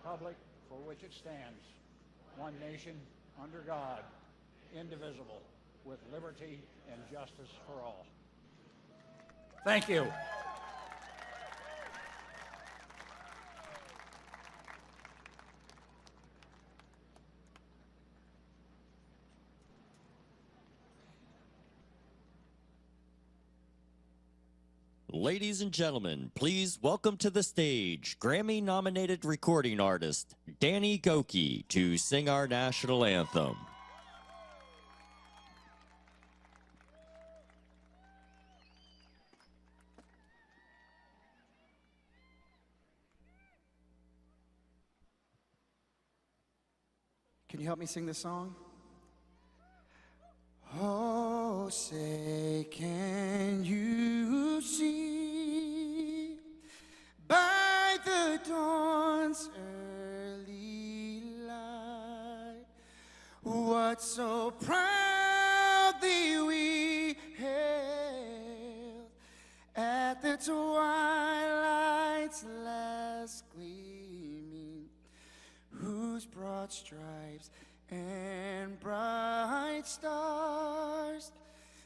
republic for which it stands, one nation, under God, indivisible, with liberty and justice for all. Thank you. Ladies and gentlemen, please welcome to the stage Grammy-nominated recording artist Danny Gokey to sing our national anthem. Can you help me sing this song? Oh, say, can you see by the dawn's early light what so proudly we hailed at the twilight's last gleaming, whose broad stripes and bright stars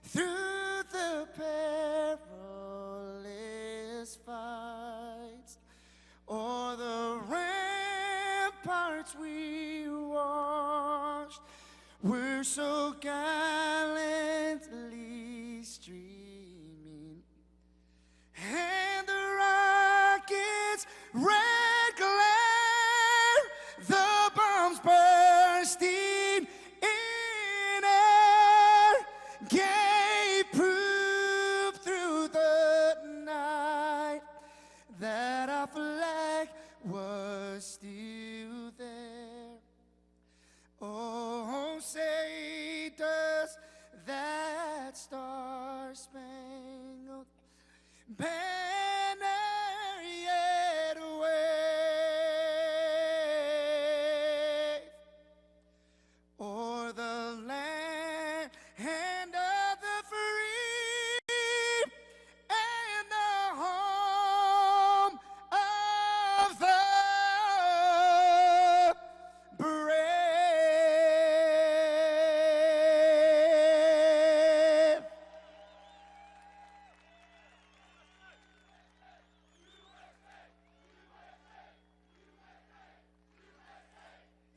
through the perilous fights o'er the ramparts we watched were so gallantly streaming, and the rockets' red glare, the bombs bursting in air, gave proof through the night that our flag was still there. Oh, say does that star-spangled banner yet wave o'er the land of the free and the home of the brave.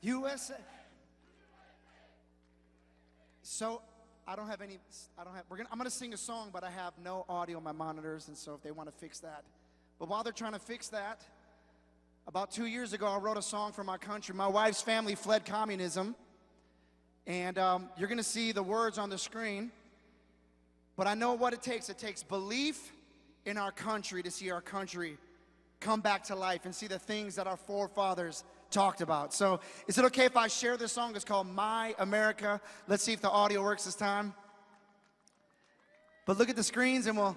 USA. So I'm gonna sing a song, but I have no audio on my monitors, and so if they want to fix that. But while they're trying to fix that, about 2 years ago, I wrote a song for my country. My wife's family fled communism, and you're gonna see the words on the screen, but I know what it takes. It takes belief in our country to see our country come back to life and see the things that our forefathers talked about. So is it okay if I share this song? It's called My America. Let's see if the audio works this time. But look at the screens and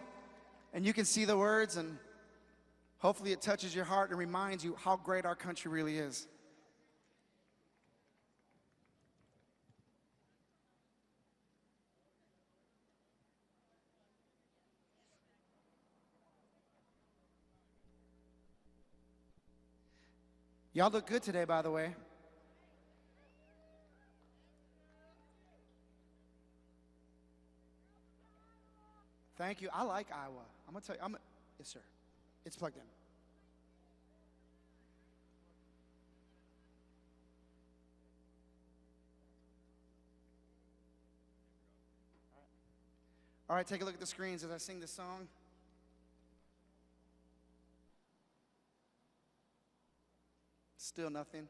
you can see the words, and hopefully it touches your heart and reminds you how great our country really is. Y'all look good today, by the way. Thank you. I like Iowa. I'm gonna tell you. Yes, sir. It's plugged in. All right, take a look at the screens as I sing this song. Still nothing.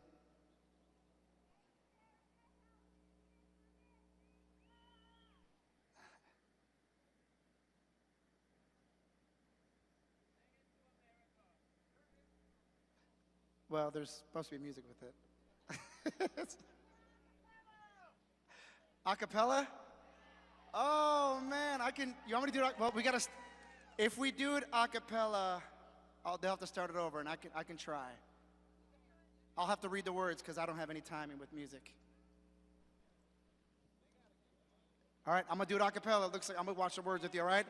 Well, there's supposed to be music with it. Acapella? Oh man, you want me to do it? Well, we gotta. If we do it acapella, they'll have to start it over, and I can try. I'll have to read the words because I don't have any timing with music. All right, I'm gonna do it a cappella. It looks like I'm gonna watch the words with you, all right?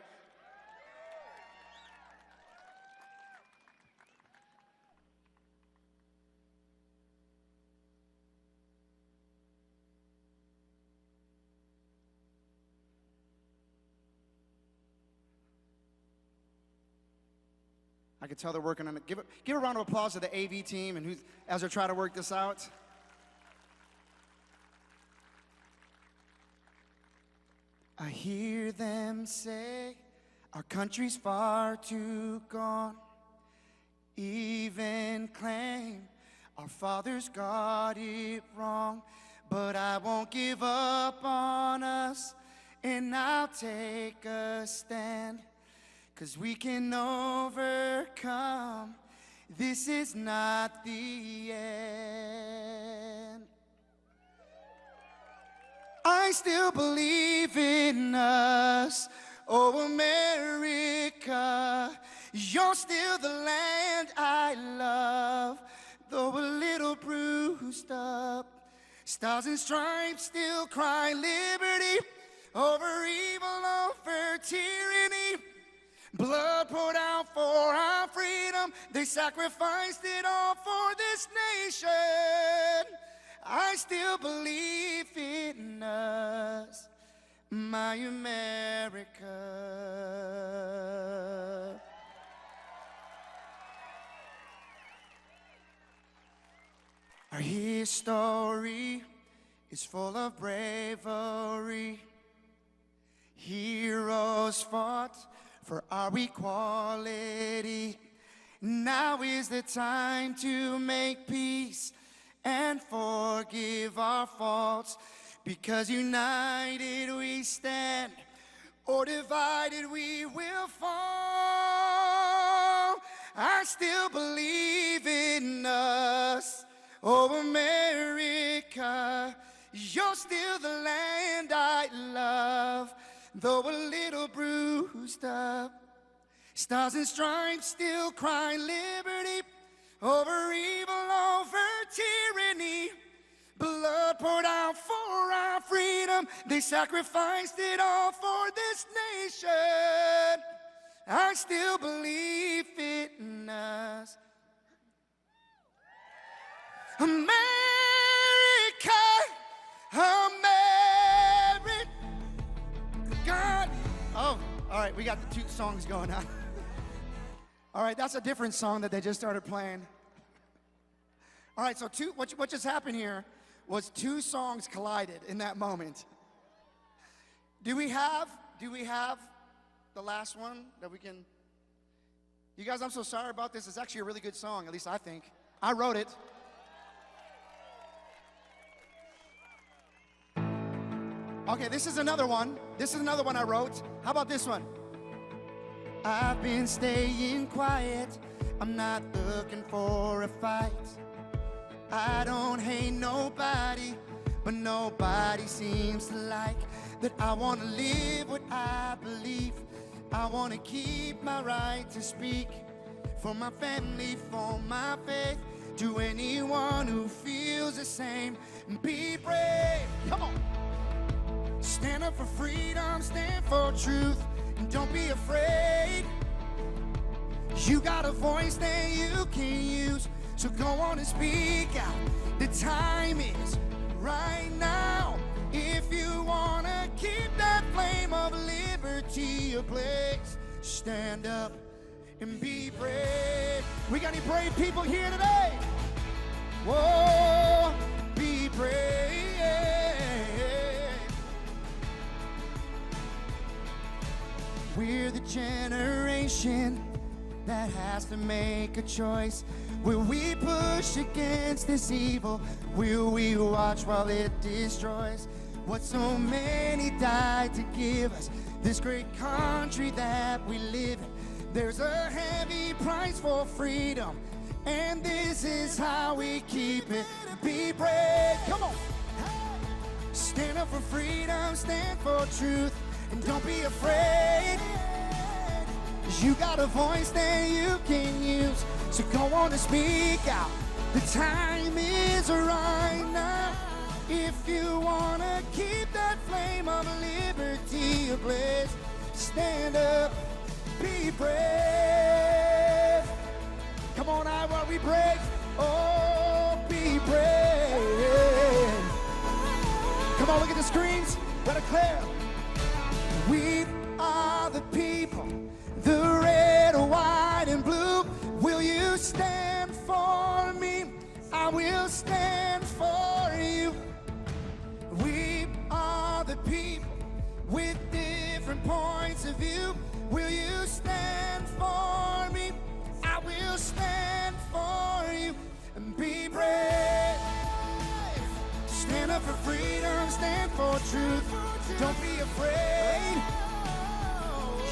I can tell they're working on it. Give a round of applause to the AV team and as they're trying to work this out. I hear them say our country's far too gone. Even claim our fathers got it wrong. But I won't give up on us, and I'll take a stand. 'Cause we can overcome. This is not the end. I still believe in us, oh America. You're still the land I love, though a little bruised up. Stars and stripes still cry liberty over evil, over tyranny. Blood poured out for our freedom. They sacrificed it all for this nation. I still believe in us, my America. Our history is full of bravery. Heroes fought for our equality. Now is the time to make peace and forgive our faults, because united we stand, or divided we will fall. I still believe in us, oh America. You're still the land I love, though a little bruised up. Stars and stripes still cry liberty over evil, over tyranny. Blood poured out for our freedom. They sacrificed it all for this nation. I still believe in us. America, America. God. Oh, all right, we got the two songs going on. All right, that's a different song that they just started playing. All right, so what just happened here was two songs collided in that moment. Do we have the last one that we can? You guys, I'm so sorry about this. It's actually a really good song, at least I think. I wrote it. Okay, this is another one. This is another one I wrote. How about this one? I've been staying quiet. I'm not looking for a fight. I don't hate nobody, but nobody seems to like that. I want to live what I believe. I want to keep my right to speak for my family, for my faith. To anyone who feels the same, be brave. Come on. Stand up for freedom, stand for truth, and don't be afraid. You got a voice that you can use, so go on and speak out. The time is right now. If you want to keep that flame of liberty ablaze, stand up and be brave. We got any brave people here today? Whoa, be brave. We're the generation that has to make a choice. Will we push against this evil? Will we watch while it destroys what so many died to give us? This great country that we live in. There's a heavy price for freedom, and this is how we keep it. Be brave, come on. Stand up for freedom, stand for truth, and don't be afraid. You got a voice that you can use, so go on and speak out. The time is right now. If you want to keep that flame of liberty ablaze, stand up, be brave. Come on, Iowa, we brave. Oh, be brave. Come on, look at the screens. Let it clear. We are the people, the red, white, and blue. you. Will you stand for me? I will stand for you. And be brave. Stand up for freedom, stand for truth. Don't be afraid.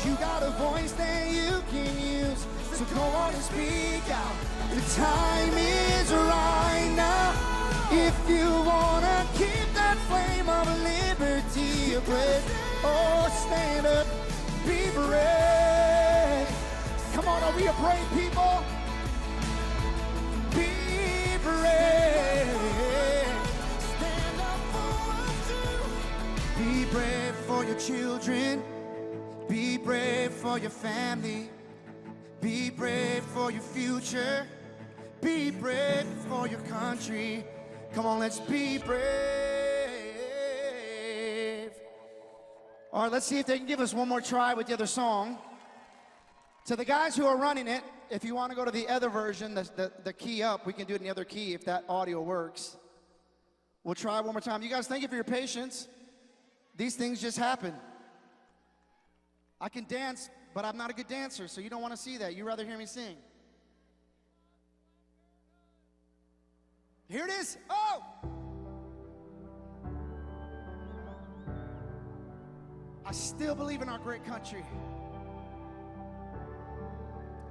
You got a voice that you can use, so go on and speak out. The time is right now. If you wanna keep that flame of liberty ablaze, oh, stand up, be brave. Come on, are we a brave people? Be brave. Stand up for us too. Be brave for your children. Be brave for your family. Be brave for your future. Be brave for your country. Come on, let's be brave. All right, let's see if they can give us one more try with the other song. To the guys who are running it, if you want to go to the other version, the key up, we can do it in the other key if that audio works. We'll try one more time. You guys, thank you for your patience. These things just happen. I can dance, but I'm not a good dancer, so you don't want to see that. You'd rather hear me sing. Here it is. Oh! I still believe in our great country.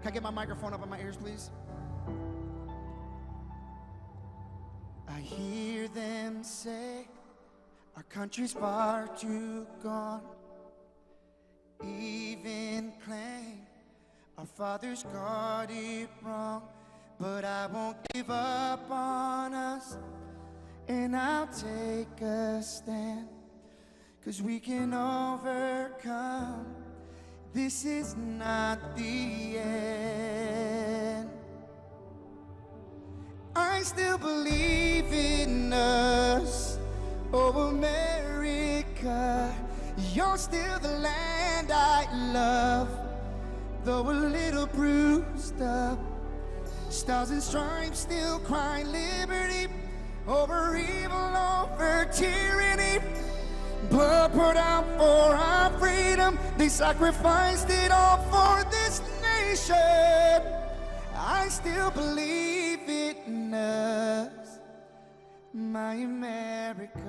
Can I get my microphone up in my ears, please? I hear them say our country's far too gone. Even claim our fathers got it wrong. But I won't give up on us, and I'll take a stand, 'cause we can overcome. This is not the end. I still believe in us, oh America. You're still the land I love, though a little bruised up. Stars and stripes still cry liberty over evil, over tyranny. Blood poured out for our freedom. They sacrificed it all for this nation. I still believe in us, my America.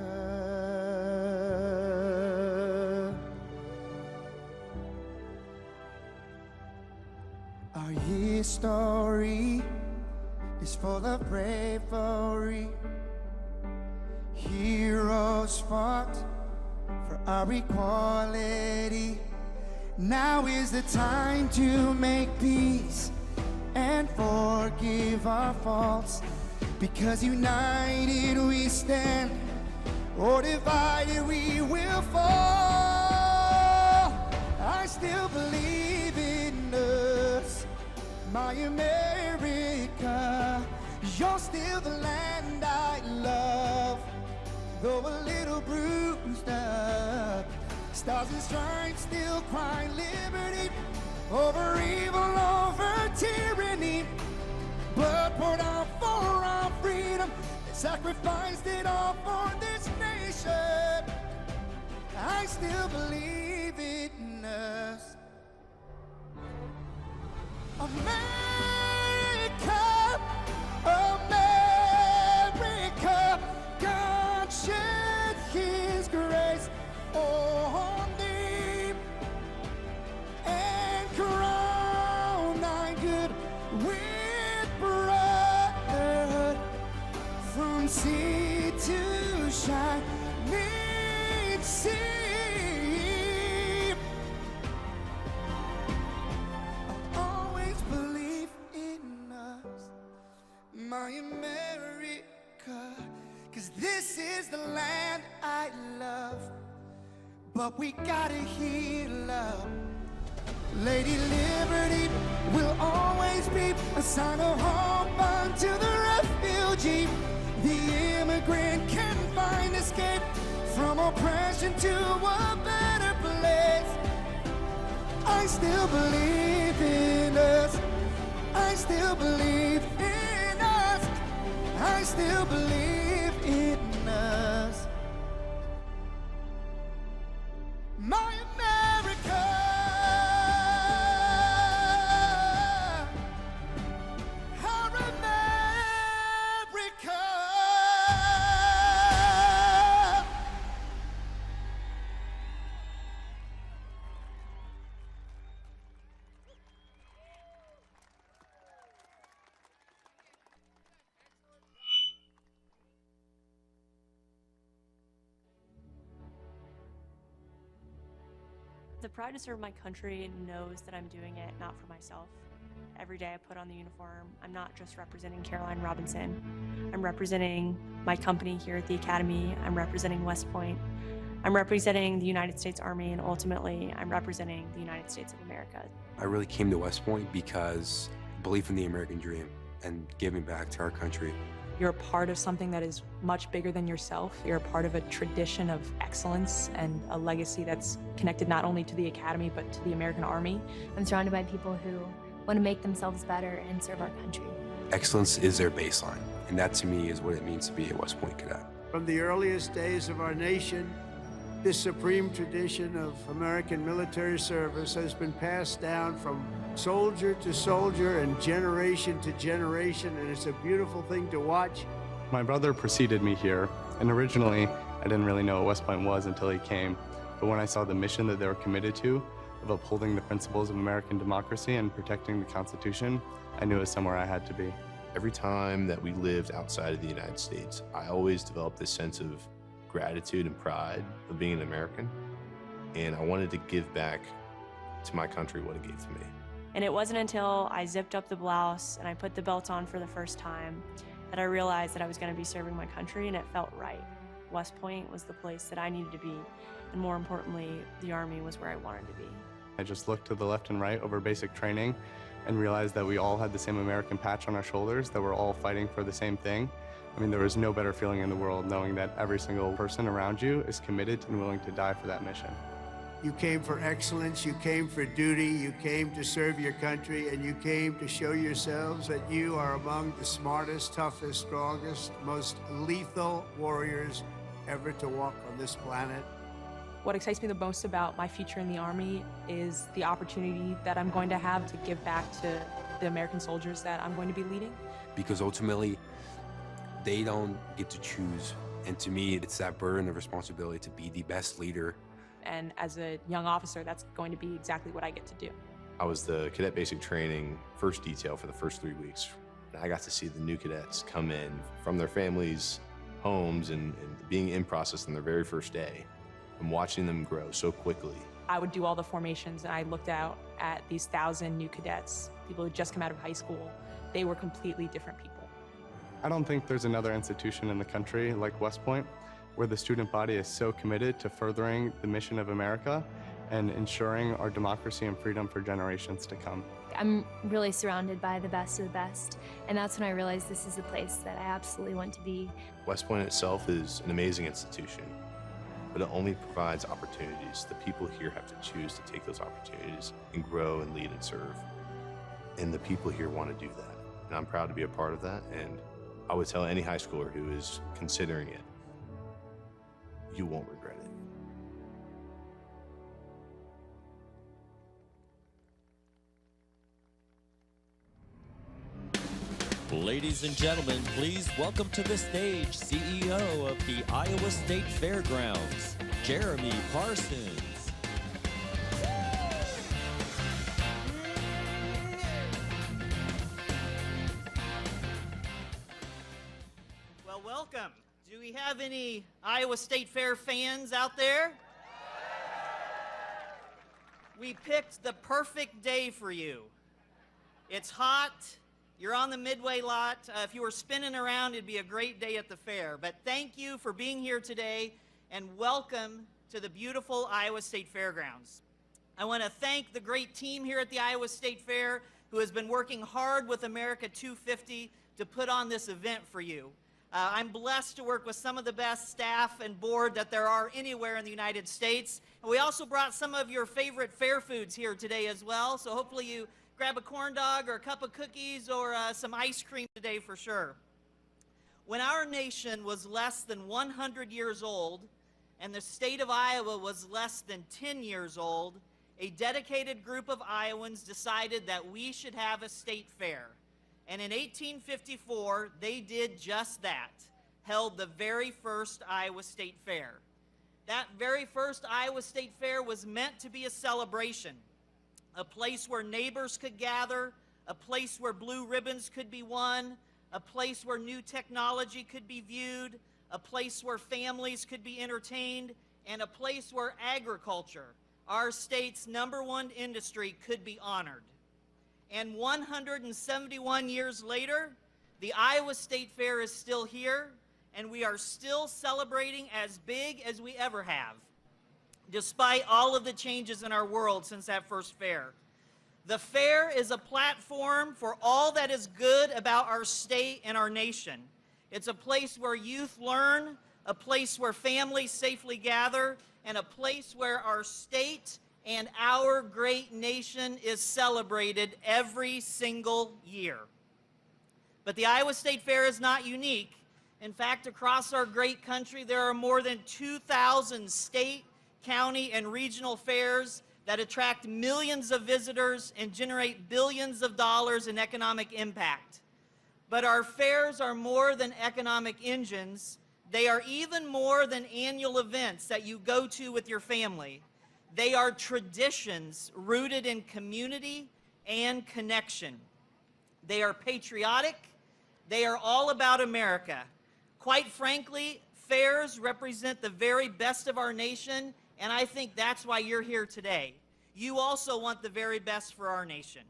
Our history is full of bravery. Heroes fought for our equality. Now is the time to make peace and forgive our faults, because united we stand, or divided we will fall. I still believe in us, my America. You're still the land I love, though a little bruised up. Stars and stripes still cry liberty over evil, over tyranny. Blood poured out for our freedom. They sacrificed it all for this nation. I still believe in us, America, America. God shed His grace on thee and crown thy good with brotherhood. From sea to shining sea, I'll always believe in us, my America. 'Cause this is the land I love, but we gotta heal up. Lady Liberty will always be a sign of hope unto the refugee. The immigrant can find escape from oppression to a better place. I still believe in us. I still believe in us. I still believe in us, my America. The pride to serve my country knows that I'm doing it not for myself. Every day I put on the uniform, I'm not just representing Caroline Robinson. I'm representing my company here at the Academy. I'm representing West Point. I'm representing the United States Army, and ultimately, I'm representing the United States of America. I really came to West Point because belief in the American dream and giving back to our country. You're a part of something that is much bigger than yourself. You're a part of a tradition of excellence and a legacy that's connected not only to the Academy, but to the American Army. I'm surrounded by people who want to make themselves better and serve our country. Excellence is their baseline, and that to me is what it means to be a West Point cadet. From the earliest days of our nation, this supreme tradition of American military service has been passed down from soldier to soldier and generation to generation, and it's a beautiful thing to watch. My brother preceded me here, and originally I didn't really know what West Point was until he came. But when I saw the mission that they were committed to, of upholding the principles of American democracy and protecting the Constitution, I knew it was somewhere I had to be. Every time that we lived outside of the United States, I always developed this sense of gratitude and pride of being an American, and I wanted to give back to my country what it gave to me. And it wasn't until I zipped up the blouse and I put the belt on for the first time that I realized that I was going to be serving my country, and it felt right. West Point was the place that I needed to be, and more importantly, the Army was where I wanted to be. I just looked to the left and right over basic training and realized that we all had the same American patch on our shoulders, that we're all fighting for the same thing. I mean, there was no better feeling in the world knowing that every single person around you is committed and willing to die for that mission. You came for excellence, you came for duty, you came to serve your country, and you came to show yourselves that you are among the smartest, toughest, strongest, most lethal warriors ever to walk on this planet. What excites me the most about my future in the Army is the opportunity that I'm going to have to give back to the American soldiers that I'm going to be leading. Because ultimately, they don't get to choose. And to me, it's that burden of responsibility to be the best leader. And as a young officer, that's going to be exactly what I get to do. I was the cadet basic training first detail for the first 3 weeks. I got to see the new cadets come in from their families' homes and being in process on their very first day and watching them grow so quickly. I would do all the formations, and I looked out at these 1,000 new cadets, people who just come out of high school. They were completely different people. I don't think there's another institution in the country like West Point where the student body is so committed to furthering the mission of America and ensuring our democracy and freedom for generations to come. I'm really surrounded by the best of the best, and that's when I realized this is a place that I absolutely want to be. West Point itself is an amazing institution, but it only provides opportunities. The people here have to choose to take those opportunities and grow and lead and serve. And the people here want to do that. And I'm proud to be a part of that. And I would tell any high schooler who is considering it, you won't regret it. Ladies and gentlemen, please welcome to the stage CEO of the Iowa State Fairgrounds, Jeremy Parsons. Well, welcome. Do we have any Iowa State Fair fans out there? We picked the perfect day for you. It's hot. You're on the Midway lot. If you were spinning around, it'd be a great day at the fair. But thank you for being here today, and welcome to the beautiful Iowa State Fairgrounds. I want to thank the great team here at the Iowa State Fair who has been working hard with America 250 to put on this event for you. I'm blessed to work with some of the best staff and board that there are anywhere in the United States. And we also brought some of your favorite fair foods here today as well, so hopefully you grab a corn dog or a cup of cookies or some ice cream today for sure. When our nation was less than 100 years old and the state of Iowa was less than 10 years old, a dedicated group of Iowans decided that we should have a state fair. And in 1854, they did just that, held the very first Iowa State Fair. That very first Iowa State Fair was meant to be a celebration, a place where neighbors could gather, a place where blue ribbons could be won, a place where new technology could be viewed, a place where families could be entertained, and a place where agriculture, our state's #1 industry could be honored. And 171 years later, the Iowa State Fair is still here, and we are still celebrating as big as we ever have, despite all of the changes in our world since that first fair. The fair is a platform for all that is good about our state and our nation. It's a place where youth learn, a place where families safely gather, and a place where our state and our great nation is celebrated every single year. But the Iowa State Fair is not unique. In fact, across our great country, there are more than 2,000 state, county, and regional fairs that attract millions of visitors and generate billions of dollars in economic impact. But our fairs are more than economic engines. They are even more than annual events that you go to with your family. They are traditions rooted in community and connection. They are patriotic. They are all about America. Quite frankly, fairs represent the very best of our nation, and I think that's why you're here today. You also want the very best for our nation.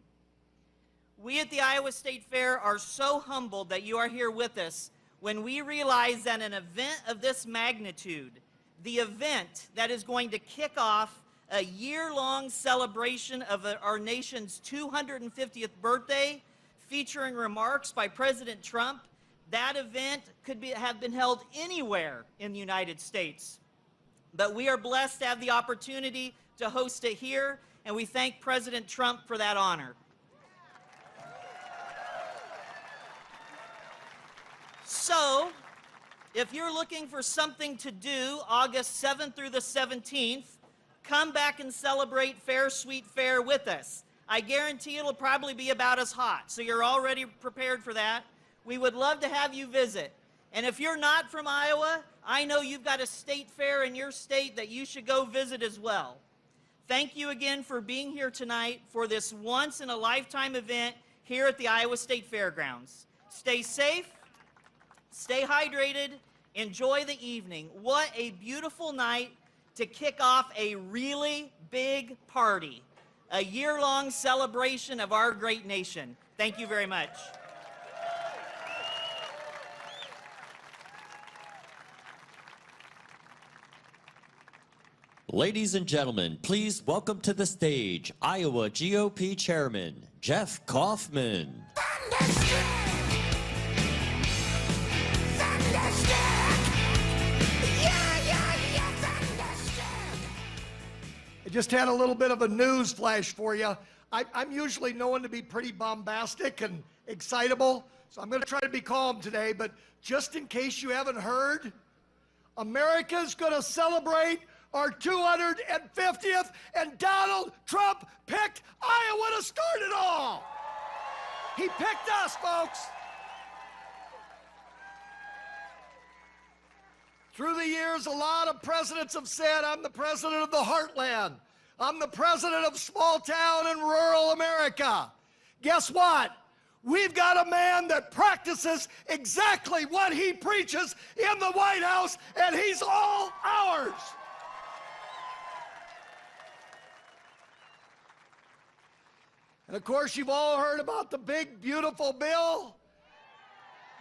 We at the Iowa State Fair are so humbled that you are here with us when we realize that an event of this magnitude, the event that is going to kick off a year-long celebration of our nation's 250th birthday, featuring remarks by President Trump, that event could have been held anywhere in the United States. But we are blessed to have the opportunity to host it here, and we thank President Trump for that honor. So, if you're looking for something to do August 7th through the 17th, come back and celebrate Fair Sweet Fair with us. I guarantee it'll probably be about as hot, so you're already prepared for that. We would love to have you visit. And if you're not from Iowa, I know you've got a state fair in your state that you should go visit as well. Thank you again for being here tonight for this once-in-a-lifetime event here at the Iowa State Fairgrounds. Stay safe, stay hydrated, enjoy the evening. What a beautiful night to kick off a really big party, a year-long celebration of our great nation. Thank you very much. Ladies and gentlemen, please welcome to the stage Iowa GOP Chairman Jeff Kaufman. I just had a little bit of a news flash for you. I'm usually known to be pretty bombastic and excitable, so I'm going to try to be calm today, but just in case you haven't heard, America's going to celebrate our 250th, and Donald Trump picked Iowa to start it all. He picked us, folks. Through the years, a lot of presidents have said, I'm the president of the heartland. I'm the president of small town and rural America. Guess what? We've got a man that practices exactly what he preaches in the White House, and he's all ours. And of course, you've all heard about the big, beautiful bill.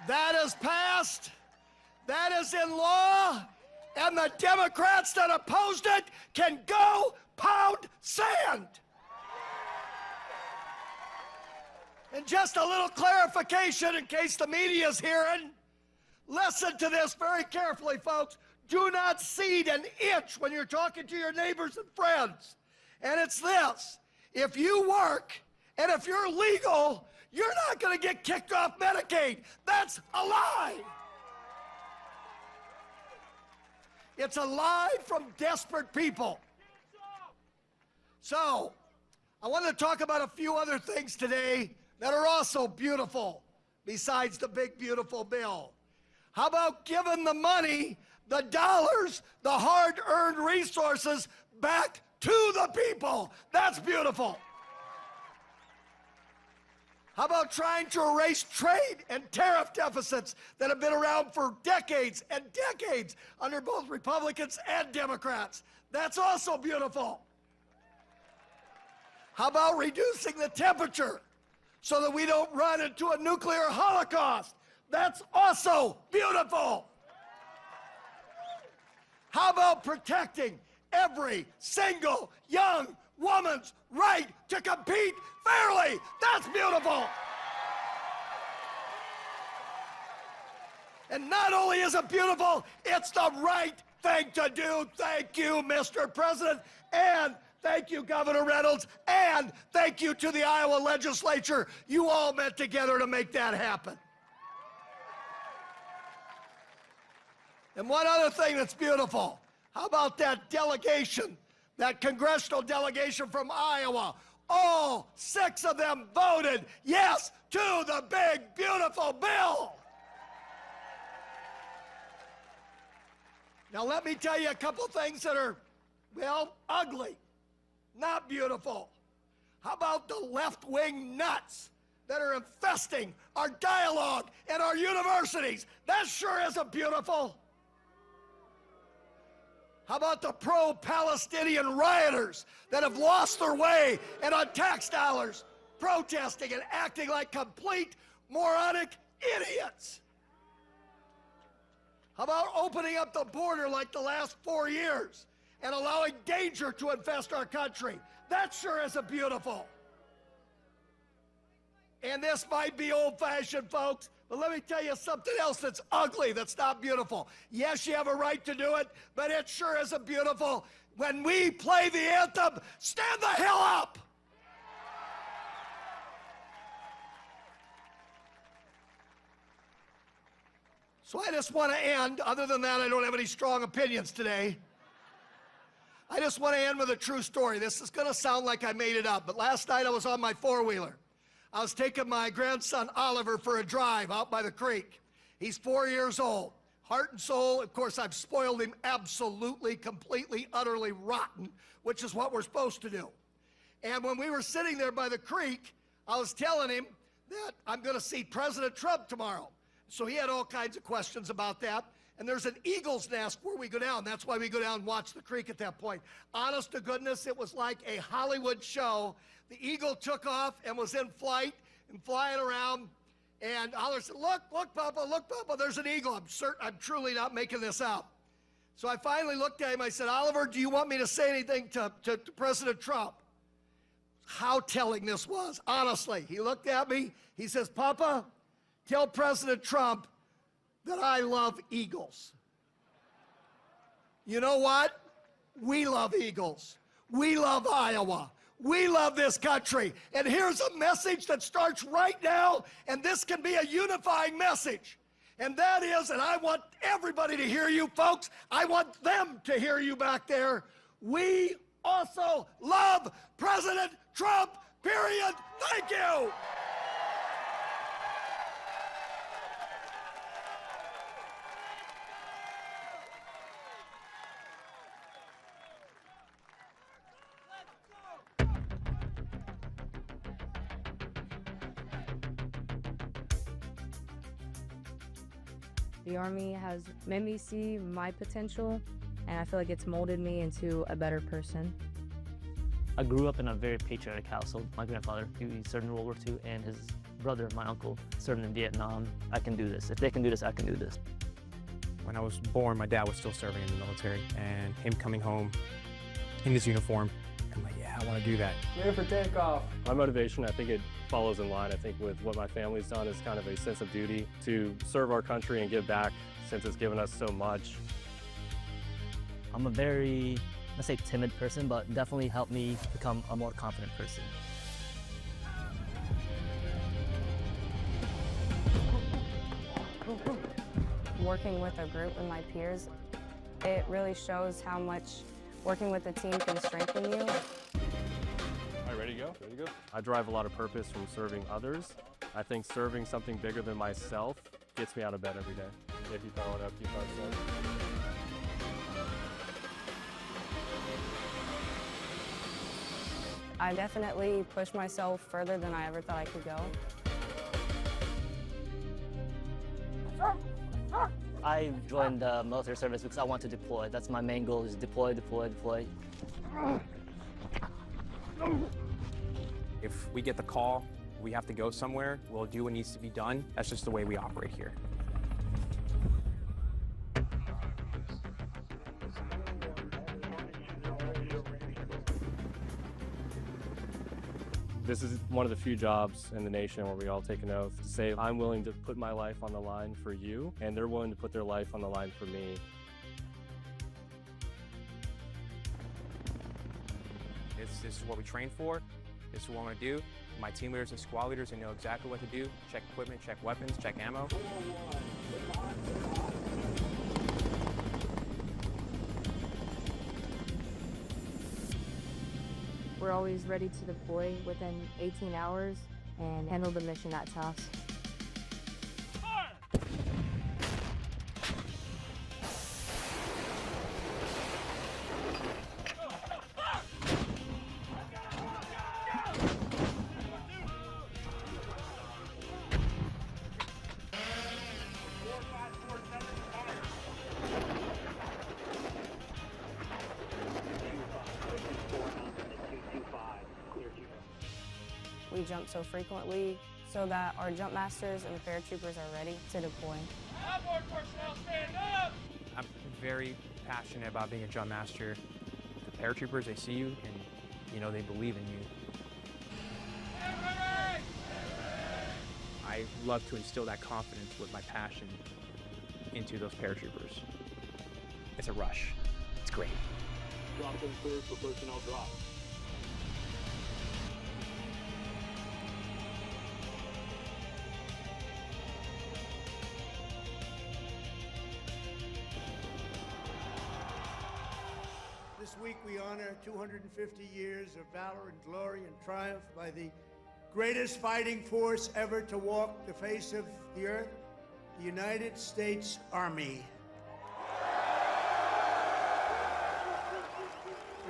That is passed. That is in law. And the Democrats that opposed it can go pound sand. And just a little clarification in case the media's hearing. Listen to this very carefully, folks. Do not cede an inch when you're talking to your neighbors and friends. And it's this. If you work and if you're legal, you're not going to get kicked off Medicaid. That's a lie. It's a lie from desperate people. So, I want to talk about a few other things today that are also beautiful, besides the big, beautiful bill. How about giving the money, the dollars, the hard-earned resources back to the people? That's beautiful. How about trying to erase trade and tariff deficits that have been around for decades and decades under both Republicans and Democrats? That's also beautiful. How about reducing the temperature so that we don't run into a nuclear holocaust? That's also beautiful. How about protecting every single young woman's right to compete fairly? That's beautiful. And not only is it beautiful, it's the right thing to do. Thank you, Mr. President, and thank you, Governor Reynolds, and thank you to the Iowa legislature. You all met together to make that happen. And one other thing that's beautiful, how about that delegation, that congressional delegation from Iowa? All 6 of them voted yes to the big, beautiful bill. Now, let me tell you a couple things that are, well, ugly, not beautiful. How about the left-wing nuts that are infesting our dialogue and our universities? That sure isn't beautiful. How about the pro-Palestinian rioters that have lost their way and on tax dollars protesting and acting like complete moronic idiots? How about opening up the border like the last 4 years and allowing danger to infest our country? That sure isn't beautiful. And this might be old-fashioned, folks, but let me tell you something else that's ugly, that's not beautiful. Yes, you have a right to do it, but it sure isn't beautiful. When we play the anthem, stand the hell up! So I just want to end, other than that, I don't have any strong opinions today. I just want to end with a true story. This is going to sound like I made it up, but last night I was on my four-wheeler. I was taking my grandson Oliver for a drive out by the creek. He's 4 years old. Heart and soul, of course, I've spoiled him absolutely, completely, utterly rotten, which is what we're supposed to do. And when we were sitting there by the creek, I was telling him that I'm going to see President Trump tomorrow. So he had all kinds of questions about that. And there's an eagle's nest where we go down. That's why we go down and watch the creek at that point. Honest to goodness, it was like a Hollywood show. The eagle took off and was in flight and flying around. And Oliver said, look, Papa, there's an eagle. I'm truly not making this up. So I finally looked at him. I said, Oliver, do you want me to say anything to President Trump? How telling this was, honestly. He looked at me. He says, Papa, tell President Trump that I love eagles. You know what? We love eagles. We love Iowa. We love this country. And here's a message that starts right now, and this can be a unifying message. And that is, and I want everybody to hear you, folks. I want them to hear you back there. We also love President Trump, period. Thank you. The Army has made me see my potential, and I feel like it's molded me into a better person. I grew up in a very patriotic household. My grandfather, he served in World War II, and his brother, my uncle, served in Vietnam. I can do this. If they can do this, I can do this. When I was born, my dad was still serving in the military, and him coming home in his uniform, I'm like, yeah, I want to do that. Clear for takeoff. My motivation, I think it follows in line, I think, with what my family's done is kind of a sense of duty to serve our country and give back since it's given us so much. I'm a very, let's say, timid person, but definitely helped me become a more confident person. Working with a group and my peers, it really shows how much working with a team can strengthen you. All right, ready to go? Ready to go? I derive a lot of purpose from serving others. I think serving something bigger than myself gets me out of bed every day. If you follow it up, keep on going. I definitely pushed myself further than I ever thought I could go. I joined the military service because I want to deploy. That's my main goal, is deploy, deploy, deploy. If we get the call, we have to go somewhere, we'll do what needs to be done. That's just the way we operate here. This is one of the few jobs in the nation where we all take an oath to say, I'm willing to put my life on the line for you, and they're willing to put their life on the line for me. This is what we train for. This is what I want to do. My team leaders and squad leaders, they know exactly what to do. Check equipment, check weapons, check ammo. We're always ready to deploy within 18 hours and handle the mission at task. We jump so frequently so that our jump masters and the paratroopers are ready to deploy. I'm very passionate about being a jump master. The paratroopers, they see you and, you know, they believe in you. I love to instill that confidence with my passion into those paratroopers. It's a rush. It's great. Drop them clear for personnel drop. This week we honor 250 years of valor and glory and triumph by the greatest fighting force ever to walk the face of the earth, the United States Army.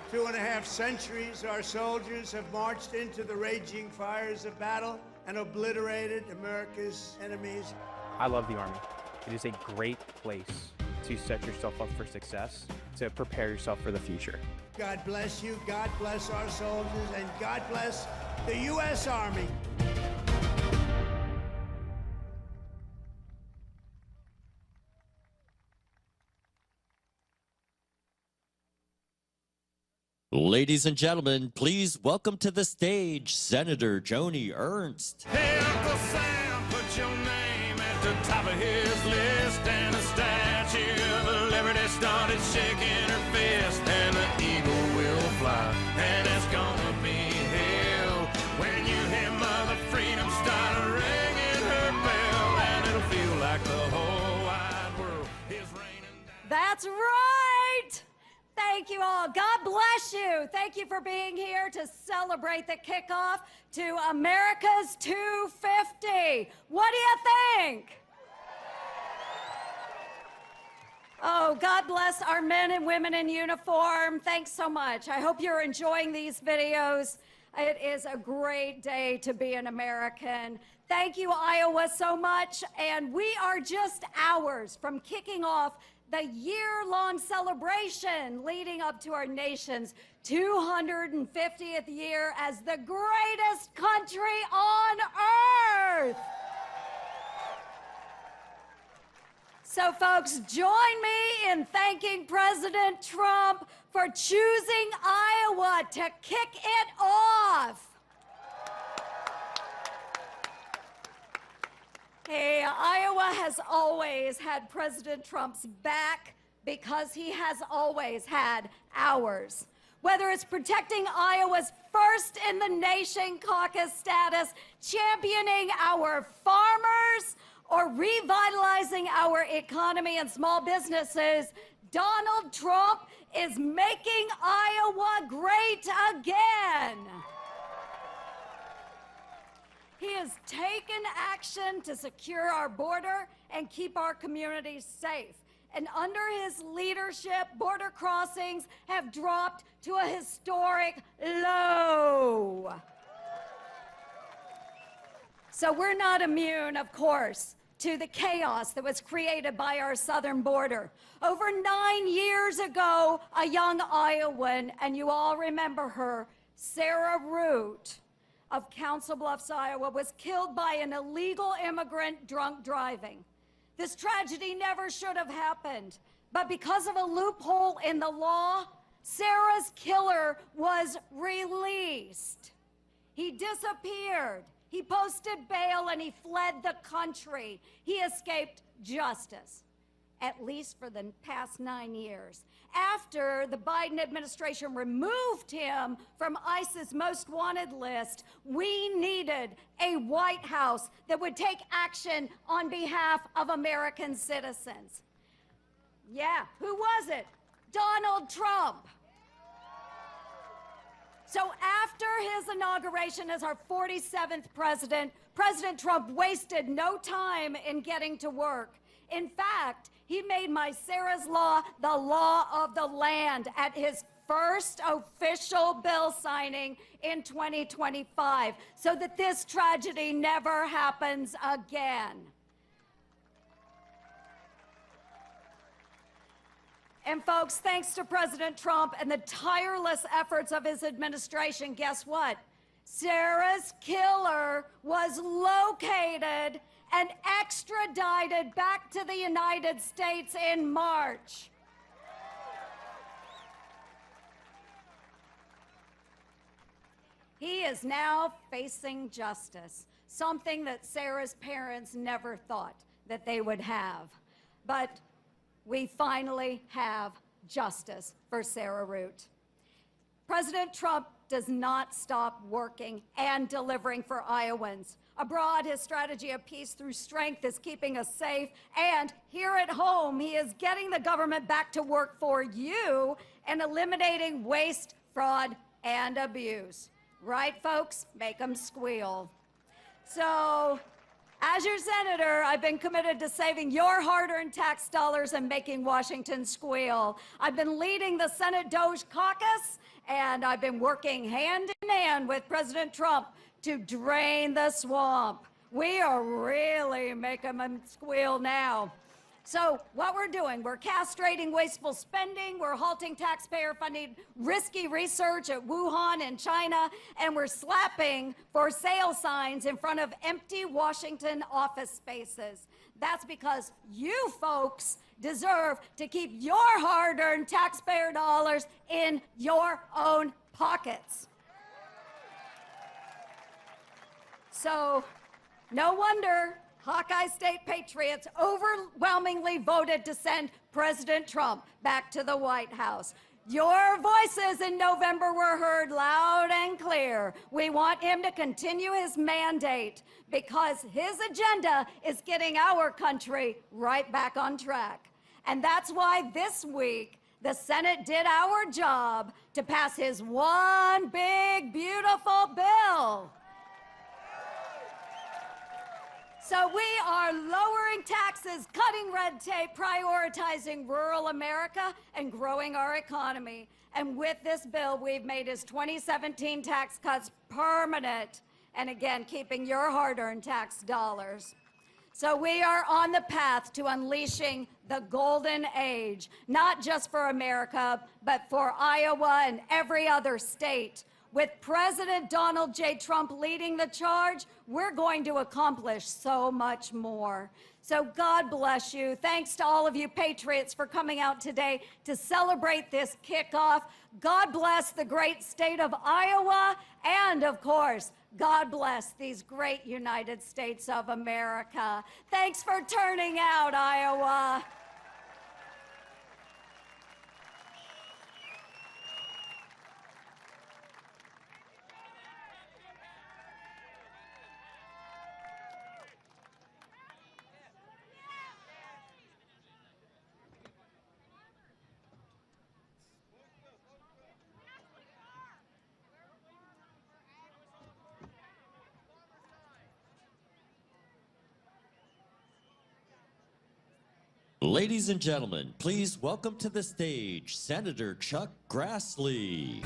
For 2.5 centuries, our soldiers have marched into the raging fires of battle and obliterated America's enemies. I love the Army. It is a great place to set yourself up for success, to prepare yourself for the future. God bless you, God bless our soldiers, and God bless the U.S. Army. Ladies and gentlemen, please welcome to the stage Senator Joni Ernst. Hey, Uncle Sam, put your name at the top of his list, and the Statue of Liberty started shaking her fist, and the eagle will fly, and it's gonna be hell when you hear Mother Freedom start ringing her bell, and it'll feel like the whole wide world is raining down. That's right! Thank you all. God bless you. Thank you for being here to celebrate the kickoff to America's 250. What do you think? Oh, God bless our men and women in uniform. Thanks so much. I hope you're enjoying these videos. It is a great day to be an American. Thank you, Iowa, so much. And we are just hours from kicking off the year-long celebration leading up to our nation's 250th year as the greatest country on earth. So folks, join me in thanking President Trump for choosing Iowa to kick it off. Hey, Iowa has always had President Trump's back because he has always had ours. Whether it's protecting Iowa's first in the nation caucus status, championing our farmers, or revitalizing our economy and small businesses, Donald Trump is making Iowa great again. He has taken action to secure our border and keep our communities safe. And under his leadership, border crossings have dropped to a historic low. So we're not immune, of course, to the chaos that was created by our southern border. Over 9 years ago, a young Iowan, and you all remember her, Sarah Root, of Council Bluffs, Iowa, was killed by an illegal immigrant drunk driving. This tragedy never should have happened, but because of a loophole in the law, Sarah's killer was released. He disappeared. He posted bail and he fled the country. He escaped justice, at least for the past 9 years. After the Biden administration removed him from ICE's most wanted list, we needed a White House that would take action on behalf of American citizens. Yeah, who was it? Donald Trump. So after his inauguration as our 47th president, President Trump wasted no time in getting to work. In fact, he made my Sarah's Law the law of the land at his first official bill signing in 2025, so that this tragedy never happens again. And folks, thanks to President Trump and the tireless efforts of his administration, guess what? Sarah's killer was located and extradited back to the United States in March. He is now facing justice, something that Sarah's parents never thought that they would have. But we finally have justice for Sarah Root. President Trump does not stop working and delivering for Iowans. Abroad, his strategy of peace through strength is keeping us safe. And here at home, he is getting the government back to work for you and eliminating waste, fraud, and abuse. Right, folks? Make them squeal. So, as your senator, I've been committed to saving your hard-earned tax dollars and making Washington squeal. I've been leading the Senate Doge Caucus, and I've been working hand in hand with President Trump to drain the swamp. We are really making them squeal now. So what we're doing, we're castrating wasteful spending, we're halting taxpayer-funded risky research at Wuhan in China, and we're slapping for sale signs in front of empty Washington office spaces. That's because you folks deserve to keep your hard-earned taxpayer dollars in your own pockets. So, no wonder Hawkeye State Patriots overwhelmingly voted to send President Trump back to the White House. Your voices in November were heard loud and clear. We want him to continue his mandate because his agenda is getting our country right back on track. And that's why this week, the Senate did our job to pass his one big, beautiful bill. So we are lowering taxes, cutting red tape, prioritizing rural America, and growing our economy. And with this bill, we've made his 2017 tax cuts permanent, and again, keeping your hard-earned tax dollars. So we are on the path to unleashing the golden age, not just for America, but for Iowa and every other state. With President Donald J. Trump leading the charge, we're going to accomplish so much more. So God bless you. Thanks to all of you patriots for coming out today to celebrate this kickoff. God bless the great state of Iowa, and of course, God bless these great United States of America. Thanks for turning out, Iowa. Ladies and gentlemen, please welcome to the stage Senator Chuck Grassley.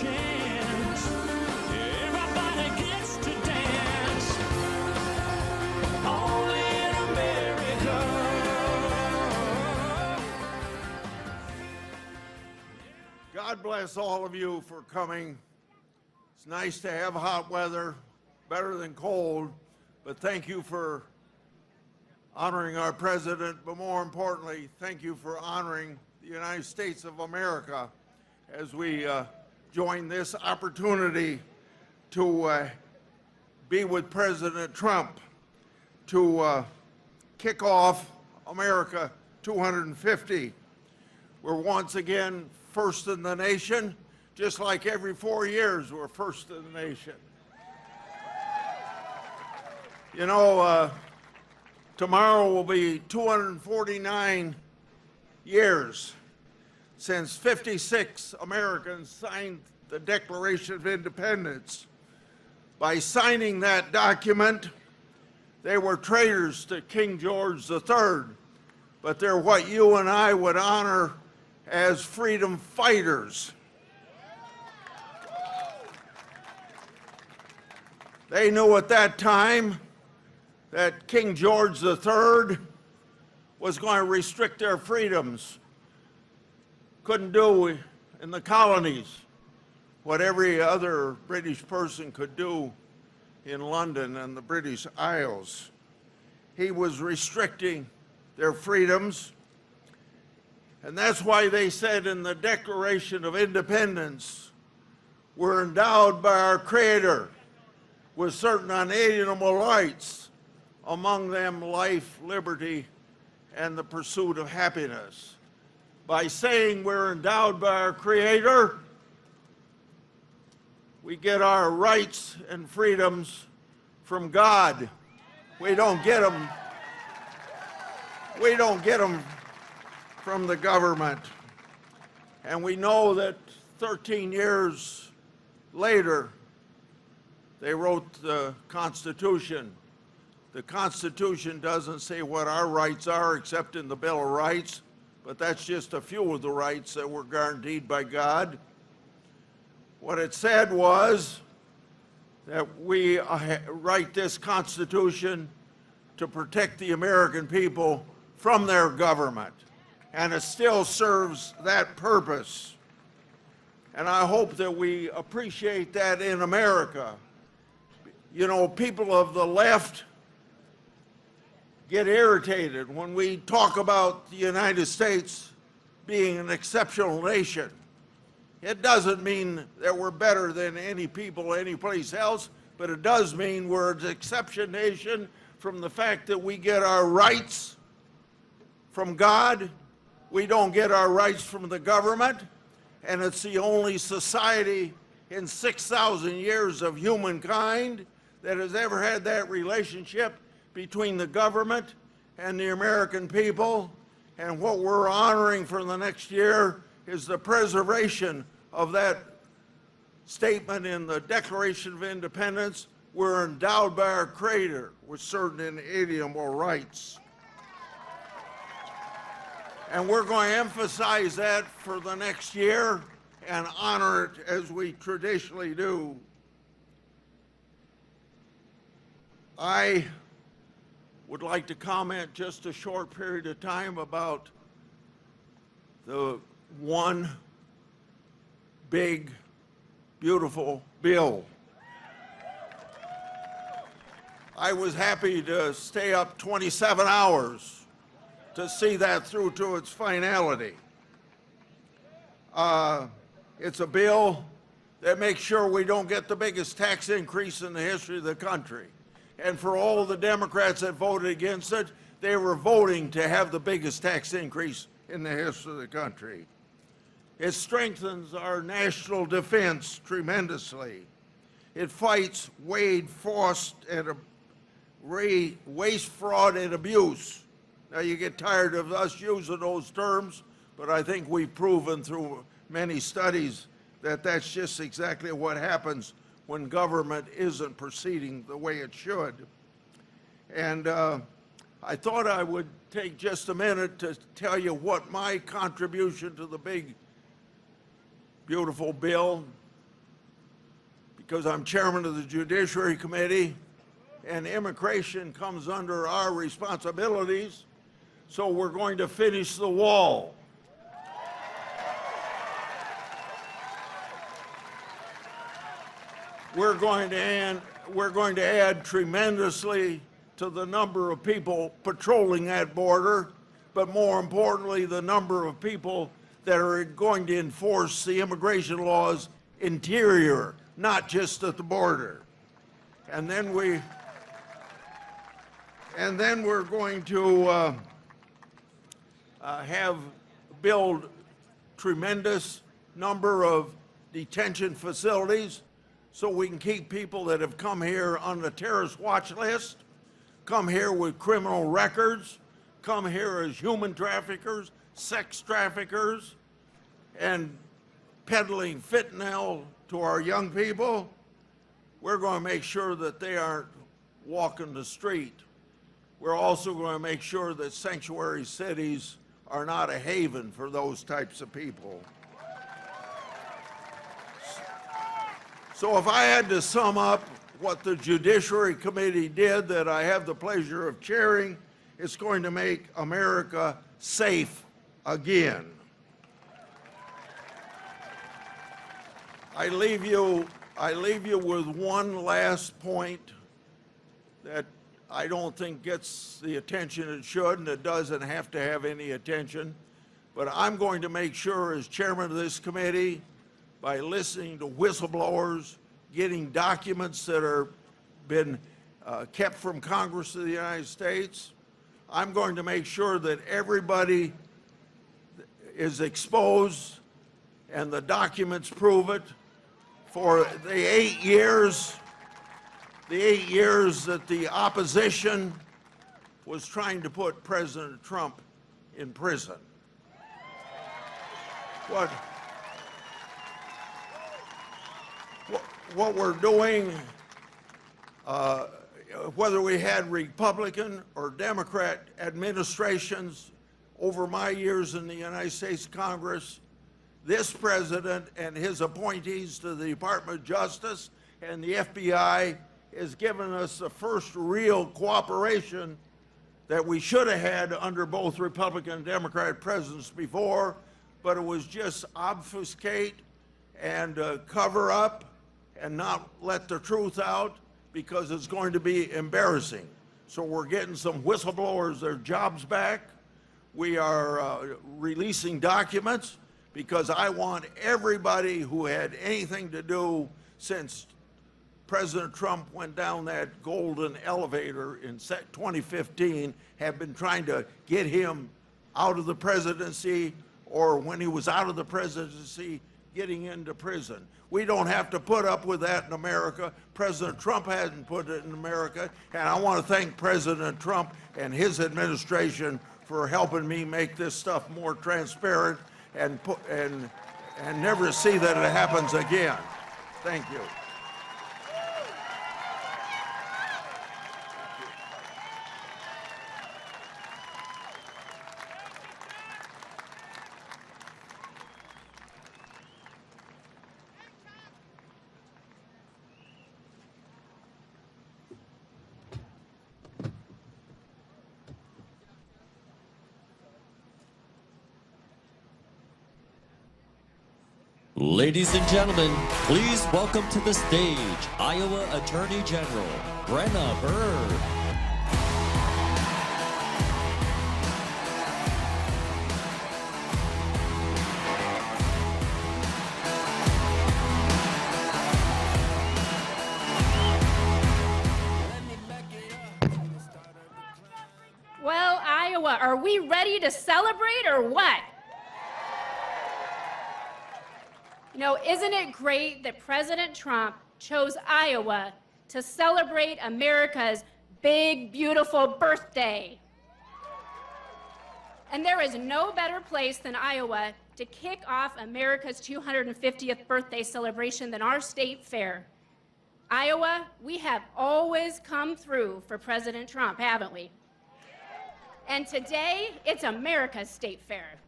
Chance God bless all of you for coming. It's nice to have hot weather, better than cold, but thank you for honoring our president, but more importantly, thank you for honoring the United States of America as we join this opportunity to be with President Trump to kick off America 250. We're once again first in the nation, just like every 4 years we're first in the nation. You know, tomorrow will be 249 years since 56 Americans signed the Declaration of Independence. By signing that document, they were traitors to King George III, but they're what you and I would honor as freedom fighters. They knew at that time that King George III was going to restrict their freedoms. Couldn't do in the colonies what every other British person could do in London and the British Isles. He was restricting their freedoms, and that's why they said in the Declaration of Independence, we're endowed by our Creator with certain unalienable rights, among them life, liberty, and the pursuit of happiness. By saying we're endowed by our Creator, we get our rights and freedoms from God. We don't get them. We don't get them from the government. And we know that 13 years later, they wrote the Constitution. The Constitution doesn't say what our rights are except in the Bill of Rights, but that's just a few of the rights that were guaranteed by God. What it said was that we write this Constitution to protect the American people from their government, and it still serves that purpose. And I hope that we appreciate that in America. You know, people of the left get irritated when we talk about the United States being an exceptional nation. It doesn't mean that we're better than any people anyplace else, but it does mean we're an exception nation from the fact that we get our rights from God. We don't get our rights from the government, and it's the only society in 6,000 years of humankind that has ever had that relationship between the government and the American people. And what we're honoring for the next year is the preservation of that statement in the Declaration of Independence. We're endowed by our Creator with certain inalienable rights. And we're going to emphasize that for the next year and honor it as we traditionally do. I would like to comment just a short period of time about the one big, beautiful bill. I was happy to stay up 27 hours to see that through to its finality. It's a bill that makes sure we don't get the biggest tax increase in the history of the country. And for all the Democrats that voted against it, they were voting to have the biggest tax increase in the history of the country. It strengthens our national defense tremendously. It fights waste, fraud, and abuse. Now, you get tired of us using those terms, but I think we've proven through many studies that that's just exactly what happens when government isn't proceeding the way it should. And I thought I would take just a minute to tell you what my contribution to the big, beautiful bill, because I'm chairman of the Judiciary Committee, and immigration comes under our responsibilities, so we're going to finish the wall. we're going to add tremendously to the number of people patrolling that border, but more importantly, the number of people that are going to enforce the immigration laws interior, not just at the border. And then we're going to build tremendous number of detention facilities so we can keep people that have come here on the terrorist watch list, come here with criminal records, come here as human traffickers, sex traffickers, and peddling fentanyl to our young people. We're going to make sure that they aren't walking the street. We're also going to make sure that sanctuary cities are not a haven for those types of people. So if I had to sum up what the Judiciary Committee did that I have the pleasure of chairing, it's going to make America safe again. I leave you with one last point that I don't think gets the attention it should, and it doesn't have to have any attention. But I'm going to make sure, as chairman of this committee, by listening to whistleblowers, getting documents that are been kept from Congress of the United States, I'm going to make sure that everybody is exposed and the documents prove it. For the 8 years that the opposition was trying to put President Trump in prison. What we're doing, whether we had Republican or Democrat administrations over my years in the United States Congress, this president and his appointees to the Department of Justice and the FBI has given us the first real cooperation that we should have had under both Republican and Democrat presidents before, but it was just obfuscate and cover up and not let the truth out because it's going to be embarrassing. So we're getting some whistleblowers their jobs back. We are releasing documents because I want everybody who had anything to do since President Trump went down that golden elevator in 2015, have been trying to get him out of the presidency, or when he was out of the presidency, getting into prison. We don't have to put up with that in America. President Trump hasn't put it in America, and I want to thank President Trump and his administration for helping me make this stuff more transparent and never see that it happens again. Thank you. Ladies and gentlemen, please welcome to the stage Iowa Attorney General Brenna Bird. Well, Iowa, are we ready to celebrate or what? You know, isn't it great that President Trump chose Iowa to celebrate America's big, beautiful birthday? And there is no better place than Iowa to kick off America's 250th birthday celebration than our state fair. Iowa, we have always come through for President Trump, haven't we? And today, it's America's state fair.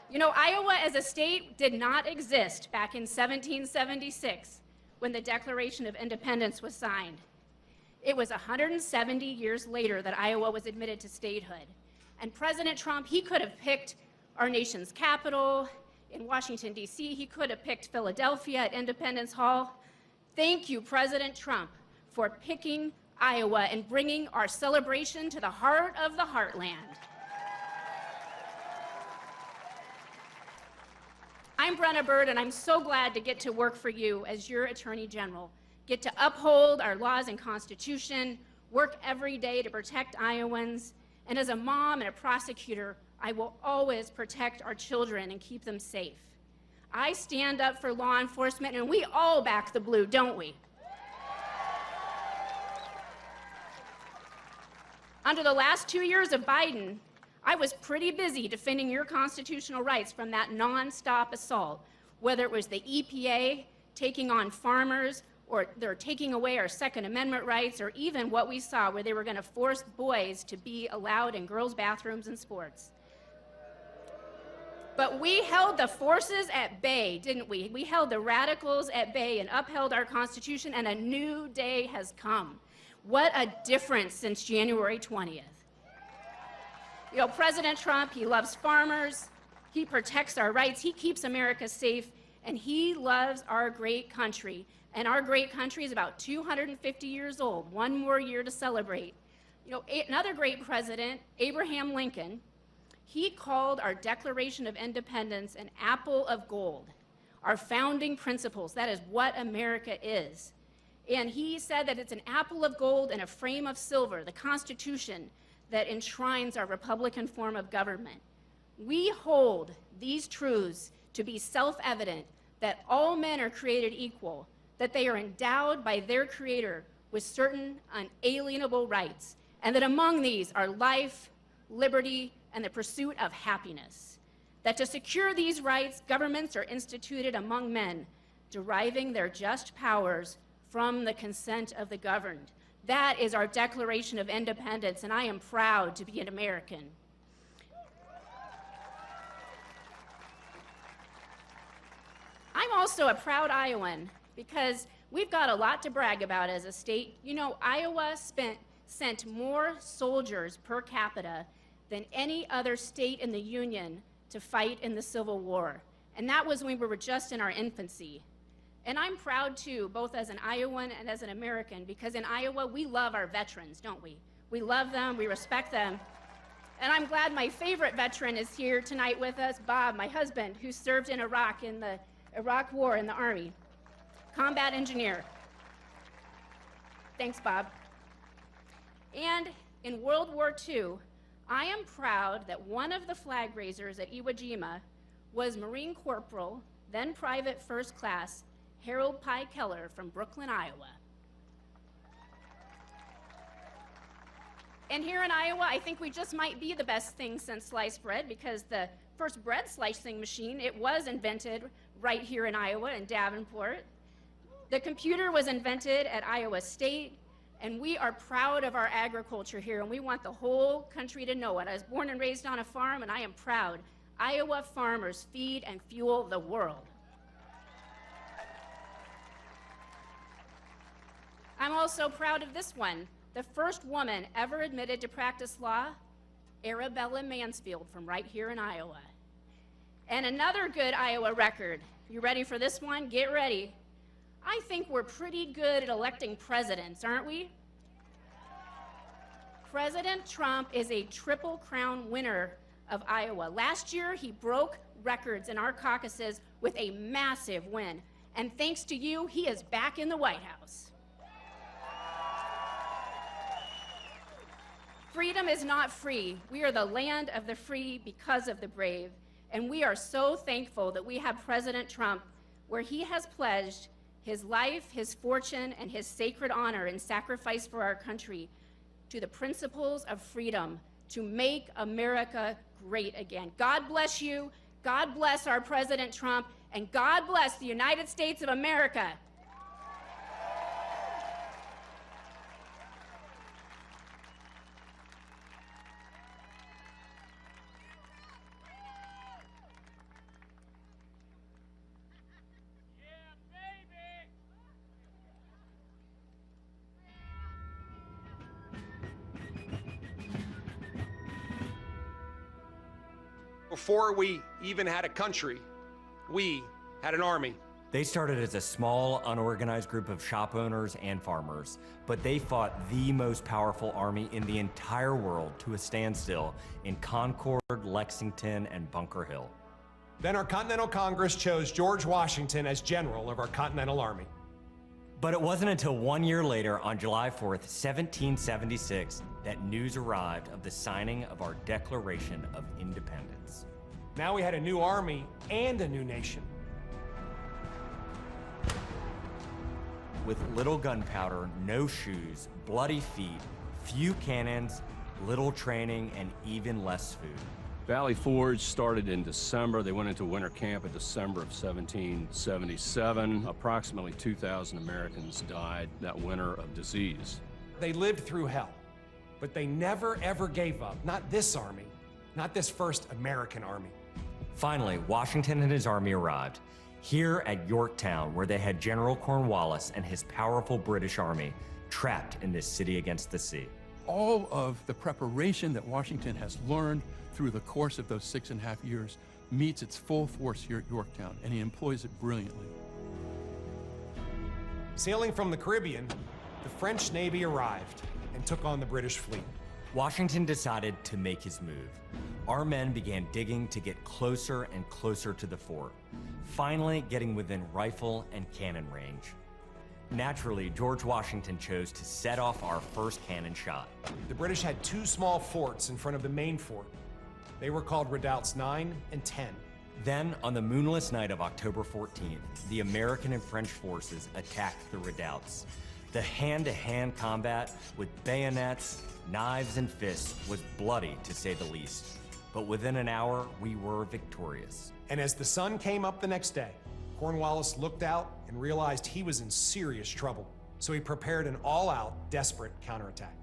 You know, Iowa as a state did not exist back in 1776 when the Declaration of Independence was signed. It was 170 years later that Iowa was admitted to statehood. And President Trump, he could have picked our nation's capital in Washington, D.C. He could have picked Philadelphia at Independence Hall. Thank you, President Trump, for picking Iowa and bringing our celebration to the heart of the heartland. I'm Brenna Bird, and I'm so glad to get to work for you as your Attorney General, get to uphold our laws and Constitution, work every day to protect Iowans, and as a mom and a prosecutor, I will always protect our children and keep them safe. I stand up for law enforcement, and we all back the blue, don't we? Under the last 2 years of Biden, I was pretty busy defending your constitutional rights from that nonstop assault, whether it was the EPA taking on farmers, or they're taking away our Second Amendment rights, or even what we saw where they were going to force boys to be allowed in girls' bathrooms and sports. But we held the forces at bay, didn't we? We held the radicals at bay and upheld our Constitution, and a new day has come. What a difference since January 20th. You know, President Trump, he loves farmers, he protects our rights, he keeps America safe, and he loves our great country. And our great country is about 250 years old, one more year to celebrate. You know, another great president, Abraham Lincoln, he called our Declaration of Independence an apple of gold, our founding principles. That is what America is. And he said that it's an apple of gold in a frame of silver, the Constitution that enshrines our Republican form of government. We hold these truths to be self-evident, that all men are created equal, that they are endowed by their Creator with certain unalienable rights, and that among these are life, liberty, and the pursuit of happiness. That to secure these rights, governments are instituted among men, deriving their just powers from the consent of the governed. That is our Declaration of Independence, and I am proud to be an American. I'm also a proud Iowan because we've got a lot to brag about as a state. You know, Iowa sent more soldiers per capita than any other state in the Union to fight in the Civil War. And that was when we were just in our infancy. And I'm proud too, both as an Iowan and as an American, because in Iowa, we love our veterans, don't we? We love them, we respect them. And I'm glad my favorite veteran is here tonight with us, Bob, my husband, who served in Iraq in the Iraq War in the Army, combat engineer. Thanks, Bob. And in World War II, I am proud that one of the flag raisers at Iwo Jima was Marine Corporal, then Private First Class, Harold Pye Keller from Brooklyn, Iowa. And here in Iowa, I think we just might be the best thing since sliced bread, because the first bread slicing machine, it was invented right here in Iowa in Davenport. The computer was invented at Iowa State, and we are proud of our agriculture here, and we want the whole country to know it. I was born and raised on a farm, and I am proud. Iowa farmers feed and fuel the world. I'm also proud of this one. The first woman ever admitted to practice law, Arabella Mansfield from right here in Iowa. And another good Iowa record. You ready for this one? Get ready. I think we're pretty good at electing presidents, aren't we? President Trump is a Triple Crown winner of Iowa. Last year, he broke records in our caucuses with a massive win. And thanks to you, he is back in the White House. Freedom is not free. We are the land of the free because of the brave. And we are so thankful that we have President Trump, where he has pledged his life, his fortune, and his sacred honor in sacrifice for our country to the principles of freedom to make America great again. God bless you. God bless our President Trump. And God bless the United States of America. Before we even had a country, we had an army. They started as a small, unorganized group of shop owners and farmers, but they fought the most powerful army in the entire world to a standstill in Concord, Lexington, and Bunker Hill. Then our Continental Congress chose George Washington as general of our Continental Army. But it wasn't until 1 year later, on July 4th, 1776, that news arrived of the signing of our Declaration of Independence. Now we had a new army and a new nation. With little gunpowder, no shoes, bloody feet, few cannons, little training, and even less food. Valley Forge started in December. They went into winter camp in December of 1777. Approximately 2,000 Americans died that winter of disease. They lived through hell, but they never ever gave up. Not this army, not this first American army. Finally, Washington and his army arrived. Here at Yorktown, where they had General Cornwallis and his powerful British army trapped in this city against the sea. All of the preparation that Washington has learned through the course of those 6.5 years meets its full force here at Yorktown, and he employs it brilliantly. Sailing from the Caribbean, the French Navy arrived and took on the British fleet. Washington decided to make his move. Our men began digging to get closer and closer to the fort, finally getting within rifle and cannon range. Naturally, George Washington chose to set off our first cannon shot. The British had two small forts in front of the main fort. They were called Redoubts 9 and 10. Then, on the moonless night of October 14th, the American and French forces attacked the redoubts. The hand-to-hand combat with bayonets, knives, and fists was bloody, to say the least. But within an hour, we were victorious. And as the sun came up the next day, Cornwallis looked out and realized he was in serious trouble. So he prepared an all-out, desperate counterattack.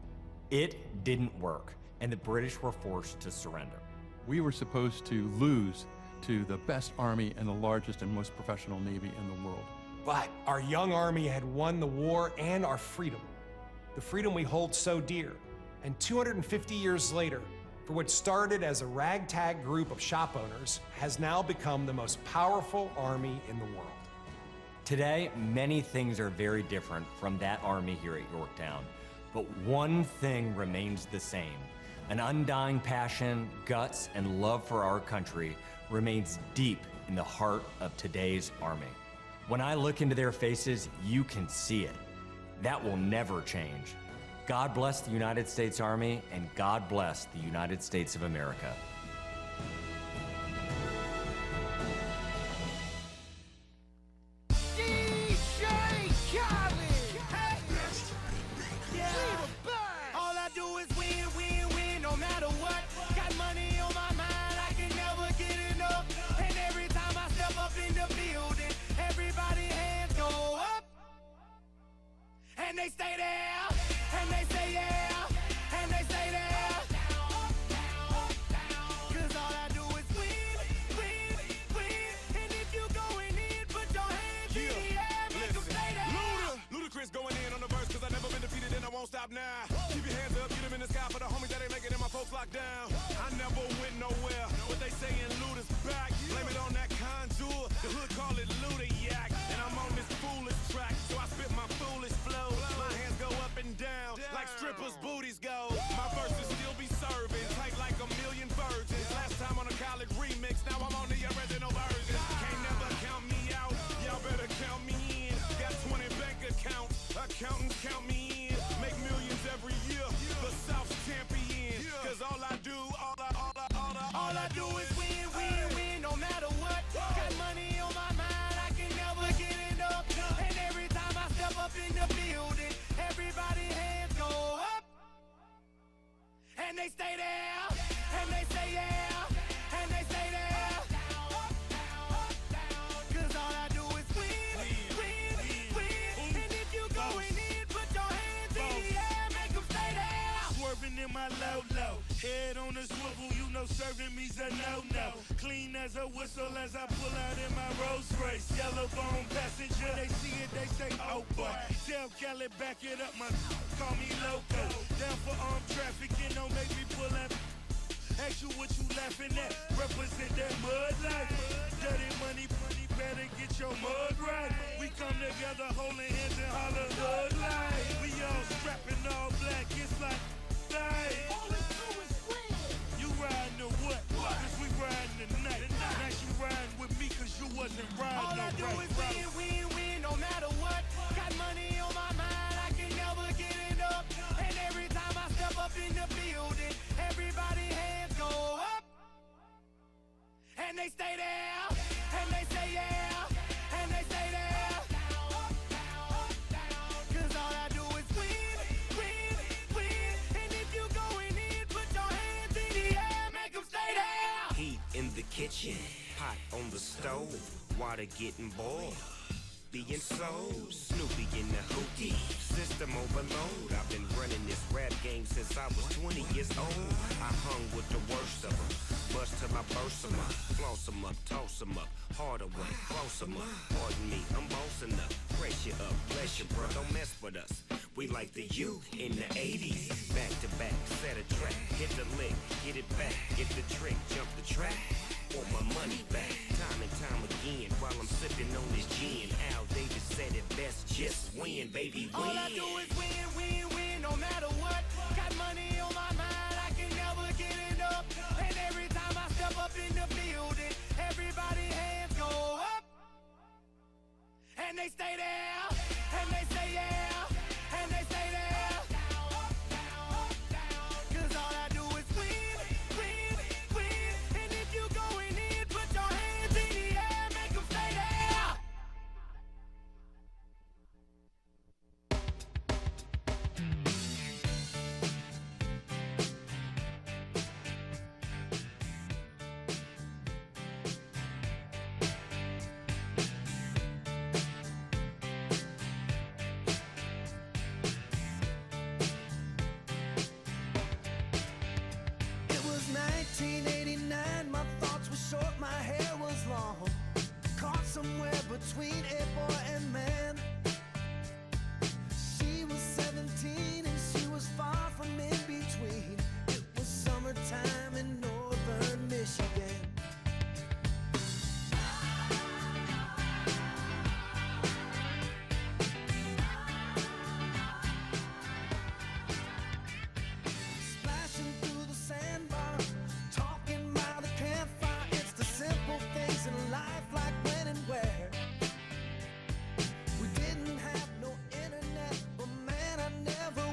It didn't work, and the British were forced to surrender. We were supposed to lose to the best army and the largest and most professional navy in the world. But our young army had won the war and our freedom. The freedom we hold so dear. And 250 years later, for what started as a ragtag group of shop owners, has now become the most powerful army in the world. Today, many things are very different from that army here at Yorktown, but one thing remains the same. An undying passion, guts, and love for our country remains deep in the heart of today's army. When I look into their faces, you can see it. That will never change. God bless the United States Army, and God bless the United States of America. All I do is win, win, win, no matter what. Got money on my mind, I can never get enough. And every time I step up in the building, everybody hands go up. And they stay there, and they say yeah, and they stay there. Cause all I do is win, win, win. And if you going in, put your hands in the air, make them stay there. Ludacris going in on the verse, cause I never been defeated and I won't stop now. Keep your hands up, get them in the sky for the homies that ain't making it and my folks locked down. I never went nowhere, but they saying Luda's back. Blame it on that contour, the hood call it Luda yak. And I'm on this foolish track, so I spit my foolish flow. My hands go up and down, like strippers' booties go. My verses still be serving, tight like a million virgins. Last time on a college remix, now I'm on the original version. Can't never count me out, y'all better count me in. Got 20 bank accounts, accountants count me in. Make millions every year, the South's champion. Cause all I do is win, win, win, no matter what. Got money on my mind, I can never get enough. And every time I step up in the building, everybody hands go up. And they stay there, and they say yeah, and they stay there. Cause all I do is win, win, win. And if you going in, put your hands in the air, make them stay there. Swerving in my low-low, head on a swivel, you know serving me's a no-no. Clean as a whistle as I pull out in my Rolls Royce. Yellow bone passenger, they see it, they say, oh boy. Tell Kelly, back it up, my call me loco. Down for armed trafficking, don't make me pull that. Ask you what you laughing at, represent that mud life. Dirty money, better get your mug right. We come together holding hands and holler hug like. We all strapping all black, it's like, hey. All we do is win. You riding or what? Cause we riding tonight. Now you riding with me cause you wasn't riding. All I do is win, win, win, no matter what. Got money on my mind, I can never get it up. And every time I step up in the building, everybody hands go up. And they stay there, and they say yeah, and they stay there. Cause all I do is win, win, win. And if you going in, put your hands in the air, make them stay there. Heat in the kitchen, pot on the stove, water getting boiled. Being sold, Snoopy in the hootie, system overload. I've been running this rap game since I was 20 years old. I hung with the worst of them, bust till I burst them up, floss them up, toss them up, harder way, close them up. Pardon me, I'm bossing up, pressure up, bless you, bro, don't mess with us. We like the youth in the 80s, back to back, set a track, hit the lick, get it back, get the trick, jump the track. Want my money back, time and time again, while I'm sipping on this gin. Al Davis said it best, just win, baby, win. All I do is win, win, win, no matter what. Got money on my mind, I can never get it up. And every time I step up in the building, everybody hands go up. And they stay there, and they say yeah, and they stay there. Cause all I do is win, win, win. And if you going in, put your hands in the air, make them stay there. It was 1989, my thoughts were short, my hair was long. Caught somewhere between a boy and man. She was 17 and she was far from in between. It was summertime in northern Michigan. Splashing through the sandbar, talking by the campfire. It's the simple things in life, like when and where. We didn't have no internet, but man, I never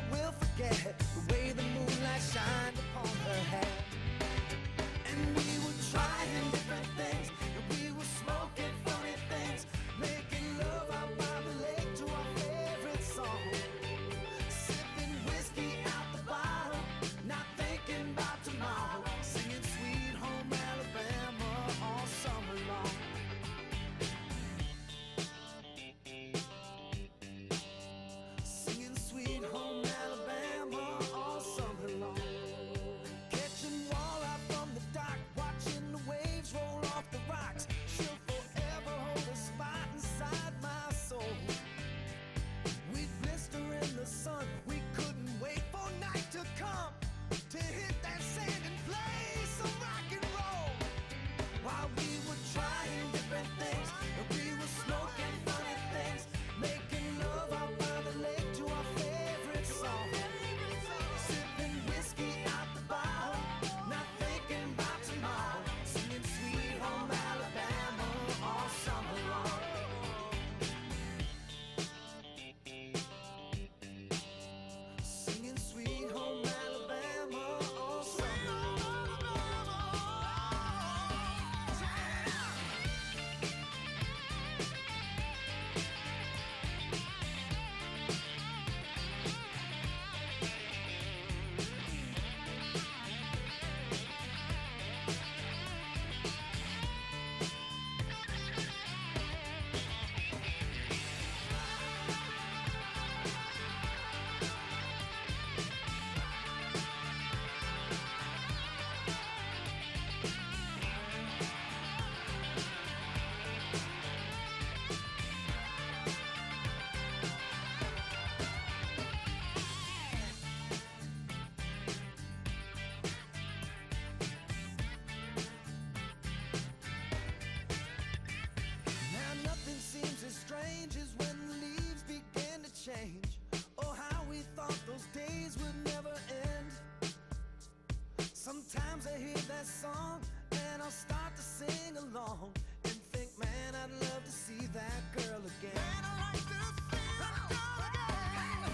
Sometimes I hear that song and I'll start to sing along and think, man, I'd love to see that girl again. Man, I'd like to see that girl again.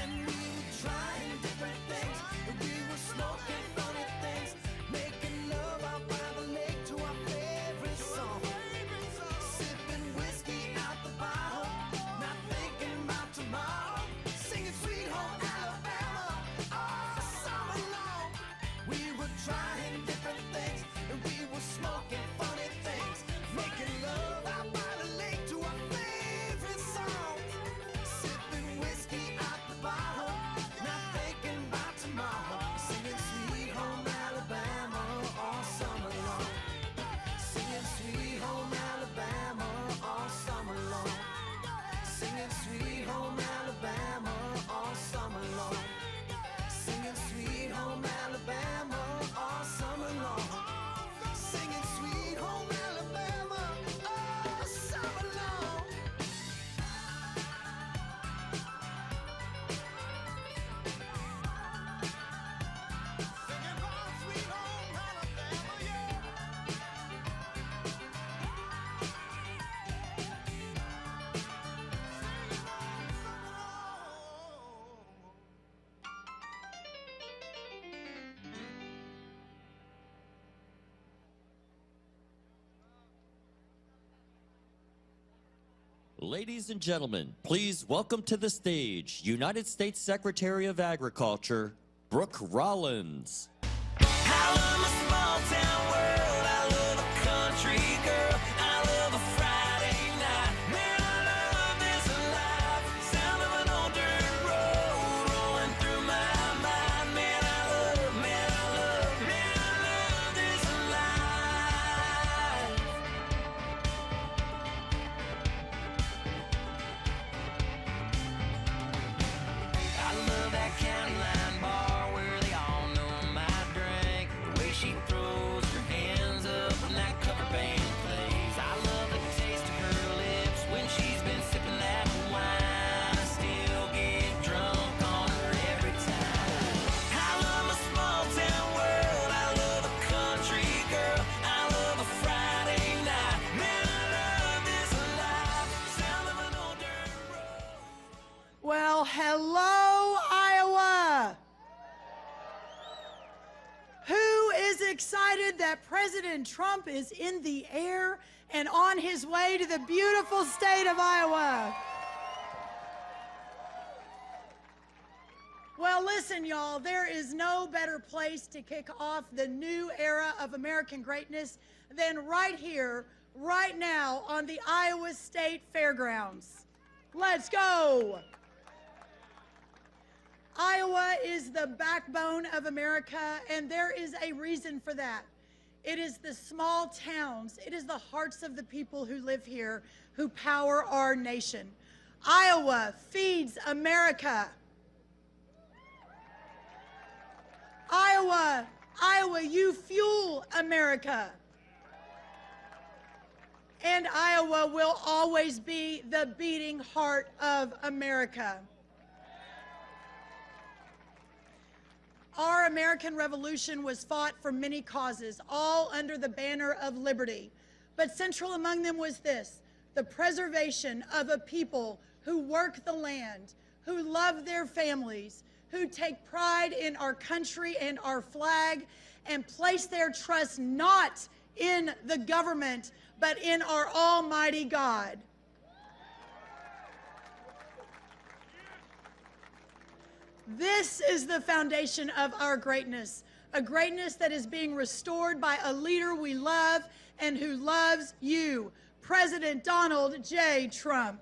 And we were trying different things, and we were smoking funny things, making love out by the lake to our favorite song, sipping whiskey out the bottle, not thinking about tomorrow, singing Sweet Home Alabama all summer long. We were trying different things, and we were smoking funny things, making love out by the lake to our favorite song, sipping whiskey out the bottle, not thinking about tomorrow, singing Sweet Home Alabama all summer long, singing Sweet Home Alabama all summer long, singing Sweet Home Alabama all summer long, singing Sweet Home Alabama all summer long, singing Sweet Home Alabama all summer long. Ladies and gentlemen, please welcome to the stage United States Secretary of Agriculture, Brooke Rollins. I love my small town world, I love a country girl, I love a Friday night, man, I love this life, sound of an old dirt road rolling through my mind, man, I love, man, I love, man, I love this life. I love that county line bar where they all know my drink, the way she throws her hands up when that cover band plays. I love the taste of her lips when she's been sipping that wine. I still get drunk on her every time. I love my small town world, I love a country girl, I love a Friday night, man, I love this life, sound of an old dirt road. Well, hello, Iowa. Who is excited that President Trump is in the air and on his way to the beautiful state of Iowa? Well, listen, y'all, there is no better place to kick off the new era of American greatness than right here, right now, on the Iowa State Fairgrounds. Let's go. Iowa is the backbone of America, and there is a reason for that. It is the small towns, it is the hearts of the people who live here who power our nation. Iowa feeds America. Iowa, you fuel America. And Iowa will always be the beating heart of America. Our American Revolution was fought for many causes, all under the banner of liberty. But central among them was this: the preservation of a people who work the land, who love their families, who take pride in our country and our flag, and place their trust not in the government, but in our Almighty God. This is the foundation of our greatness, a greatness that is being restored by a leader we love and who loves you, President Donald J. Trump.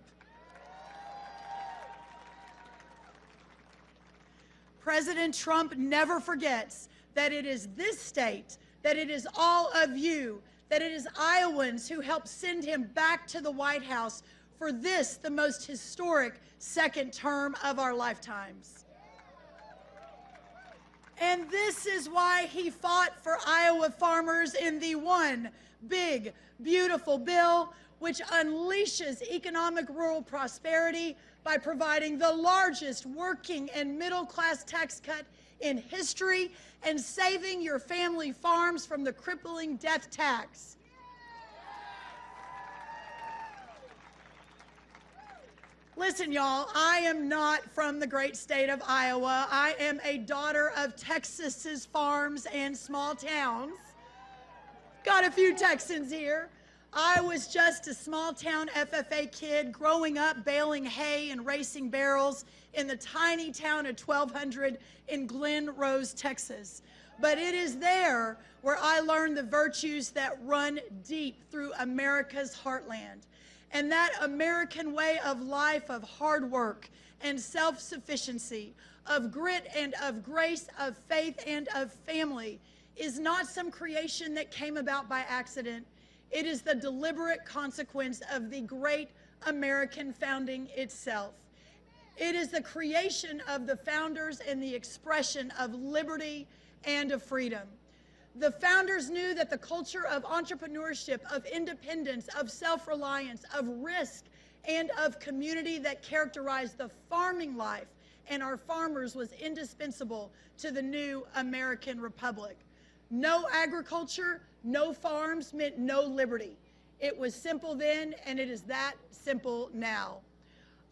President Trump never forgets that it is this state, that it is all of you, that it is Iowans who helped send him back to the White House for this, the most historic second term of our lifetimes. And this is why he fought for Iowa farmers in the one big, beautiful bill, which unleashes economic rural prosperity by providing the largest working and middle-class tax cut in history and saving your family farms from the crippling death tax. Listen, y'all, I am not from the great state of Iowa. I am a daughter of Texas's farms and small towns. Got a few Texans here. I was just a small town FFA kid growing up baling hay and racing barrels in the tiny town of 1200 in Glen Rose, Texas. But it is there where I learned the virtues that run deep through America's heartland. And that American way of life of hard work and self-sufficiency, of grit and of grace, of faith and of family is not some creation that came about by accident. It is the deliberate consequence of the great American founding itself. It is the creation of the founders and the expression of liberty and of freedom. The founders knew that the culture of entrepreneurship, of independence, of self-reliance, of risk, and of community that characterized the farming life and our farmers was indispensable to the new American Republic. No agriculture, no farms meant no liberty. It was simple then, and it is that simple now.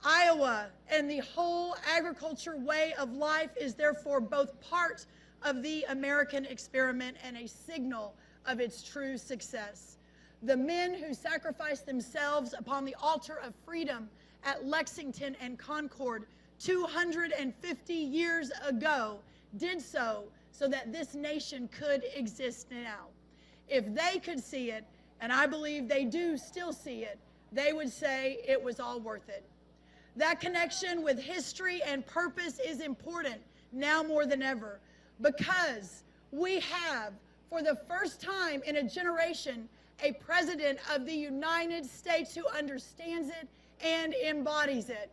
Iowa and the whole agriculture way of life is therefore both part of the American experiment and a signal of its true success. The men who sacrificed themselves upon the altar of freedom at Lexington and Concord 250 years ago did so that this nation could exist now. If they could see it, and I believe they do still see it, they would say it was all worth it. That connection with history and purpose is important now more than ever, because we have, for the first time in a generation, a president of the United States who understands it and embodies it.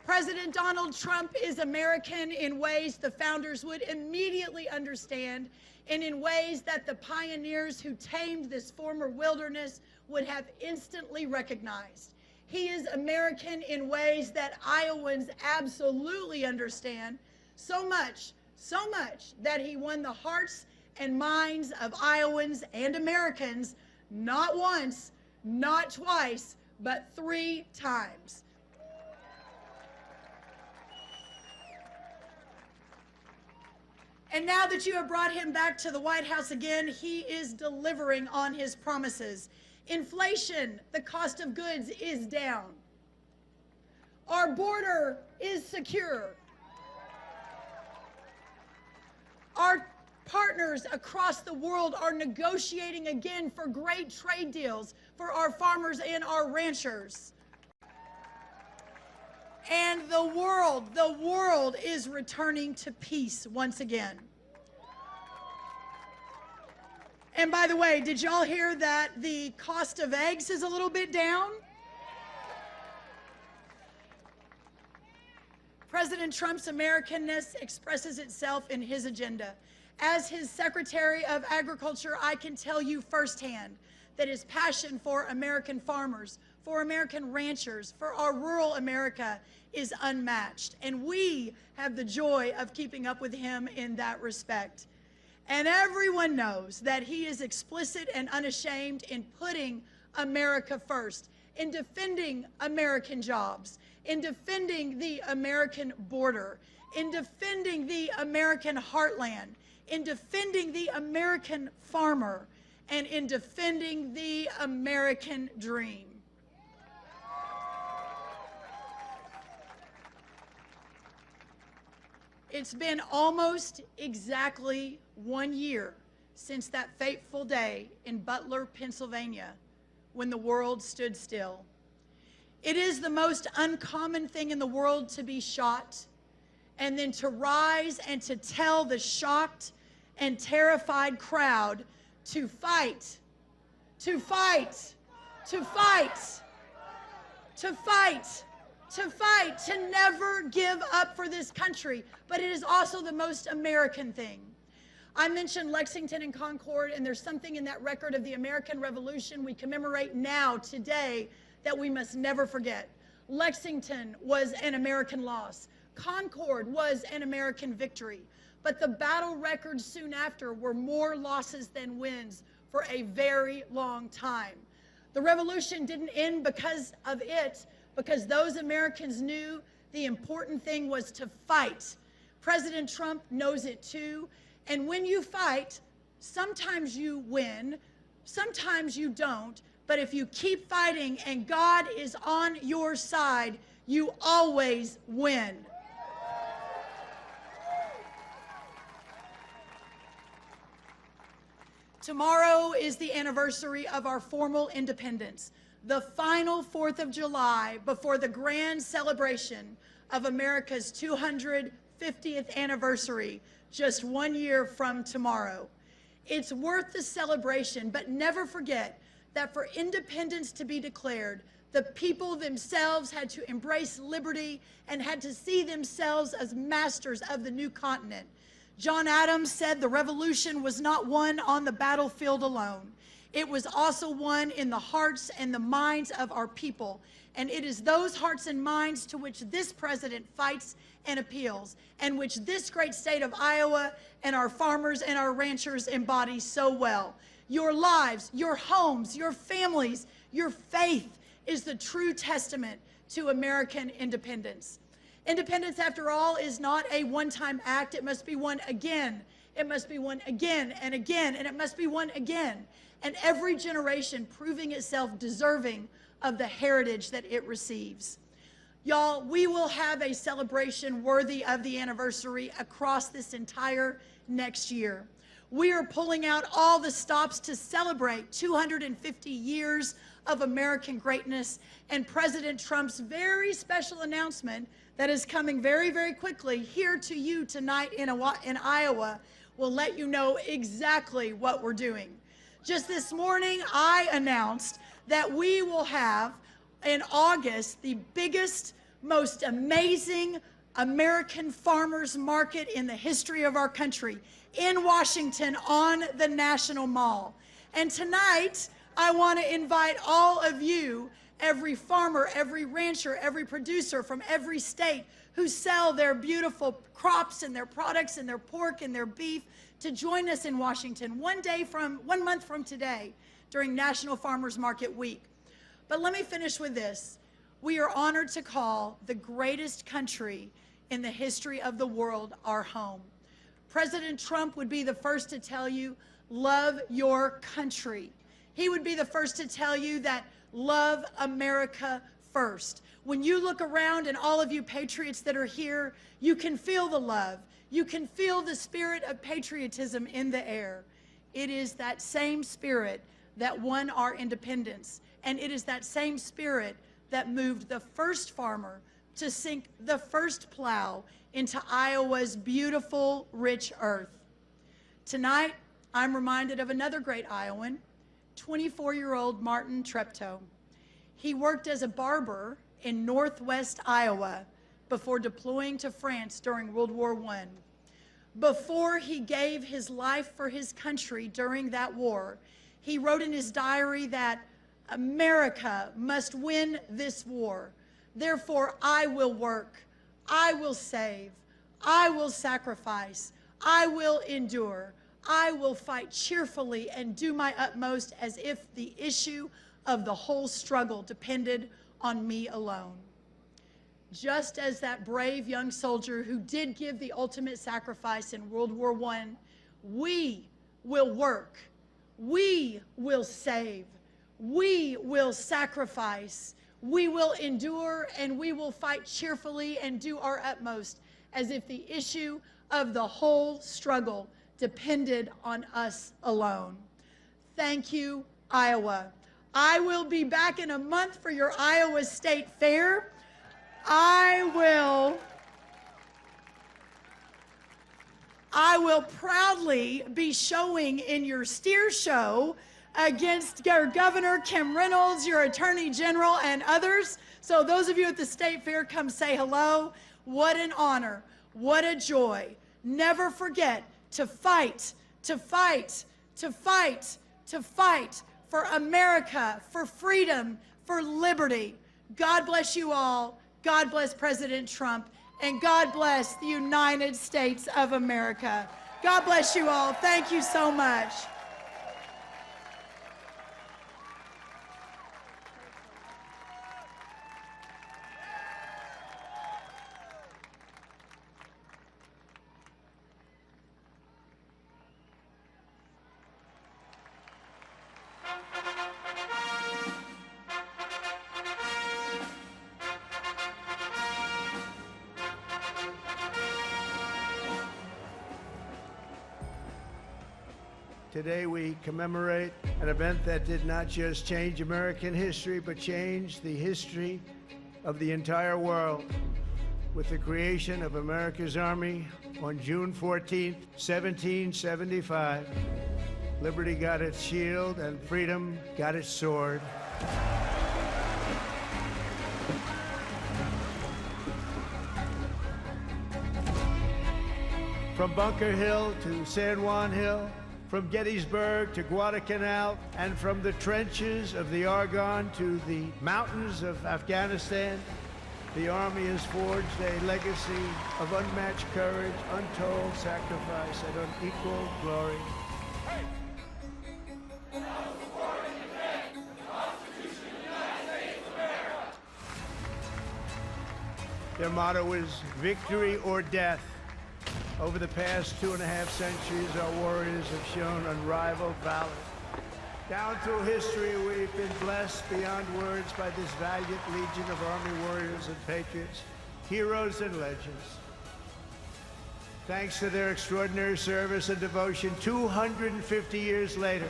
President Donald Trump is American in ways the founders would immediately understand, and in ways that the pioneers who tamed this former wilderness would have instantly recognized. He is American in ways that Iowans absolutely understand, so much that he won the hearts and minds of Iowans and Americans, not once, not twice, but 3 times. And now that you have brought him back to the White House again, he is delivering on his promises. Inflation, the cost of goods, is down. Our border is secure. Our partners across the world are negotiating again for great trade deals for our farmers and our ranchers. And the world is returning to peace once again. And by the way, did y'all hear that the cost of eggs is a little bit down? President Trump's Americanness expresses itself in his agenda. As his Secretary of Agriculture, I can tell you firsthand that his passion for American farmers, for American ranchers, for our rural America is unmatched. And we have the joy of keeping up with him in that respect. And everyone knows that he is explicit and unashamed in putting America first, in defending American jobs, in defending the American border, in defending the American heartland, in defending the American farmer, and in defending the American dream. It's been almost exactly 1 year since that fateful day in Butler, Pennsylvania, when the world stood still. It is the most uncommon thing in the world to be shot, and then to rise and to tell the shocked and terrified crowd to fight, to fight, to fight, to fight, to fight, to never give up for this country. But it is also the most American thing. I mentioned Lexington and Concord, and there's something in that record of the American Revolution we commemorate now, today, that we must never forget. Lexington was an American loss. Concord was an American victory. But the battle records soon after were more losses than wins for a very long time. The revolution didn't end because of it, because those Americans knew the important thing was to fight. President Trump knows it too. And when you fight, sometimes you win, sometimes you don't. But if you keep fighting and God is on your side, you always win. Tomorrow is the anniversary of our formal independence, the final 4th of July before the grand celebration of America's 250th anniversary, just 1 year from tomorrow. It's worth the celebration, but never forget that for independence to be declared, the people themselves had to embrace liberty and had to see themselves as masters of the new continent. John Adams said the revolution was not won on the battlefield alone. It was also won in the hearts and the minds of our people. And it is those hearts and minds to which this president fights and appeals, and which this great state of Iowa and our farmers and our ranchers embody so well. Your lives, your homes, your families, your faith is the true testament to American independence. Independence, after all, is not a one-time act. It must be won again. It must be won again and again, and it must be won again. And every generation proving itself deserving of the heritage that it receives. Y'all, we will have a celebration worthy of the anniversary across this entire next year. We are pulling out all the stops to celebrate 250 years of American greatness, and President Trump's very special announcement that is coming very, very quickly here to you tonight in Iowa will let you know exactly what we're doing. Just this morning, I announced that we will have in August the biggest, most amazing American farmers market in the history of our country in Washington on the National Mall. And tonight, I want to invite all of you, every farmer, every rancher, every producer from every state who sell their beautiful crops and their products and their pork and their beef, to join us in Washington 1 month from today during National Farmers Market Week. But let me finish with this. We are honored to call the greatest country in the history of the world our home. President Trump would be the first to tell you, love your country. He would be the first to tell you that love America first. When you look around, and all of you patriots that are here, you can feel the love. You can feel the spirit of patriotism in the air. It is that same spirit that won our independence, and it is that same spirit that moved the first farmer to sink the first plow into Iowa's beautiful, rich earth. Tonight, I'm reminded of another great Iowan, 24-year-old Martin Treptow. He worked as a barber in northwest Iowa before deploying to France during World War I. Before he gave his life for his country during that war, he wrote in his diary that America must win this war. Therefore, I will work, I will save, I will sacrifice, I will endure, I will fight cheerfully and do my utmost as if the issue of the whole struggle depended on me alone. Just as that brave young soldier who did give the ultimate sacrifice in World War I, we will work, we will save, we will sacrifice, we will endure, and we will fight cheerfully and do our utmost as if the issue of the whole struggle depended on us alone. Thank you, Iowa. I will be back in a month for your Iowa State Fair. I will proudly be showing in your steer show against your Governor Kim Reynolds, your Attorney General, and others. So those of you at the State Fair, come say hello. What an honor. What a joy. Never forget to fight, to fight, to fight, to fight for America, for freedom, for liberty. God bless you all. God bless President Trump. And God bless the United States of America. God bless you all. Thank you so much. Today we commemorate an event that did not just change American history, but changed the history of the entire world with the creation of America's Army on June 14th, 1775. Liberty got its shield and freedom got its sword. From Bunker Hill to San Juan Hill, from Gettysburg to Guadalcanal, and from the trenches of the Argonne to the mountains of Afghanistan, the Army has forged a legacy of unmatched courage, untold sacrifice, and unequaled glory. Their motto is victory or death. Over the past 2.5 centuries, our warriors have shown unrivaled valor. Down through history, we've been blessed beyond words by this valiant legion of Army warriors and patriots, heroes and legends. Thanks to their extraordinary service and devotion, 250 years later,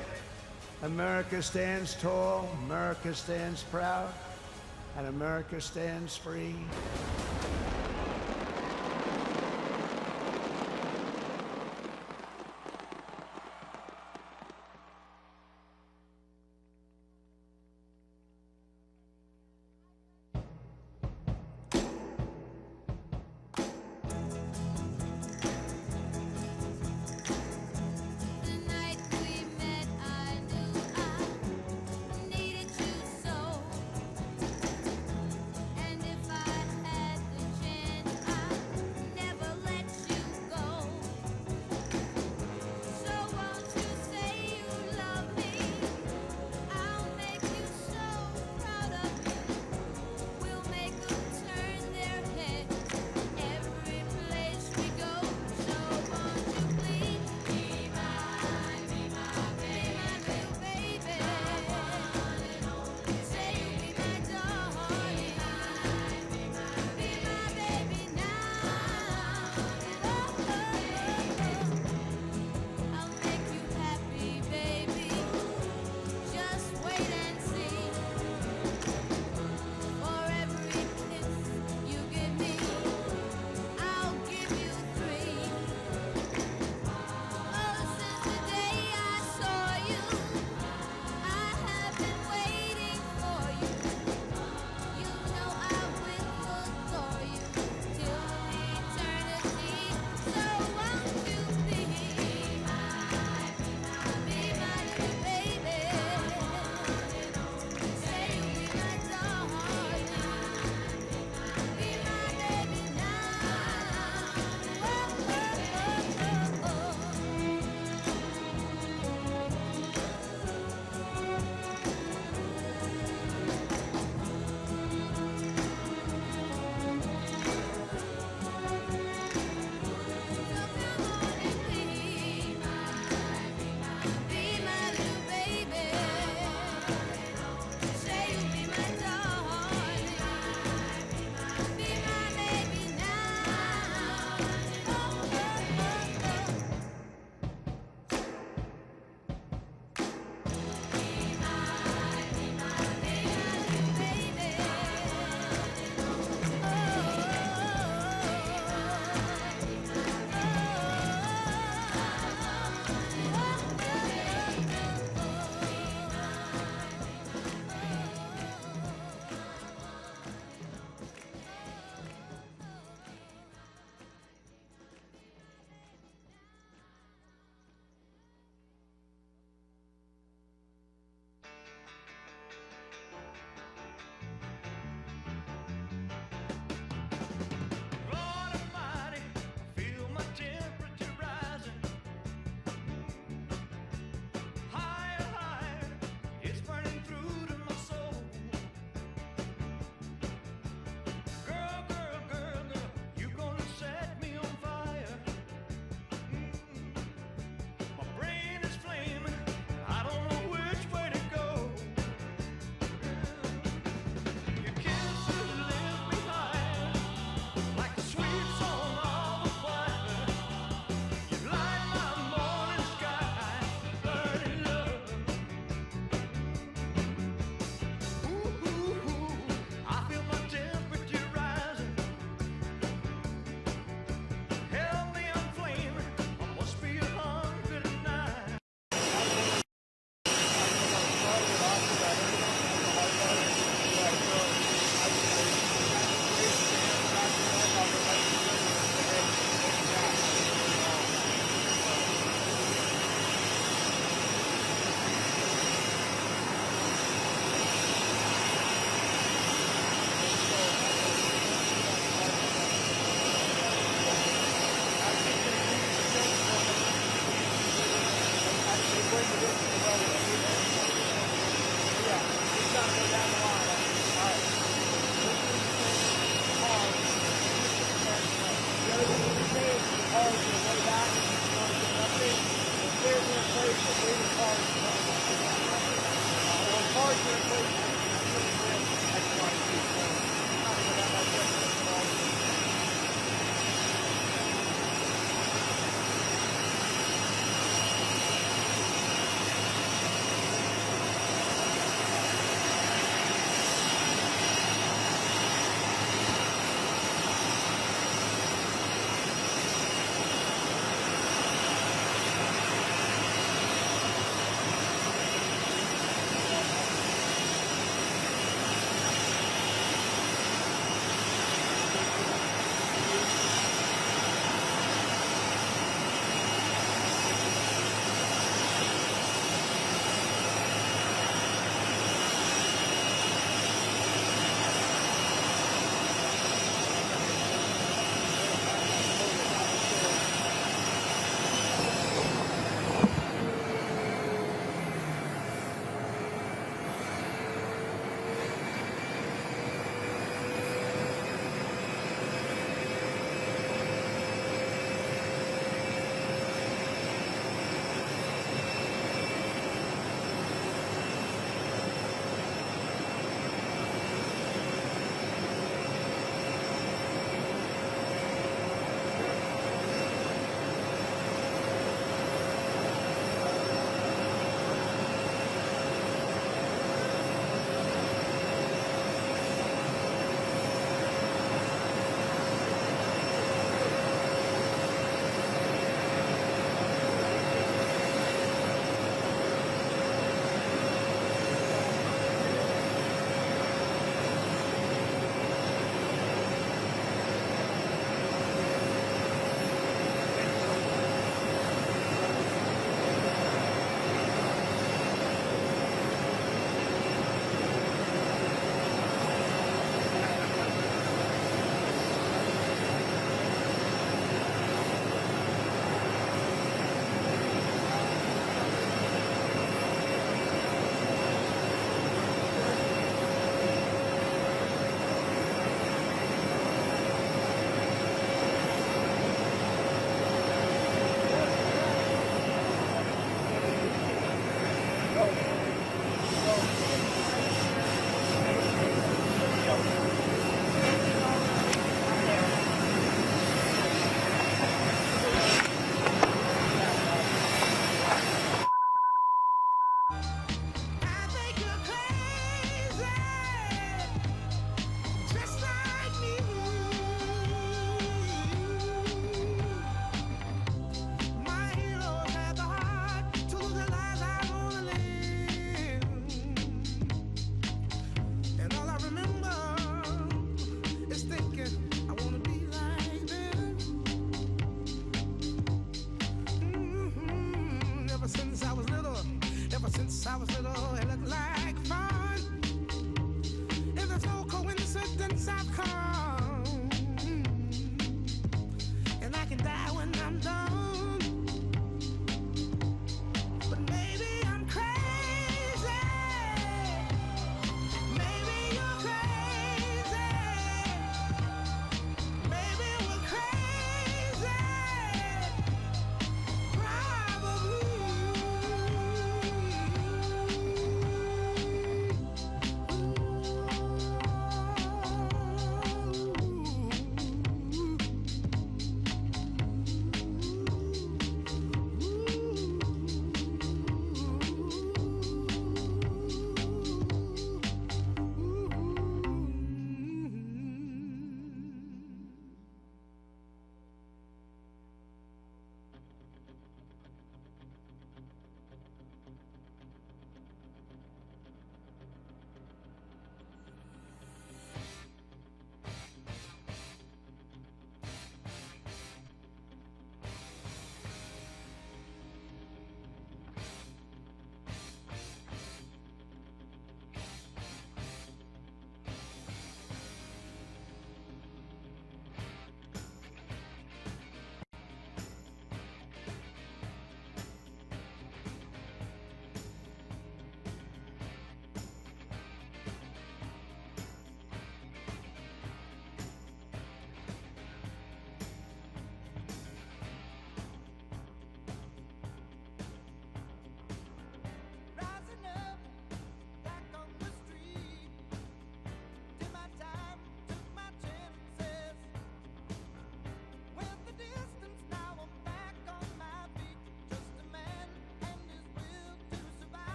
America stands tall, America stands proud, and America stands free. And if I had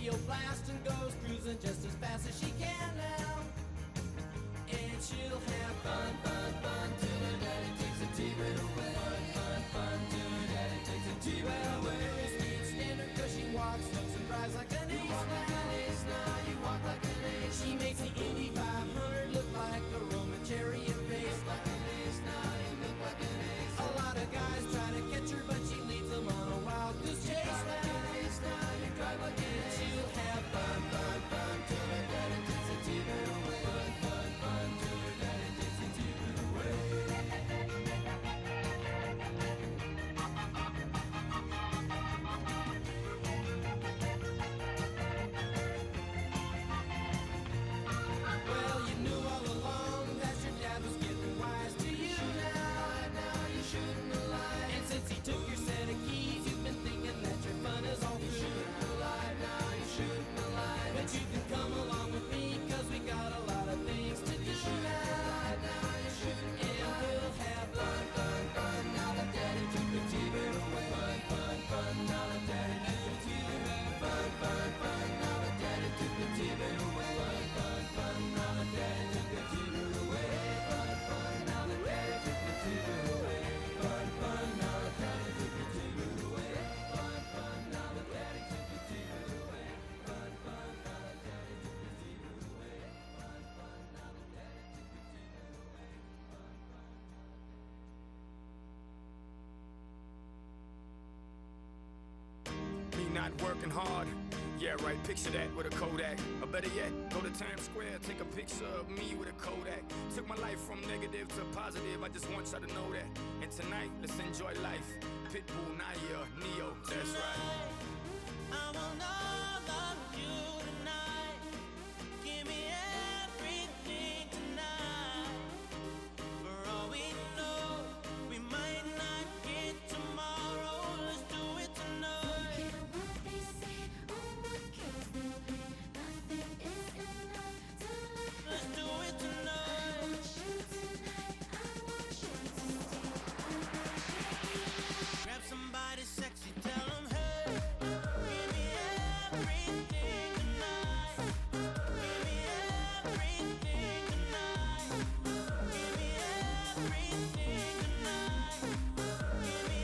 radio blast and goes cruising just as fast as she can now. And she'll have fun, fun, fun till her daddy takes the T-bird away. Fun, fun, fun till her daddy takes the T-bird away. Speed standard 'cause she walks, looks and drives like an ace. You walk like an ace now, you walk like an ace. She makes the Indy 500 look like a Roman chariot race. Like an ace now, you look like an ace. A lot of guys try to catch her, but she leads them on a wild goose chase. Like an ace now, you drive like an ace. She'll have fun, fun, fun till her daddy takes the T-bird away. Fun, fun, fun till her daddy takes the T-bird away. Well, you knew all along that your dad was getting wise to you now. Now you shouldn't have lied. And since he took your set of keys, you've been thinking that your fun is all through. You shouldn't have lied. Now you shouldn't have lied. But you can come along with me 'cause we got a lot of things to do now. Now you shouldn't. And we'll have fun, fun, fun. Now that daddy took the T-bird away. Fun, fun, fun. Now that daddy took the T-bird away. Fun, fun, fun. Now that daddy took the T-bird away. Fun, fun, fun. Now that daddy took the T-bird away. Fun, fun. Now that daddy took the T-bird away. Fun, fun. Now that daddy took the T-bird away. Fun, fun. Now that daddy took the T-bird away. Fun, fun. Now that daddy took the T-bird away. Fun, fun. Now that daddy took the T-bird away. Me not working hard. Yeah, right, picture that with a Kodak. Or better yet, go to Times Square, take a picture of me with a Kodak. Took my life from negative to positive, I just want y'all to know that. And tonight, let's enjoy life. Pitbull, Naya, Neo, that's right. I want all of you tonight. Give me everything tonight. For all we know, we might not get tomorrow. Let's do it tonight. Let's do it tonight. Grab somebody sexy, tell them, hey, give me everything tonight. Give me everything tonight. Give me everything tonight. Give me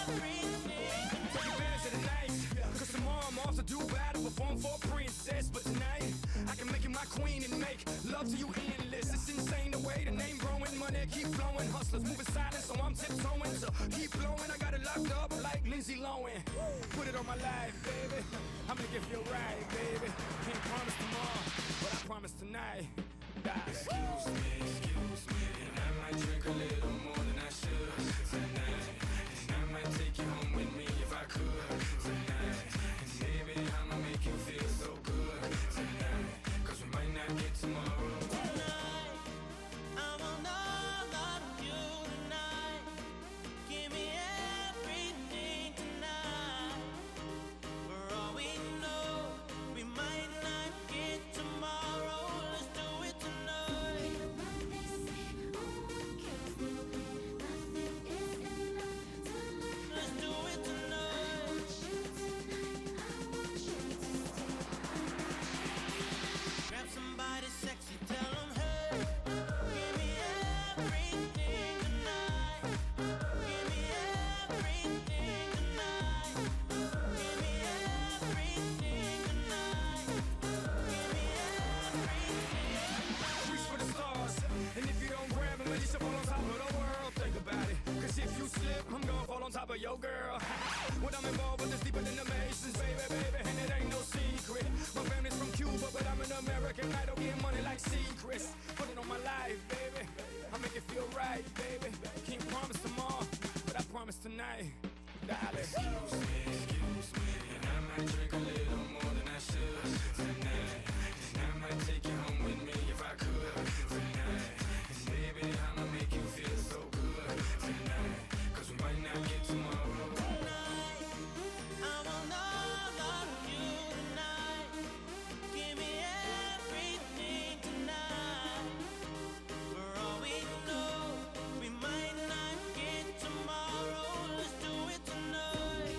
everything tonight. Take advantage of the night, 'cause tomorrow I'm off to do battle, perform for a princess. But tonight, I can make you my queen and make love to you endless. It's insane the way the name growing, money keep flowing. Hustlers moving silent, so I'm tiptoeing. So keep blowing, I got it locked up like Lindsay Lohan. Put it on my life, baby. I'm gonna give you a ride, baby. Can't promise tomorrow, but I promise tonight. Excuse me, and I might drink a little more than I should tonight. And I might take you home with me if I could tonight. And baby, I'ma make you feel so good tonight. 'Cause we might not get tomorrow. I want all of you tonight. Give me everything tonight. For all we know, we might not get tomorrow. Let's do it tonight. Let's do it tonight. Grab somebody sexy, tell them, hey, give me everything tonight. Give me everything tonight. Give me everything tonight. Give me everything. Reach for the stars, and if you don't grab them, let yourself fall on top of the world. Think about it, 'cause if you slip, I'm gonna fall on top of your girl. What I'm involved with is deeper than the Masons, baby, baby, and it ain't no secret. My family's from Cuba, but I'm an American. I don't get money like secrets. Put it on my life, baby. I make it feel right, baby. Can't promise tomorrow, but I promise tonight. Darling. Excuse me, and I might drink a little more than I should tonight. And I might take you home with me if I could tonight. And baby, I'ma make you feel so good tonight. 'Cause we might not get tomorrow. I want all of you tonight. Give me everything tonight. For all we know, we might not get tomorrow. Let's do it tonight.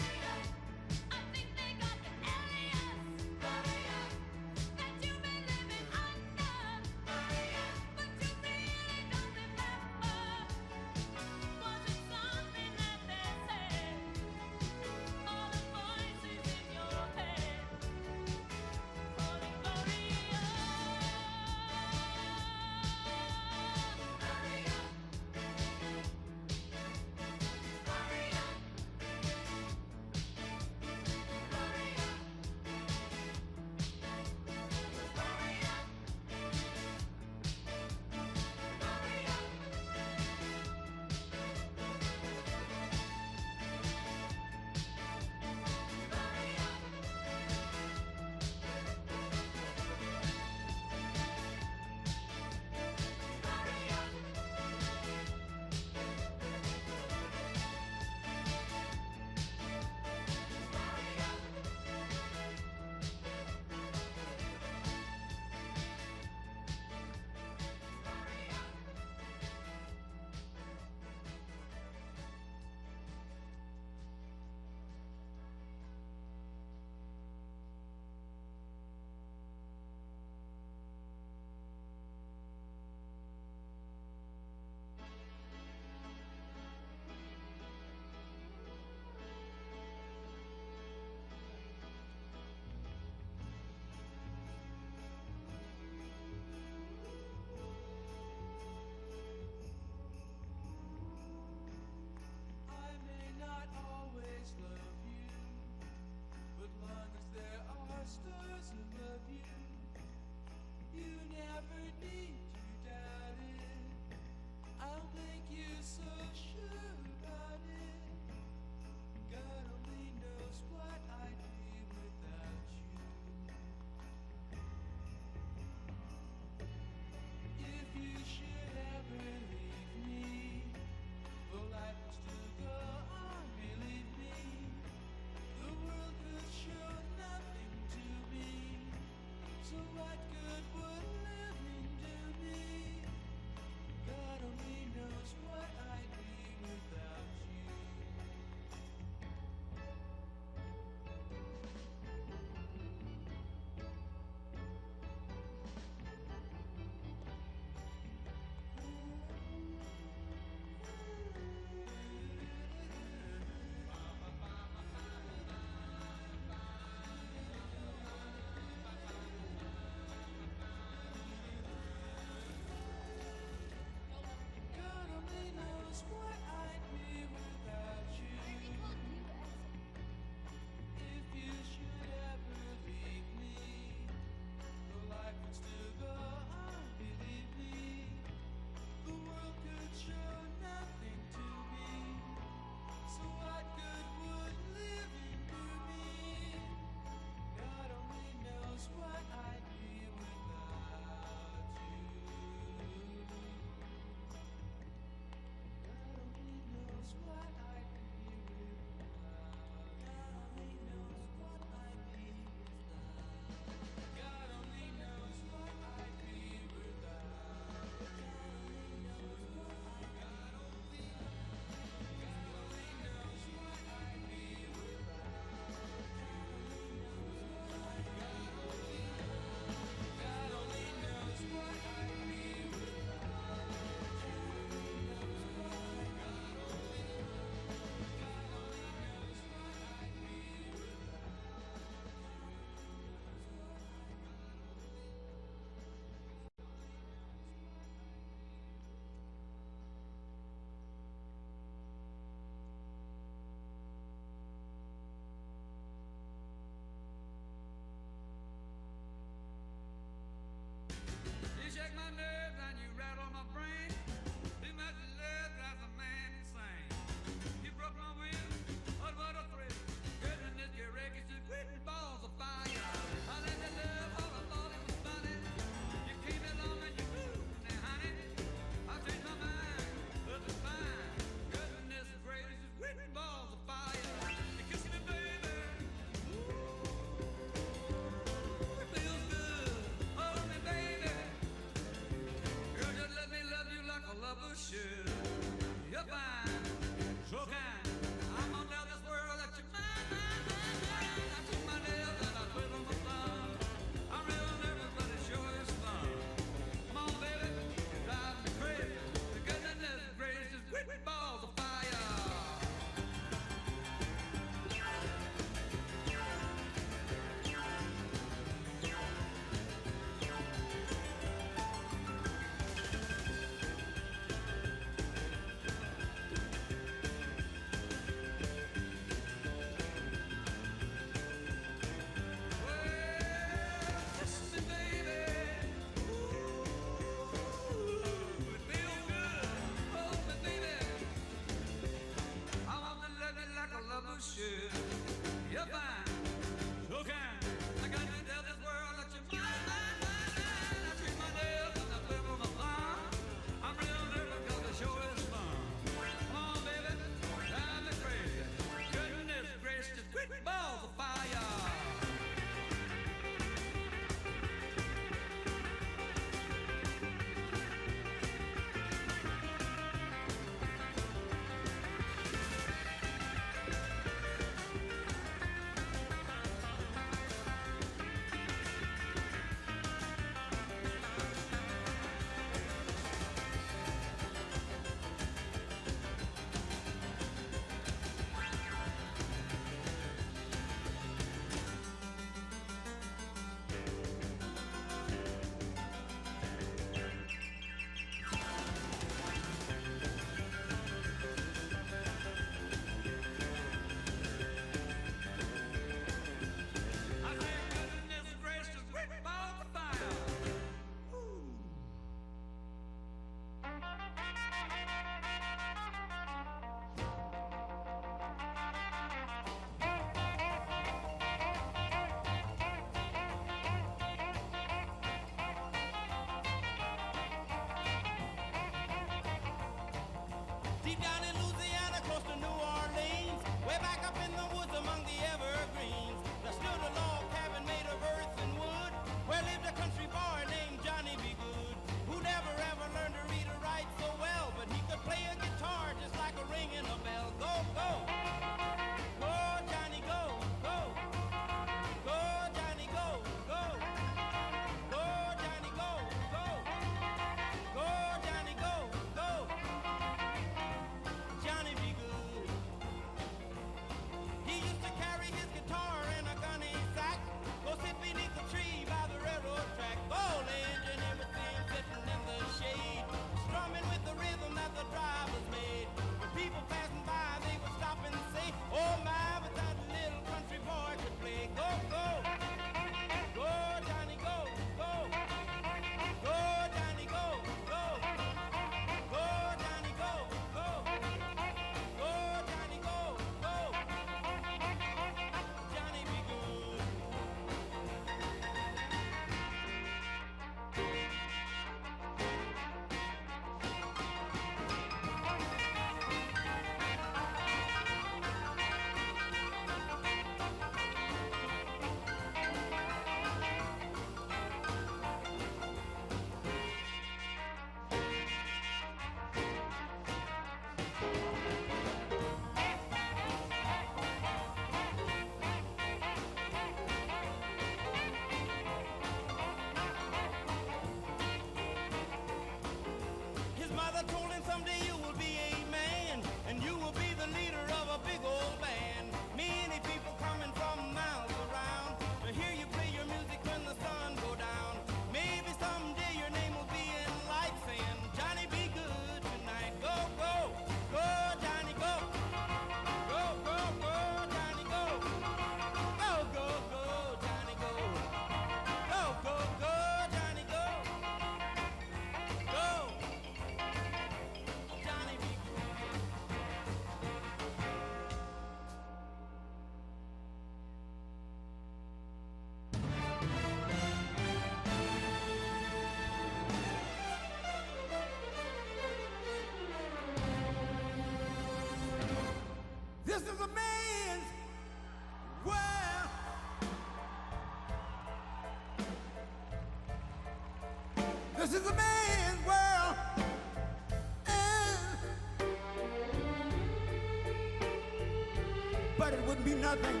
wouldn't be nothing,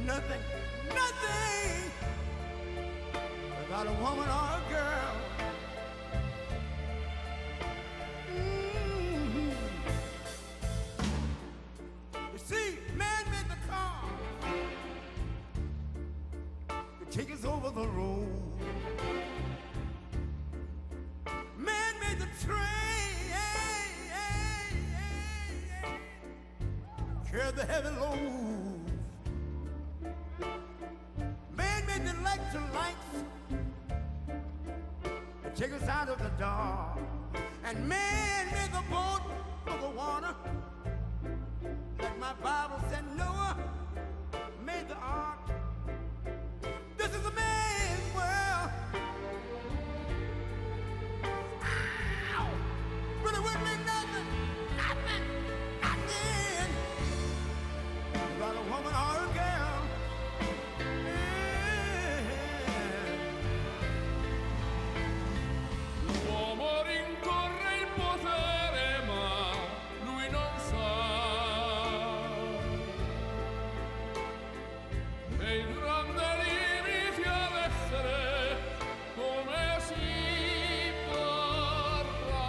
nothing, nothing without a woman or a girl. You see, man made the car to take us over the road. Man made the train, carry the heavy load. Man made the electric lights to take us out of the dark. And man made the boat for the water. Like my Bible said, Noah made the ark. This is a man's world. Ow! But it wouldn't mean nothing, nothing, nothing without a woman or a girl. L'uomo rincorre il potere, ma lui non sa che il grande limite ad essere come si parla.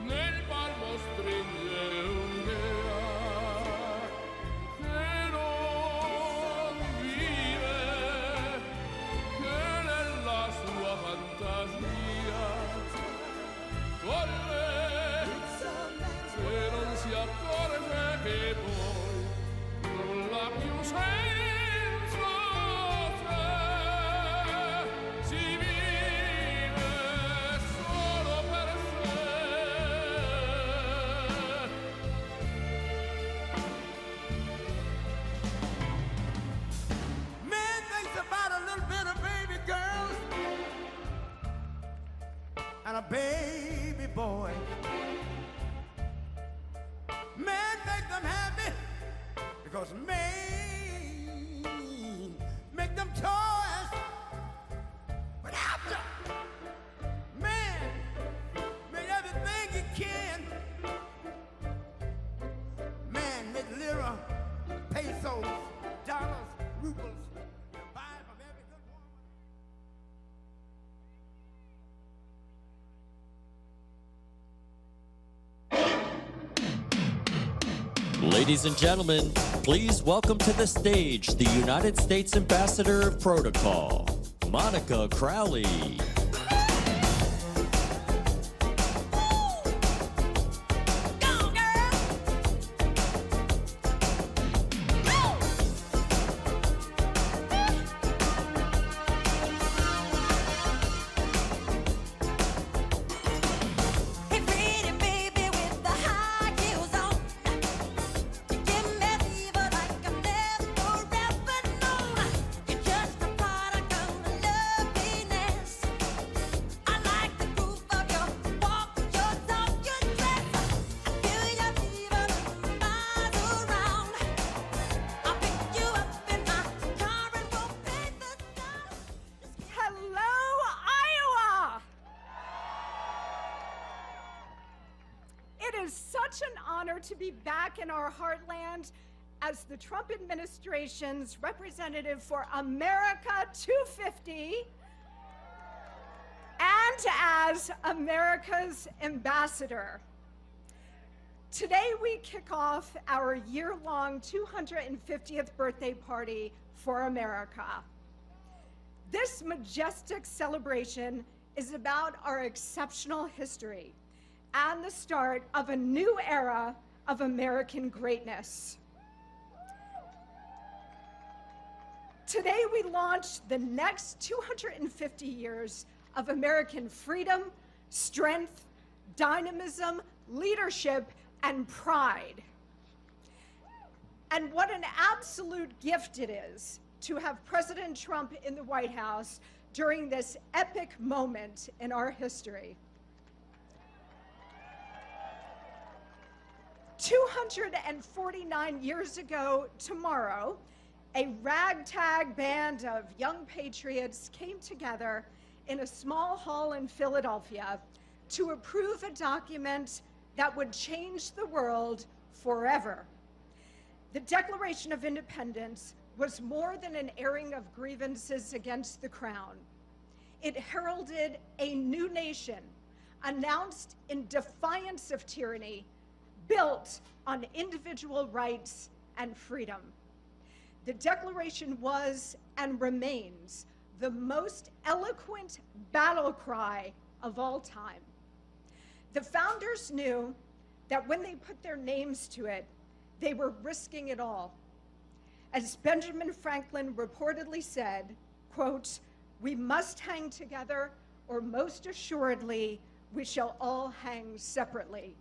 Nel palmo stringe un'idea che non vive, che nella sua fantasia corre, se non si accorge che poi nulla più senza te, si vive solo per sé. Man thinks about a little bit of baby girls and a baby boy. Man make them happy because man make them toys. But after man made everything he can, man made lira, pesos, dollars, rubles, and buy from every good woman. Ladies and gentlemen, please welcome to the stage the United States Ambassador of Protocol, Monica Crowley. To be back in our heartland as the Trump administration's representative for America 250 and as America's ambassador. Today we kick off our year-long 250th birthday party for America. This majestic celebration is about our exceptional history and the start of a new era of American greatness. Today we launch the next 250 years of American freedom, strength, dynamism, leadership, and pride. And what an absolute gift it is to have President Trump in the White House during this epic moment in our history. 249 years ago tomorrow, a ragtag band of young patriots came together in a small hall in Philadelphia to approve a document that would change the world forever. The Declaration of Independence was more than an airing of grievances against the crown. It heralded a new nation, announced in defiance of tyranny, built on individual rights and freedom. The Declaration was and remains the most eloquent battle cry of all time. The founders knew that when they put their names to it, they were risking it all. As Benjamin Franklin reportedly said, quote, "We must hang together, or most assuredly, we shall all hang separately."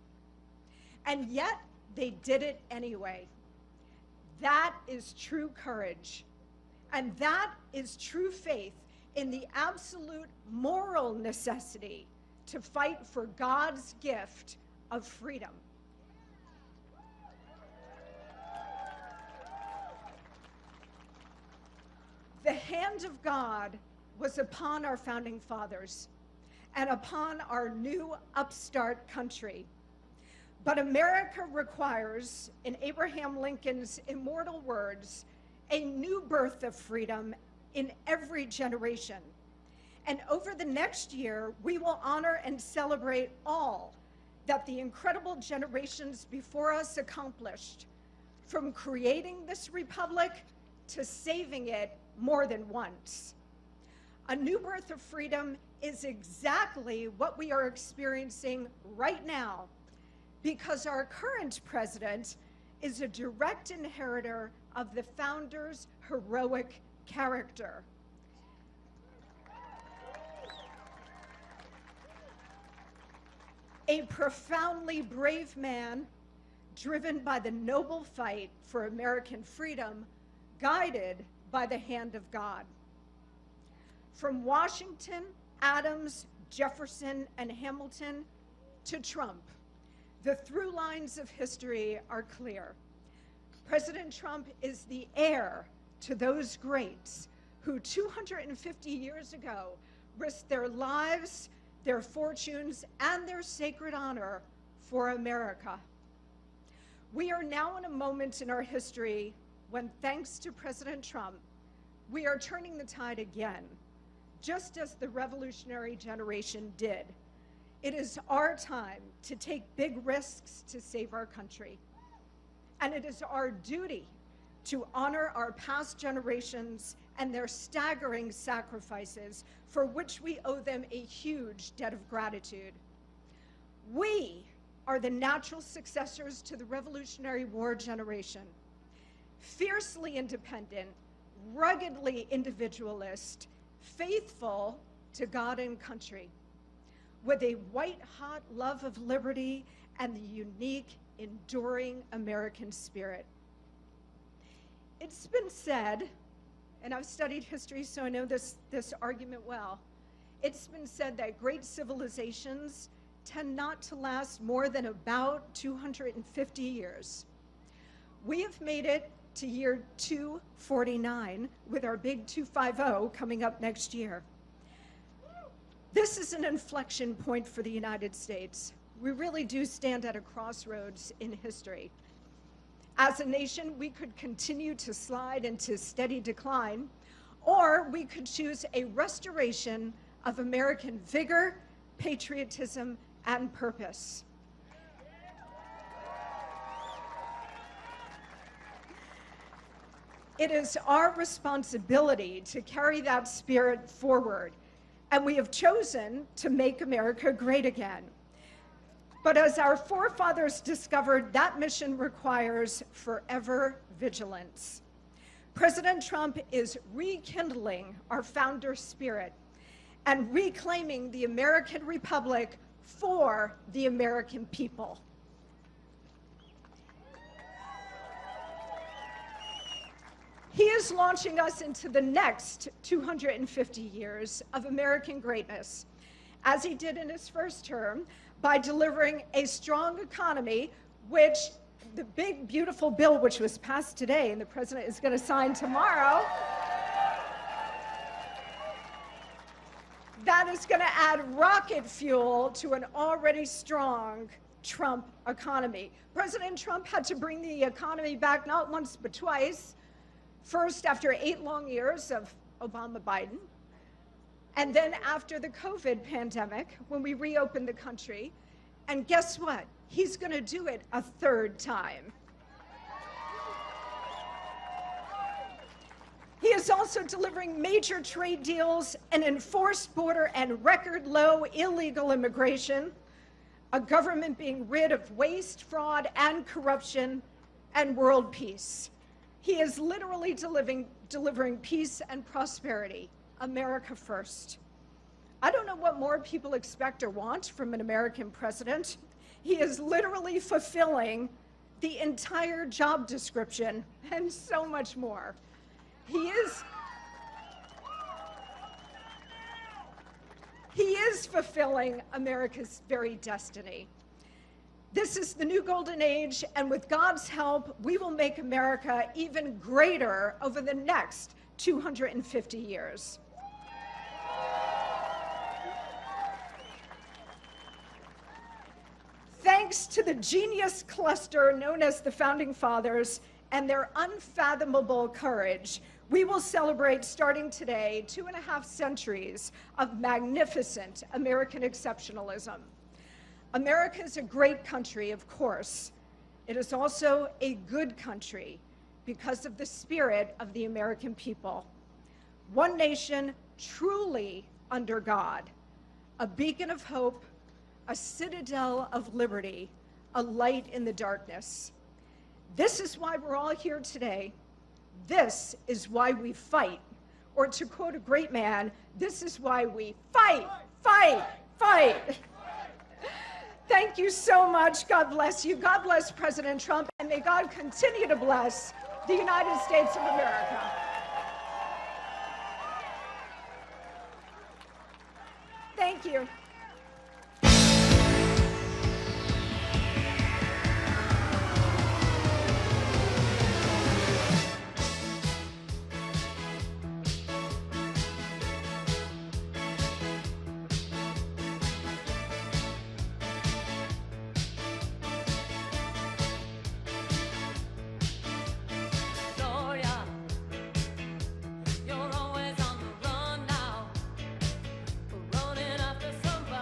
And yet, they did it anyway. That is true courage. And that is true faith in the absolute moral necessity to fight for God's gift of freedom. The hand of God was upon our founding fathers and upon our new upstart country. But America requires, in Abraham Lincoln's immortal words, a new birth of freedom in every generation. And over the next year, we will honor and celebrate all that the incredible generations before us accomplished, from creating this republic to saving it more than once. A new birth of freedom is exactly what we are experiencing right now, because our current president is a direct inheritor of the founders' heroic character. A profoundly brave man, driven by the noble fight for American freedom, guided by the hand of God. From Washington, Adams, Jefferson, and Hamilton to Trump, the through lines of history are clear. President Trump is the heir to those greats who 250 years ago risked their lives, their fortunes, and their sacred honor for America. We are now in a moment in our history when, thanks to President Trump, we are turning the tide again, just as the revolutionary generation did. It is our time to take big risks to save our country. And it is our duty to honor our past generations and their staggering sacrifices, for which we owe them a huge debt of gratitude. We are the natural successors to the Revolutionary War generation, fiercely independent, ruggedly individualist, faithful to God and country, with a white-hot love of liberty and the unique, enduring American spirit. It's been said, and I've studied history, so I know this argument well, it's been said that great civilizations tend not to last more than about 250 years. We have made it to year 249 with our big 250 coming up next year. This is an inflection point for the United States. We really do stand at a crossroads in history. As a nation, we could continue to slide into steady decline, or we could choose a restoration of American vigor, patriotism, and purpose. It is our responsibility to carry that spirit forward, and we have chosen to make America great again. But as our forefathers discovered, that mission requires forever vigilance. President Trump is rekindling our founder spirit and reclaiming the American Republic for the American people. He is launching us into the next 250 years of American greatness, as he did in his first term, by delivering a strong economy, which the big, beautiful bill, which was passed today and the president is going to sign tomorrow, that is going to add rocket fuel to an already strong Trump economy. President Trump had to bring the economy back not once but twice. First, after 8 long years of Obama-Biden, and then after the COVID pandemic, when we reopened the country. And guess what? He's going to do it a 3rd time. He is also delivering major trade deals, an enforced border and record low illegal immigration, a government being rid of waste, fraud, and corruption, and world peace. He is literally delivering peace and prosperity. America first. I don't know what more people expect or want from an American president. He is literally fulfilling the entire job description and so much more. He is fulfilling America's very destiny. This is the new golden age, and with God's help, we will make America even greater over the next 250 years. Thanks to the genius cluster known as the Founding Fathers and their unfathomable courage, we will celebrate, starting today, 2.5 centuries of magnificent American exceptionalism. America is a great country, of course. It is also a good country because of the spirit of the American people. One nation truly under God, a beacon of hope, a citadel of liberty, a light in the darkness. This is why we're all here today. This is why we fight. Or to quote a great man, this is why we fight, fight, fight. Thank you so much. God bless you. God bless President Trump, and may God continue to bless the United States of America. Thank you. You're always on the run now, running after somebody.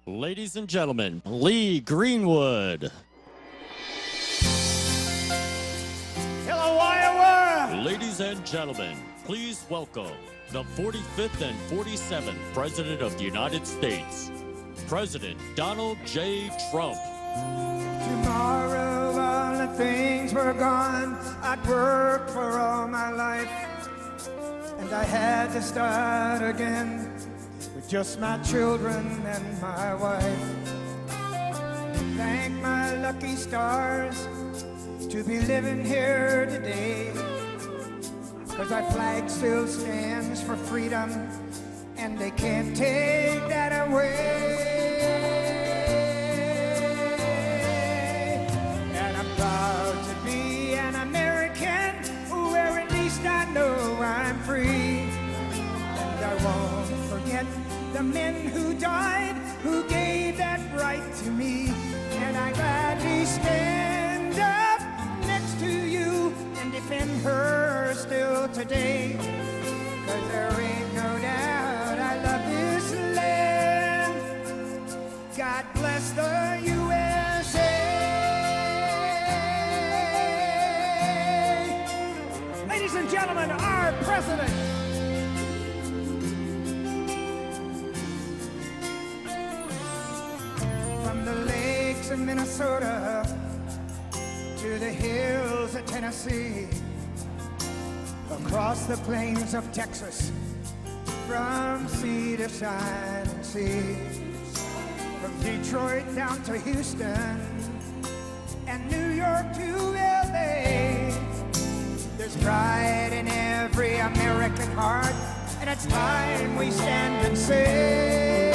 Ladies and gentlemen, Lee Greenwood. Hello, Iowa! Ladies and gentlemen, please welcome the 45th and 47th President of the United States, President Donald J. Trump. Tomorrow all the things were gone. I'd worked for all my life, and I had to start again with just my children and my wife. Thank my lucky stars to be living here today, 'cause our flag still stands for freedom, and they can't take that away. And I'm proud to be an American, where at least I know I'm free. And I won't forget the men who died, who gave that right to me. And I gladly stand up next to you and defend her still today. 'Cause there ain't no doubt I love this land. God bless the USA. Ladies and gentlemen, our president. From the lakes of Minnesota to the hills of Tennessee, across the plains of Texas, from sea to shining sea, from Detroit down to Houston and New York to LA. There's pride in every American heart, and it's time we stand and say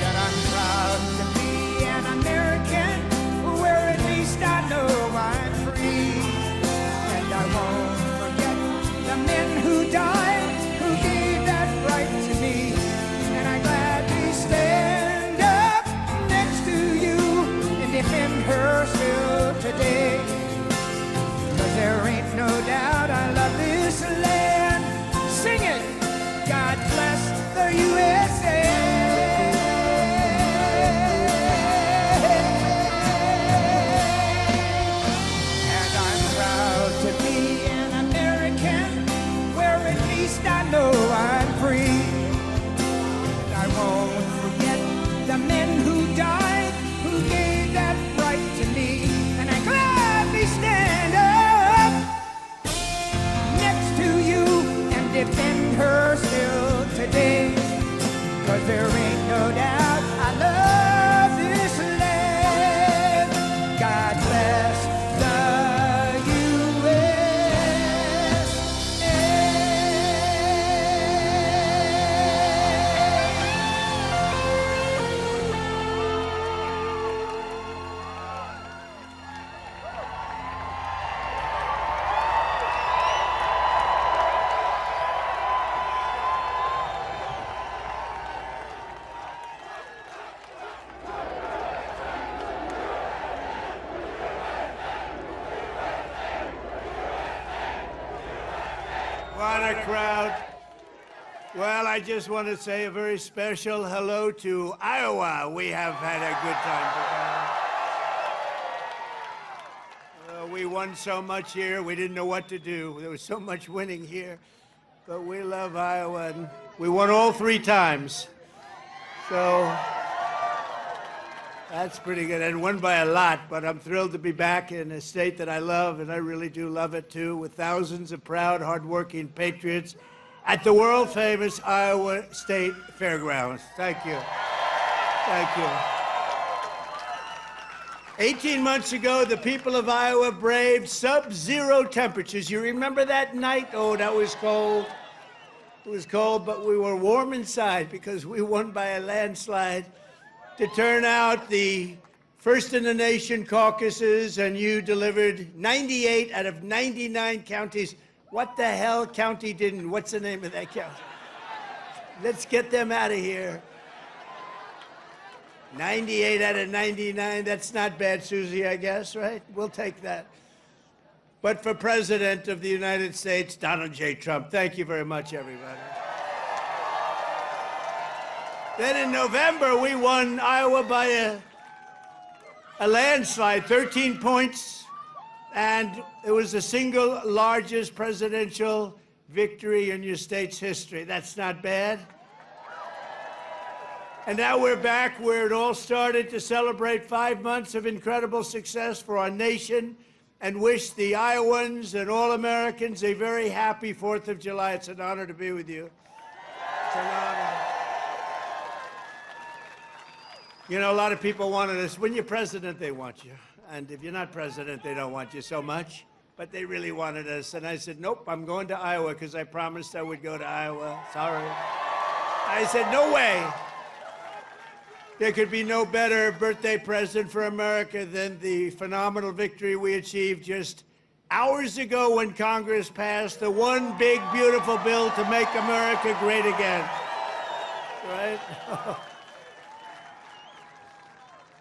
that I'm proud to be an American, where at least I know I'm free. And I won't forget the men who died, who gave that right to me. And I gladly stand up next to you and defend her still today. 'Cause there ain't no doubt I love this land. Sing it! God bless the USA. And I'm proud to be an American, where at least I know I'm free. And I won't forget the men who died, who gave that right to me. And I gladly stand up next to you and defend her still today. 'Cause there ain't no doubt I love this land. God bless the What a crowd. Well, I just want to say a very special hello to Iowa. We have had a good time. We won so much here, we didn't know what to do. There was so much winning here. But we love Iowa, and we won all 3 times. So that's pretty good, and won by a lot. But I'm thrilled to be back in a state that I love, and I really do love it too, with thousands of proud, hardworking patriots at the world-famous Iowa State Fairgrounds. Thank you. Thank you. 18 months ago, the people of Iowa braved sub-zero temperatures. You remember that night? Oh, that was cold. It was cold, but we were warm inside because we won by a landslide to turn out the first in the nation caucuses, and you delivered 98 out of 99 counties. What the hell county didn't? What's the name of that county? Let's get them out of here. 98 out of 99, that's not bad, Susie, I guess, right? We'll take that. But for President of the United States, Donald J. Trump, thank you very much, everybody. Then in November, we won Iowa by a landslide, 13 points, and it was the single largest presidential victory in your state's history. That's not bad. And now we're back where it all started to celebrate 5 months of incredible success for our nation and wish the Iowans and all Americans a very happy 4th of July. It's an honor to be with you. It's an honor. You know, a lot of people wanted us. When you're president, they want you. And if you're not president, they don't want you so much. But they really wanted us. And I said, nope, I'm going to Iowa because I promised I would go to Iowa. Sorry. I said, no way. There could be no better birthday present for America than the phenomenal victory we achieved just hours ago when Congress passed the one big, beautiful bill to make America great again. Right?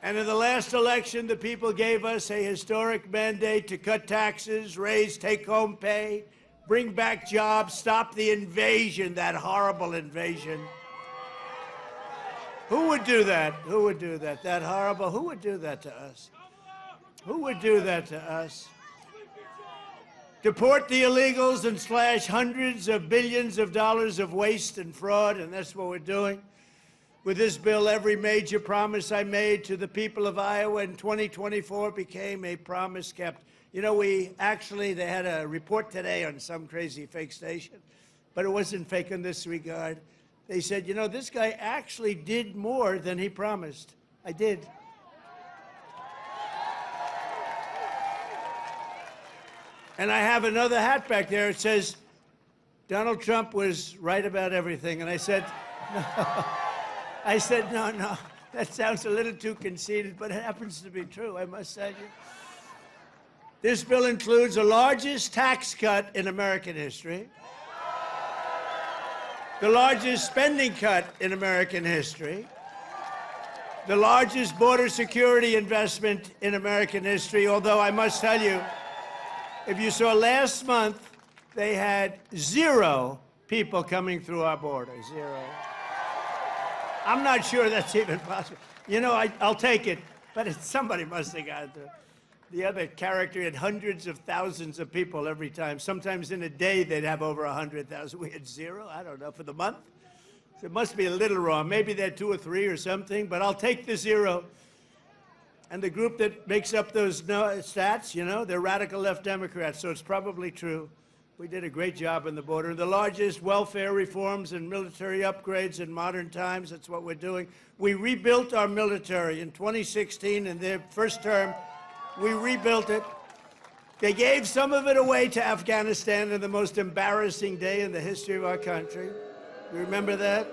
And in the last election, the people gave us a historic mandate to cut taxes, raise take-home pay, bring back jobs, stop the invasion, that horrible invasion. Who would do that? Who would do that? That horrible, who would do that to us? Who would do that to us? Deport the illegals and slash hundreds of billions of dollars of waste and fraud, and that's what we're doing. With this bill, every major promise I made to the people of Iowa in 2024 became a promise kept. You know, they had a report today on some crazy fake station, but it wasn't fake in this regard. They said, you know, this guy actually did more than he promised. I did. And I have another hat back there. It says, Donald Trump was right about everything. And I said, no. I said, no, that sounds a little too conceited, but it happens to be true, I must tell you. This bill includes the largest tax cut in American history, the largest spending cut in American history, the largest border security investment in American history, although I must tell you, if you saw last month, they had 0 people coming through our border, 0. I'm not sure that's even possible. You know, I'll take it, but somebody must have got it. The other character had hundreds of thousands of people every time. Sometimes in a day, they'd have over 100,000. We had 0, I don't know, for the month. So it must be a little wrong. Maybe they had 2 or 3 or something, but I'll take the 0. And the group that makes up those stats, you know, they're radical left Democrats, so it's probably true. We did a great job on the border. The largest welfare reforms and military upgrades in modern times, that's what we're doing. We rebuilt our military in 2016, in their first term. We rebuilt it. They gave some of it away to Afghanistan on the most embarrassing day in the history of our country. We remember that?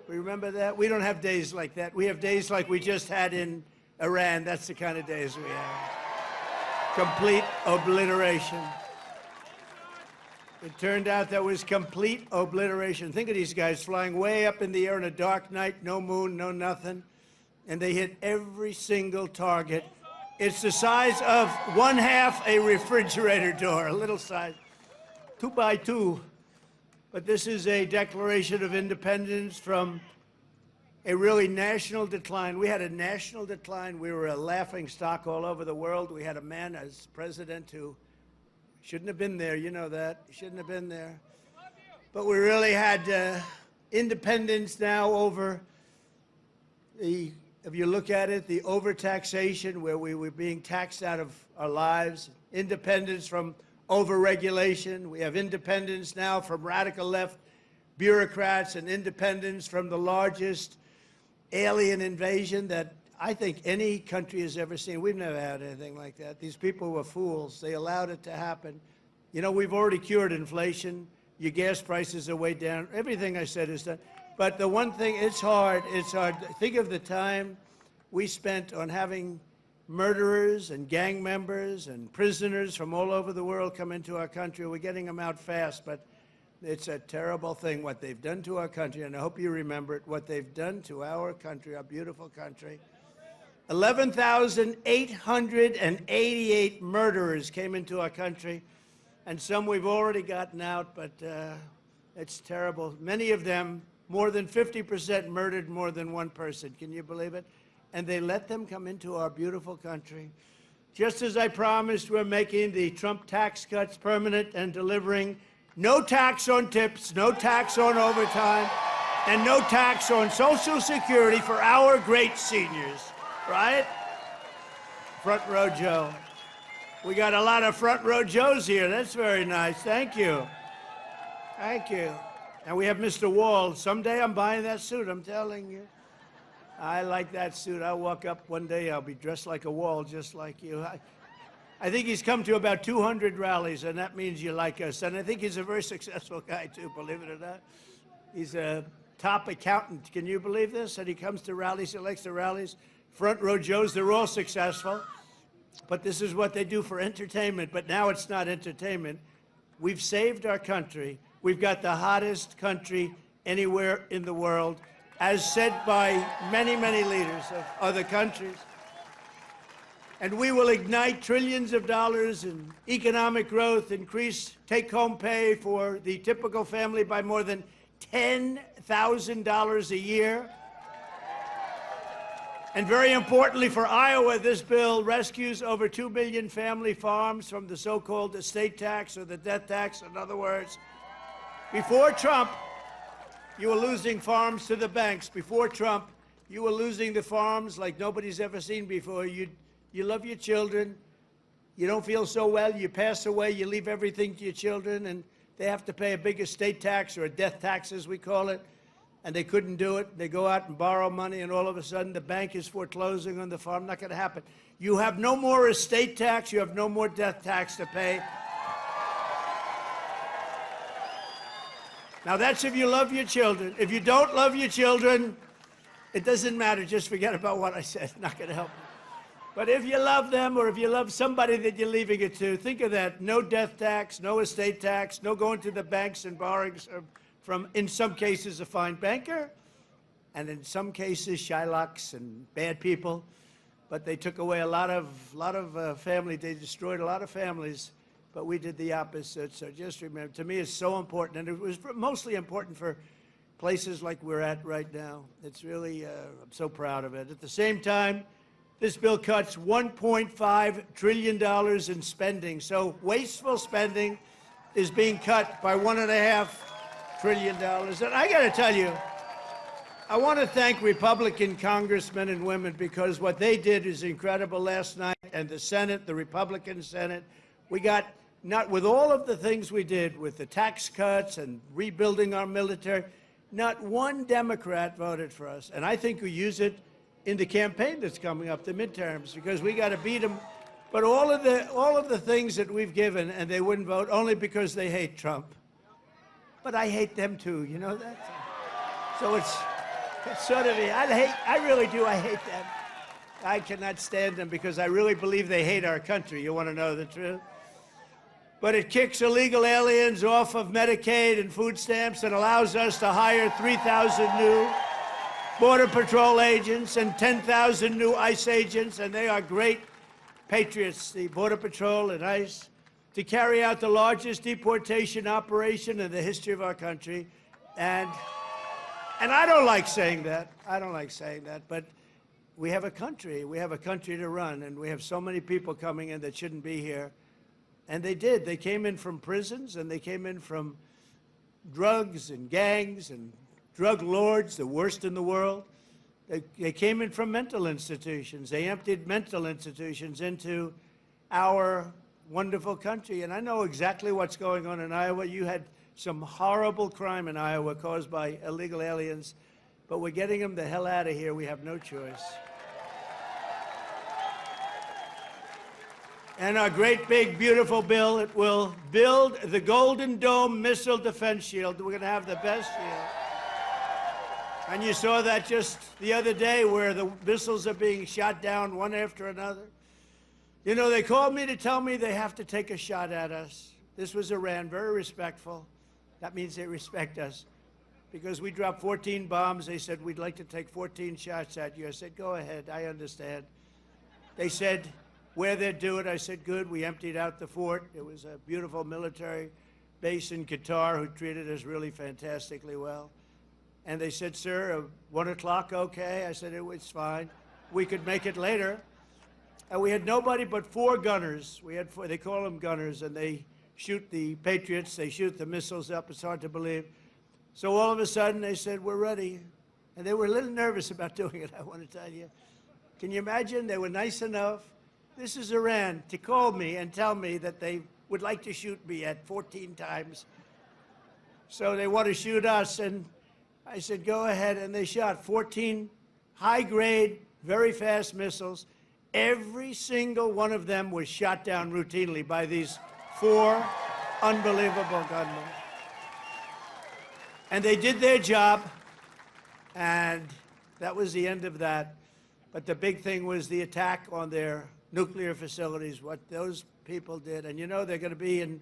We remember that? We don't have days like that. We have days like we just had in Iran. That's the kind of days we have. Complete obliteration. It turned out that was complete obliteration. Think of these guys flying way up in the air on a dark night, no moon, no nothing, and they hit every single target. It's the size of 1/2 a refrigerator door, a little size, 2 by 2. But this is a declaration of independence from a really national decline. We had a national decline. We were a laughing stock all over the world. We had a man as president who shouldn't have been there, you know that. Shouldn't have been there. But we really had independence now over the, if you look at it, the overtaxation where we were being taxed out of our lives, independence from overregulation. We have independence now from radical left bureaucrats and independence from the largest alien invasion that I think any country has ever seen. We've never had anything like that. These people were fools. They allowed it to happen. You know, we've already cured inflation. Your gas prices are way down. Everything I said is done. But the one thing, it's hard. It's hard. Think of the time we spent on having murderers and gang members and prisoners from all over the world come into our country. We're getting them out fast, but it's a terrible thing what they've done to our country, and I hope you remember it, what they've done to our country, our beautiful country. 11,888 murderers came into our country, and some we've already gotten out, but it's terrible. Many of them more than 50% murdered more than one person. Can you believe it? And they let them come into our beautiful country. Just as I promised, we're making the Trump tax cuts permanent and delivering no tax on tips, no tax on overtime, and no tax on Social Security for our great seniors, right? Front row Joe. We got a lot of front row Joes here. That's very nice. Thank you. Thank you. And we have Mr. Wall. Someday I'm buying that suit, I'm telling you. I like that suit. I'll walk up one day, I'll be dressed like a Wall, just like you. I think he's come to about 200 rallies, and that means you like us. And I think he's a very successful guy, too, believe it or not. He's a top accountant. Can you believe this? And he comes to rallies, he likes the rallies. Front row Joes, they're all successful. But this is what they do for entertainment. But now it's not entertainment. We've saved our country. We've got the hottest country anywhere in the world, as said by many, many leaders of other countries. And we will ignite trillions of dollars in economic growth, increase take-home pay for the typical family by more than $10,000 a year. And very importantly for Iowa, this bill rescues over 2 million family farms from the so-called estate tax or the death tax. In other words, before Trump, you were losing farms to the banks. Before Trump, you were losing the farms like nobody's ever seen before. You love your children. You don't feel so well. You pass away. You leave everything to your children, and they have to pay a big estate tax or a death tax, as we call it. And they couldn't do it. They go out and borrow money, and all of a sudden the bank is foreclosing on the farm. Not going to happen. You have no more estate tax. You have no more death tax to pay. Now, that's if you love your children. If you don't love your children, it doesn't matter. Just forget about what I said. Not going to help you. But if you love them, or if you love somebody that you're leaving it to, think of that. No death tax, no estate tax, no going to the banks and borrowing from, in some cases, a fine banker, and in some cases, Shylocks and bad people. But they took away a lot of family. They destroyed a lot of families. But we did the opposite. So just remember, to me, it's so important. And it was mostly important for places like we're at right now. It's really, I'm so proud of it. At the same time, this bill cuts $1.5 trillion in spending. So wasteful spending is being cut by $1.5 trillion. And I got to tell you, I want to thank Republican congressmen and women, because what they did is incredible last night. And the Senate, the Republican Senate, we got, not with all of the things we did with the tax cuts and rebuilding our military, not one Democrat voted for us. And I think we use it in the campaign that's coming up, the midterms, because we got to beat them. But all of the things that we've given, and they wouldn't vote only because they hate Trump. But I hate them too, you know that? So it's sort of, I really do, I hate them. I cannot stand them because I really believe they hate our country. You want to know the truth? But it kicks illegal aliens off of Medicaid and food stamps and allows us to hire 3,000 new Border Patrol agents and 10,000 new ICE agents, and they are great patriots, the Border Patrol and ICE, to carry out the largest deportation operation in the history of our country. And I don't like saying that. I don't like saying that, but we have a country. We have a country to run, and we have so many people coming in that shouldn't be here. And they did. They came in from prisons, and they came in from drugs and gangs and drug lords, the worst in the world. They came in from mental institutions. They emptied mental institutions into our wonderful country. And I know exactly what's going on in Iowa. You had some horrible crime in Iowa caused by illegal aliens, but we're getting them the hell out of here. We have no choice. And our great, big, beautiful bill, it will build the Golden Dome missile defense shield. We're going to have the best shield. And you saw that just the other day where the missiles are being shot down one after another. You know, they called me to tell me they have to take a shot at us. This was Iran, very respectful. That means they respect us. Because we dropped 14 bombs, they said, we'd like to take 14 shots at you. I said, go ahead, I understand. They said, where they'd do it, I said, good. We emptied out the fort. It was a beautiful military base in Qatar who treated us really fantastically well. And they said, sir, 1 o'clock, okay? I said, it's fine. We could make it later. And we had nobody but 4 gunners. We had 4, they call them gunners, and they shoot the Patriots, they shoot the missiles up. It's hard to believe. So all of a sudden, they said, we're ready. And they were a little nervous about doing it, I want to tell you. Can you imagine? They were nice enough. This is Iran, to call me and tell me that they would like to shoot me at 14 times. So they want to shoot us, and I said, go ahead, and they shot 14 high-grade, very fast missiles. Every single one of them was shot down routinely by these 4 unbelievable gunmen. And they did their job, and that was the end of that. But the big thing was the attack on their nuclear facilities, what those people did. And you know, they're going to be in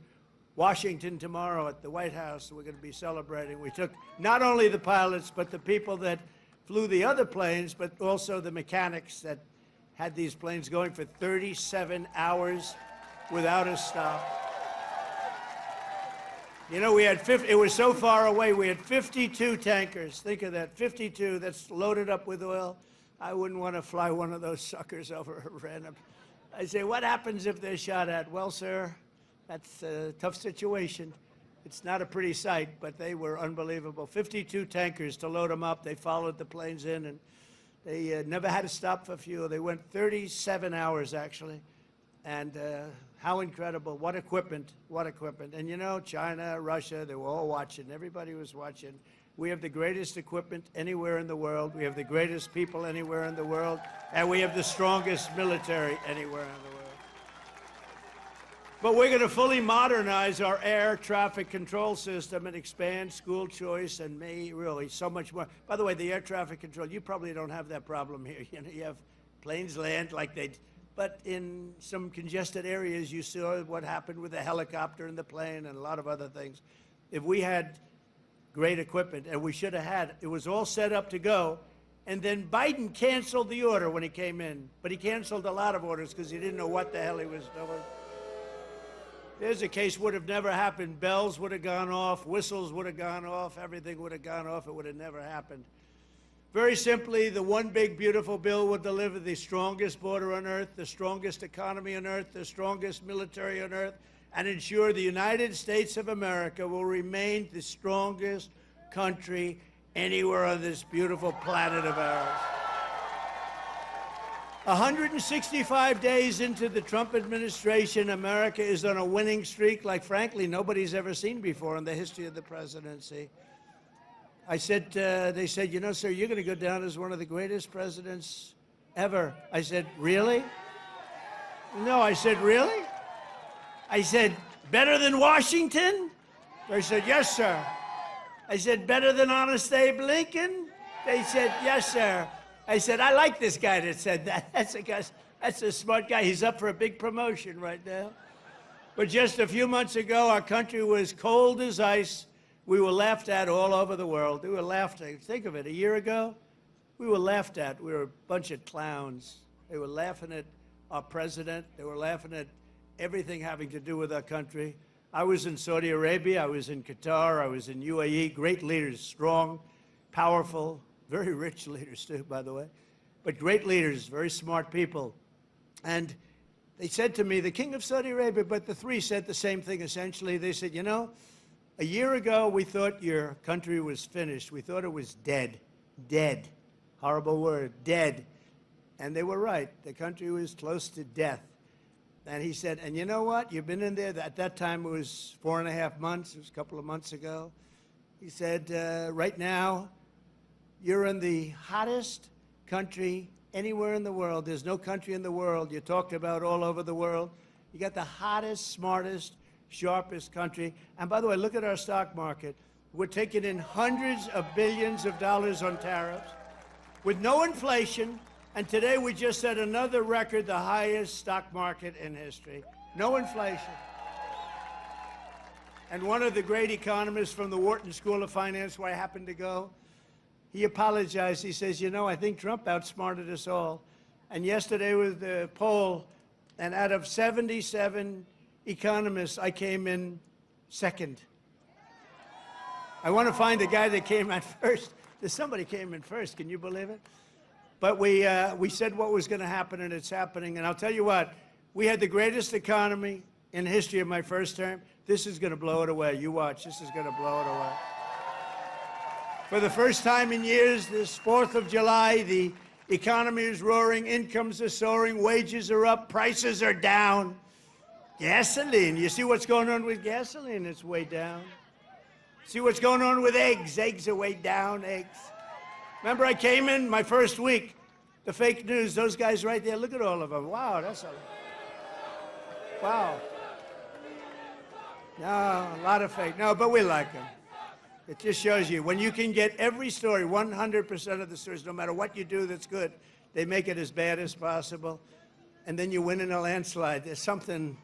Washington tomorrow at the White House. We're going to be celebrating. We took not only the pilots, but the people that flew the other planes, but also the mechanics that had these planes going for 37 hours without a stop. You know, we had it was so far away, we had 52 tankers. Think of that, 52 that's loaded up with oil. I wouldn't want to fly one of those suckers over Iran. I say, what happens if they're shot at? Well, sir, that's a tough situation. It's not a pretty sight, but they were unbelievable. 52 tankers to load them up. They followed the planes in, and they never had to stop for fuel. They went 37 hours, actually. And how incredible. What equipment, what equipment. And you know, China, Russia, they were all watching. Everybody was watching. We have the greatest equipment anywhere in the world. We have the greatest people anywhere in the world. And we have the strongest military anywhere in the world. But we're going to fully modernize our air traffic control system and expand school choice and really so much more. By the way, the air traffic control, you probably don't have that problem here. You know, you have planes land like they, but in some congested areas, you saw what happened with the helicopter and the plane and a lot of other things. If we had great equipment, and we should have had, it was all set up to go, and then Biden canceled the order when he came in, but he canceled a lot of orders because he didn't know what the hell he was doing. There's a case would have never happened. Bells would have gone off, whistles would have gone off, everything would have gone off. It would have never happened. Very simply, the one big beautiful bill would deliver the strongest border on earth, the strongest economy on earth, the strongest military on earth, and ensure the United States of America will remain the strongest country anywhere on this beautiful planet of ours. 165 days into the Trump administration, America is on a winning streak like, frankly, nobody's ever seen before in the history of the presidency. I said, they said, you know, sir, you're going to go down as one of the greatest presidents ever. I said, really? No, I said, really? I said, better than Washington? They said, yes, sir. I said, better than Honest Abe Lincoln? They said, yes, sir. I said, I like this guy that said that. That's a smart guy. He's up for a big promotion right now. But just a few months ago, our country was cold as ice. We were laughed at all over the world. We were laughed at. Think of it, a year ago, we were laughed at. We were a bunch of clowns. They were laughing at our president. They were laughing at everything having to do with our country. I was in Saudi Arabia. I was in Qatar. I was in UAE. Great leaders, strong, powerful, very rich leaders, too, by the way. But great leaders, very smart people. And they said to me, the king of Saudi Arabia, but the three said the same thing, essentially. They said, you know, a year ago, we thought your country was finished. We thought it was dead. Dead. Horrible word. Dead. And they were right. The country was close to death. And he said, and you know what? You've been in there. At that time, it was 4.5 months. It was a couple of months ago. He said, right now, you're in the hottest country anywhere in the world. There's no country in the world. You talked about all over the world. You got the hottest, smartest, sharpest country. And by the way, look at our stock market. We're taking in hundreds of billions of dollars on tariffs with no inflation. And today we just set another record, the highest stock market in history. No inflation. And one of the great economists from the Wharton School of Finance, where I happened to go, he apologized. He says, you know, I think Trump outsmarted us all. And yesterday was the poll, and out of 77 economists, I came in second. I want to find the guy that came out first. Somebody came in first. Can you believe it? But we said what was going to happen, and it's happening. And I'll tell you what, we had the greatest economy in the history of my first term. This is going to blow it away. You watch. This is going to blow it away. For the first time in years, this 4th of July, the economy is roaring, incomes are soaring, wages are up, prices are down. Gasoline, you see what's going on with gasoline? It's way down. See what's going on with eggs? Eggs are way down, eggs. Remember I came in my first week, the fake news, those guys right there, look at all of them. Wow, that's a... Wow. No, a lot of fake. No, but we like them. It just shows you, when you can get every story, 100% of the stories, no matter what you do that's good, they make it as bad as possible, and then you win in a landslide. There's something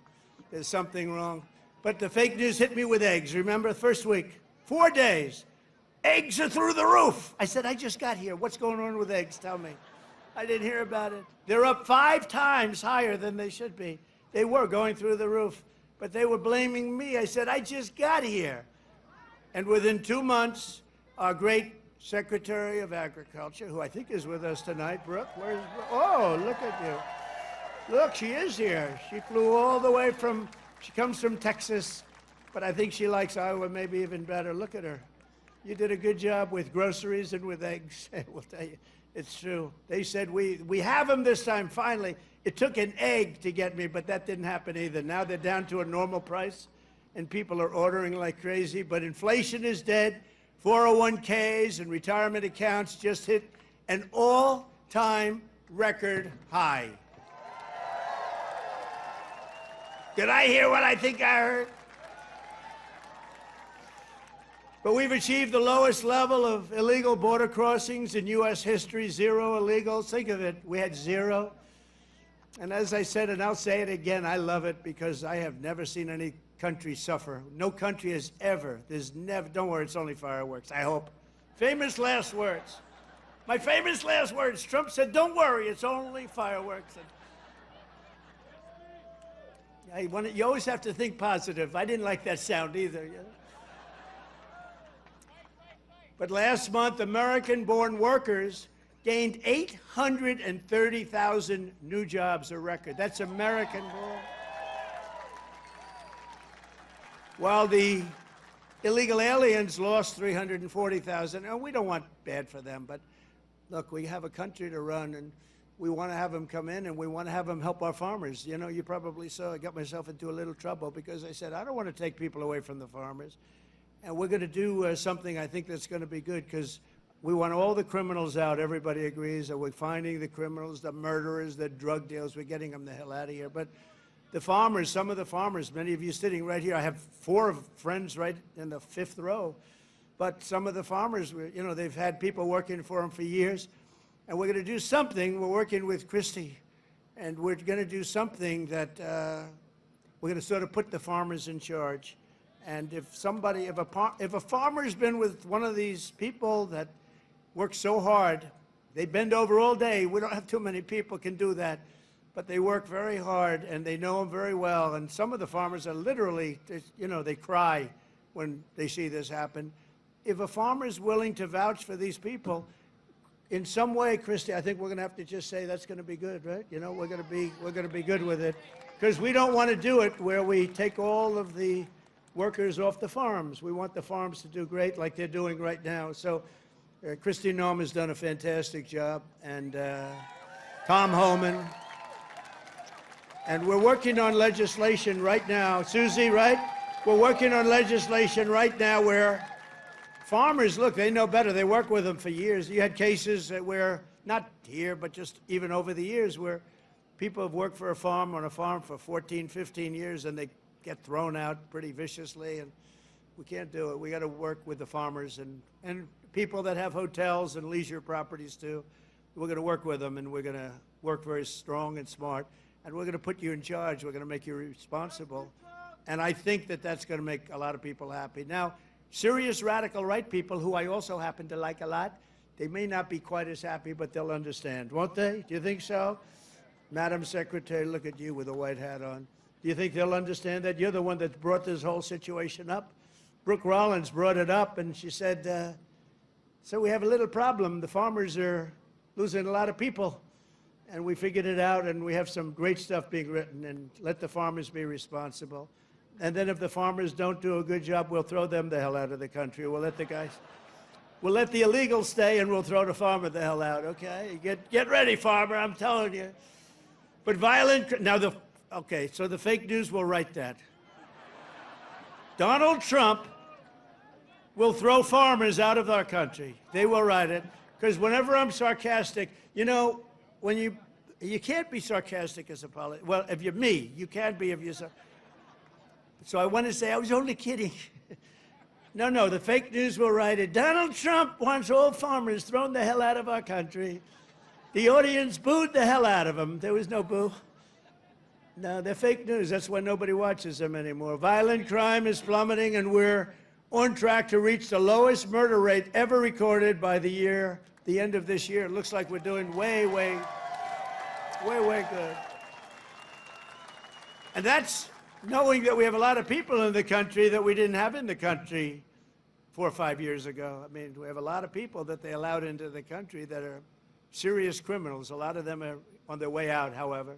wrong. But the fake news hit me with eggs. Remember, first week, 4 days, eggs are through the roof. I said, I just got here. What's going on with eggs? Tell me. I didn't hear about it. They're up 5 times higher than they should be. They were going through the roof, but they were blaming me. I said, I just got here. And within 2 months, our great Secretary of Agriculture, who I think is with us tonight, Brooke, where's Brooke? Oh, look at you. Look, she is here. She flew all the way from, she comes from Texas, but I think she likes Iowa maybe even better. Look at her. You did a good job with groceries and with eggs. We'll tell you, it's true. They said, we have them this time, finally. It took an egg to get me, but that didn't happen either. Now they're down to a normal price, and people are ordering like crazy, but inflation is dead. 401ks and retirement accounts just hit an all-time record high. Did I hear what I think I heard? But we've achieved the lowest level of illegal border crossings in U.S. history, 0 illegals. Think of it, we had 0. And as I said, and I'll say it again, I love it because I have never seen any country suffer. No country has ever. There's never, don't worry, it's only fireworks, I hope. Famous last words. My famous last words, Trump said, don't worry, it's only fireworks. You always have to think positive. I didn't like that sound either. You know? But last month, American-born workers gained 830,000 new jobs, a record. That's American-born. While the illegal aliens lost 340,000. And we don't want bad for them, but look, we have a country to run, and we want to have them come in, and we want to have them help our farmers. You know, you probably saw I got myself into a little trouble because I said, I don't want to take people away from the farmers. And we're going to do something I think that's going to be good because we want all the criminals out. Everybody agrees that we're finding the criminals, the murderers, the drug dealers. We're getting them the hell out of here. But the farmers, some of the farmers, many of you sitting right here, I have 4 friends right in the 5th row. But some of the farmers, you know, they've had people working for them for years. And we're going to do something. We're working with Christie. And we're going to do something that we're going to sort of put the farmers in charge. And if somebody, if a farmer's been with one of these people that work so hard, they bend over all day. We don't have too many people can do that. But they work very hard, and they know them very well. And some of the farmers are literally, you know, they cry when they see this happen. If a farmer is willing to vouch for these people, in some way, Christy, I think we're going to have to just say that's going to be good, right? You know, we're going to be good with it, because we don't want to do it where we take all of the workers off the farms. We want the farms to do great, like they're doing right now. So, Christy Norm has done a fantastic job, and Tom Homan. And we're working on legislation right now. Susie, right? We're working on legislation right now where farmers, look, they know better. They work with them for years. You had cases where, not here, but just even over the years, where people have worked for a farm on a farm for 14, 15 years, and they get thrown out pretty viciously, and we can't do it. We got to work with the farmers and people that have hotels and leisure properties too. We're going to work with them, and we're going to work very strong and smart. And we're going to put you in charge. We're going to make you responsible. And I think that that's going to make a lot of people happy. Now, serious radical right people, who I also happen to like a lot, they may not be quite as happy, but they'll understand, won't they? Do you think so? Madam Secretary, look at you with a white hat on. Do you think they'll understand that? You're the one that brought this whole situation up. Brooke Rollins brought it up, and she said, So we have a little problem. The farmers are losing a lot of people. And we figured it out, and we have some great stuff being written, and let the farmers be responsible. And then if the farmers don't do a good job, we'll throw them the hell out of the country. We'll let the illegals stay, and we'll throw the farmer the hell out, okay? Get ready, farmer, I'm telling you. But okay, so the fake news will write that. Donald Trump will throw farmers out of our country. They will write it, because whenever I'm sarcastic, you know, when you can't be sarcastic as a politician. Well, if you're me, you can't be if you're so I want to say I was only kidding. No, the fake news will write it. Donald Trump wants all farmers thrown the hell out of our country. The audience booed the hell out of him. There was no boo. No, they're fake news. That's why nobody watches them anymore. Violent crime is plummeting, and we're on track to reach the lowest murder rate ever recorded by the end of this year. It looks like we're doing way good. And that's knowing that we have a lot of people in the country that we didn't have in the country 4 or 5 years ago. I mean, we have a lot of people that they allowed into the country that are serious criminals. A lot of them are on their way out, however.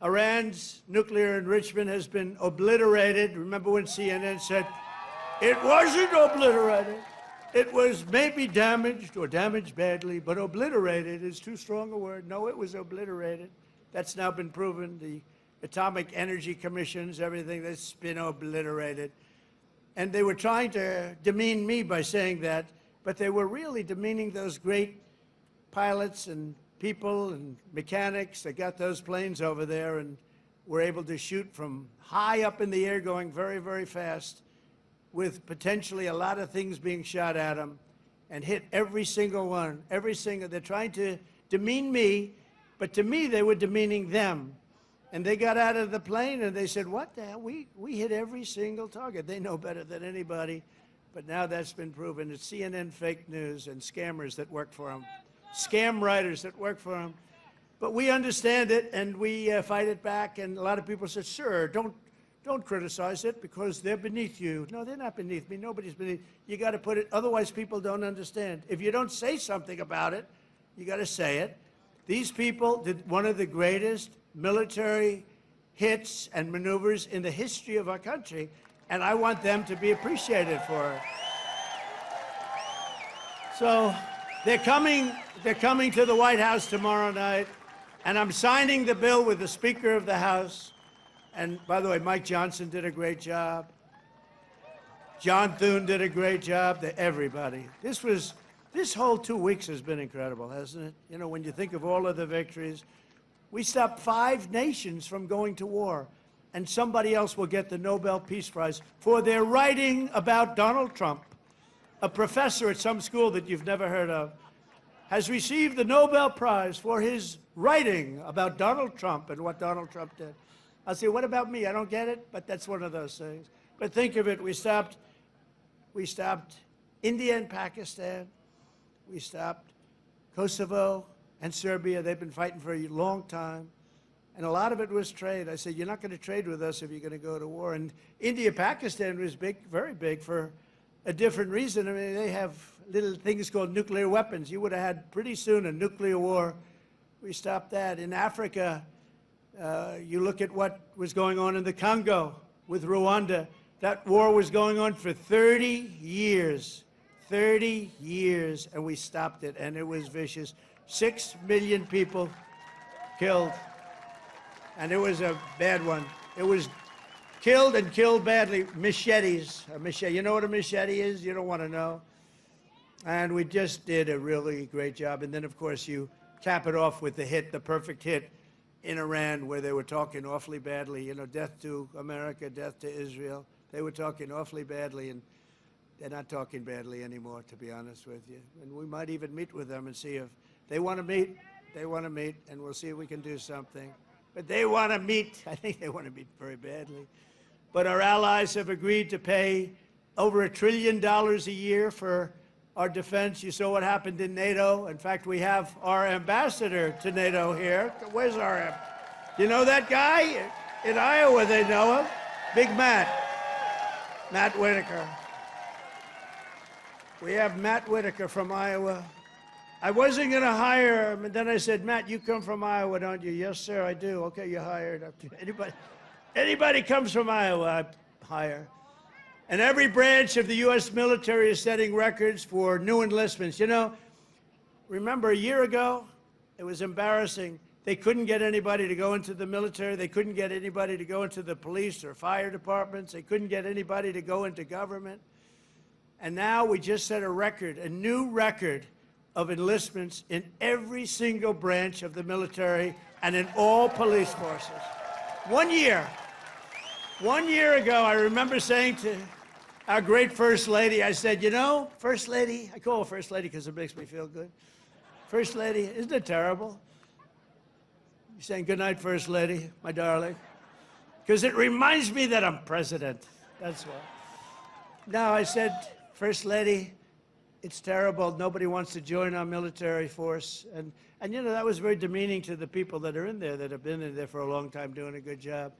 Iran's nuclear enrichment has been obliterated. Remember when CNN said, it wasn't obliterated. It was maybe damaged or damaged badly, but obliterated is too strong a word. No, it was obliterated. That's now been proven. The Atomic Energy Commissions, everything, that's been obliterated. And they were trying to demean me by saying that, but they were really demeaning those great pilots and people and mechanics that got those planes over there and were able to shoot from high up in the air going very, very fast, with potentially a lot of things being shot at them, and hit every single one, they're trying to demean me, but to me they were demeaning them. And they got out of the plane and they said, what the hell, we hit every single target. They know better than anybody, but now that's been proven. It's CNN fake news and scammers that work for them, scam writers that work for them. But we understand it and we fight it back, and a lot of people said, sir, don't criticize it because they're beneath you. No, they're not beneath me. Nobody's beneath. You got to put it, otherwise people don't understand. If you don't say something about it, you got to say it. These people did one of the greatest military hits and maneuvers in the history of our country, and I want them to be appreciated for it. So they're coming to the White House tomorrow night, and I'm signing the bill with the Speaker of the House. And by the way, Mike Johnson did a great job. John Thune did a great job. Everybody. This whole 2 weeks has been incredible, hasn't it? You know, when you think of all of the victories, we stopped 5 nations from going to war, and somebody else will get the Nobel Peace Prize for their writing about Donald Trump. A professor at some school that you've never heard of has received the Nobel Prize for his writing about Donald Trump and what Donald Trump did. I'll say, what about me? I don't get it, but that's one of those things. But think of it, we stopped India and Pakistan. We stopped Kosovo and Serbia. They've been fighting for a long time. And a lot of it was trade. I said, you're not going to trade with us if you're going to go to war. And India, Pakistan was big, very big, for a different reason. I mean, they have little things called nuclear weapons. You would have had pretty soon a nuclear war. We stopped that. In Africa, you look at what was going on in the Congo with Rwanda. That war was going on for 30 years. 30 years, and we stopped it, and it was vicious. 6 million people killed, and it was a bad one. It was killed and killed badly. Machetes. A machete. You know what a machete is? You don't want to know. And we just did a really great job. And then, of course, you cap it off with the hit, the perfect hit in Iran, where they were talking awfully badly. You know, death to America, death to Israel. They were talking awfully badly, and they're not talking badly anymore, to be honest with you. And we might even meet with them and see if they want to meet. They want to meet, and we'll see if we can do something. But they want to meet. I think they want to meet very badly. But our allies have agreed to pay over $1 trillion a year for our defense. You saw what happened in NATO. In fact, we have our ambassador to NATO here. Where's our you know that guy? In Iowa, they know him. Big Matt Whitaker. We have Matt Whitaker from Iowa. I wasn't going to hire him, and then I said, Matt, you come from Iowa, don't you? Yes, sir, I do. Okay, you're hired. Anybody comes from Iowa, I hire. And every branch of the U.S. military is setting records for new enlistments. You know, remember a year ago, it was embarrassing. They couldn't get anybody to go into the military. They couldn't get anybody to go into the police or fire departments. They couldn't get anybody to go into government. And now we just set a record, a new record of enlistments in every single branch of the military and in all police forces. 1 year. 1 year ago, I remember saying to our great First Lady, I said, you know, First Lady, I call her First Lady because it makes me feel good. First Lady, isn't it terrible? You're saying good night, First Lady, my darling. Because it reminds me that I'm president. That's why. Now, I said, First Lady, it's terrible. Nobody wants to join our military force. And you know, that was very demeaning to the people that are in there, that have been in there for a long time doing a good job.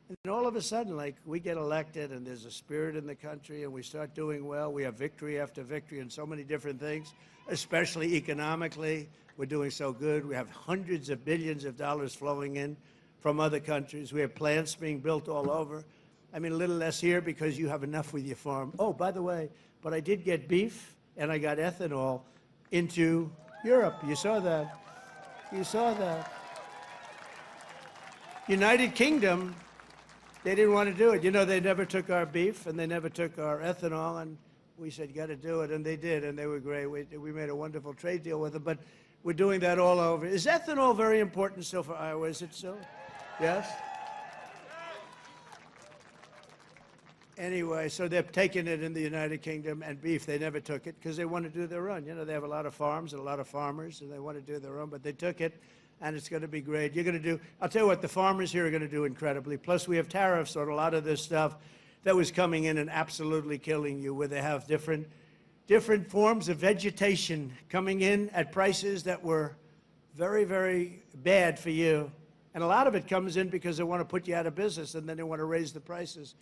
And all of a sudden, like, we get elected and there's a spirit in the country and we start doing well. We have victory after victory in so many different things, especially economically. We're doing so good. We have hundreds of billions of dollars flowing in from other countries. We have plants being built all over. I mean, a little less here because you have enough with your farm. Oh, by the way, but I did get beef and I got ethanol into Europe. You saw that. You saw that. United Kingdom, they didn't want to do it. You know, they never took our beef and they never took our ethanol, and we said, you got to do it, and they did, and they were great. We made a wonderful trade deal with them, but we're doing that all over. Is ethanol very important still for Iowa? Is it so? Yes? Anyway, so they're taking it in the United Kingdom, and beef, they never took it because they want to do their own. You know, they have a lot of farms and a lot of farmers, and they want to do their own, but they took it, and it's going to be great. You're going to do, I'll tell you what, the farmers here are going to do incredibly. Plus, we have tariffs on a lot of this stuff that was coming in and absolutely killing you, where they have different forms of vegetation coming in at prices that were very, very bad for you. And a lot of it comes in because they want to put you out of business, and then they want to raise the prices.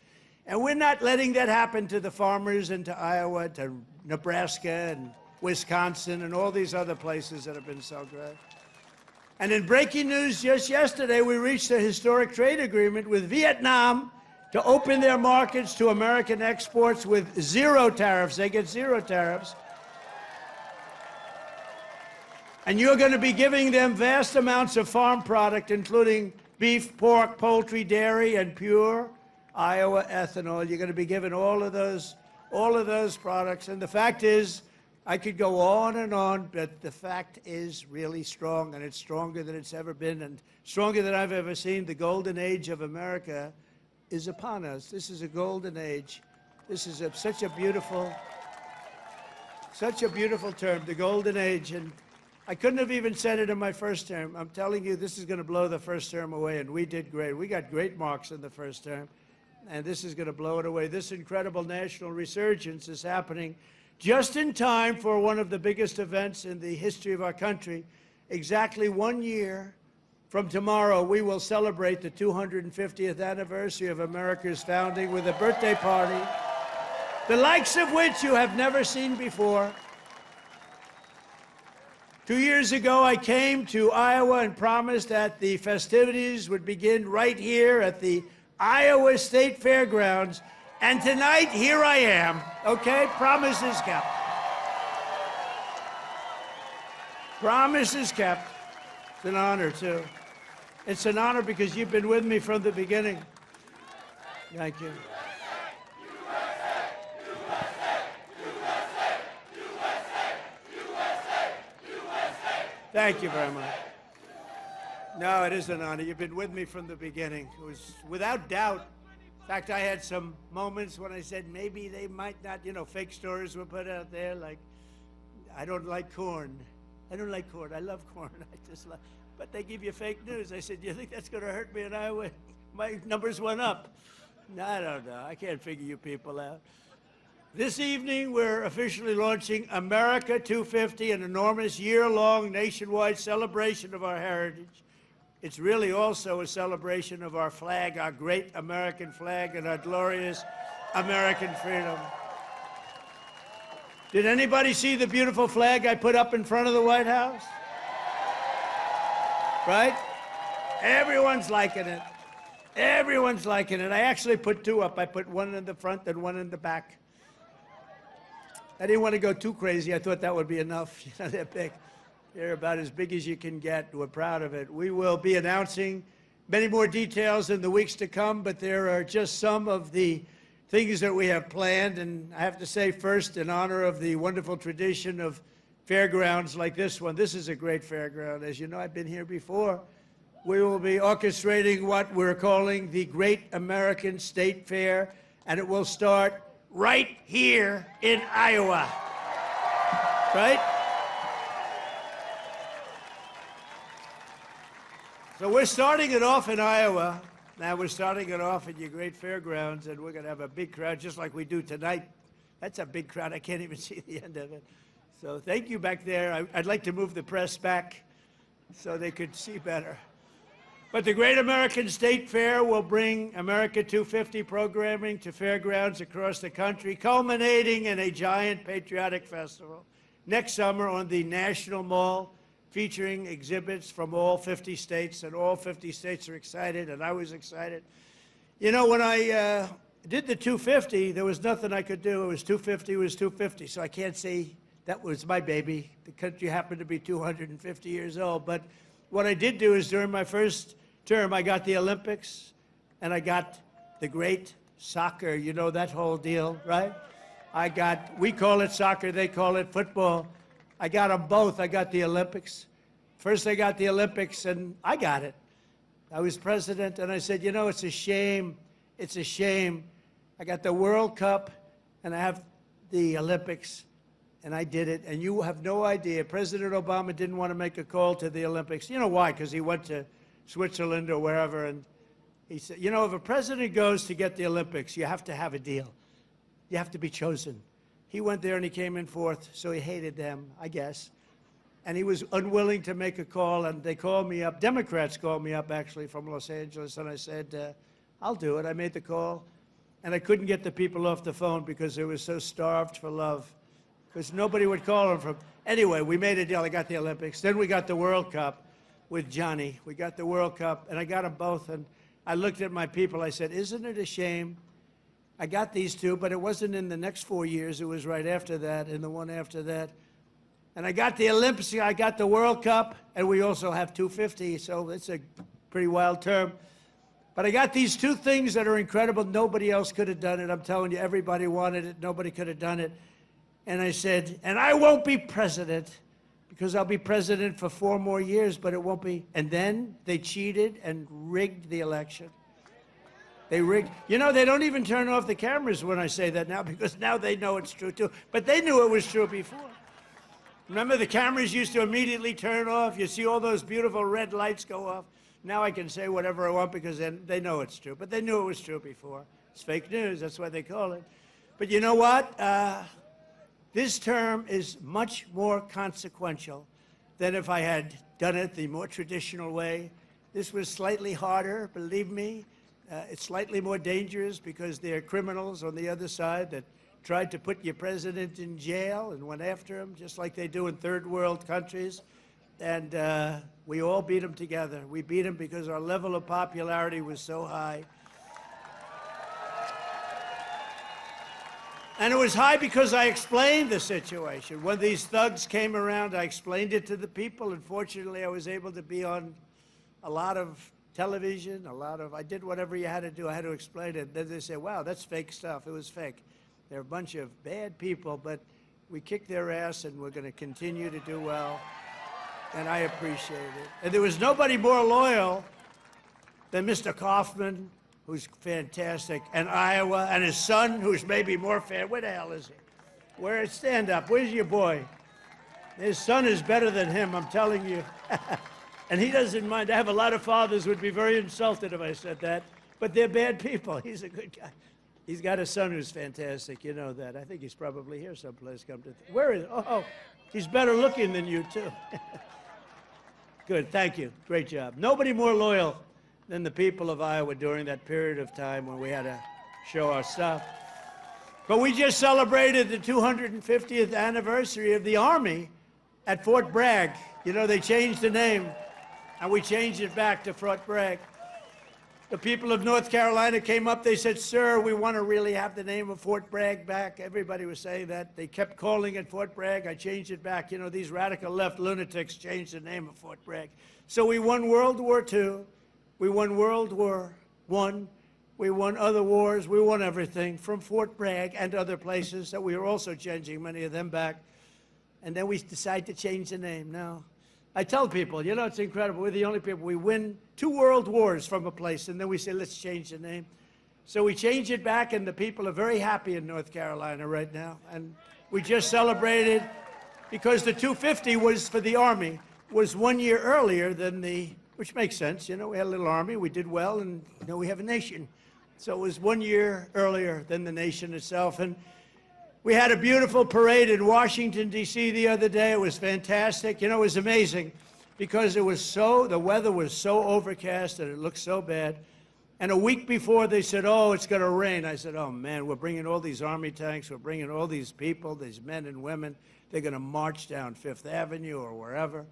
And we're not letting that happen to the farmers and to Iowa, to Nebraska and Wisconsin and all these other places that have been so great. And in breaking news just yesterday, we reached a historic trade agreement with Vietnam to open their markets to American exports with zero tariffs. They get zero tariffs. And you're going to be giving them vast amounts of farm product, including beef, pork, poultry, dairy, and pure Iowa ethanol. You're going to be given all of those products. And the fact is, I could go on, but the fact is really strong, and it's stronger than it's ever been, and stronger than I've ever seen. The golden age of America is upon us. This is a golden age. This is such a beautiful term, the golden age. And I couldn't have even said it in my first term. I'm telling you, this is going to blow the first term away, and we did great. We got great marks in the first term, and this is going to blow it away. This incredible national resurgence is happening just in time for one of the biggest events in the history of our country. Exactly 1 year from tomorrow, we will celebrate the 250th anniversary of America's founding with a birthday party, the likes of which you have never seen before. 2 years ago, I came to Iowa and promised that the festivities would begin right here at the Iowa State Fairgrounds. And tonight, here I am, okay? Promise is kept. Promise is kept. It's an honor, too. It's an honor because you've been with me from the beginning. Thank you. Thank you very much. No, it is an honor. You've been with me from the beginning. It was without doubt. In fact, I had some moments when I said maybe they might not, you know, fake stories were put out there like, I don't like corn. I don't like corn. I love corn. I just like, but they give you fake news. I said, you think that's going to hurt me in Iowa? My numbers went up. No, I don't know. I can't figure you people out. This evening, we're officially launching America 250, an enormous year-long nationwide celebration of our heritage. It's really also a celebration of our flag, our great American flag, and our glorious American freedom. Did anybody see the beautiful flag I put up in front of the White House? Right? Everyone's liking it. Everyone's liking it. I actually put two up. I put one in the front and one in the back. I didn't want to go too crazy. I thought that would be enough. You know, they're big. They're about as big as you can get. We're proud of it. We will be announcing many more details in the weeks to come, but there are just some of the things that we have planned. And I have to say first, in honor of the wonderful tradition of fairgrounds like this one, this is a great fairground. As you know, I've been here before. We will be orchestrating what we're calling the Great American State Fair, and it will start right here in Iowa. Right? So we're starting it off in Iowa. Now we're starting it off at your great fairgrounds, and we're going to have a big crowd just like we do tonight. That's a big crowd. I can't even see the end of it. So thank you back there. I'd like to move the press back so they could see better. But the Great American State Fair will bring America 250 programming to fairgrounds across the country, culminating in a giant patriotic festival next summer on the National Mall, featuring exhibits from all 50 states, and all 50 states are excited, and I was excited. You know, when I did the 250, there was nothing I could do. It was 250, it was 250, so I can't say that was my baby. The country happened to be 250 years old, but what I did do is during my first term, I got the Olympics, and I got the great soccer, you know, that whole deal, right? We call it soccer, they call it football. I got them both. I got the Olympics. First I got the Olympics, and I got it. I was president, and I said, you know, it's a shame. It's a shame. I got the World Cup, and I have the Olympics, and I did it. And you have no idea. President Obama didn't want to make a call to the Olympics. You know why? Because he went to Switzerland or wherever, and he said, you know, if a president goes to get the Olympics, you have to have a deal. You have to be chosen. He went there and he came in fourth, so he hated them, I guess. And he was unwilling to make a call, and they called me up. Democrats called me up, actually, from Los Angeles, and I said, I'll do it. I made the call, and I couldn't get the people off the phone because they were so starved for love, because nobody would call them from. Anyway, we made a deal. I got the Olympics. Then we got the World Cup with Joni. We got the World Cup, and I got them both, and I looked at my people. I said, isn't it a shame? I got these two, but it wasn't in the next 4 years. It was right after that, and the one after that. And I got the Olympics, I got the World Cup, and we also have 250, so it's a pretty wild term. But I got these two things that are incredible. Nobody else could have done it. I'm telling you, everybody wanted it. Nobody could have done it. And I said, and I won't be president, because I'll be president for 4 more years, but it won't be. And then they cheated and rigged the election. They rigged. You know, they don't even turn off the cameras when I say that now, because now they know it's true, too. But they knew it was true before. Remember, the cameras used to immediately turn off. You see all those beautiful red lights go off. Now I can say whatever I want because then they know it's true. But they knew it was true before. It's fake news. That's why they call it. But you know what? This term is much more consequential than if I had done it the more traditional way. This was slightly harder, believe me. It's slightly more dangerous because there are criminals on the other side that tried to put your president in jail and went after him, just like they do in third world countries. And we all beat him together. We beat him because our level of popularity was so high. And it was high because I explained the situation. When these thugs came around, I explained it to the people, and fortunately I was able to be on a lot of television, I did whatever you had to do. I had to explain it. Then they said, wow, that's fake stuff. It was fake. They're a bunch of bad people, but we kicked their ass, and we're going to continue to do well, and I appreciate it. And there was nobody more loyal than Mr. Kaufman, who's fantastic, and Iowa, and his son, who's maybe more fan. Where the hell is he? Stand up. Where's your boy? His son is better than him, I'm telling you. And he doesn't mind. I have a lot of fathers who would be very insulted if I said that, but they're bad people. He's a good guy. He's got a son who's fantastic. You know that. I think he's probably here someplace. Where is he? Oh, he's better looking than you, too. Good. Thank you. Great job. Nobody more loyal than the people of Iowa during that period of time when we had to show our stuff. But we just celebrated the 250th anniversary of the Army at Fort Bragg. You know, they changed the name, and we changed it back to Fort Bragg. The people of North Carolina came up, they said, sir, we want to really have the name of Fort Bragg back. Everybody was saying that. They kept calling it Fort Bragg. I changed it back. You know, these radical left lunatics changed the name of Fort Bragg. So we won World War II. We won World War I. We won other wars. We won everything from Fort Bragg and other places that we were also changing many of them back. And then we decided to change the name. Now, I tell people, you know, it's incredible. We're the only people. We win 2 world wars from a place, and then we say, let's change the name. So we change it back, and the people are very happy in North Carolina right now. And we just celebrated, because the 250 was for the Army, was 1 year earlier than the, which makes sense. You know, we had a little Army, we did well, and now we have a nation. So it was 1 year earlier than the nation itself. And we had a beautiful parade in Washington, D.C. the other day. It was fantastic. You know, it was amazing because it was so, the weather was so overcast and it looked so bad. And a week before they said, oh, it's going to rain. I said, oh, man, we're bringing all these Army tanks. We're bringing all these people, these men and women. They're going to march down Fifth Avenue or wherever.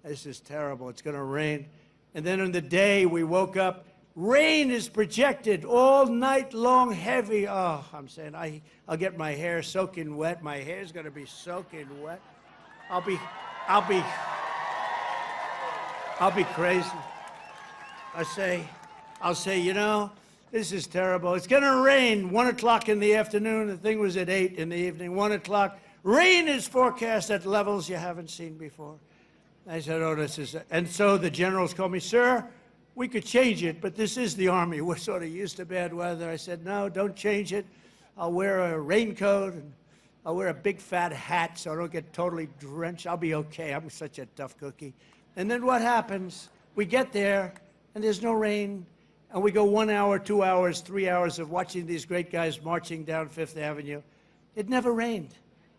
This is terrible. It's going to rain. And then on the day we woke up, rain is projected all night long, heavy. Oh, I'm saying I'll get my hair soaking wet. My hair's going to be soaking wet. I'll be crazy. I'll say, you know, this is terrible. It's going to rain 1 o'clock in the afternoon. The thing was at 8 in the evening, 1 o'clock. Rain is forecast at levels you haven't seen before. I said, oh, this is, and so the generals called me, sir, we could change it, but this is the Army. We're sort of used to bad weather. I said, no, don't change it. I'll wear a raincoat, and I'll wear a big fat hat so I don't get totally drenched. I'll be okay. I'm such a tough cookie. And then what happens? We get there, and there's no rain, and we go 1 hour, 2 hours, 3 hours of watching these great guys marching down Fifth Avenue. It never rained.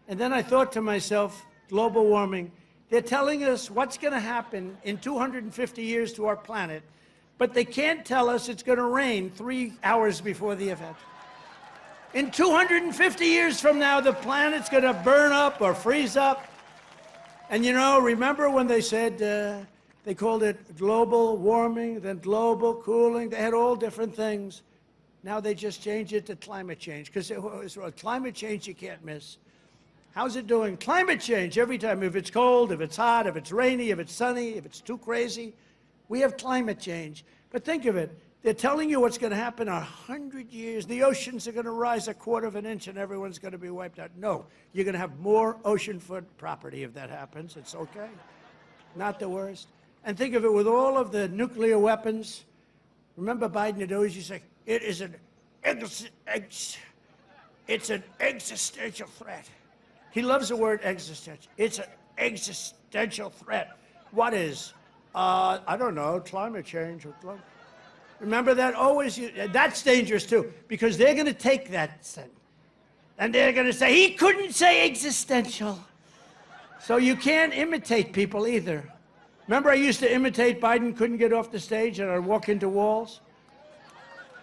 And then I thought to myself, global warming, they're telling us what's going to happen in 250 years to our planet, but they can't tell us it's going to rain 3 hours before the event. In 250 years from now, the planet's going to burn up or freeze up. And you know, remember when they said, they called it global warming, then global cooling. They had all different things. Now they just changed it to climate change, because climate change you can't miss. How's it doing? Climate change every time. If it's cold, if it's hot, if it's rainy, if it's sunny, if it's too crazy. We have climate change. But think of it. They're telling you what's going to happen in 100 years. The oceans are going to rise 1/4 of an inch and everyone's going to be wiped out. No, you're going to have more oceanfront property if that happens. It's okay. Not the worst. And think of it, with all of the nuclear weapons. Remember Biden had always used to say, it's an existential threat. He loves the word existential. It's an existential threat. What is? I don't know, climate change. Remember that? Always, that's dangerous too, because they're going to take that sentence, and they're going to say, he couldn't say existential. So you can't imitate people either. Remember I used to imitate Biden, couldn't get off the stage, and I'd walk into walls?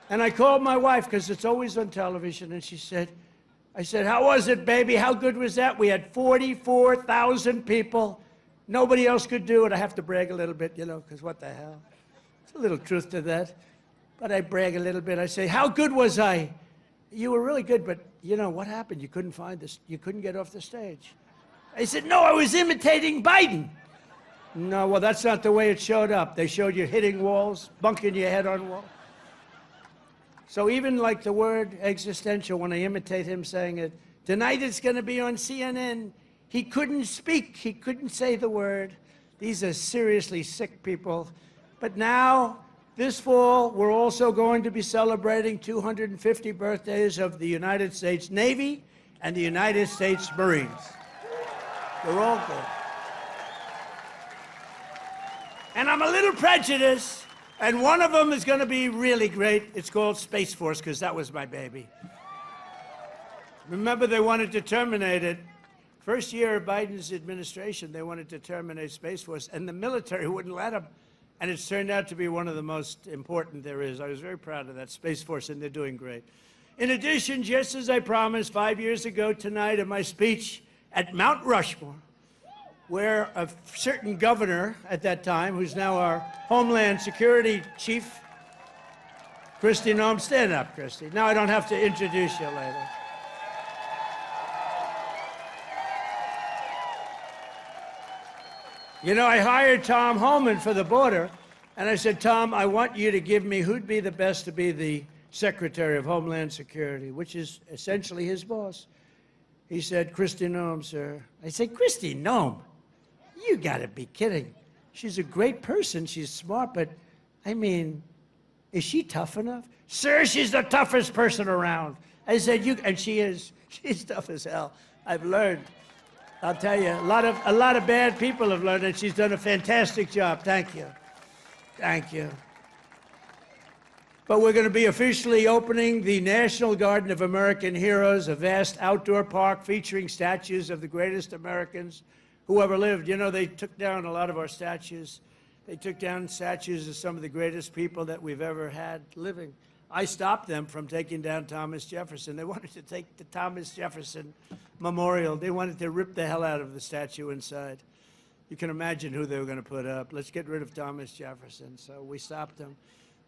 And I called my wife, because it's always on television, and she said, I said, how was it, baby? How good was that? We had 44,000 people. Nobody else could do it. I have to brag a little bit, you know, because what the hell? There's a little truth to that. But I brag a little bit. I say, how good was I? You were really good, but, you know, what happened? You couldn't find this. You couldn't get off the stage. I said, no, I was imitating Biden. No, well, that's not the way it showed up. They showed you hitting walls, bunking your head on walls. So even like the word existential, when I imitate him saying it, tonight it's going to be on CNN. He couldn't speak. He couldn't say the word. These are seriously sick people. But now, this fall, we're also going to be celebrating 250 birthdays of the United States Navy and the United States Marines. They're all good. And I'm a little prejudiced, and one of them is going to be really great. It's called Space Force, because that was my baby. Remember, they wanted to terminate it. First year of Biden's administration, they wanted to terminate Space Force, and the military wouldn't let them. And it's turned out to be one of the most important there is. I was very proud of that Space Force, and they're doing great. In addition, just as I promised 5 years ago tonight in my speech at Mount Rushmore, where a certain governor at that time, who's now our Homeland Security Chief, Kristi Noem, stand up, Kristi. Now I don't have to introduce you later. You know, I hired Tom Homan for the border, and I said, Tom, I want you to give me who'd be the best to be the Secretary of Homeland Security, which is essentially his boss. He said, Kristi Noem, sir. I said, Kristi Noem? You gotta be kidding. She's a great person, she's smart, but I mean, is she tough enough? Sir, she's the toughest person around. I said, and she is. She's tough as hell. I've learned. I'll tell you, a lot of bad people have learned, and she's done a fantastic job. Thank you. Thank you. But we're going to be officially opening the National Garden of American Heroes, a vast outdoor park featuring statues of the greatest Americans who ever lived. You know, they took down a lot of our statues. They took down statues of some of the greatest people that we've ever had living. I stopped them from taking down Thomas Jefferson. They wanted to take the Thomas Jefferson Memorial. They wanted to rip the hell out of the statue inside. You can imagine who they were going to put up. Let's get rid of Thomas Jefferson. So we stopped them.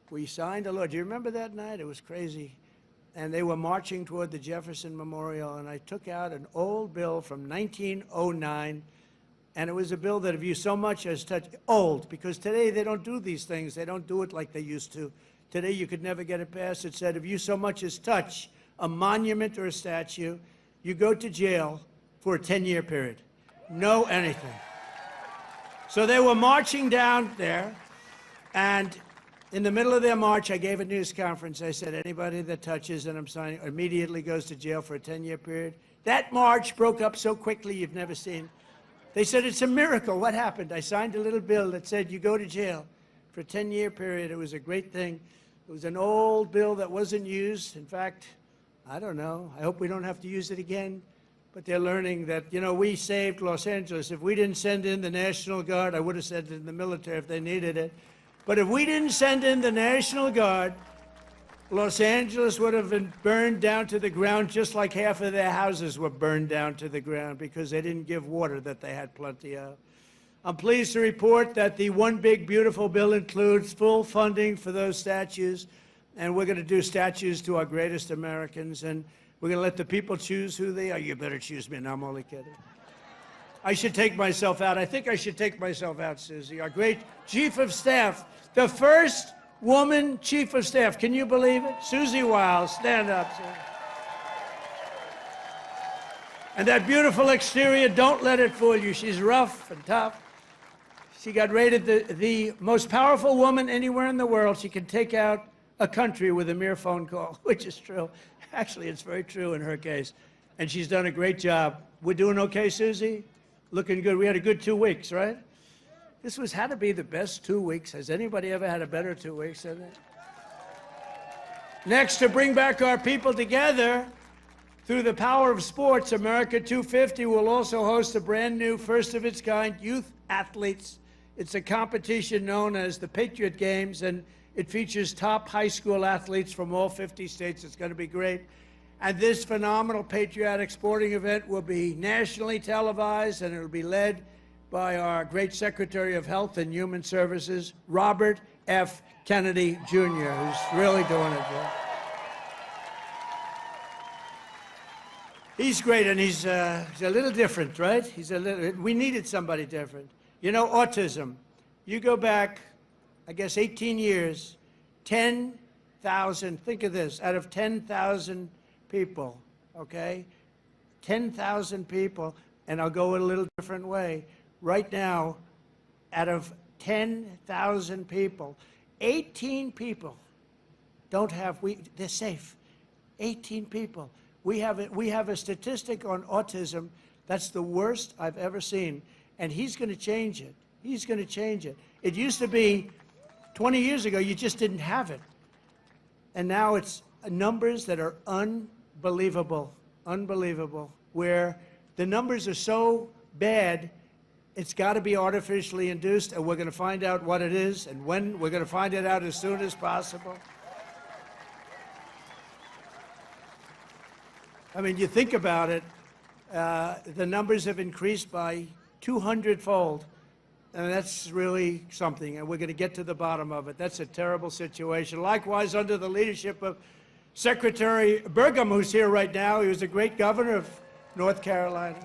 We signed a law. Do you remember that night? It was crazy. And they were marching toward the Jefferson Memorial, and I took out an old bill from 1909, and it was a bill that if you so much as touched, old, because today they don't do these things. They don't do it like they used to. Today you could never get it passed. It said if you so much as touch a monument or a statue, you go to jail for a 10-year period. No anything. So they were marching down there, and in the middle of their march, I gave a news conference. I said, anybody that touches, and I'm signing, immediately goes to jail for a 10-year period. That march broke up so quickly you've never seen. They said, it's a miracle. What happened? I signed a little bill that said you go to jail for a 10-year period. It was a great thing. It was an old bill that wasn't used. In fact, I don't know. I hope we don't have to use it again. But they're learning that, you know, we saved Los Angeles. If we didn't send in the National Guard, I would have sent it in the military if they needed it. But if we didn't send in the National Guard, Los Angeles would have been burned down to the ground just like half of their houses were burned down to the ground because they didn't give water that they had plenty of. I'm pleased to report that the One Big Beautiful Bill includes full funding for those statues, and we're going to do statues to our greatest Americans, and we're going to let the people choose who they are. You better choose me. No, I'm only kidding. I should take myself out. I think I should take myself out, Susie. Our great Chief of Staff, the first woman Chief of Staff. Can you believe it? Susie Wiles, stand up, Susie. And that beautiful exterior, don't let it fool you. She's rough and tough. She got rated the most powerful woman anywhere in the world. She can take out a country with a mere phone call, which is true. Actually, it's very true in her case. And she's done a great job. We're doing okay, Susie? Looking good. We had a good 2 weeks, right? This had to be the best 2 weeks. Has anybody ever had a better 2 weeks than that? Next, to bring back our people together, through the power of sports, America 250 will also host a brand new, first-of-its-kind youth athletes. It's a competition known as the Patriot Games, and it features top high school athletes from all 50 states. It's going to be great. And this phenomenal patriotic sporting event will be nationally televised, and it will be led by our great Secretary of Health and Human Services, Robert F. Kennedy, Jr., who's really doing it. He's great, and he's a little different, right? We needed somebody different. You know, autism. You go back, I guess, 18 years, 10,000, think of this, out of 10,000 people, okay? 10,000 people, and I'll go a little different way. Right now, out of 10,000 people, 18 people don't have, they're safe. 18 people. We have a statistic on autism that's the worst I've ever seen, and he's going to change it. He's going to change it. It used to be 20 years ago, you just didn't have it. And now it's numbers that are unbelievable, where the numbers are so bad, it's got to be artificially induced, and we're going to find out what it is and when. We're going to find it out as soon as possible. I mean, you think about it, the numbers have increased by 200-fold. And that's really something, and we're going to get to the bottom of it. That's a terrible situation. Likewise, under the leadership of Secretary Burgum, who's here right now, he was a great governor of North Carolina.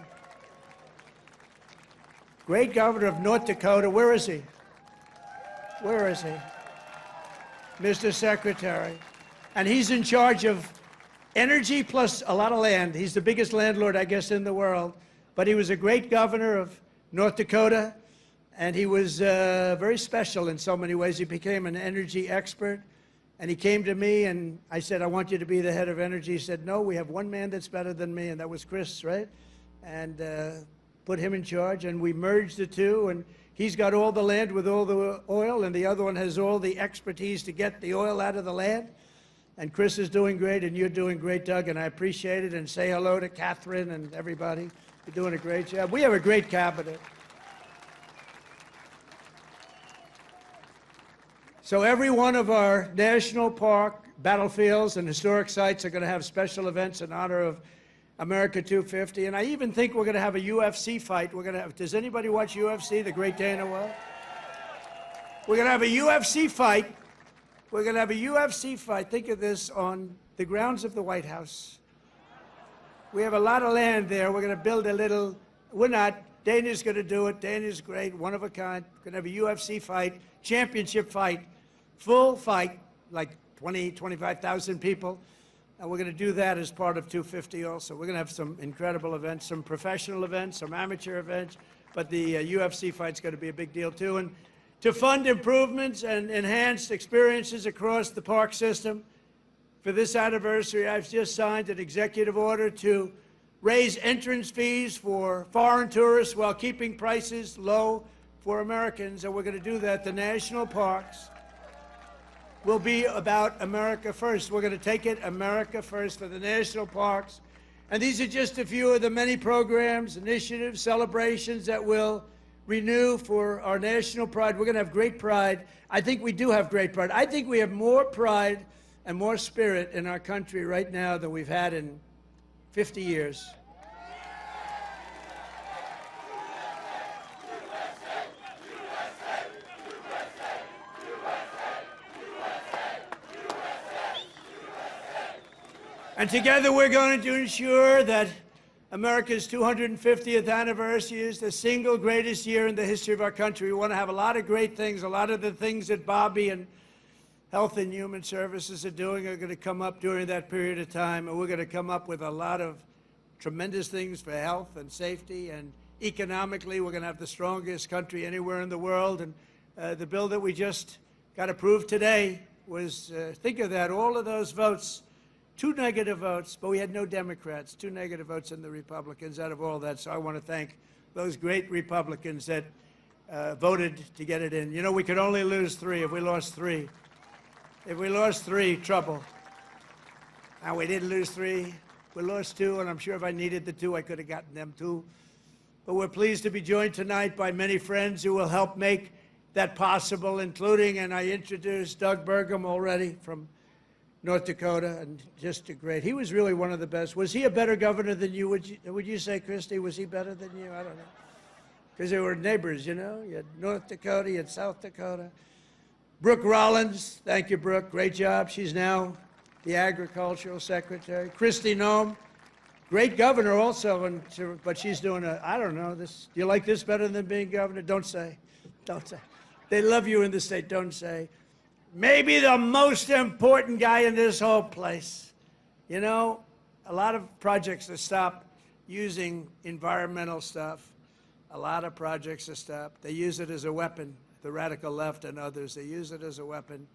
Great governor of North Dakota. Where is he? Where is he? Mr. Secretary. And he's in charge of energy plus a lot of land. He's the biggest landlord, I guess, in the world. But he was a great governor of North Dakota. And he was very special in so many ways. He became an energy expert. And he came to me, and I said, I want you to be the head of energy. He said, no, we have one man that's better than me, and that was Chris, right? And put him in charge, and we merged the two. And he's got all the land with all the oil, and the other one has all the expertise to get the oil out of the land. And Chris is doing great, and you're doing great, Doug, and I appreciate it. And say hello to Catherine and everybody. You're doing a great job. We have a great cabinet. So every one of our national park, battlefields, and historic sites are going to have special events in honor of America 250. And I even think we're going to have a UFC fight. We're going to have, does anybody watch UFC, the great day in the world? We're going to have a UFC fight. We're going to have a UFC fight. Think of this, on the grounds of the White House. We have a lot of land there. We're going to build a little, we're not, Dana's going to do it. Dana's great, one of a kind. We're going to have a UFC fight, championship fight. Full fight, like 20, 25,000 people. And we're going to do that as part of 250 also. We're going to have some incredible events, some professional events, some amateur events. But the UFC fight's going to be a big deal, too. And to fund improvements and enhanced experiences across the park system, for this anniversary, I've just signed an executive order to raise entrance fees for foreign tourists while keeping prices low for Americans. And we're going to do that. The national parks will be about America first. We're going to take it America first for the national parks. And these are just a few of the many programs, initiatives, celebrations that will renew for our national pride. We're going to have great pride. I think we do have great pride. I think we have more pride and more spirit in our country right now than we've had in 50 years. And together we're going to ensure that America's 250th anniversary is the single greatest year in the history of our country. We want to have a lot of great things. A lot of the things that Bobby and Health and Human Services are doing are going to come up during that period of time. And we're going to come up with a lot of tremendous things for health and safety. And economically, we're going to have the strongest country anywhere in the world. And the bill that we just got approved today was, think of that, all of those votes. 2 negative votes, but we had no Democrats, 2 negative votes in the Republicans out of all that. So I want to thank those great Republicans that voted to get it in. You know, we could only lose 3. If we lost 3, trouble. And we didn't lose 3. We lost 2, and I'm sure if I needed the 2, I could have gotten them too. But we're pleased to be joined tonight by many friends who will help make that possible, including, and I introduced Doug Burgum already from North Dakota, and just a great. He was really one of the best. Was he a better governor than you? Would you say, Christy? Was he better than you? I don't know. Because they were neighbors, you know. You had North Dakota, you had South Dakota. Brooke Rollins, thank you, Brooke. Great job. She's now the agricultural secretary. Christy Nome, great governor also, but she's doing I don't know, this. Do you like this better than being governor? Don't say. Don't say. They love you in the state. Don't say. Maybe the most important guy in this whole place. You know, a lot of projects have stopped using environmental stuff. A lot of projects have stopped. They use it as a weapon, the radical left and others. They use it as a weapon.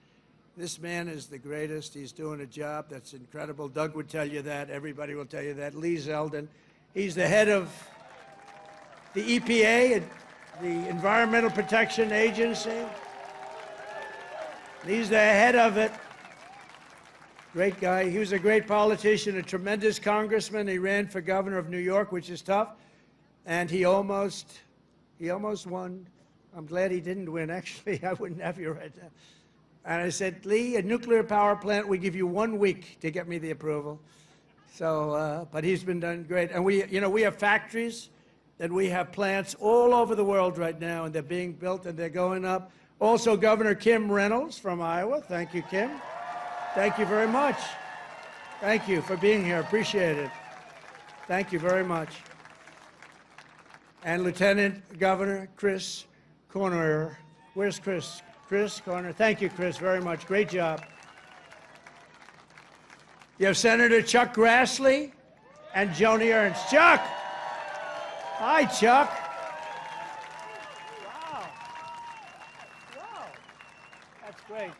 This man is the greatest. He's doing a job that's incredible. Doug would tell you that. Everybody will tell you that. Lee Zeldin. He's the head of the EPA, the Environmental Protection Agency. He's the head of it. Great guy. He was a great politician, a tremendous congressman. He ran for governor of New York, which is tough. And he almost won. I'm glad he didn't win, actually. I wouldn't have you right now. And I said, Lee, a nuclear power plant, we give you 1 week to get me the approval. So, but he's been done great. And we have factories and we have plants all over the world right now, and they're being built and they're going up. Also, Governor Kim Reynolds from Iowa. Thank you, Kim. Thank you very much. Thank you for being here. Appreciate it. Thank you very much. And Lieutenant Governor Chris Corner. Where's Chris? Chris Corner. Thank you, Chris, very much. Great job. You have Senator Chuck Grassley and Joni Ernst. Chuck! Hi, Chuck. Wow. Wow. That's great.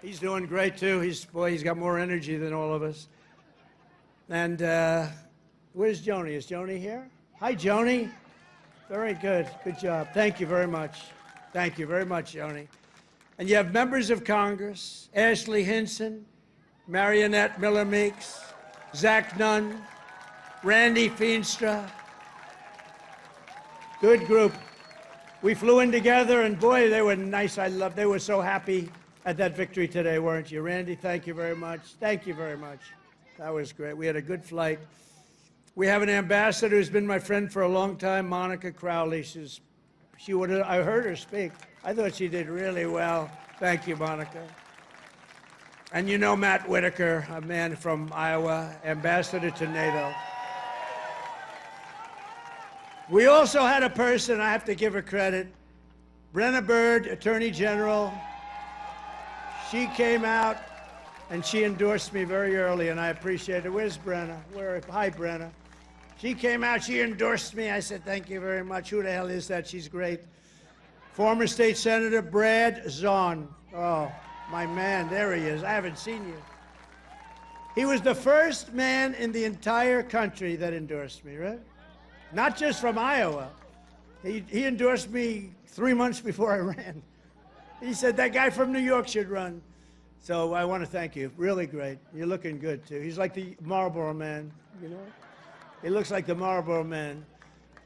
He's doing great, too. He's got more energy than all of us. And where's Joni? Is Joni here? Hi, Joni. Very good. Good job. Thank you very much. Thank you very much, Joni. And you have members of Congress, Ashley Hinson, Marionette Miller Meeks, Zach Nunn, Randy Feenstra. Good group. We flew in together, and boy, they were nice. They were so happy at that victory today, weren't you? Randy, thank you very much. Thank you very much. That was great. We had a good flight. We have an ambassador who's been my friend for a long time, Monica Crowley. I heard her speak. I thought she did really well. Thank you, Monica. And you know Matt Whitaker, a man from Iowa, ambassador to NATO. We also had a person, I have to give her credit, Brenna Bird, Attorney General. She came out and she endorsed me very early, and I appreciate it. Where's Brenna? Hi, Brenna. She came out, she endorsed me. I said, thank you very much. Who the hell is that? She's great. Former State Senator Brad Zahn. Oh, my man, there he is. I haven't seen you. He was the first man in the entire country that endorsed me, right? Not just from Iowa. He endorsed me 3 months before I ran. He said, that guy from New York should run. So I want to thank you. Really great. You're looking good, too. He's like the Marlboro Man, you know? He looks like the Marlboro Man.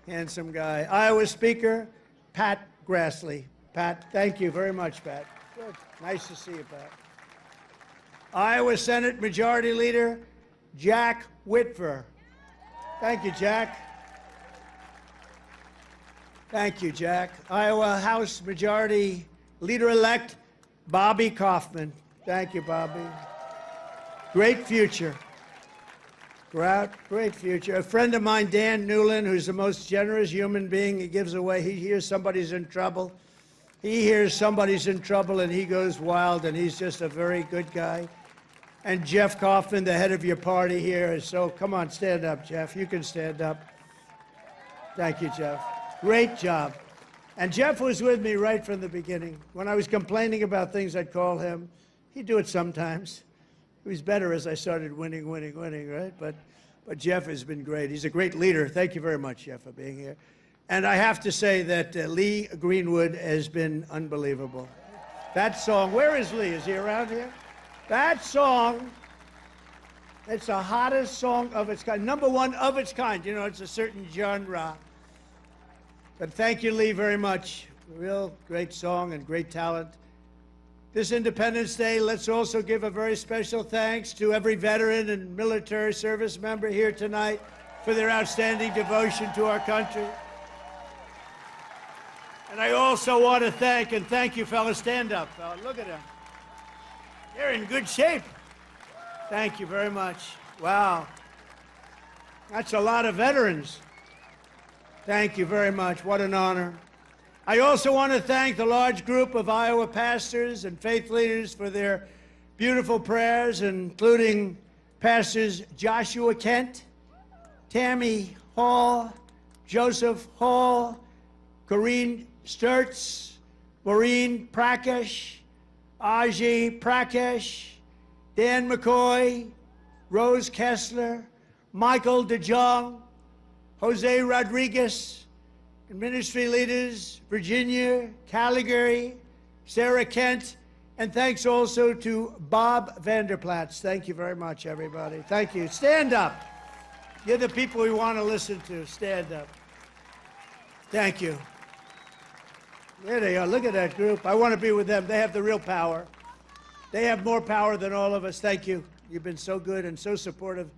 Handsome guy. Iowa Speaker, Pat Grassley. Pat, thank you very much, Pat. Good. Nice to see you, Pat. Iowa Senate Majority Leader, Jack Whitver. Thank you, Jack. Thank you, Jack. Iowa House Majority Leader-elect, Bobby Kaufman. Thank you, Bobby. Great future. Great future. A friend of mine, Dan Newland, who's the most generous human being. He gives away. He hears somebody's in trouble. He hears somebody's in trouble, and he goes wild, and he's just a very good guy. And Jeff Kaufman, the head of your party here, is so, come on, stand up, Jeff. You can stand up. Thank you, Jeff. Great job. And Jeff was with me right from the beginning. When I was complaining about things, I'd call him. He'd do it sometimes. He was better as I started winning, right? But Jeff has been great. He's a great leader. Thank you very much, Jeff, for being here. And I have to say that Lee Greenwood has been unbelievable. That song, where is Lee? Is he around here? That song, it's the hottest song of its kind. #1 of its kind. You know, it's a certain genre. But thank you, Lee, very much. Real great song and great talent. This Independence Day, let's also give a very special thanks to every veteran and military service member here tonight for their outstanding devotion to our country. And I also want to thank you, fellas. Stand up, fella. Look at them. They're in good shape. Thank you very much. Wow. That's a lot of veterans. Thank you very much. What an honor. I also want to thank the large group of Iowa pastors and faith leaders for their beautiful prayers, including Pastors Joshua Kent, Tammy Hall, Joseph Hall, Corrine Sturtz, Maureen Prakash, Aji Prakash, Dan McCoy, Rose Kessler, Michael DeJong, Jose Rodriguez, and ministry leaders, Virginia, Calgary, Sarah Kent, and thanks also to Bob Vanderplatz. Thank you very much, everybody. Thank you. Stand up. You're the people we want to listen to. Stand up. Thank you. There they are. Look at that group. I want to be with them. They have the real power. They have more power than all of us. Thank you. You've been so good and so supportive.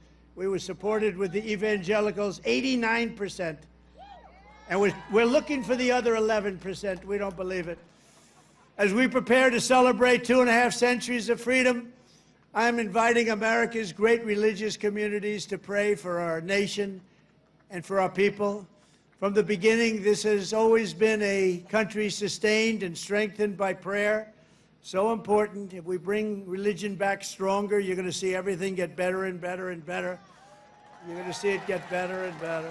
We were supported with the evangelicals, 89%. And we're looking for the other 11%. We don't believe it. As we prepare to celebrate 2.5 centuries of freedom, I'm inviting America's great religious communities to pray for our nation and for our people. From the beginning, this has always been a country sustained and strengthened by prayer. So important. If we bring religion back stronger, you're going to see everything get better and better and better. You're going to see it get better and better.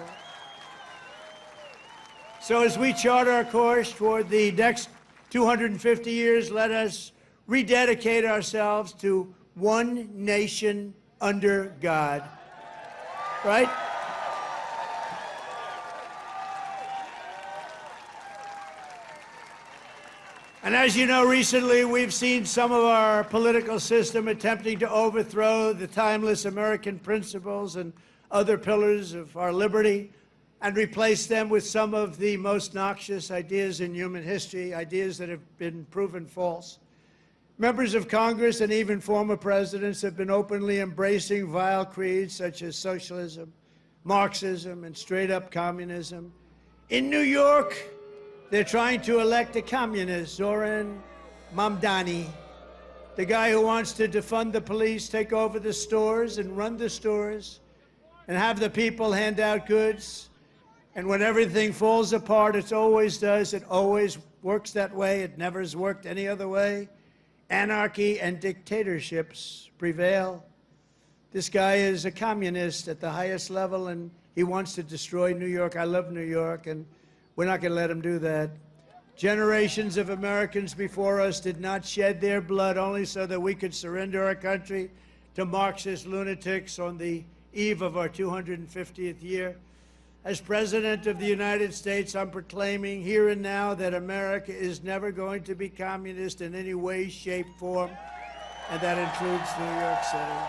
So as we chart our course toward the next 250 years, let us rededicate ourselves to one nation under God. Right? And as you know, recently we've seen some of our political system attempting to overthrow the timeless American principles and other pillars of our liberty and replace them with some of the most noxious ideas in human history, ideas that have been proven false. Members of Congress and even former presidents have been openly embracing vile creeds such as socialism, Marxism, and straight-up communism. In New York, they're trying to elect a communist, Zoran Mamdani, the guy who wants to defund the police, take over the stores and run the stores, and have the people hand out goods. And when everything falls apart, it always does. It always works that way. It never has worked any other way. Anarchy and dictatorships prevail. This guy is a communist at the highest level, and he wants to destroy New York. I love New York, and we're not going to let him do that. Generations of Americans before us did not shed their blood only so that we could surrender our country to Marxist lunatics on the eve of our 250th year. As President of the United States, I'm proclaiming here and now that America is never going to be communist in any way, shape, form, and that includes New York City.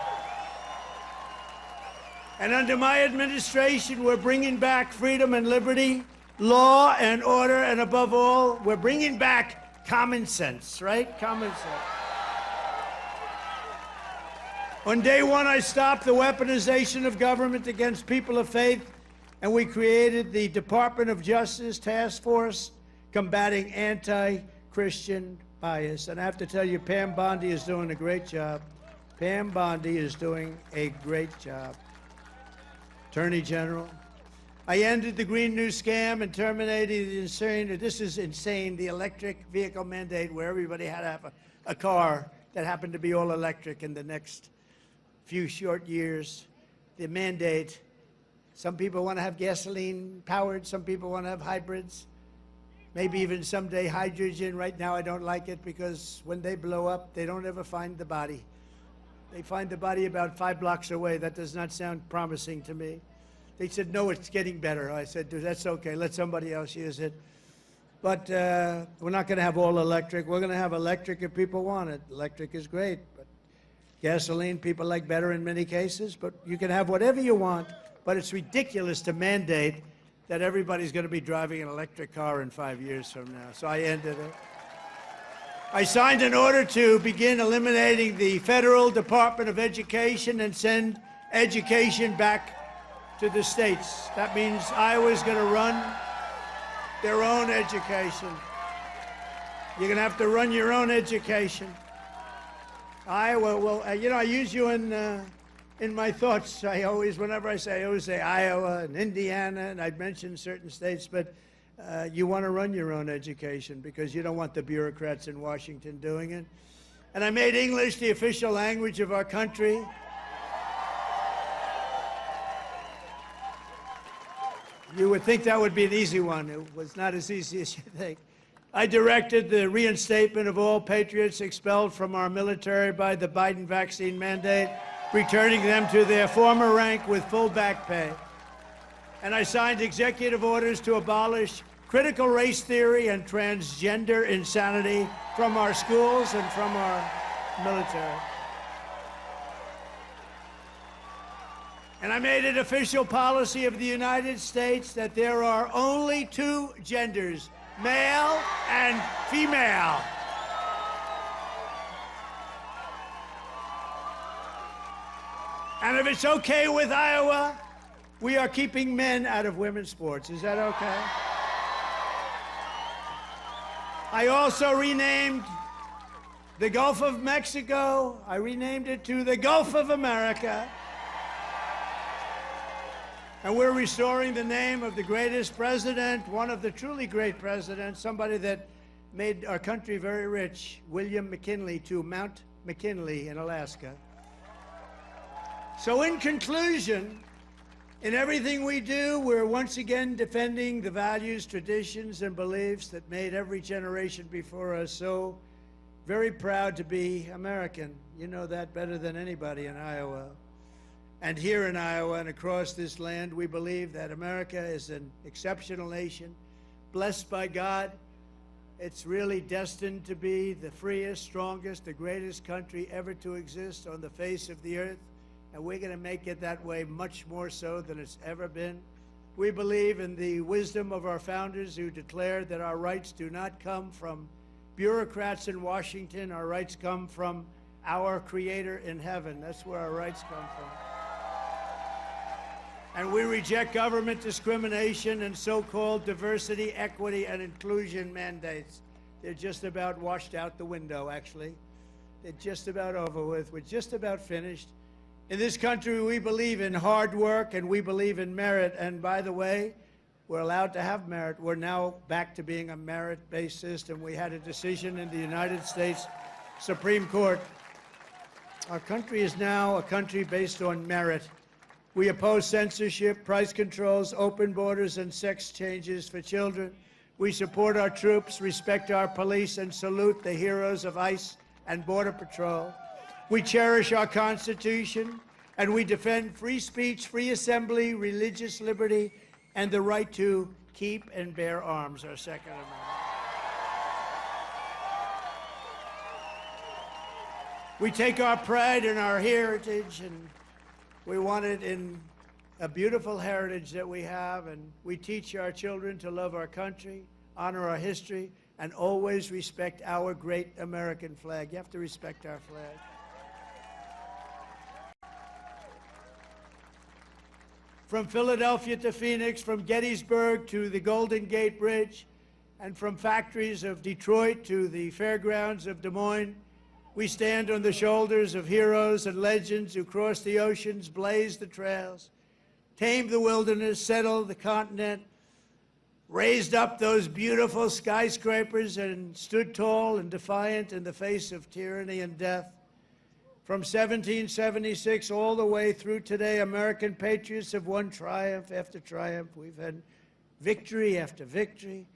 And under my administration, we're bringing back freedom and liberty, law and order, and above all, we're bringing back common sense, right? Common sense. On day one, I stopped the weaponization of government against people of faith, and we created the Department of Justice Task Force combating anti-Christian bias. And I have to tell you, Pam Bondi is doing a great job. Pam Bondi is doing a great job. Attorney General. I ended the Green New Scam and terminated the insane, this is insane, the electric vehicle mandate where everybody had to have a car that happened to be all electric in the next few short years. The mandate. Some people want to have gasoline powered, some people want to have hybrids, maybe even someday hydrogen. Right now I don't like it because when they blow up, they don't ever find the body. They find the body about 5 blocks away. That does not sound promising to me. They said, no, it's getting better. I said, dude, that's okay, let somebody else use it. But we're not going to have all electric. We're going to have electric if people want it. Electric is great, but gasoline people like better in many cases, but you can have whatever you want. But it's ridiculous to mandate that everybody's going to be driving an electric car in 5 years from now. So I ended it. I signed an order to begin eliminating the Federal Department of Education and send education back to the states. That means Iowa's going to run their own education. You're going to have to run your own education. Iowa, well, you know, I use you in my thoughts. I always, whenever I always say Iowa and Indiana, and I'd mention certain states, but you want to run your own education because you don't want the bureaucrats in Washington doing it. And I made English the official language of our country. You would think that would be an easy one. It was not as easy as you think. I directed the reinstatement of all patriots expelled from our military by the Biden vaccine mandate, returning them to their former rank with full back pay. And I signed executive orders to abolish critical race theory and transgender insanity from our schools and from our military. And I made it official policy of the United States that there are only 2 genders, male and female. And if it's okay with Iowa, we are keeping men out of women's sports. Is that okay? I also renamed the Gulf of Mexico. I renamed it to the Gulf of America. And we're restoring the name of the greatest president, one of the truly great presidents, somebody that made our country very rich, William McKinley, to Mount McKinley in Alaska. So in conclusion, in everything we do, we're once again defending the values, traditions, and beliefs that made every generation before us so very proud to be American. You know that better than anybody in Iowa. And here in Iowa and across this land, we believe that America is an exceptional nation, blessed by God. It's really destined to be the freest, strongest, the greatest country ever to exist on the face of the earth. And we're going to make it that way much more so than it's ever been. We believe in the wisdom of our founders who declared that our rights do not come from bureaucrats in Washington. Our rights come from our Creator in heaven. That's where our rights come from. And we reject government discrimination and so-called diversity, equity, and inclusion mandates. They're just about washed out the window, actually. They're just about over with. We're just about finished. In this country, we believe in hard work and we believe in merit. And by the way, we're allowed to have merit. We're now back to being a merit-based system. We had a decision in the United States Supreme Court. Our country is now a country based on merit. We oppose censorship, price controls, open borders, and sex changes for children. We support our troops, respect our police, and salute the heroes of ICE and Border Patrol. We cherish our Constitution, and we defend free speech, free assembly, religious liberty, and the right to keep and bear arms, our Second Amendment. We take our pride in our heritage, and we want it in a beautiful heritage that we have, and we teach our children to love our country, honor our history, and always respect our great American flag. You have to respect our flag. From Philadelphia to Phoenix, from Gettysburg to the Golden Gate Bridge, and from factories of Detroit to the fairgrounds of Des Moines, we stand on the shoulders of heroes and legends who crossed the oceans, blazed the trails, tamed the wilderness, settled the continent, raised up those beautiful skyscrapers, and stood tall and defiant in the face of tyranny and death. From 1776 all the way through today, American patriots have won triumph after triumph. We've had victory after victory,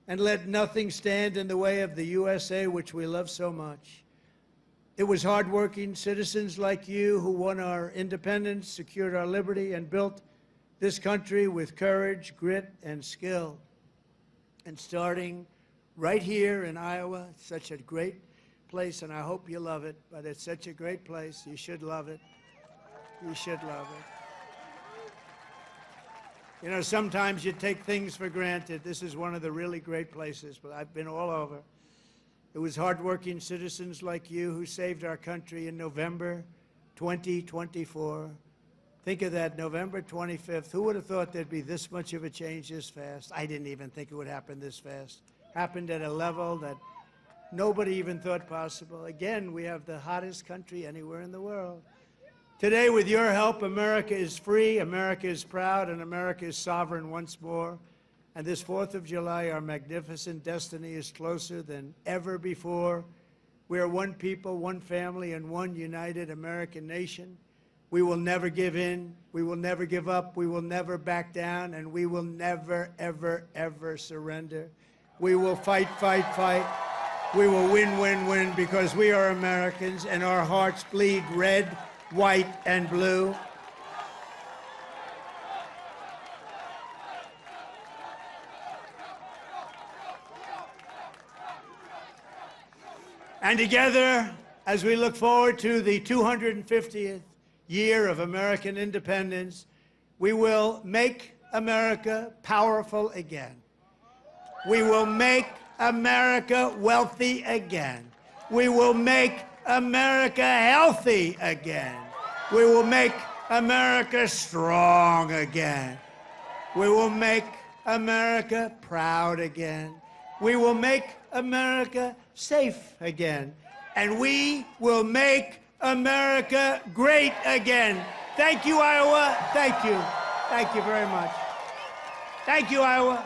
and let nothing stand in the way of the USA, which we love so much. It was hardworking citizens like you who won our independence, secured our liberty, and built this country with courage, grit, and skill. And starting right here in Iowa, it's such a great place, and I hope you love it, but it's such a great place. You should love it. You should love it. You know, sometimes you take things for granted. This is one of the really great places, but I've been all over. It was hardworking citizens like you who saved our country in November 2024. Think of that, November 25th. Who would have thought there'd be this much of a change this fast? I didn't even think it would happen this fast. Happened at a level that nobody even thought possible. Again, we have the hottest country anywhere in the world. Today, with your help, America is free, America is proud, and America is sovereign once more. And this 4th of July, our magnificent destiny is closer than ever before. We are one people, one family, and one united American nation. We will never give in. We will never give up. We will never back down. And we will never, ever, ever surrender. We will fight, fight, fight. We will win, win, win, because we are Americans and our hearts bleed red, white, and blue. And together, as we look forward to the 250th year of American independence, we will make America powerful again. We will make America wealthy again. We will make America healthy again. We will make America strong again. We will make America proud again. We will make America safe again. And we will make America great again. Thank you, Iowa. Thank you. Thank you very much. Thank you, Iowa.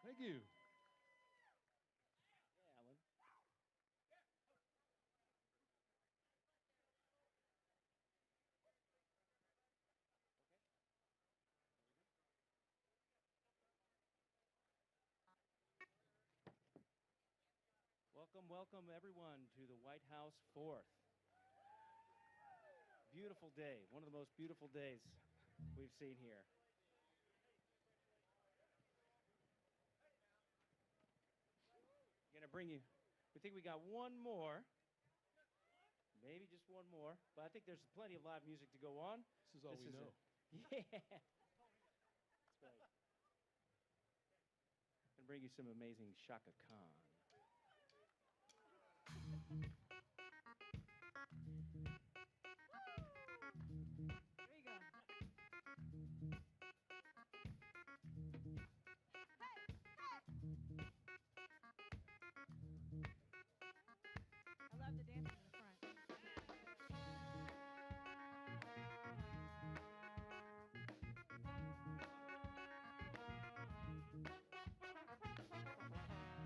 Thank you. Yeah, Alan. Welcome, welcome everyone to the White House 4th. Beautiful day, one of the most beautiful days we've seen here. Gonna bring you, we think we got one more, maybe just one more, but I think there's plenty of live music to go on. This is all we know. Yeah. That's right. Gonna bring you some amazing Shaka Khan. Here you go. I love the dancing in the front.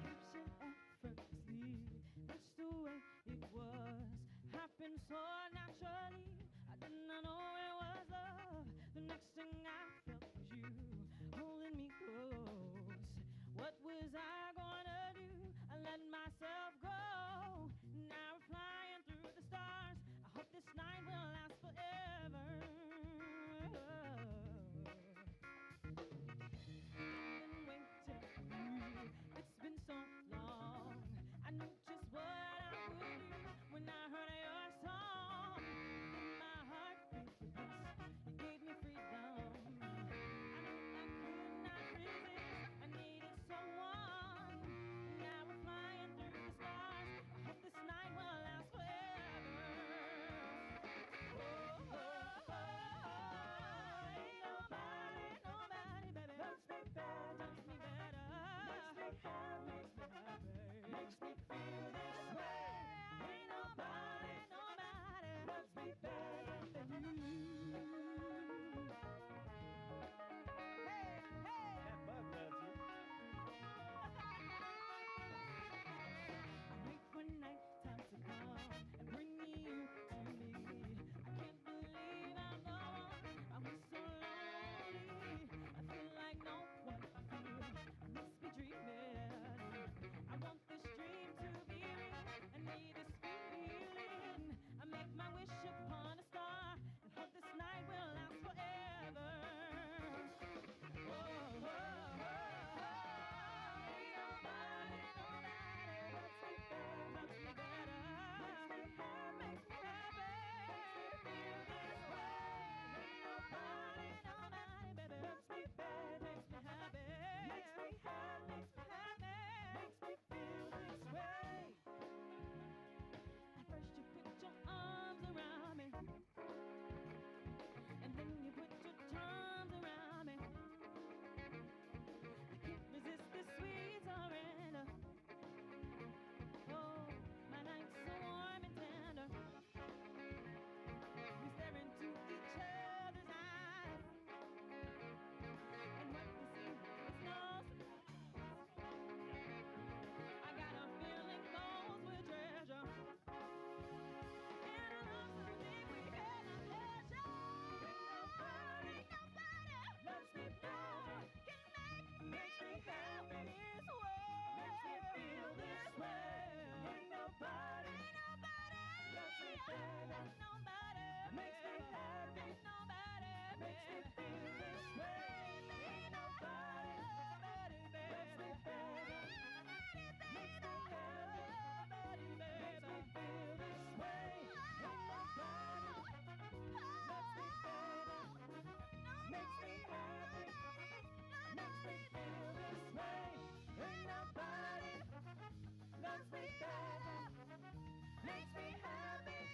Keeps it effortlessly. That's the way it was. Happened so naturally. I did not know it was love. The next thing I felt was you holding me close. What was I gonna do? I let myself go. Now we're flying through the stars. I hope this night will last forever. I've been waiting for you. It's been so long. I knew just what I would do when I heard your song. And my heart beat for this. You gave me freedom. I knew I could not resist. I needed someone. Now we're flying through the stars. I hope this night will last forever. Oh, oh, oh, ain't nobody, nobody, baby, loves me better, loves me better. Makes me happy, makes me feel this way. Ain't nobody, nobody loves me better than you. Hey, hey. That bug loves you. I wait for nighttime to come and bring you to me. I can't believe I'm gone. I was so lonely. I feel like no one feels. I must be dreaming. I want this dream to be real. I need this feeling. I make my wish upon a star and hope this night will last forever. Oh, oh, oh, oh. Ain't nobody, nobody loves me better, loves me better. Makes me happy, makes me feel this way. Ain't nobody, nobody, baby, loves me better, makes me happy, makes me happy, makes me happy, makes me feel this way. At first you put your arms around me, and then you put your tongues around me. I can't resist this sweet surrender. Oh, my night's so warm and tender. We stare into each other's eyes, and what we see is no surprise. I got a feeling gold with treasure, and I love so deep we had no pleasure. Ain't nobody loves me better, makes me happy this way, makes me feel this way. Ain't nobody loves me better, nobody makes me happy, nobody makes me feel this way. Ain't nobody loves me better, makes me happy, makes me feel this way. Ain't nobody loves me better, makes me happy, makes me feel this way. Ain't nobody loves me better, makes me happy,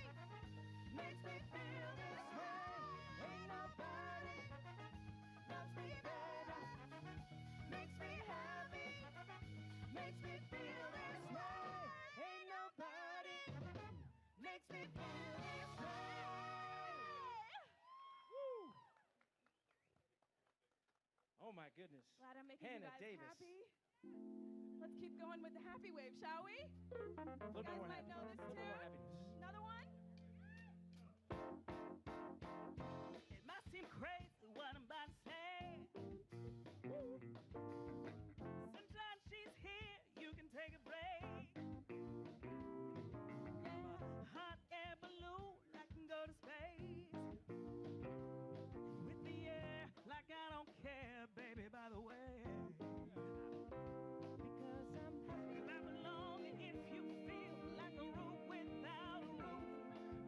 makes me feel this way. Ain't nobody loves me better, makes me happy, makes me feel this way. Ain't nobody makes me feel this way. Oh my goodness. Glad I'm making Hannah you guys Davis. happy. Let's keep going with the happy wave, shall we? You guys might know this tune. Another one? It might seem crazy what I'm about to say. Sunshine, she's here, you can take a break. Hot air balloon, I can go to space. With the air, like I don't care, baby, by the way. Because I'm happy. Clap along if you feel like a roof without a roof.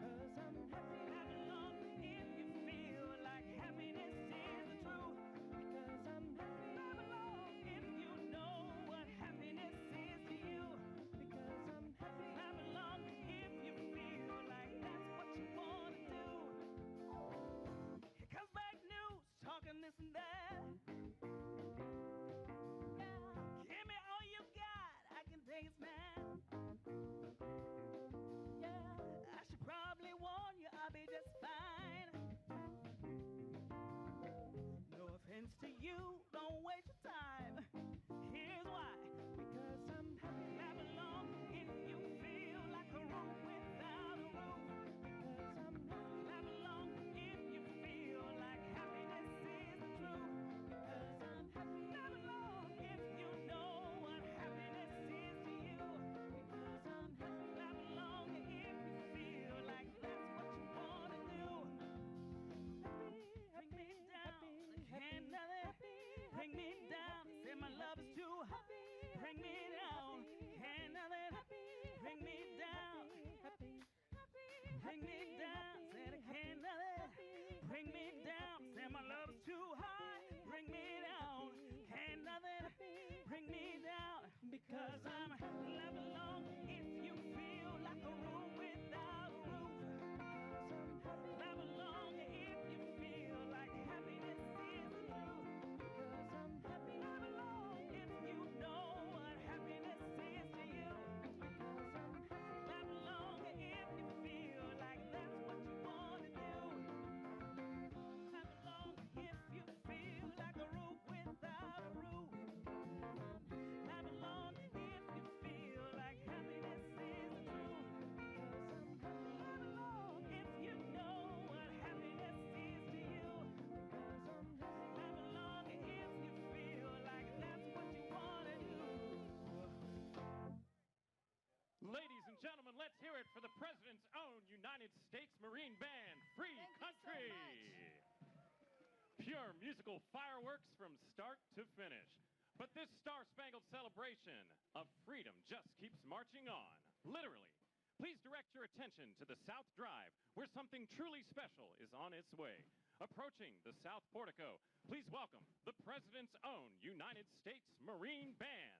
Because I'm happy. Clap along if you feel like happiness is the truth. Because I'm happy. Clap along if you know what happiness is to you. Because I'm happy. Clap along if you feel like that's what you want to do. Here comes back news, talking this and that. Give me all you got, I can take it, man. Yeah, I should probably warn you, I'll be just fine. No offense to you, don't waste your time. Here's why. Because I'm happy. Clap along if you feel like a roof without a roof. Because I'm happy. Clap along if you feel like happiness is the truth. Because I'm happy. Clap along if you know what happiness is to you. Because I'm happy. Clap along if you feel like that's what you want to do. Bring me down, can't nothing bring me down. Say my love is too hot. Bring me down, can't nothing bring me down. Bring me down, said I can't nothing bring me down. Say my love is too high. Bring me down, can't nothing bring me down. Because I'm clap along if you feel like a room without a roof. Clap along if you feel like happiness is the truth. Because I'm happy. Clap along if you know what happiness is to you. Because I'm happy. Clap along if you feel like that's what you want to do. Clap along if you feel like a roof without a roof. Clap along if you feel like happiness is the truth. Because I'm happy. Clap along if you know what happiness is to you. Because I'm happy. Clap along if you feel like that's what you want to do. Ladies and gentlemen, let's hear it for the President's own United States Marine Band, Free Country. Pure musical fireworks from start to finish. But this star-spangled celebration of freedom just keeps marching on, literally. Please direct your attention to the South Drive, where something truly special is on its way. Approaching the South Portico, please welcome the President's own United States Marine Band.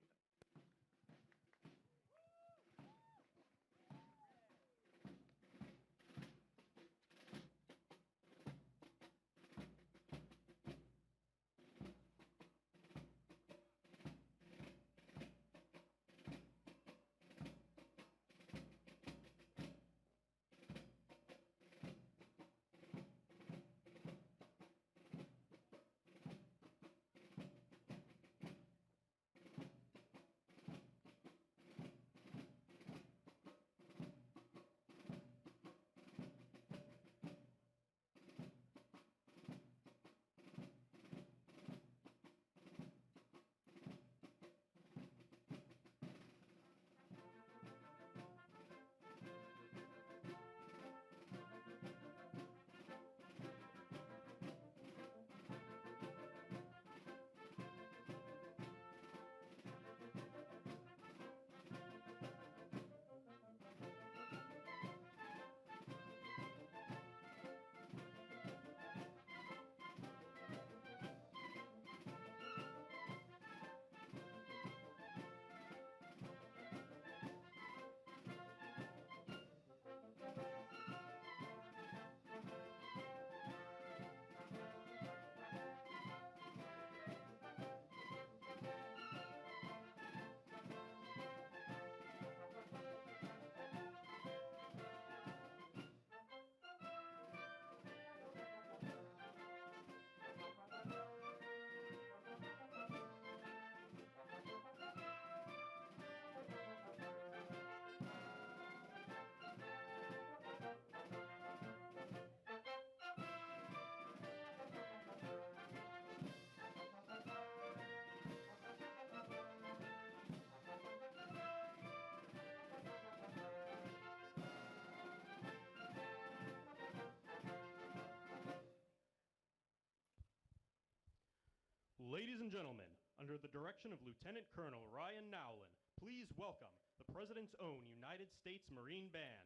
Ladies and gentlemen, under the direction of Lieutenant Colonel Ryan Nowlin, please welcome the President's own United States Marine Band.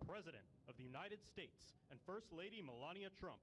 President of the United States and First Lady Melania Trump.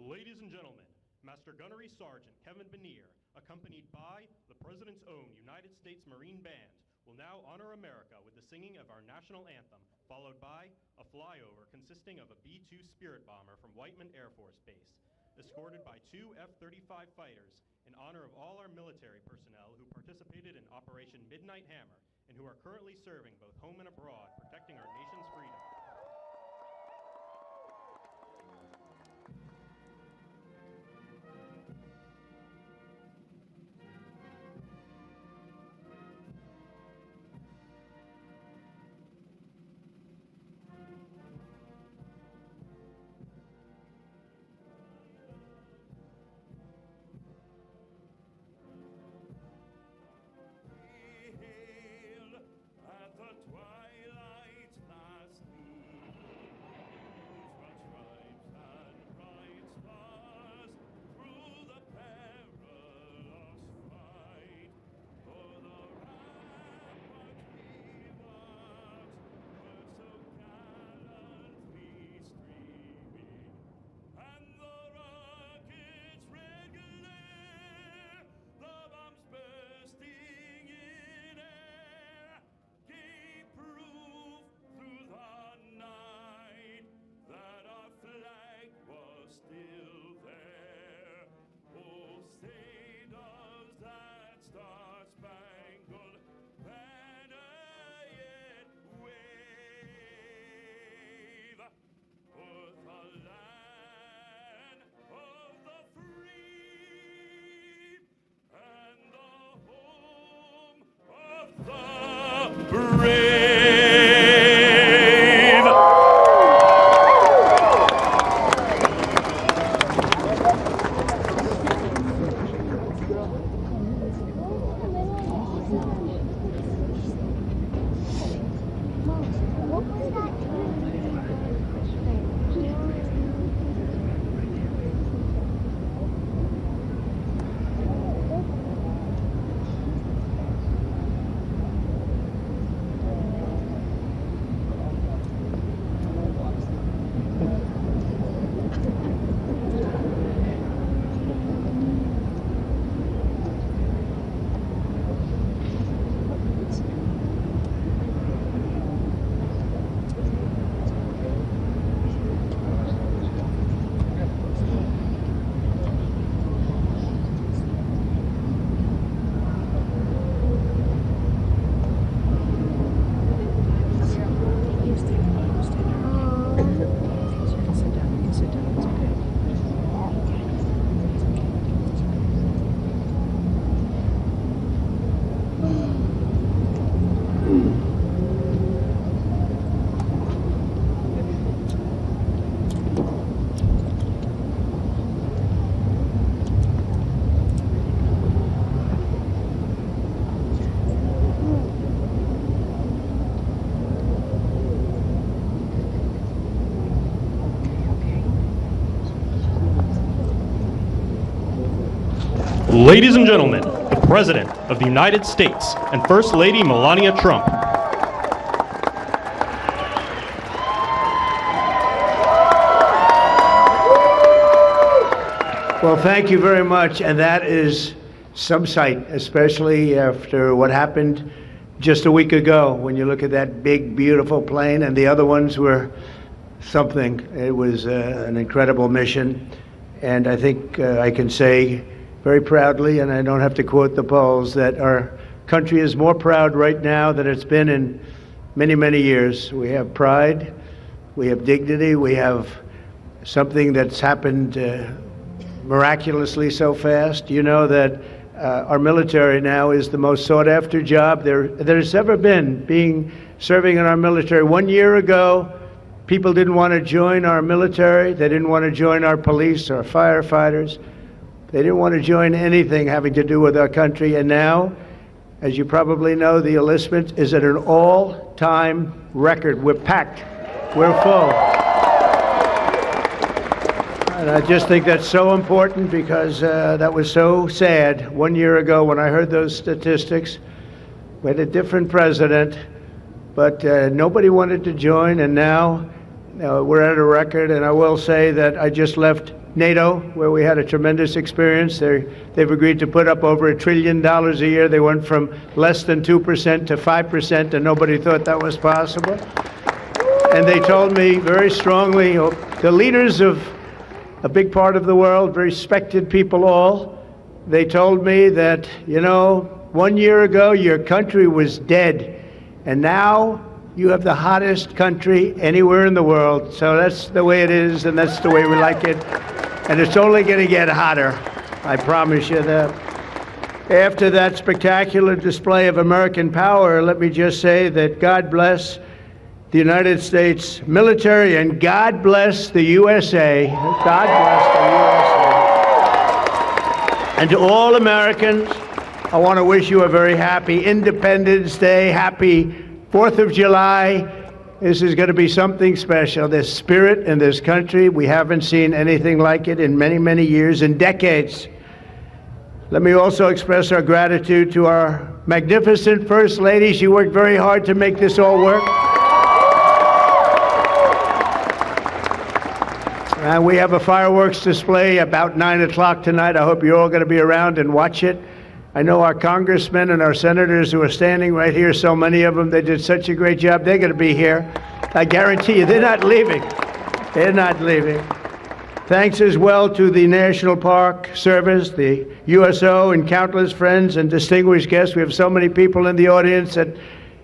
Ladies and gentlemen, Master Gunnery Sergeant Kevin Benier, accompanied by the President's own United States Marine Band, will now honor America with the singing of our national anthem, followed by a flyover consisting of a B-2 Spirit bomber from Whiteman Air Force Base, escorted by 2 F-35 fighters in honor of all our military personnel who participated in Operation Midnight Hammer and who are currently serving both home and abroad, protecting our nation's freedom. Ladies and gentlemen, the President of the United States and First Lady Melania Trump. Well, thank you very much, and that is some sight, especially after what happened just a week ago. When you look at that big, beautiful plane, and the other ones were something. It was an incredible mission, and I think I can say very proudly, and I don't have to quote the polls, that our country is more proud right now than it's been in many, many years. We have pride, we have dignity, we have something that's happened miraculously so fast. You know that our military now is the most sought-after job there's ever been, serving in our military. 1 year ago, people didn't want to join our military. They didn't want to join our police or firefighters. They didn't want to join anything having to do with our country. And now, as you probably know, the enlistment is at an all-time record. We're packed. We're full. And I just think that's so important because that was so sad 1 year ago when I heard those statistics. We had a different president, but nobody wanted to join, and now we're at a record. And I will say that I just left NATO, where we had a tremendous experience. They've agreed to put up over $1 trillion a year. They went from less than 2% to 5%, and nobody thought that was possible. And they told me very strongly, the leaders of a big part of the world, very respected people all, they told me that, 1 year ago your country was dead, and now you have the hottest country anywhere in the world. So that's the way it is, and that's the way we like it. And it's only going to get hotter, I promise you that. After that spectacular display of American power, let me just say that God bless the United States military, and God bless the USA. God bless the USA. And to all Americans, I want to wish you a very happy Independence Day, happy 4th of July. This is going to be something special. There's spirit in this country. We haven't seen anything like it in many, many years and decades. Let me also express our gratitude to our magnificent First Lady. She worked very hard to make this all work. And we have a fireworks display about 9 o'clock tonight. I hope you're all going to be around and watch it. I know our congressmen and our senators who are standing right here, so many of them, they did such a great job. They're going to be here. I guarantee you, they're not leaving. They're not leaving. Thanks as well to the National Park Service, the USO, and countless friends and distinguished guests. We have so many people in the audience that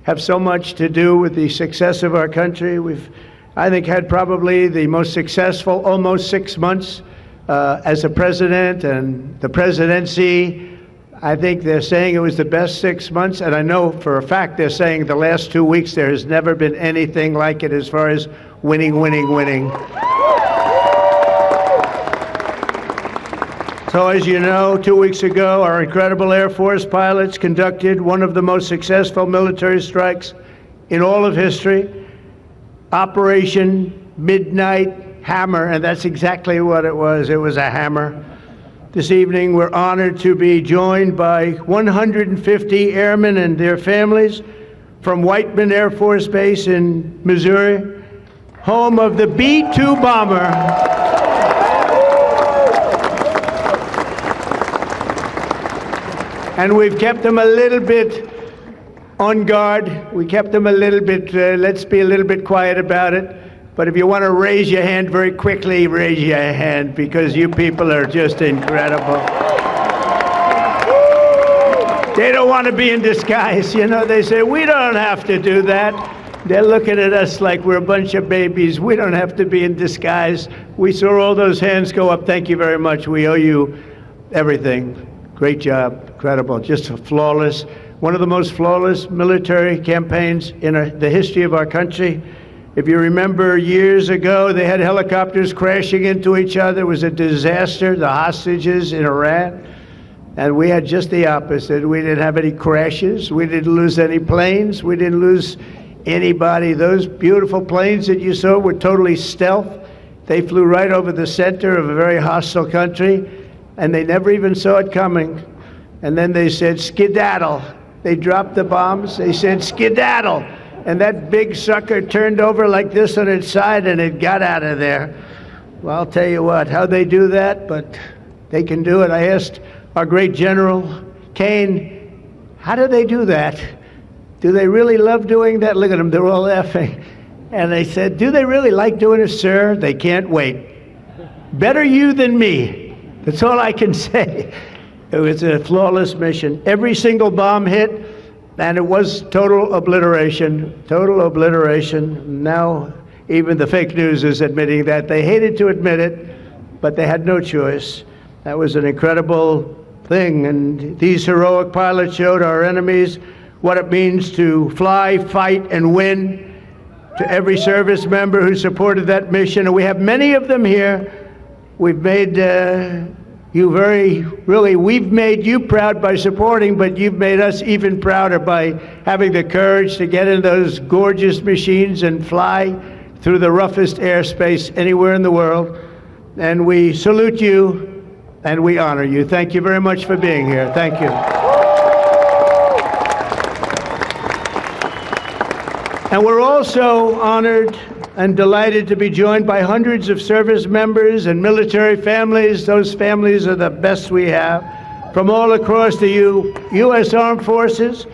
have so much to do with the success of our country. We've, I think, had probably the most successful almost 6 months as a president and the presidency. I think they're saying it was the best 6 months, and I know for a fact they're saying the last 2 weeks there has never been anything like it as far as winning, winning, winning. So as you know, 2 weeks ago, our incredible Air Force pilots conducted one of the most successful military strikes in all of history, Operation Midnight Hammer, and that's exactly what it was. It was a hammer. This evening, we're honored to be joined by 150 airmen and their families from Whiteman Air Force Base in Missouri, home of the B-2 bomber. And we've kept them a little bit on guard. We kept them a little bit, let's be a little bit quiet about it. But if you want to raise your hand very quickly, raise your hand, because you people are just incredible. They don't want to be in disguise. They say, we don't have to do that. They're looking at us like we're a bunch of babies. We don't have to be in disguise. We saw all those hands go up. Thank you very much. We owe you everything. Great job. Incredible. Just flawless. One of the most flawless military campaigns in the history of our country. If you remember years ago, they had helicopters crashing into each other. It was a disaster, the hostages in Iran. And we had just the opposite. We didn't have any crashes. We didn't lose any planes. We didn't lose anybody. Those beautiful planes that you saw were totally stealth. They flew right over the center of a very hostile country, and they never even saw it coming. and then they said, skedaddle. They dropped the bombs, they said, skedaddle. And that big sucker turned over like this on its side, and it got out of there. Well, I'll tell you what, how they do that, but they can do it. I asked our great General Kane, how do they do that? Do they really love doing that? Look at them, they're all laughing. And they said, do they really like doing it, sir? They can't wait. Better you than me. That's all I can say. It was a flawless mission. Every single bomb hit, and it was total obliteration, total obliteration. Now even the fake news is admitting that. They hated to admit it, but they had no choice. That was an incredible thing, and these heroic pilots showed our enemies what it means to fly, fight, and win. To every service member who supported that mission, and we have many of them here, we've made we've made you proud by supporting, but you've made us even prouder by having the courage to get in those gorgeous machines and fly through the roughest airspace anywhere in the world. And we salute you and we honor you. Thank you very much for being here. Thank you. And we're also honored and delighted to be joined by hundreds of service members and military families. Those families are the best we have, from all across the U.S. Armed Forces,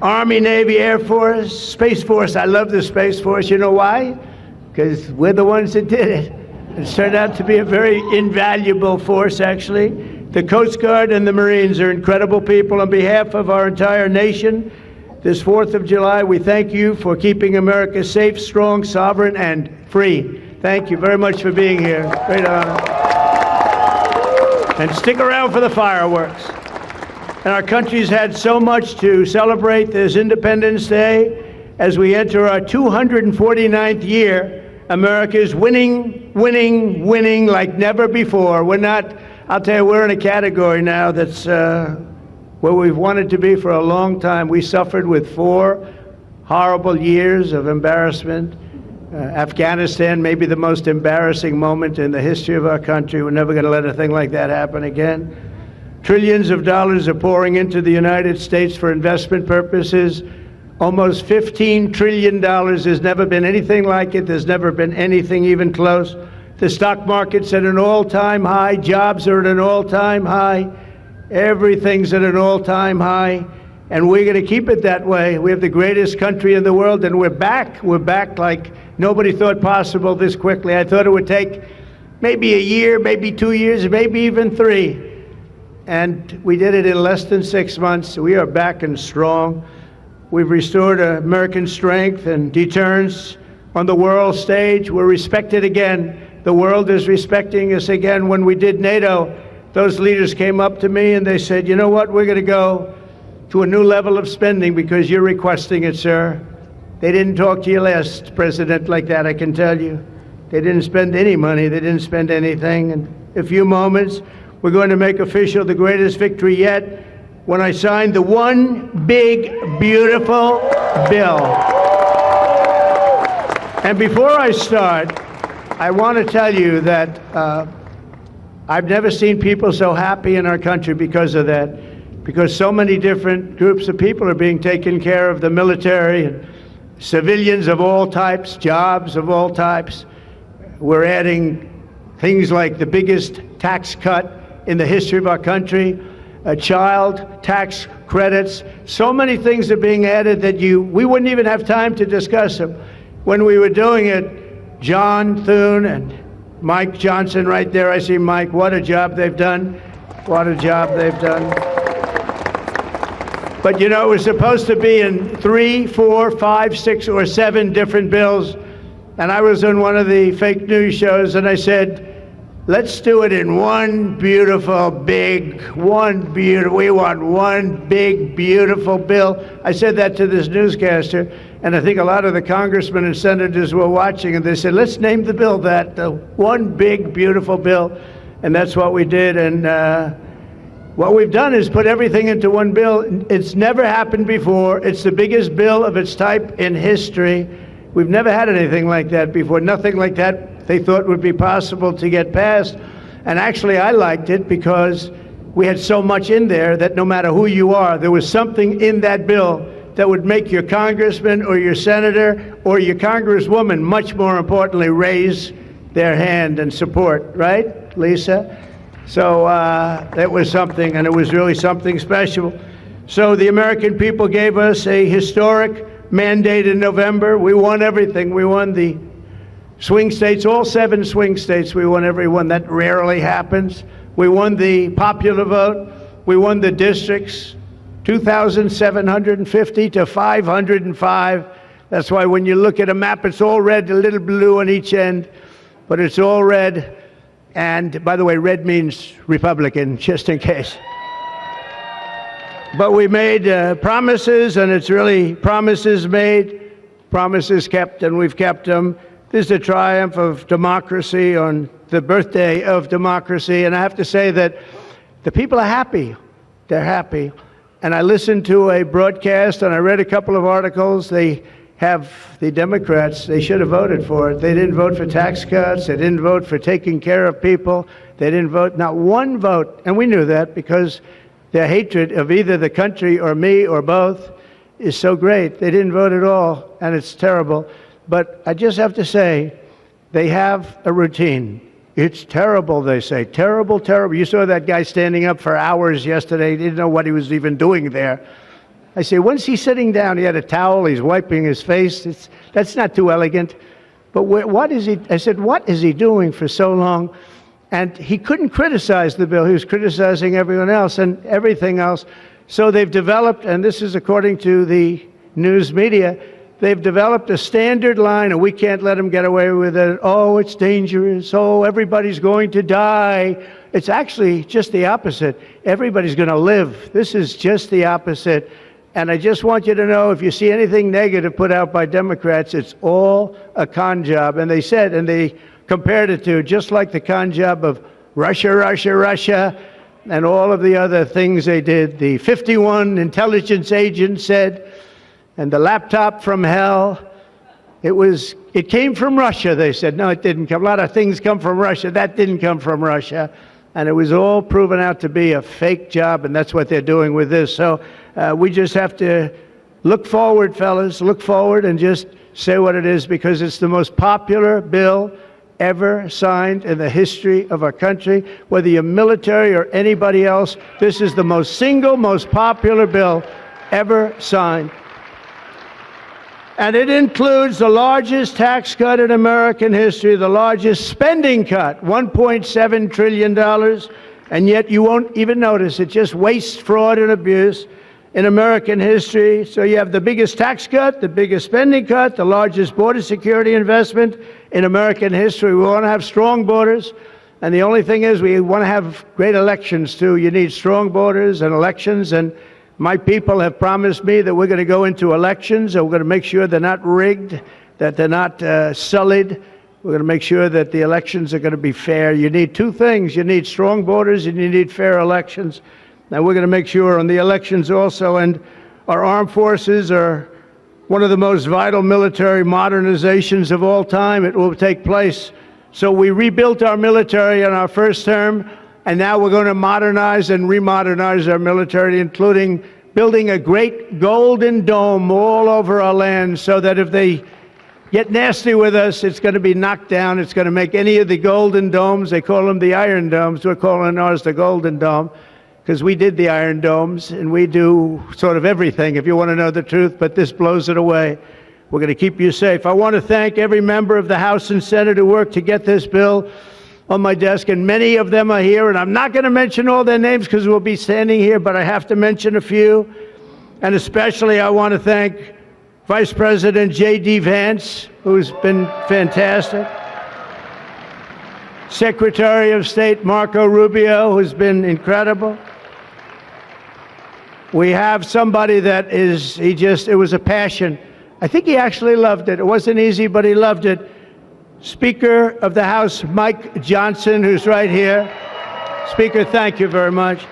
Army, Navy, Air Force, Space Force. I love the Space Force. You know why? Because we're the ones that did it. It's turned out to be a very invaluable force, actually. The Coast Guard and the Marines are incredible people. On behalf of our entire nation, this 4th of July, we thank you for keeping America safe, strong, sovereign, and free. Thank you very much for being here. Great honor. And stick around for the fireworks. And our country's had so much to celebrate this Independence Day. As we enter our 249th year, America is winning, winning, winning like never before. We're not, I'll tell you, we're in a category now that's where we've wanted to be for a long time. We suffered with 4 horrible years of embarrassment. Afghanistan may be the most embarrassing moment in the history of our country. We're never going to let a thing like that happen again. Trillions of dollars are pouring into the United States for investment purposes. Almost $15 trillion. There's never been anything like it. There's never been anything even close. The stock market's at an all-time high. Jobs are at an all-time high. Everything's at an all-time high, and we're going to keep it that way. We have the greatest country in the world, and we're back. We're back like nobody thought possible this quickly. I thought it would take maybe a year, maybe 2 years, maybe even 3. And we did it in less than 6 months. We are back and strong. We've restored American strength and deterrence on the world stage. We're respected again. The world is respecting us again. When we did NATO, those leaders came up to me and they said, you know what, we're going to go to a new level of spending because you're requesting it, sir. They didn't talk to your last president like that, I can tell you. They didn't spend any money. They didn't spend anything. In a few moments, we're going to make official the greatest victory yet when I signed the one big, beautiful bill. And before I start, I want to tell you that I've never seen people so happy in our country because of that, because so many different groups of people are being taken care of, the military and civilians of all types, jobs of all types. We're adding things like the biggest tax cut in the history of our country, child tax credits. So many things are being added that we wouldn't even have time to discuss them. When we were doing it, John Thune and Mike Johnson right there, I see Mike, what a job they've done. What a job they've done. But you know, it was supposed to be in 3, 4, 5, 6, or 7 different bills. And I was on one of the fake news shows and I said, let's do it in one beautiful, big, we want one big, beautiful bill. I said that to this newscaster, and I think a lot of the congressmen and senators were watching, and they said, let's name the bill that, the one big, beautiful bill. And that's what we did, and what we've done is put everything into one bill. It's never happened before. It's the biggest bill of its type in history. We've never had anything like that before, nothing like that they thought would be possible to get passed. And actually, I liked it because we had so much in there that no matter who you are, there was something in that bill that would make your congressman or your senator or your congresswoman, much more importantly, raise their hand and support, right, Lisa? So that was something, and it was really something special. So the American people gave us a historic mandate in November. We won everything. We won the swing states, all 7 swing states. We won every one. That rarely happens. We won the popular vote. We won the districts, 2,750 to 505. That's why when you look at a map, it's all red, a little blue on each end, but it's all red. And by the way, red means Republican, just in case. But we made promises, and it's really promises made, promises kept, and we've kept them. This is a triumph of democracy on the birthday of democracy, and I have to say that the people are happy. They're happy. And I listened to a broadcast, and I read a couple of articles. They have the Democrats, they should have voted for it. They didn't vote for tax cuts. They didn't vote for taking care of people. They didn't vote, not one vote. And we knew that because their hatred of either the country or me or both is so great. They didn't vote at all, and it's terrible. But I just have to say, they have a routine. It's terrible, they say. Terrible, terrible. You saw that guy standing up for hours yesterday. He didn't know what he was even doing there. I say, when's he sitting down? He had a towel. He's wiping his face. That's not too elegant. But what is he? I said, what is he doing for so long? And he couldn't criticize the bill. He was criticizing everyone else and everything else. So they've developed, and this is according to the news media, they've developed a standard line, and we can't let them get away with it. Oh, it's dangerous. Oh, everybody's going to die. It's actually just the opposite. Everybody's going to live. This is just the opposite. And I just want you to know, if you see anything negative put out by Democrats, it's all a con job. And they said, and they compared it to just like the con job of Russia, Russia, Russia, and all of the other things they did. The 51 intelligence agents said, and the laptop from hell, it came from Russia, they said. No, it didn't come. A lot of things come from Russia. That didn't come from Russia. And it was all proven out to be a fake job, and that's what they're doing with this. So we just have to look forward, fellas, look forward and just say what it is, because it's the most popular bill ever signed in the history of our country. Whether you're military or anybody else, this is the most popular bill ever signed. And it includes the largest tax cut in American history, the largest spending cut, $1.7 trillion, and yet you won't even notice it. Just waste, fraud, and abuse in American history. So you have the biggest tax cut, the biggest spending cut, the largest border security investment in American history. We want to have strong borders, and the only thing is we want to have great elections, too. You need strong borders and elections, and my people have promised me that we're going to go into elections, and we're going to make sure they're not rigged, that they're not sullied. We're going to make sure that the elections are going to be fair. You need two things. You need strong borders, and you need fair elections. Now, we're going to make sure on the elections also, and our armed forces are one of the most vital military modernizations of all time. It will take place. So we rebuilt our military in our first term, and now we're going to modernize and remodernize our military, including building a great golden dome all over our land, so that if they get nasty with us, it's going to be knocked down. It's going to make any of the golden domes, they call them the iron domes, we're calling ours the golden dome, because we did the iron domes, and we do sort of everything, if you want to know the truth, but this blows it away. We're going to keep you safe. I want to thank every member of the House and Senate who worked to get this bill on my desk, and many of them are here, and I'm not going to mention all their names because we'll be standing here, but I have to mention a few. And especially I want to thank Vice President J.D. Vance, who's been fantastic. Secretary of State Marco Rubio, who's been incredible. We have somebody that it was a passion. I think he actually loved it. It wasn't easy, but he loved it. Speaker of the House, Mike Johnson, who's right here. Speaker, thank you very much.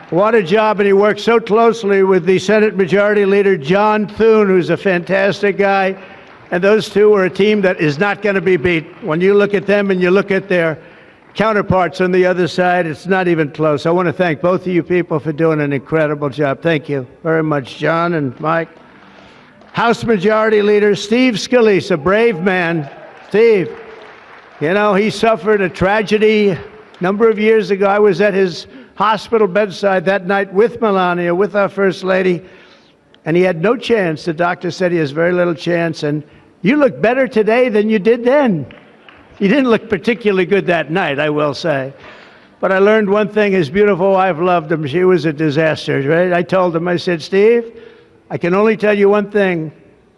What a job, and he worked so closely with the Senate Majority Leader, John Thune, who's a fantastic guy. And those two are a team that is not going to be beat. When you look at them and you look at their counterparts on the other side, it's not even close. I want to thank both of you people for doing an incredible job. Thank you very much, John and Mike. House Majority Leader Steve Scalise, a brave man. Steve, you know, he suffered a tragedy a number of years ago. I was at his hospital bedside that night with Melania, with our First Lady, and he had no chance. The doctor said he has very little chance, and you look better today than you did then. You didn't look particularly good that night, I will say. But I learned one thing, his beautiful wife loved him. She was a disaster, right? I told him, I said, Steve, I can only tell you one thing.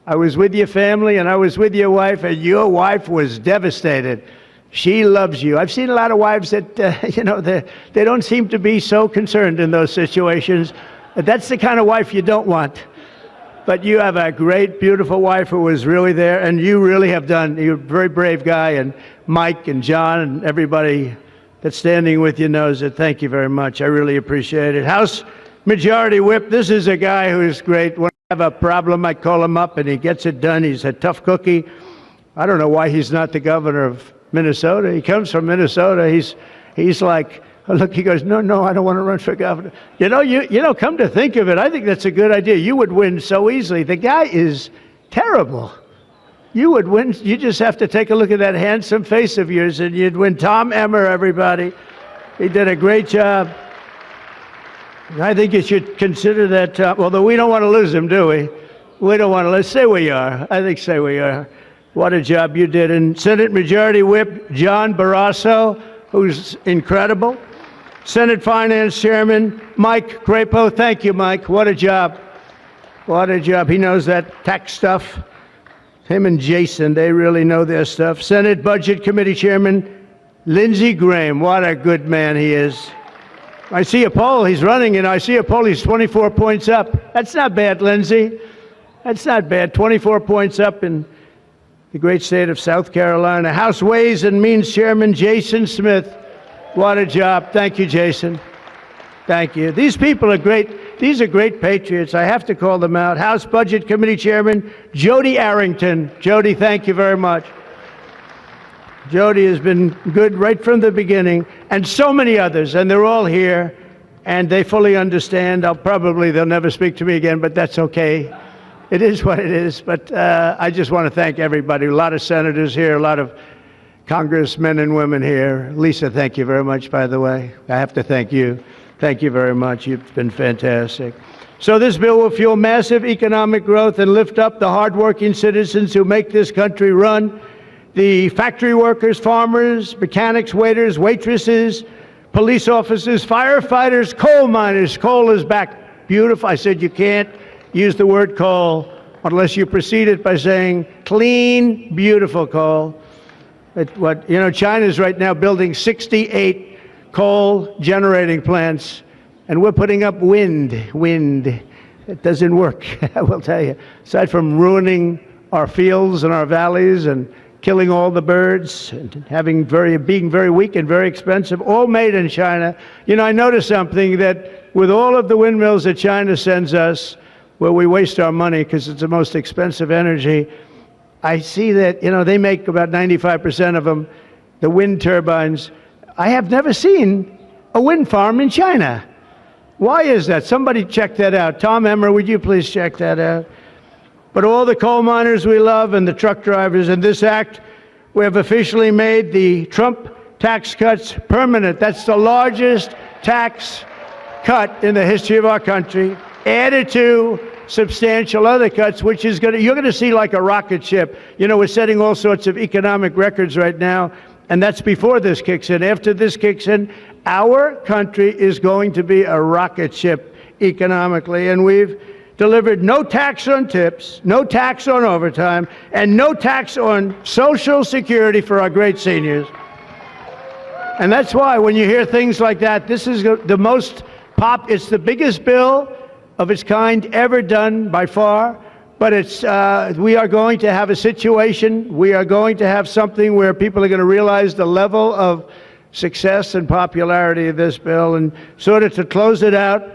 I was with your family and I was with your wife, and your wife was devastated. She loves you. I've seen a lot of wives that, you know, they don't seem to be so concerned in those situations. That's the kind of wife you don't want. But you have a great, beautiful wife who was really there, and you really have done, you're a very brave guy, and Mike and John and everybody that's standing with you knows it. Thank you very much. I really appreciate it. House Majority Whip, this is a guy who's great. When I have a problem, I call him up, and he gets it done. He's a tough cookie. I don't know why he's not the governor of Minnesota. He comes from Minnesota. He's like, look, he goes, no, I don't want to run for governor. You know, come to think of it, I think that's a good idea. You would win so easily. The guy is terrible. You would win. You just have to take a look at that handsome face of yours, and you'd win. Tom Emmer, everybody. He did a great job. I think you should consider that, although we don't want to lose him, do we? We don't want to lose. Say we are. I think say we are. What a job you did. And Senate Majority Whip John Barrasso, who's incredible. Senate Finance Chairman Mike Crapo. Thank you, Mike. What a job. What a job. He knows that tax stuff. Him and Jason, they really know their stuff. Senate Budget Committee Chairman Lindsey Graham. What a good man he is. I see a poll. He's running, and I see a poll. He's 24 points up. That's not bad, Lindsey. That's not bad. 24 points up in the great state of South Carolina. House Ways and Means Chairman Jason Smith. What a job. Thank you, Jason. Thank you. These people are great. These are great patriots. I have to call them out. House Budget Committee Chairman Joni Arrington. Joni, thank you very much. Joni has been good right from the beginning, and so many others, and they're all here, and they fully understand. They'll never speak to me again, but that's okay. It is what it is, but I just want to thank everybody. A lot of senators here, a lot of congressmen and women here. Lisa, thank you very much, by the way. I have to thank you. Thank you very much. You've been fantastic. So this bill will fuel massive economic growth and lift up the hardworking citizens who make this country run. The factory workers, farmers, mechanics, waiters, waitresses, police officers, firefighters, coal miners. Coal is back. Beautiful. I said you can't use the word coal unless you precede it by saying clean, beautiful coal. China's right now building 68 coal generating plants, and we're putting up wind. It doesn't work, I will tell you. Aside from ruining our fields and our valleys and killing all the birds and being very weak and very expensive, all made in China. You know, I noticed something, that with all of the windmills that China sends us, where we waste our money because it's the most expensive energy, I see that, they make about 95% of them, the wind turbines. I have never seen a wind farm in China. Why is that? Somebody check that out. Tom Emmer, would you please check that out? But all the coal miners we love and the truck drivers, in this act, we have officially made the Trump tax cuts permanent. That's the largest tax cut in the history of our country, added to substantial other cuts, which is you're going to see like a rocket ship. We're setting all sorts of economic records right now, and that's before this kicks in. After this kicks in, our country is going to be a rocket ship economically, and we've delivered no tax on tips, no tax on overtime, and no tax on Social Security for our great seniors. And that's why when you hear things like that, this is the most it's the biggest bill of its kind ever done by far, but we are going to have a situation, we are going to have something where people are going to realize the level of success and popularity of this bill. And sort of to close it out,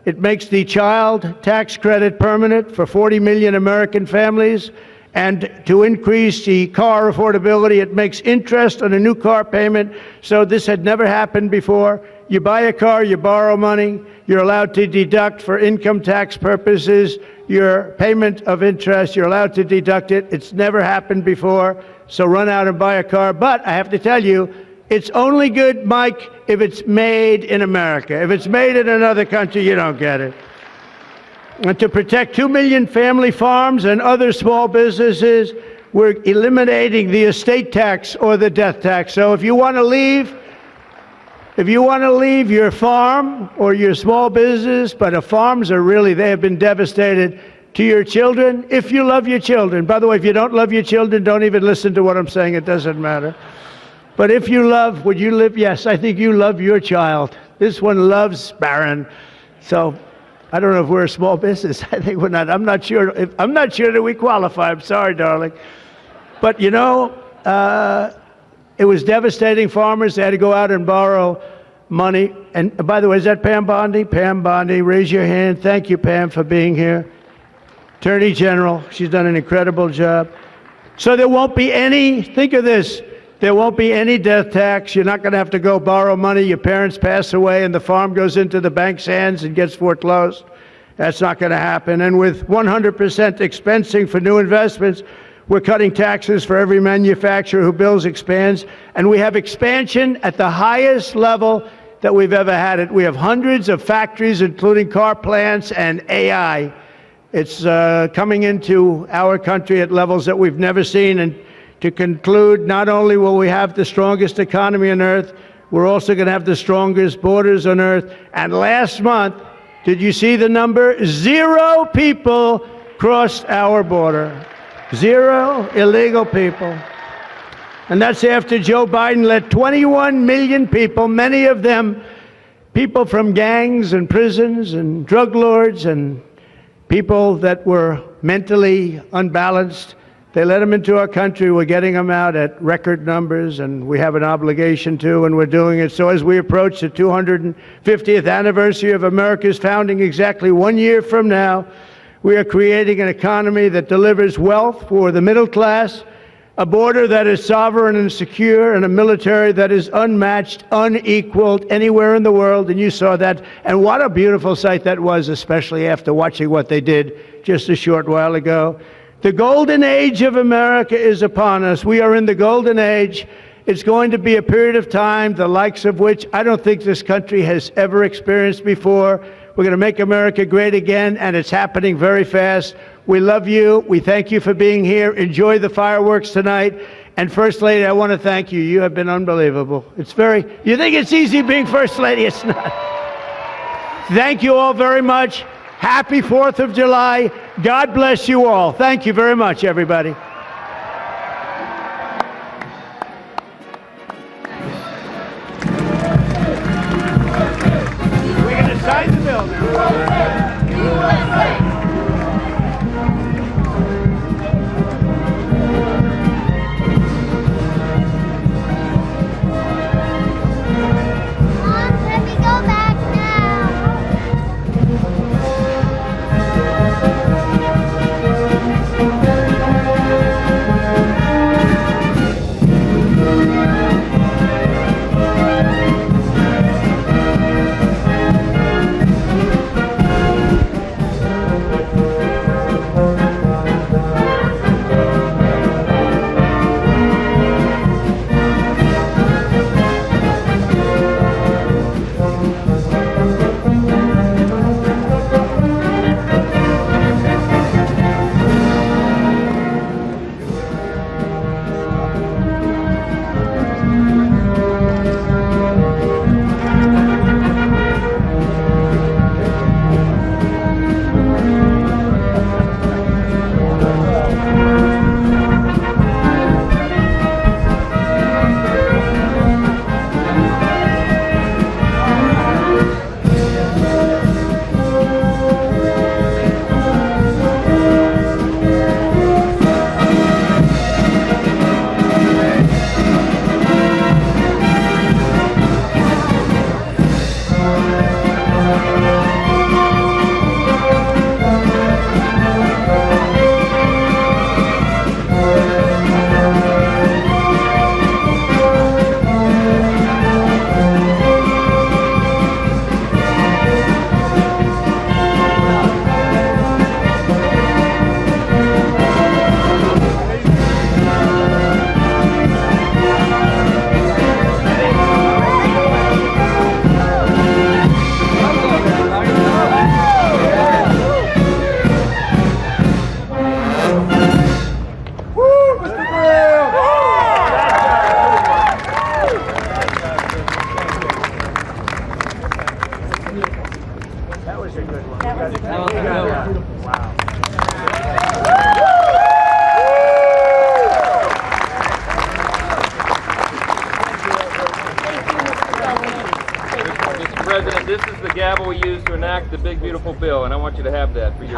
it makes the child tax credit permanent for 40 million American families, and to increase the car affordability. It makes interest on a new car payment, so this had never happened before. You buy a car, you borrow money, you're allowed to deduct for income tax purposes your payment of interest, you're allowed to deduct it. It's never happened before, so run out and buy a car. But I have to tell you, it's only good, Mike, if it's made in America. If it's made in another country, you don't get it. And to protect 2 million family farms and other small businesses, we're eliminating the estate tax or the death tax. So if you want to leave your farm or your small business, but farms are really, they have been devastated, to your children, if you love your children. By the way, if you don't love your children, don't even listen to what I'm saying. It doesn't matter. But if you love, would you live? Yes, I think you love your child. This one loves Barron. So I don't know if we're a small business. I think we're not. I'm not sure that we qualify. I'm sorry, darling. But you know, it was devastating. Farmers, they had to go out and borrow money. And by the way, is that Pam Bondi? Pam Bondi, raise your hand. Thank you, Pam, for being here. Attorney General, she's done an incredible job. So there won't be any, think of this, there won't be any death tax. You're not going to have to go borrow money. Your parents pass away and the farm goes into the bank's hands and gets foreclosed. That's not going to happen. And with 100% expensing for new investments, we're cutting taxes for every manufacturer who builds, expands. And we have expansion at the highest level that we've ever had it. We have hundreds of factories, including car plants and AI. It's coming into our country at levels that we've never seen. And to conclude, not only will we have the strongest economy on earth, we're also going to have the strongest borders on earth. And last month, did you see the number? 0 people crossed our border. 0 illegal people. And that's after Joe Biden let 21 million people, many of them people from gangs and prisons and drug lords and people that were mentally unbalanced, they let them into our country. We're getting them out at record numbers, and we have an obligation to, and we're doing it. So as we approach the 250th anniversary of America's founding exactly 1 year from now, we are creating an economy that delivers wealth for the middle class, a border that is sovereign and secure, and a military that is unmatched, unequaled anywhere in the world. And you saw that. And what a beautiful sight that was, especially after watching what they did just a short while ago. The golden age of America is upon us. We are in the golden age. It's going to be a period of time, the likes of which I don't think this country has ever experienced before. We're going to make America great again, and it's happening very fast. We love you. We thank you for being here. Enjoy the fireworks tonight. And First Lady, I want to thank you. You have been unbelievable. It's very, you think it's easy being First Lady? It's not. Thank you all very much. Happy 4th of July. God bless you all. Thank you very much, everybody. We're going to sign the bill now. USA! Mr. President, this is the gavel we use to enact the big, beautiful bill, and I want you to have that for your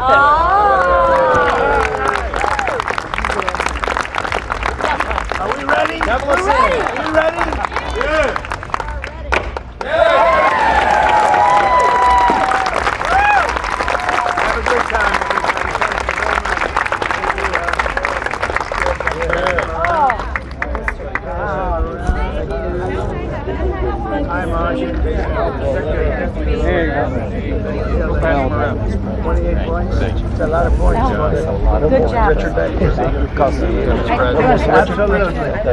Are we ready? We're ready. Are you ready? Good. Have a good time, Hi, Marcia. There you go. 28 points. It's a lot of points. Good job. Richard Baker. Absolutely.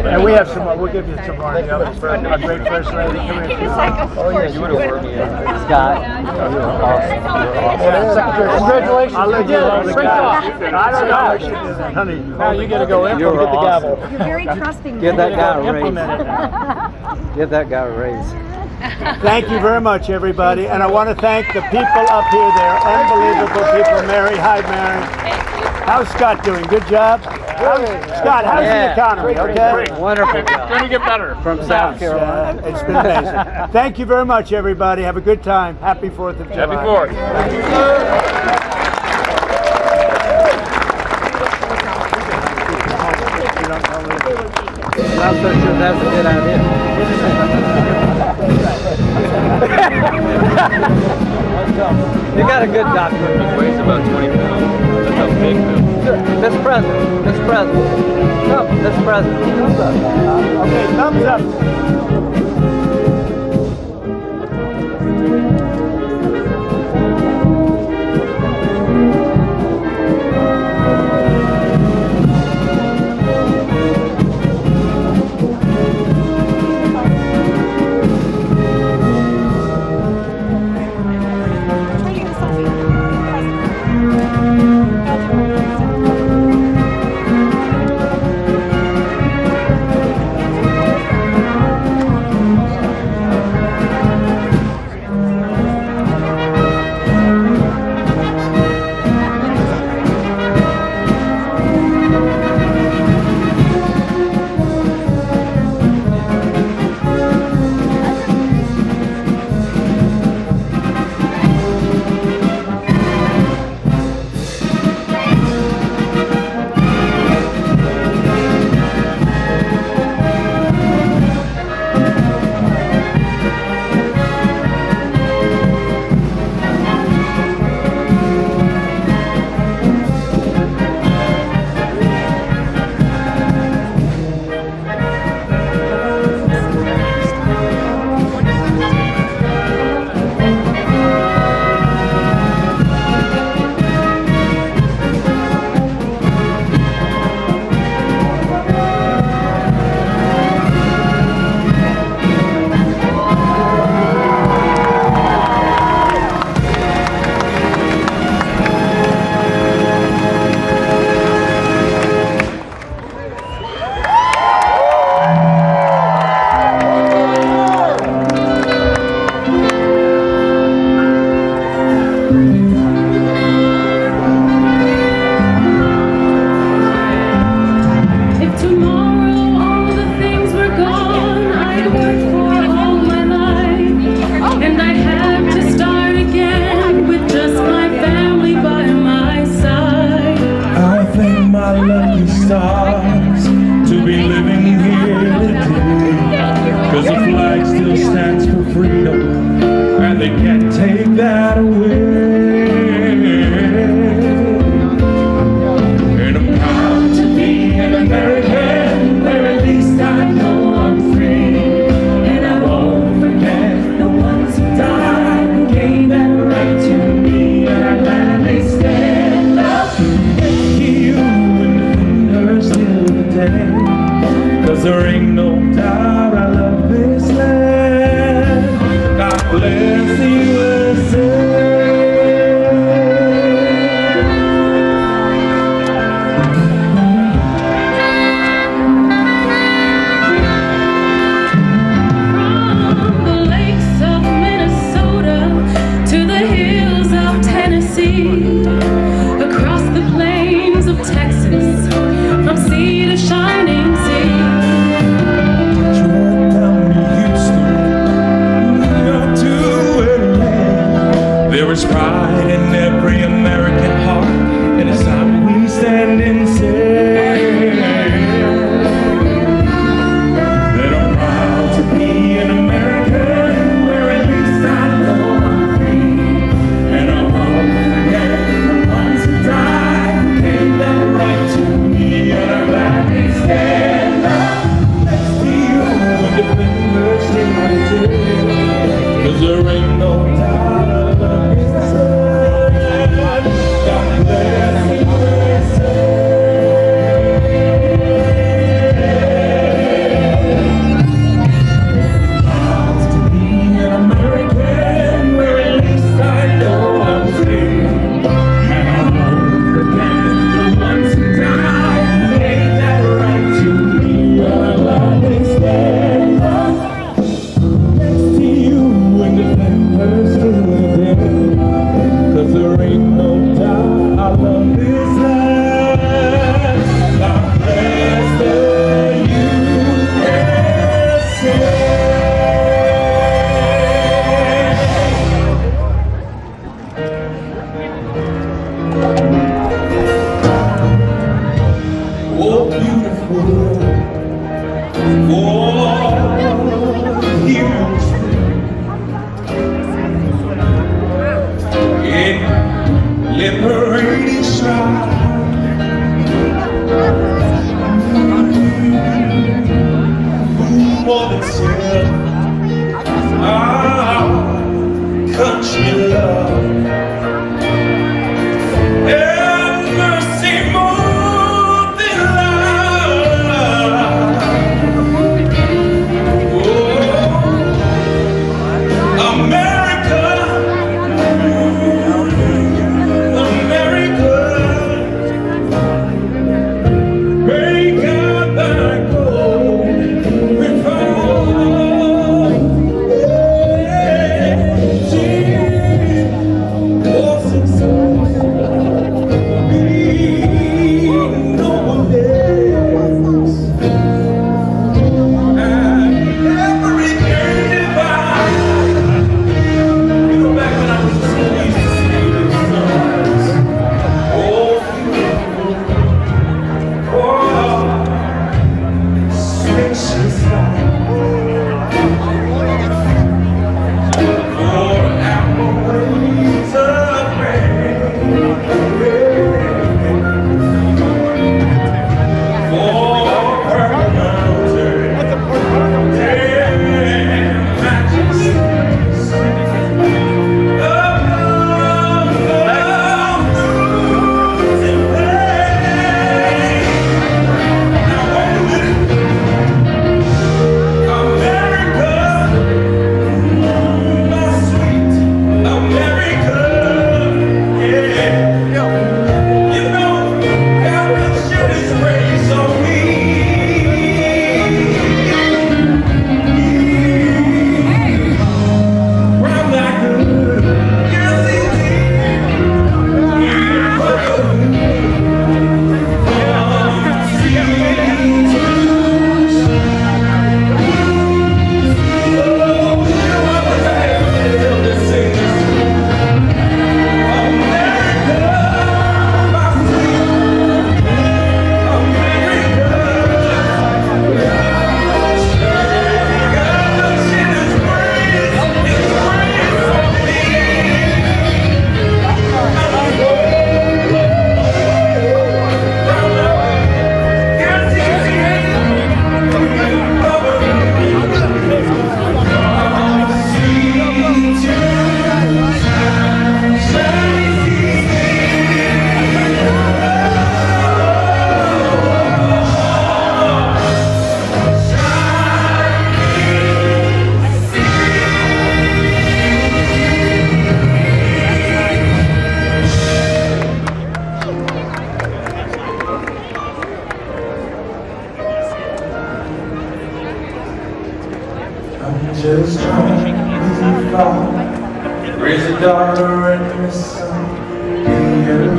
And we have some more. We'll give you some more. Our great First Lady. Come here. Oh, yeah. You would have worked me in. Scott. Congratulations. I'll let you know the guy. I don't know. Honey, now you got to go in. You'll get the gavel. You're very trusting. Give that guy a raise. Give that guy a raise. Thank you very much, everybody. And I want to thank the people up here. They're unbelievable people. Mary, hi, Mary. How's Scott doing? Good job? Scott, how's the economy? Okay? Wonderful. It's going to get better. From South Carolina. It's been amazing. Thank you very much, everybody. Have a good time. Happy 4th of July. Happy 4th. I'm not so sure that's a good idea. You got a good doctor. He weighs about 20 pounds. That's how big this. Mr. President. Mr. President. Come, Mr. President. Thumbs up. Okay, thumbs up. across the plains of Texas, from sea to shining sea. There is pride in every American heart, and it's time we stand and say that I'm proud to be an American, where at least I know I'm free, and I won't forget the ones who died, gave that right to me, and I'm glad they stand up next to you when the fingers take my day, 'cause there ain't no doubt. Yeah.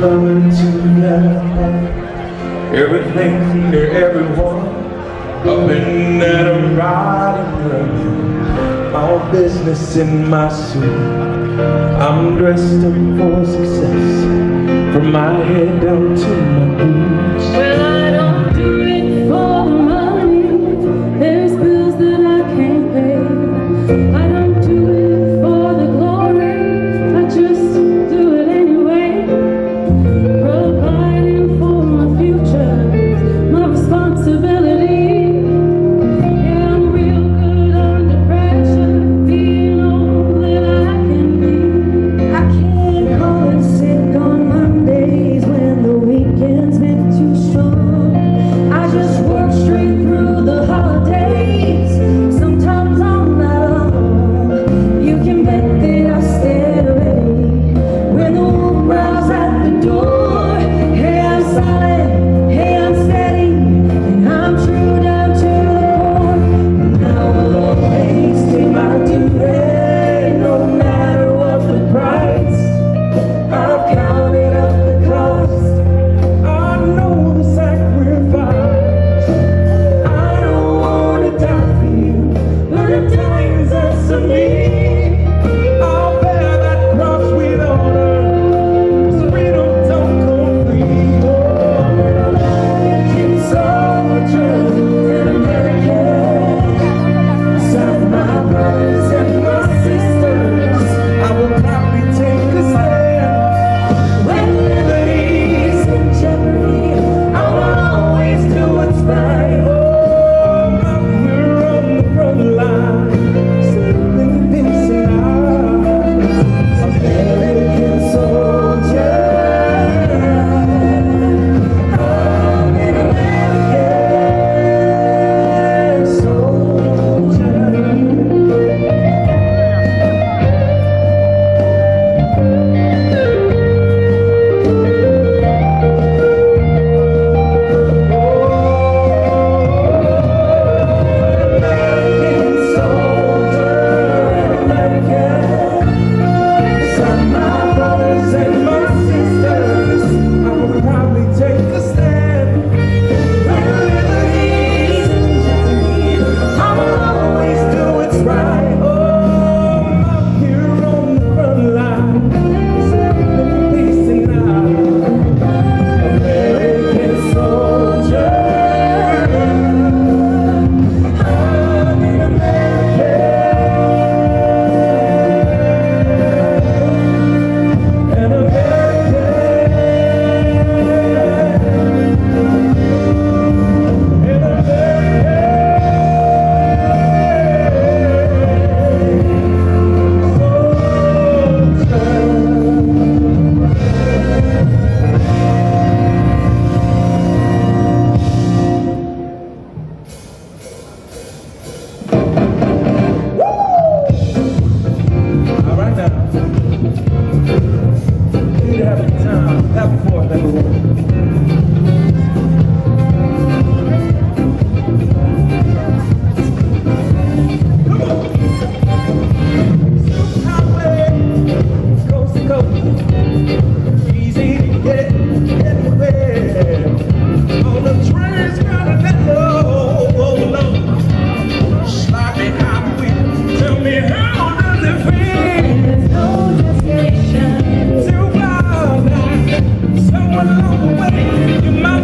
loving together. Everything to everyone, up and at 'em riding. All business in my suit. I'm dressed up for success, from my head down to my boots. Well, I don't do it for the money. There's bills that I can't pay. I don't do it for the glory. I just do it anyway. Providing for my future, my responsibility. Yeah, I'm real good under pressure, being all that I can be. I can't call in sick on Mondays when the weekend's been too strong. I just work straight through the holidays. Sometimes I'm not alone. You can bet that I stand ready when the wolf growls at the door. Hey, I'm solid, hey, I'm steady, and I'm true down to the core. And I will always stay my duty, no matter what the price. I've counted up the cost. I know the sacrifice. I don't wanna die for you, but I'm dying to me. I'll bear that cross with honor, 'cause freedom don't come free. American soldier, an American. Some my brothers and my sisters, I will probably take a stand. When liberty's in jeopardy, I will always do what's right. We're on the front line, sleeping peace and American soldier, I'm an American soldier. American soldier, American. some my brothers and my sisters, I will probably take a stand. When liberty's in jeopardy, I will always do what's right. I'm here on the front line, sleeping peace and American soldier, I'm an all right now. Need to have a good time. Have fun, everyone. Come on. Superhighway, coast to coast. Easy to get anywhere. On the trains, gotta let go. Slightly hot wind. Tell me how does it feel? There's no destination. Too far now. Somewhere along the way, you might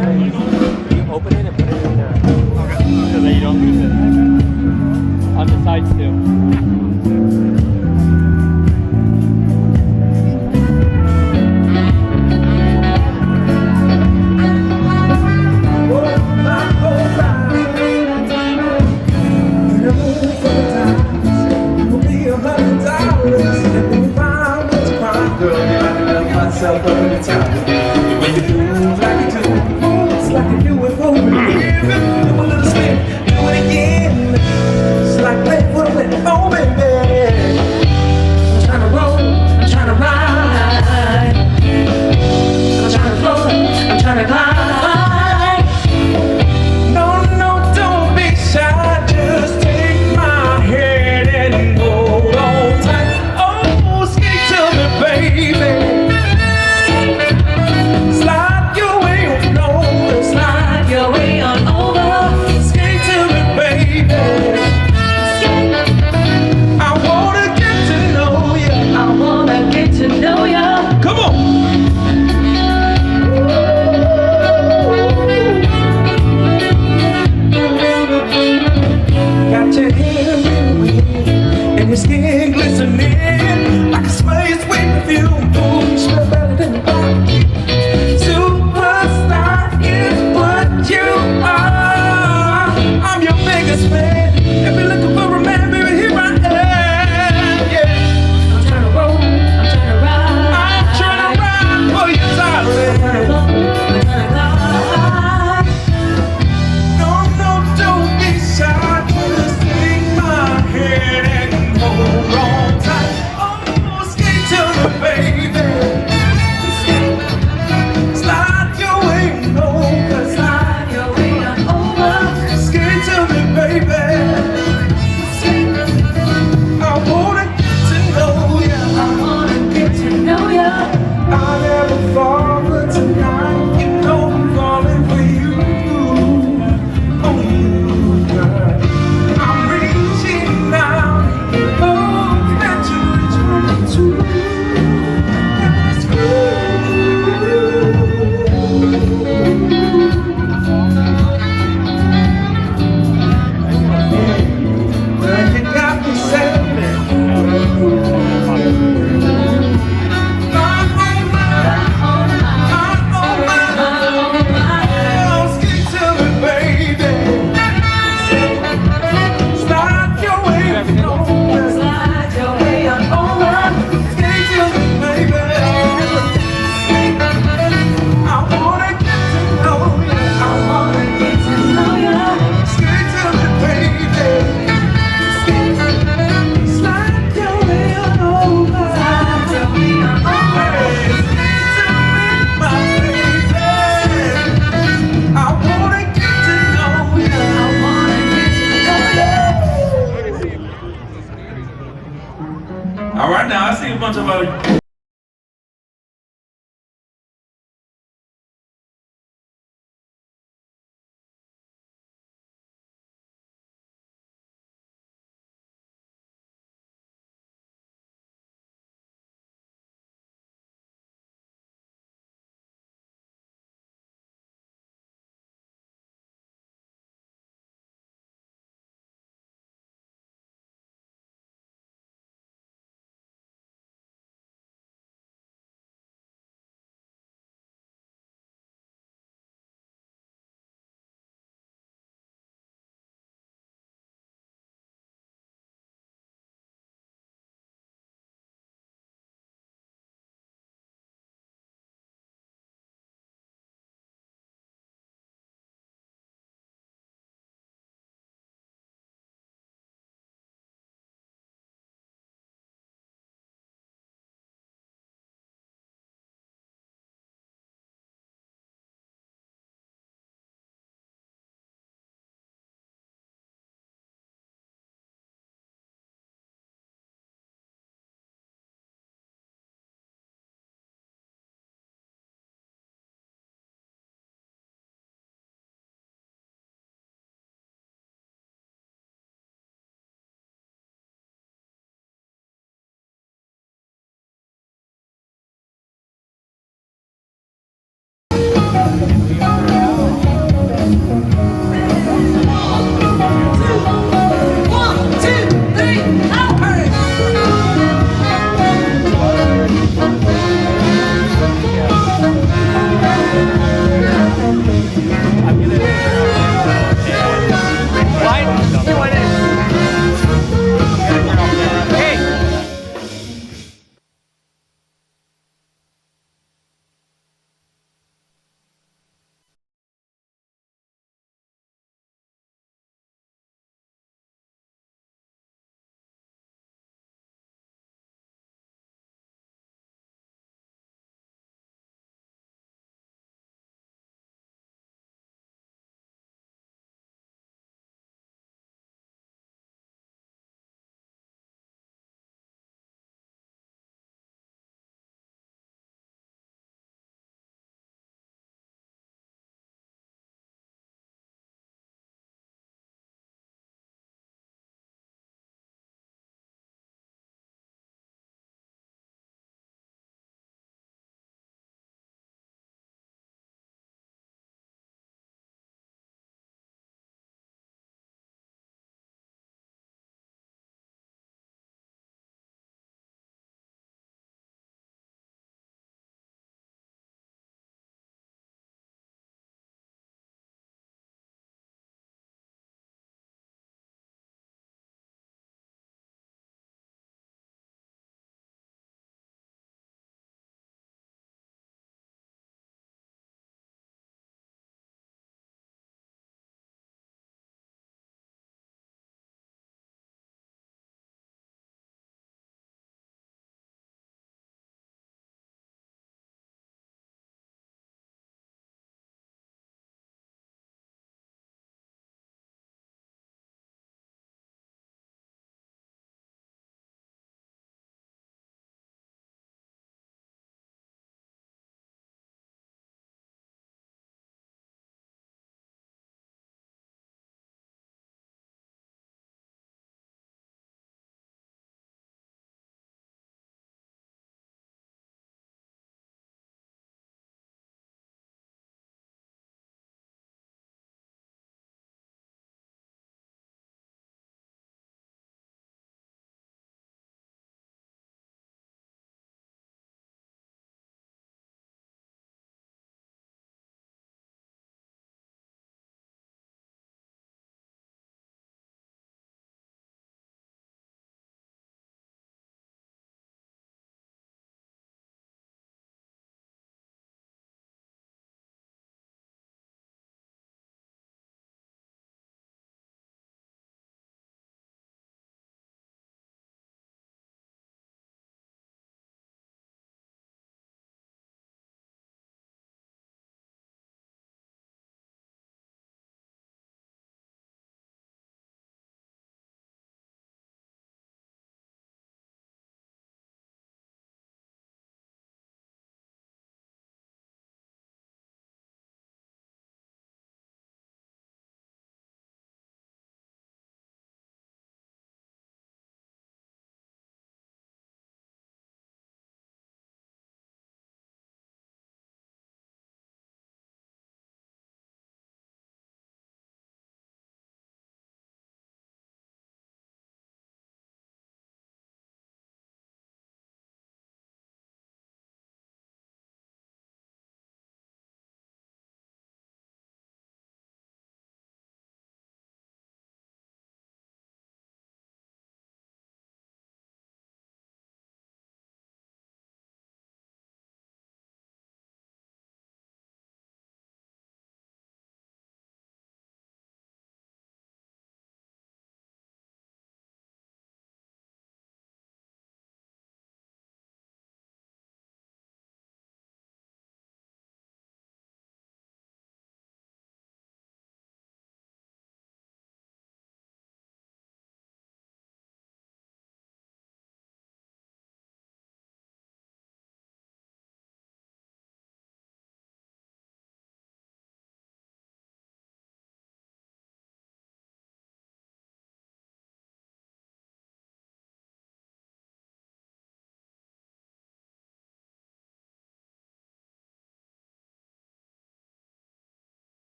there. You open it and put it in there. So that you don't lose it. On the sides too. Myself up in the time. When you do like you do, it's like you do it over again. Do a little spin, do it again. It's like play for the win. Oh baby, I'm trying to roll, I'm trying to ride. I'm trying to float, I'm trying to glide. No, no, don't be shy. Just take my hand and hold on tight. Oh, skate to me, baby. Slide your way on over, slide your way on over. Skate to me, baby. I wanna get to know you. I wanna get to know you. Come on. Got your hair in wind and your skin glistening like a space with perfume. Ooh, you smell better than a barbecue. Superstar is what you are. I'm your biggest fan. If you're looking for a man, baby, here I am. Yeah. I'm trying to roll, I'm trying to ride. I'm trying to ride for you, darling. I'm trying to roll, I'm trying to ride. No, no, don't be shy. Just take my hand and hold on tight. Oh, skate to me, baby. Slide your way over, slide your way on over. Skate to me, baby. I wanna get to know ya. I wanna get to know ya. I never fall, but tonight you know I'm falling for you. Oh, you, girl. I'm reaching out. Oh, that you reach for me too. That's well, you got me sailing. Oh, skate to me, baby. Slide your way on over. Slide your way on over. Skate to me, baby. I wanna get to know you. I wanna get to know you. Skate to me, baby. Slide your way on over. Slide your way on over. Skate to me, my baby. I wanna get to know you. I wanna get to know you. All right, now I see a bunch of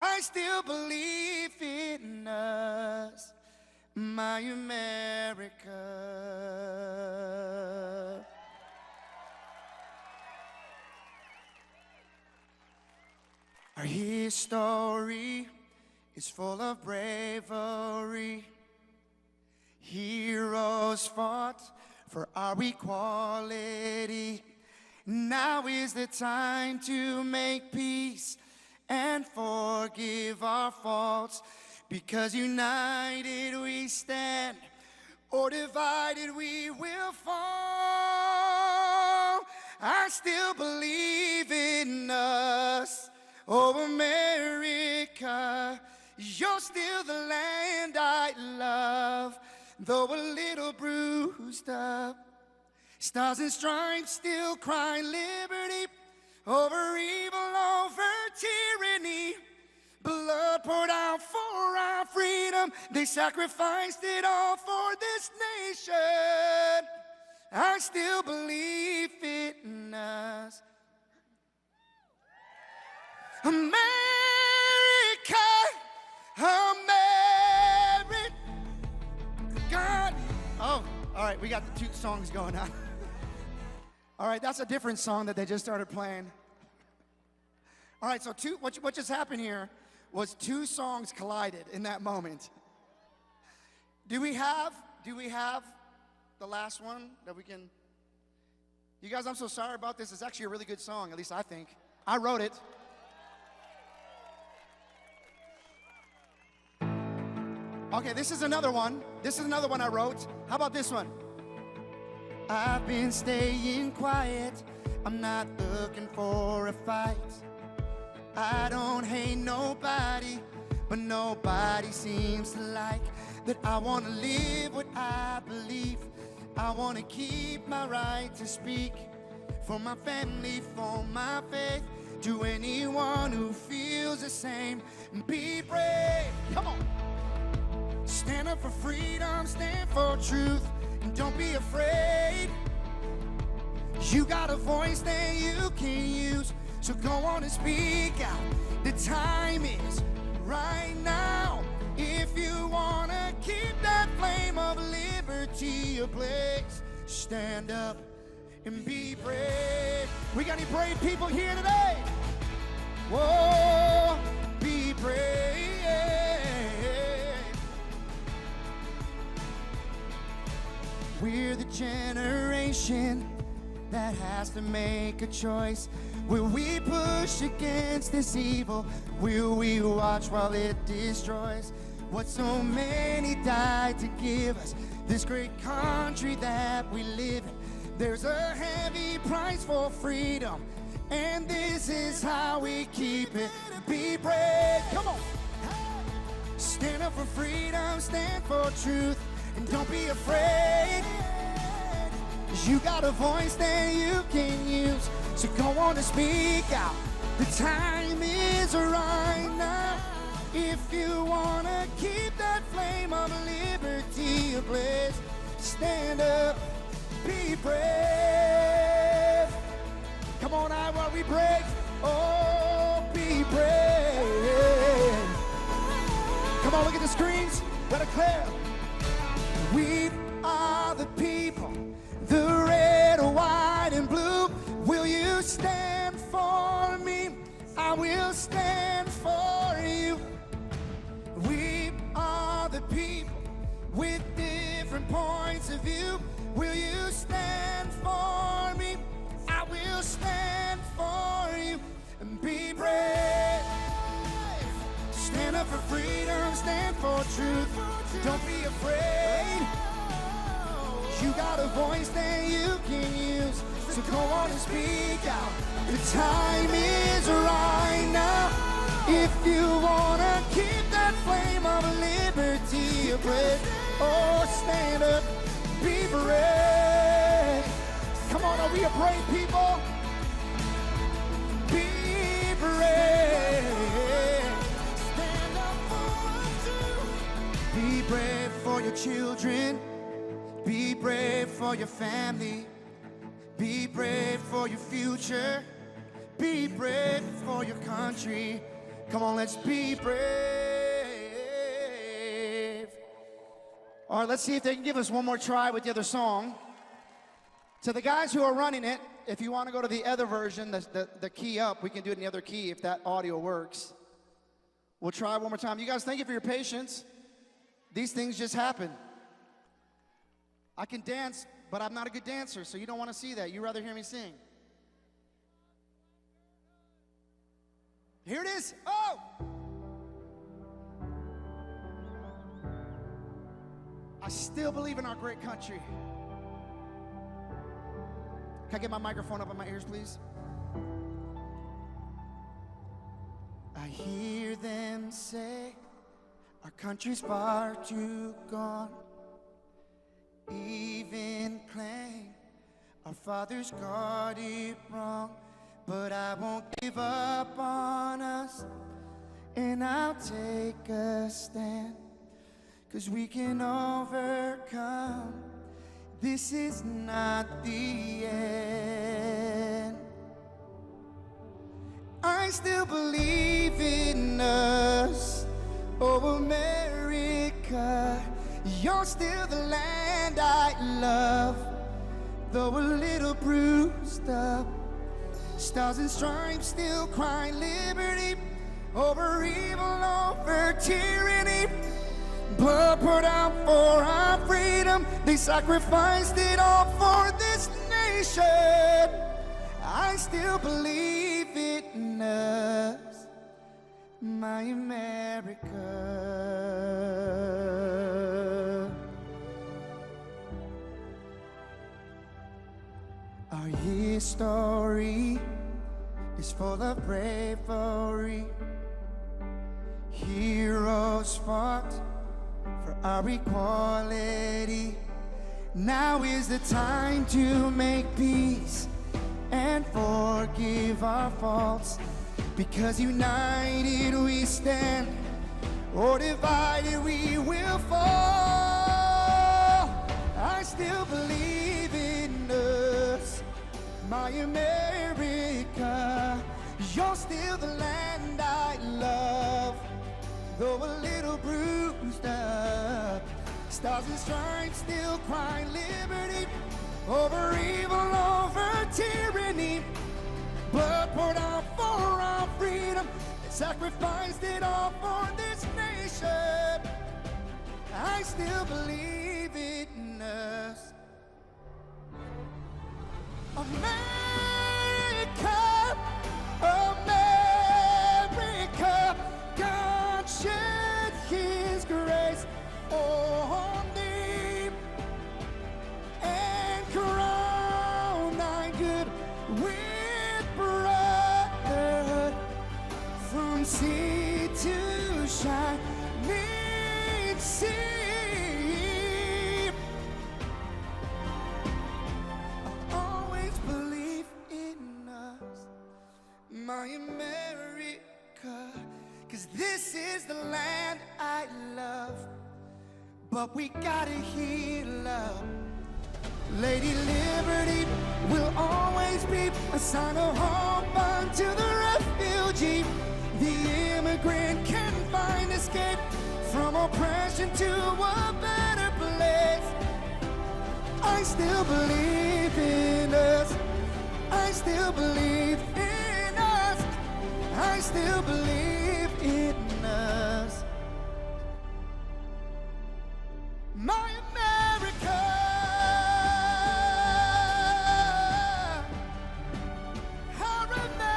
I still believe in us, my America. Our history is full of bravery. Heroes fought for our equality. Now is the time to make peace and forgive our faults, because united we stand, or divided we will fall. I still believe in us, oh America. You're still the land I love, though a little bruised up. Stars and stripes still cry liberty over evil, over tyranny. Blood poured out for our freedom. They sacrificed it all for this nation. I still believe in us. America, America. God. Oh, all right, we got the two songs going on. All right, that's a different song that they just started playing. All right, so what just happened here was two songs collided in that moment. Do we have the last one that we can? You guys, I'm so sorry about this. It's actually a really good song, at least I think. I wrote it. Okay, this is another one. This is another one I wrote. How about this one? I've been staying quiet. I'm not looking for a fight. I don't hate nobody, but nobody seems to like that. I want to live what I believe. I want to keep my right to speak for my family, for my faith. To anyone who feels the same, be brave. Come on. Stand up for freedom, stand for truth, and don't be afraid. You got a voice that you can use, so go on and speak out. The time is right now. If you want to keep that flame of liberty ablaze, stand up and be brave. We got any brave people here today? Whoa, be brave. We're the generation that has to make a choice. Will we push against this evil? Will we watch while it destroys what so many died to give us? This great country that we live in. There's a heavy price for freedom, and this is how we keep it. Be brave, come on. Stand up for freedom, stand for truth, and don't be afraid. You got a voice that you can use, so go on and speak out. The time is right now. If you want to keep that flame of liberty ablaze, stand up, be brave. Come on, I want we brave. Oh, be brave. Come on, look at the screens. Let it clear. We are the people, the red, white, and blue. Will you stand for me? I will stand for you. We are the people with different points of view. Will you stand for me? I will stand for you. And be brave. Stand up for freedom, stand for truth. Don't be afraid. You got a voice that you can use, so go on and speak out. The time is right now. If you want to keep that flame of liberty ablaze, oh, stand up, be brave. Come on, are we a brave people? Be brave. Stand up for us too. Be brave for your children. Be brave for your family. Be brave for your future. Be brave for your country. Come on, let's be brave. All right, let's see if they can give us one more try with the other song. To the guys who are running it, if you want to go to the other version, the key up, we can do it in the other key if that audio works. We'll try one more time. You guys, thank you for your patience. These things just happen. I can dance, but I'm not a good dancer, so you don't want to see that. You'd rather hear me sing. Here it is. Oh! I still believe in our great country. Can I get my microphone up in my ears, please? I hear them say our country's far too gone. Even claim our fathers got it wrong. But I won't give up on us, and I'll take a stand, 'cause we can overcome. This is not the end. I still believe in us, oh America. You're still the land I love, though a little bruised up. Stars and stripes still cry liberty over evil, over tyranny. Blood poured out for our freedom. They sacrificed it all for this nation. I still believe in us, my America. Our history is full of bravery. Heroes fought for our equality. Now is the time to make peace and forgive our faults, because united we stand, or divided we will fall. I still believe in us, my America. You're still the land I love, though a little bruised up. Stars and stripes still cry liberty over evil, over tyranny. Blood poured out for our freedom. They sacrificed it all for this nation. I still believe in us, America, America. God shed His grace on thee and crown thy good with brotherhood. From sea to shining sea, I always believe in us, my America. 'Cause this is the land I love, but we gotta heal up. Lady Liberty will always be a sign of hope unto the refugee. The immigrant can find escape from oppression to a better place. I still believe in us. I still believe in us. I still believe in us, my America. Our America.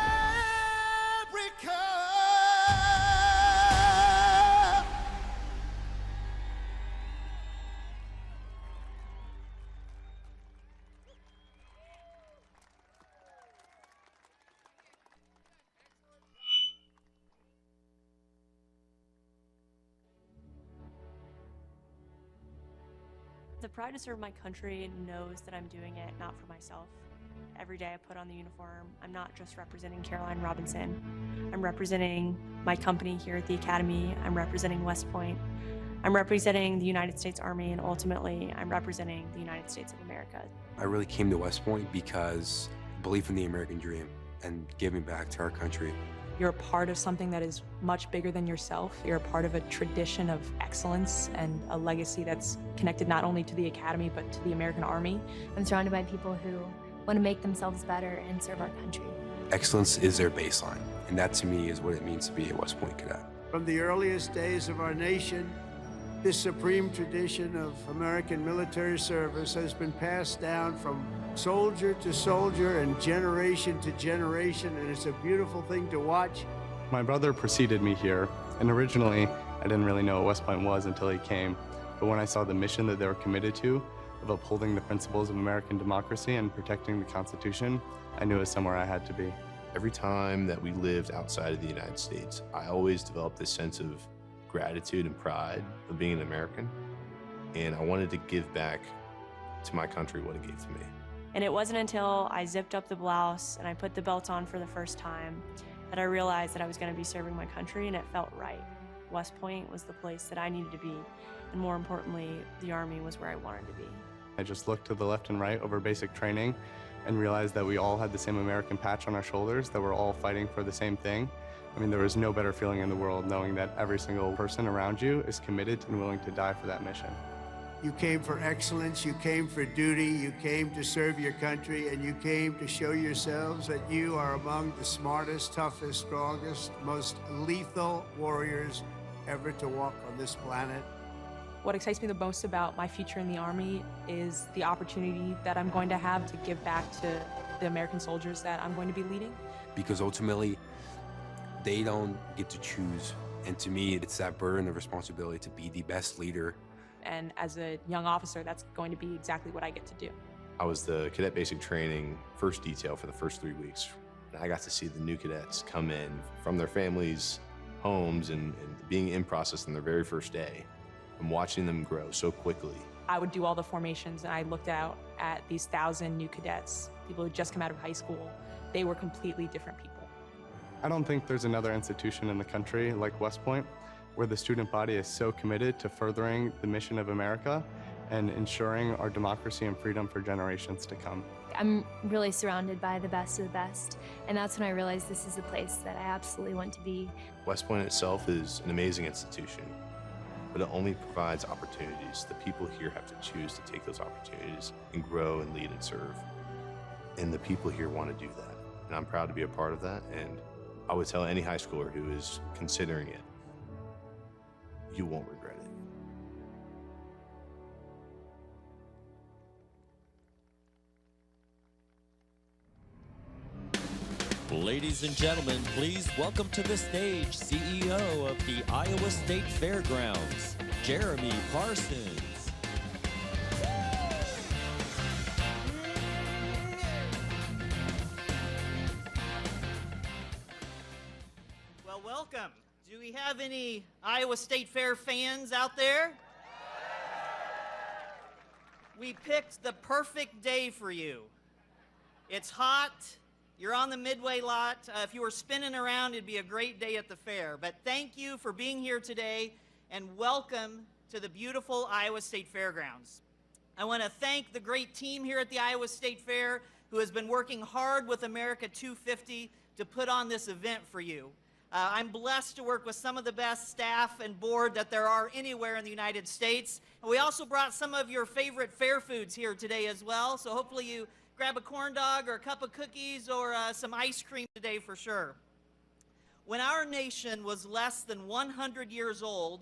The pride to serve my country knows that I'm doing it not for myself. Every day I put on the uniform, I'm not just representing Caroline Robinson. I'm representing my company here at the Academy. I'm representing West Point. I'm representing the United States Army, and ultimately, I'm representing the United States of America. I really came to West Point because belief in the American dream and giving back to our country You're a part of something that is much bigger than yourself. You're a part of a tradition of excellence and a legacy that's connected not only to the Academy, but to the American Army. I'm surrounded by people who want to make themselves better and serve our country. Excellence is their baseline, and that to me is what it means to be a West Point cadet. From the earliest days of our nation, this supreme tradition of American military service has been passed down from soldier to soldier and generation to generation, and it's a beautiful thing to watch. My brother preceded me here, and originally I didn't really know what West Point was until he came. But when I saw the mission that they were committed to, of upholding the principles of American democracy and protecting the Constitution, I knew it was somewhere I had to be. Every time that we lived outside of the United States, I always developed this sense of gratitude and pride of being an American, and I wanted to give back to my country what it gave to me. And it wasn't until I zipped up the blouse and I put the belt on for the first time that I realized that I was going to be serving my country, and it felt right. West Point was the place that I needed to be, and more importantly, the Army was where I wanted to be. I just looked to the left and right over basic training and realized that we all had the same American patch on our shoulders, that we're all fighting for the same thing. I mean, there was no better feeling in the world knowing that every single person around you is committed and willing to die for that mission. You came for excellence, you came for duty, you came to serve your country, and you came to show yourselves that you are among the smartest, toughest, strongest, most lethal warriors ever to walk on this planet. What excites me the most about my future in the Army is the opportunity that I'm going to have to give back to the American soldiers that I'm going to be leading. Because ultimately, they don't get to choose. And to me, it's that burden of responsibility to be the best leader. And as a young officer, that's going to be exactly what I get to do. I was the cadet basic training first detail for the first 3 weeks. And I got to see the new cadets come in from their families' homes and being in process on their very first day. I'm watching them grow so quickly. I would do all the formations, and I looked out at these 1,000 new cadets, people who just come out of high school. They were completely different people. I don't think there's another institution in the country like West Point where the student body is so committed to furthering the mission of America and ensuring our democracy and freedom for generations to come. I'm really surrounded by the best of the best, and that's when I realized this is a place that I absolutely want to be. West Point itself is an amazing institution, but it only provides opportunities. The people here have to choose to take those opportunities and grow and lead and serve. And the people here want to do that. And I'm proud to be a part of that. And I would tell any high schooler who is considering it, you won't regret it. Ladies and gentlemen, please welcome to the stage CEO of the Iowa State Fairgrounds, Jeremy Parsons. Well, welcome. Do we have any Iowa State Fair fans out there? We picked the perfect day for you. It's hot. You're on the Midway lot. If you were spinning around, it'd be a great day at the fair. But thank you for being here today, and welcome to the beautiful Iowa State Fairgrounds. I want to thank the great team here at the Iowa State Fair who has been working hard with America 250 to put on this event for you. I'm blessed to work with some of the best staff and board that there are anywhere in the United States. And we also brought some of your favorite fair foods here today as well, so hopefully you grab a corn dog or a cup of cookies or some ice cream today for sure. When our nation was less than 100 years old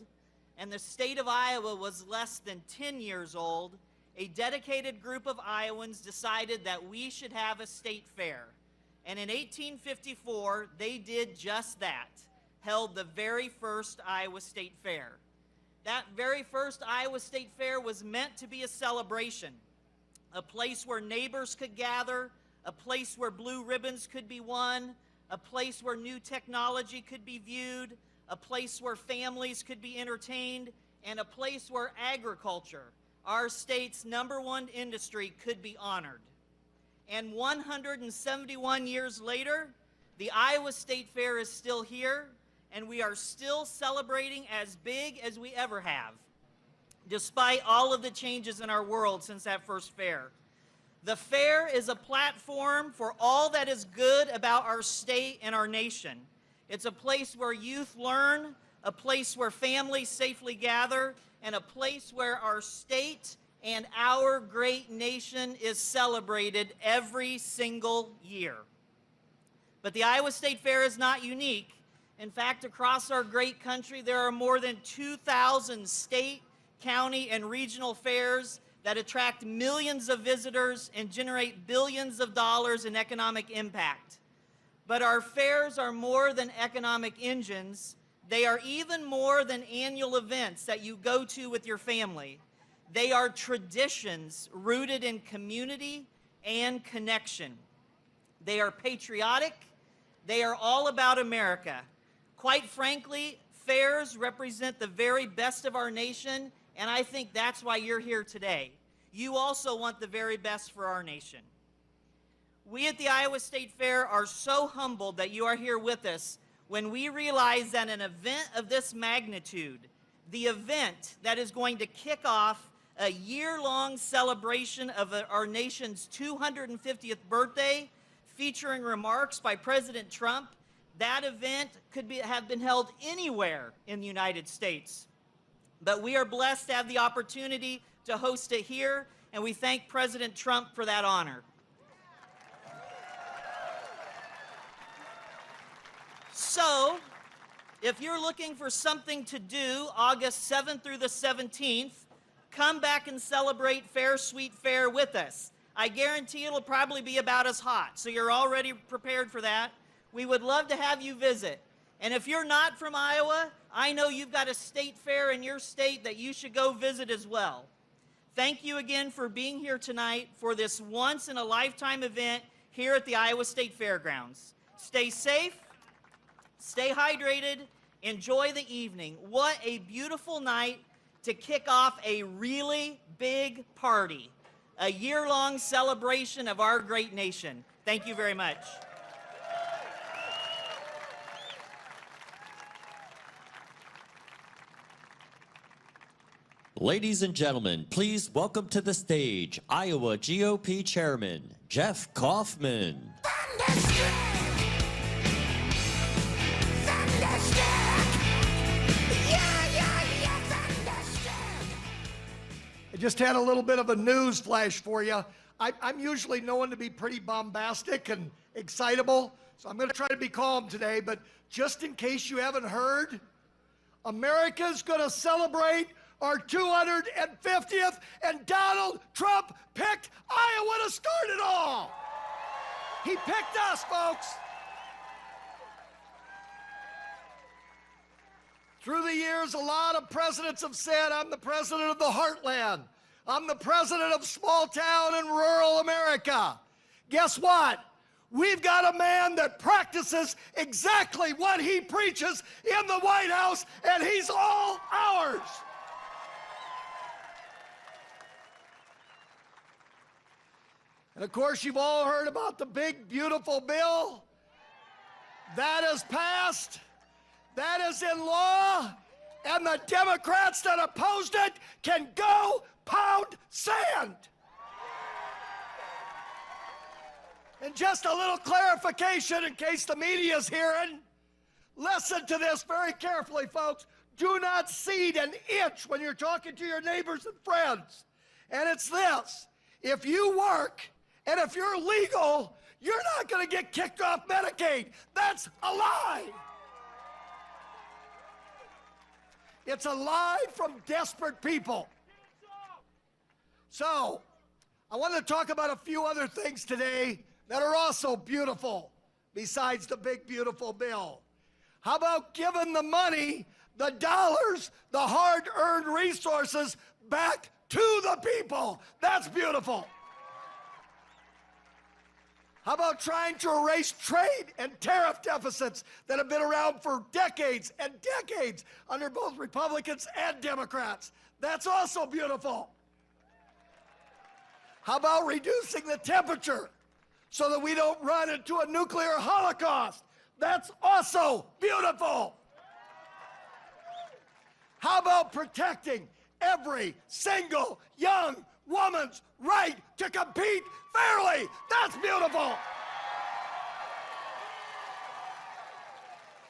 and the state of Iowa was less than 10 years old, a dedicated group of Iowans decided that we should have a state fair. And in 1854, they did just that, held the very first Iowa State Fair. That very first Iowa State Fair was meant to be a celebration, a place where neighbors could gather, a place where blue ribbons could be won, a place where new technology could be viewed, a place where families could be entertained, and a place where agriculture, our state's #1 industry, could be honored. And 171 years later, the Iowa State Fair is still here, and we are still celebrating as big as we ever have, despite all of the changes in our world since that first fair. The fair is a platform for all that is good about our state and our nation. It's a place where youth learn, a place where families safely gather, and a place where our state and our great nation is celebrated every single year. But the Iowa State Fair is not unique. In fact, across our great country, there are more than 2,000 state, county, and regional fairs that attract millions of visitors and generate billions of dollars in economic impact. But our fairs are more than economic engines. They are even more than annual events that you go to with your family. They are traditions rooted in community and connection. They are patriotic. They are all about America. Quite frankly, fairs represent the very best of our nation, and I think that's why you're here today. You also want the very best for our nation. We at the Iowa State Fair are so humbled that you are here with us when we realize that an event of this magnitude, the event that is going to kick off a year-long celebration of our nation's 250th birthday, featuring remarks by President Trump, that event could have been held anywhere in the United States. But we are blessed to have the opportunity to host it here, and we thank President Trump for that honor. So, if you're looking for something to do August 7th through the 17th, come back and celebrate Fair Sweet Fair with us. I guarantee it'll probably be about as hot, so you're already prepared for that. We would love to have you visit. And if you're not from Iowa, I know you've got a state fair in your state that you should go visit as well. Thank you again for being here tonight for this once-in-a-lifetime event here at the Iowa State Fairgrounds. Stay safe, stay hydrated, enjoy the evening. What a beautiful night to kick off a really big party, a year-long celebration of our great nation. Thank you very much. Ladies and gentlemen, please welcome to the stage Iowa GOP Chairman Jeff Kaufman. I just had a little bit of a news flash for you. I'm usually known to be pretty bombastic and excitable, so I'm going to try to be calm today, but just in case you haven't heard, America's going to celebrate our 250th, and Donald Trump picked Iowa to start it all. He picked us, folks. Through the years, a lot of presidents have said, I'm the president of the heartland. I'm the president of small town and rural America. Guess what? We've got a man that practices exactly what he preaches in the White House, and he's all ours. And of course, you've all heard about the big, beautiful bill. That is passed. That is in law. And the Democrats that opposed it can go pound sand. And just a little clarification in case the media's hearing. Listen to this very carefully, folks. Do not cede an inch when you're talking to your neighbors and friends. And it's this. If you work and if you're legal, you're not going to get kicked off Medicaid. That's a lie. It's a lie from desperate people. So, I want to talk about a few other things today that are also beautiful, besides the big, beautiful bill. How about giving the money, the dollars, the hard-earned resources back to the people? That's beautiful. How about trying to erase trade and tariff deficits that have been around for decades and decades under both Republicans and Democrats? That's also beautiful. How about reducing the temperature so that we don't run into a nuclear holocaust? That's also beautiful. How about protecting every single young woman's right to compete fairly? That's beautiful.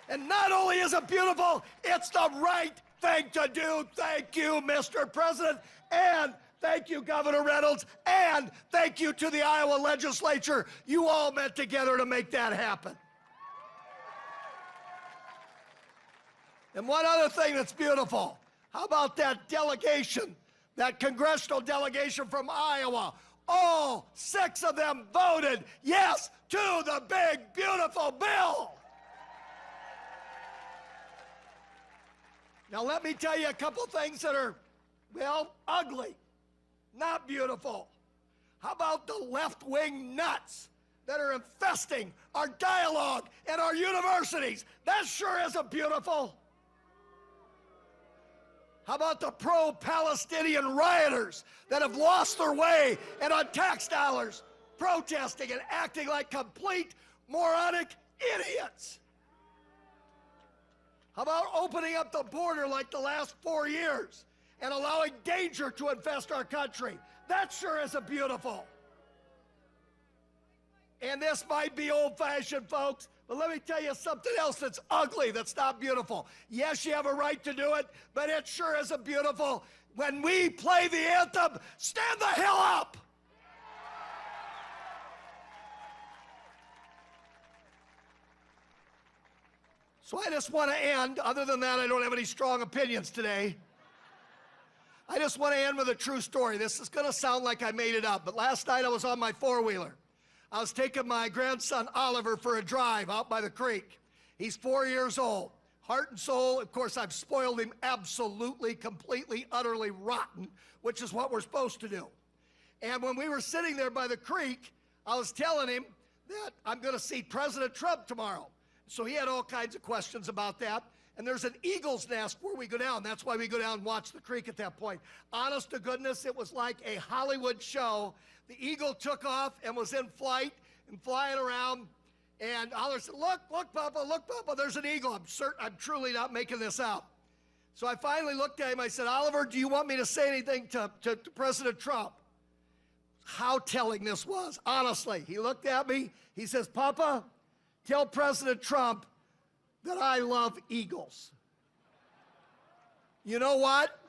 And not only is it beautiful, it's the right thing to do. Thank you, Mr. President, and thank you, Governor Reynolds, and thank you to the Iowa legislature. You all met together to make that happen. And one other thing that's beautiful, how about that delegation, that congressional delegation from Iowa? All 6 of them voted yes to the big, beautiful bill. Now let me tell you a couple things that are, well, ugly, not beautiful. How about the left-wing nuts that are infesting our dialogue and our universities? That sure isn't beautiful. How about the pro-Palestinian rioters that have lost their way and on tax dollars protesting and acting like complete moronic idiots? How about opening up the border like the last 4 years and allowing danger to infest our country? That sure isn't beautiful. And this might be old-fashioned, folks, but let me tell you something else that's ugly, that's not beautiful. Yes, you have a right to do it, but it sure isn't beautiful. When we play the anthem, stand the hell up! So I just want to end, other than that, I don't have any strong opinions today. I just want to end with a true story. This is going to sound like I made it up, but last night I was on my four-wheeler. I was taking my grandson Oliver for a drive out by the creek. He's 4 years old. Heart and soul, of course, I've spoiled him absolutely, completely, utterly rotten, which is what we're supposed to do. And when we were sitting there by the creek, I was telling him that I'm going to see President Trump tomorrow. So he had all kinds of questions about that. And there's an eagle's nest where we go down. That's why we go down and watch the creek at that point. Honest to goodness, it was like a Hollywood show. The eagle took off and was in flight and flying around. And Oliver said, look, Papa, there's an eagle. I'm truly not making this up. So I finally looked at him. I said, Oliver, do you want me to say anything to President Trump? How telling this was, honestly. He looked at me. He says, Papa, tell President Trump that I love eagles. You know what?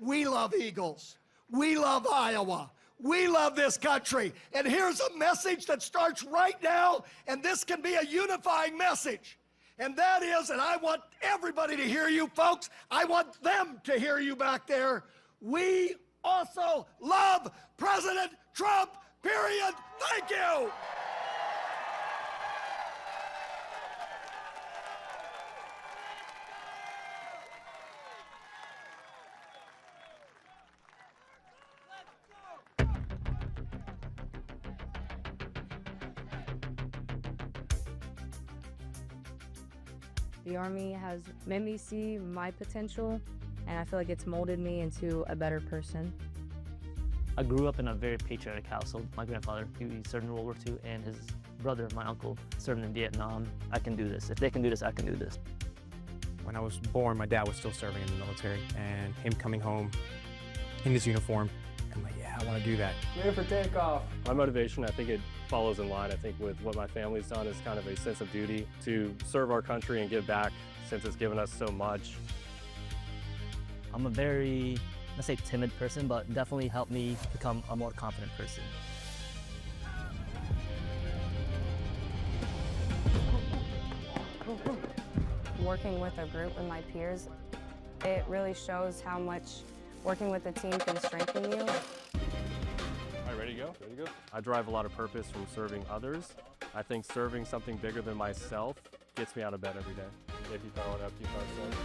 We love eagles. We love Iowa. We love this country. And here's a message that starts right now, and this can be a unifying message. And that is, and I want everybody to hear you, folks. I want them to hear you back there. We also love President Trump, period. Thank you. The Army has made me see my potential, and I feel like it's molded me into a better person. I grew up in a very patriotic household. My grandfather, he served in World War II, and his brother, my uncle, served in Vietnam. I can do this. If they can do this, I can do this. When I was born, my dad was still serving in the military, and him coming home in his uniform, I'm like, yeah, I want to do that. Clear for takeoff. My motivation, I think it follows in line. I think with what my family's done is kind of a sense of duty to serve our country and give back since it's given us so much. I'm a very, let's say timid person, but definitely helped me become a more confident person. Working with a group and my peers, it really shows how much working with a team can strengthen you. All right, ready to go? Ready to go? I derive a lot of purpose from serving others. I think serving something bigger than myself gets me out of bed every day. If you power it up, you power it up.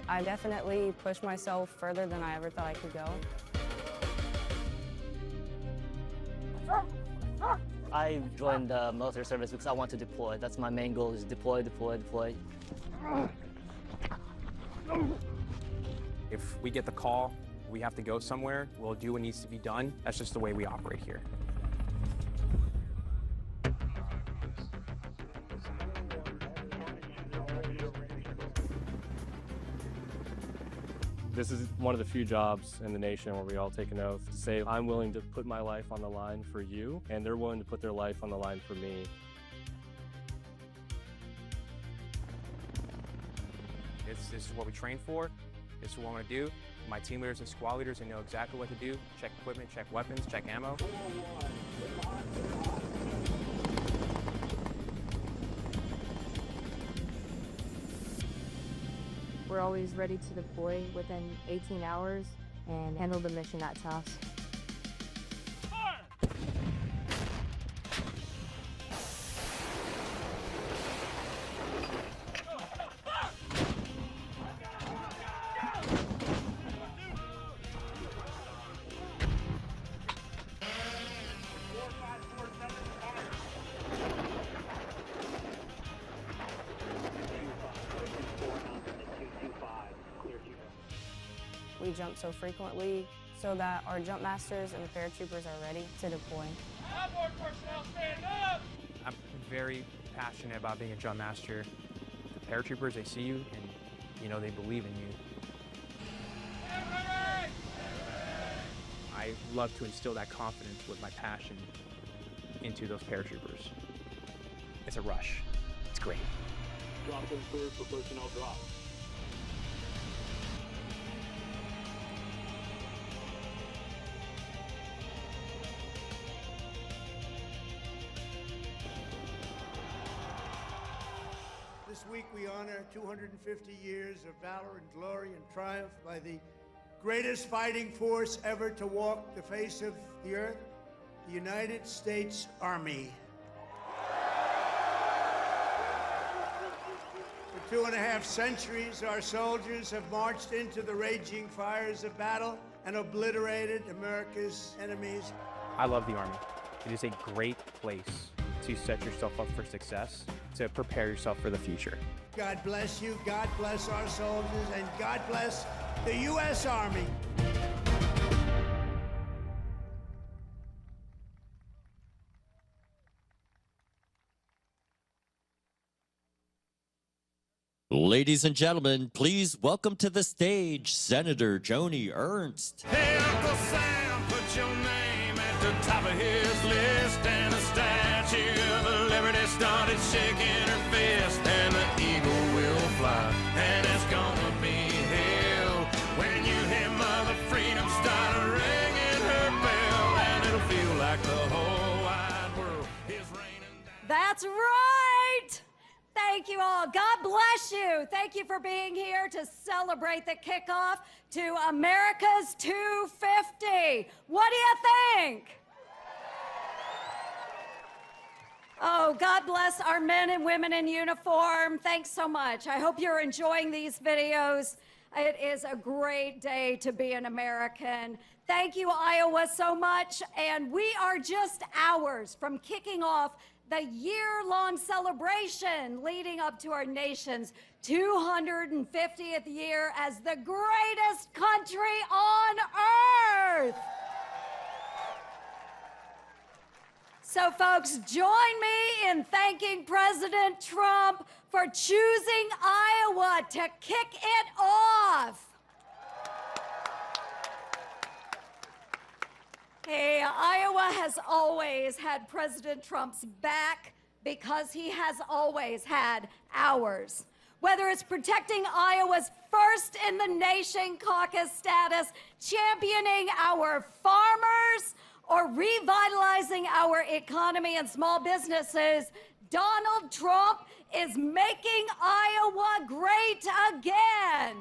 I definitely pushed myself further than I ever thought I could go. I joined the military service because I want to deploy. That's my main goal, is deploy, deploy, deploy. If we get the call, we have to go somewhere, we'll do what needs to be done. That's just the way we operate here. This is one of the few jobs in the nation where we all take an oath to say, I'm willing to put my life on the line for you, and they're willing to put their life on the line for me. This is what we train for. This is what I want to do. My team leaders and squad leaders, they know exactly what to do. Check equipment, check weapons, check ammo. We're always ready to deploy within 18 hours and handle the mission at task. We jump so frequently so that our jump masters and the paratroopers are ready to deploy. Outboard personnel, stand up! I'm very passionate about being a jump master. The paratroopers, they see you and, you know, they believe in you. I love to instill that confidence with my passion into those paratroopers. It's a rush. It's great. Drop them cleared for personnel drop. This week we honor 250 years of valor and glory and triumph by the greatest fighting force ever to walk the face of the earth, the United States Army. For 2.5 centuries, our soldiers have marched into the raging fires of battle and obliterated America's enemies. I love the Army. It is a great place to set yourself up for success, to prepare yourself for the future. God bless you, God bless our soldiers, and God bless the U.S. Army. Ladies and gentlemen, please welcome to the stage Senator Joni Ernst. Hey, Uncle Sam, put your name at the top of his list, and the Statue of Liberty started shaking her fist, and the eagle will fly, and it's gonna be hell when you hear Mother Freedom start ringing her bell, and it'll feel like the whole wide world is raining down. That's right! Thank you all. God bless you. Thank you for being here to celebrate the kickoff to America's 250. What do you think? Oh, God bless our men and women in uniform. Thanks so much. I hope you're enjoying these videos. It is a great day to be an American. Thank you, Iowa, so much. And we are just hours from kicking off the year-long celebration leading up to our nation's 250th year as the greatest country on earth. So, folks, join me in thanking President Trump for choosing Iowa to kick it off. Hey, Iowa has always had President Trump's back because he has always had ours. Whether it's protecting Iowa's first in the nation caucus status, championing our farmers, or revitalizing our economy and small businesses, Donald Trump is making Iowa great again.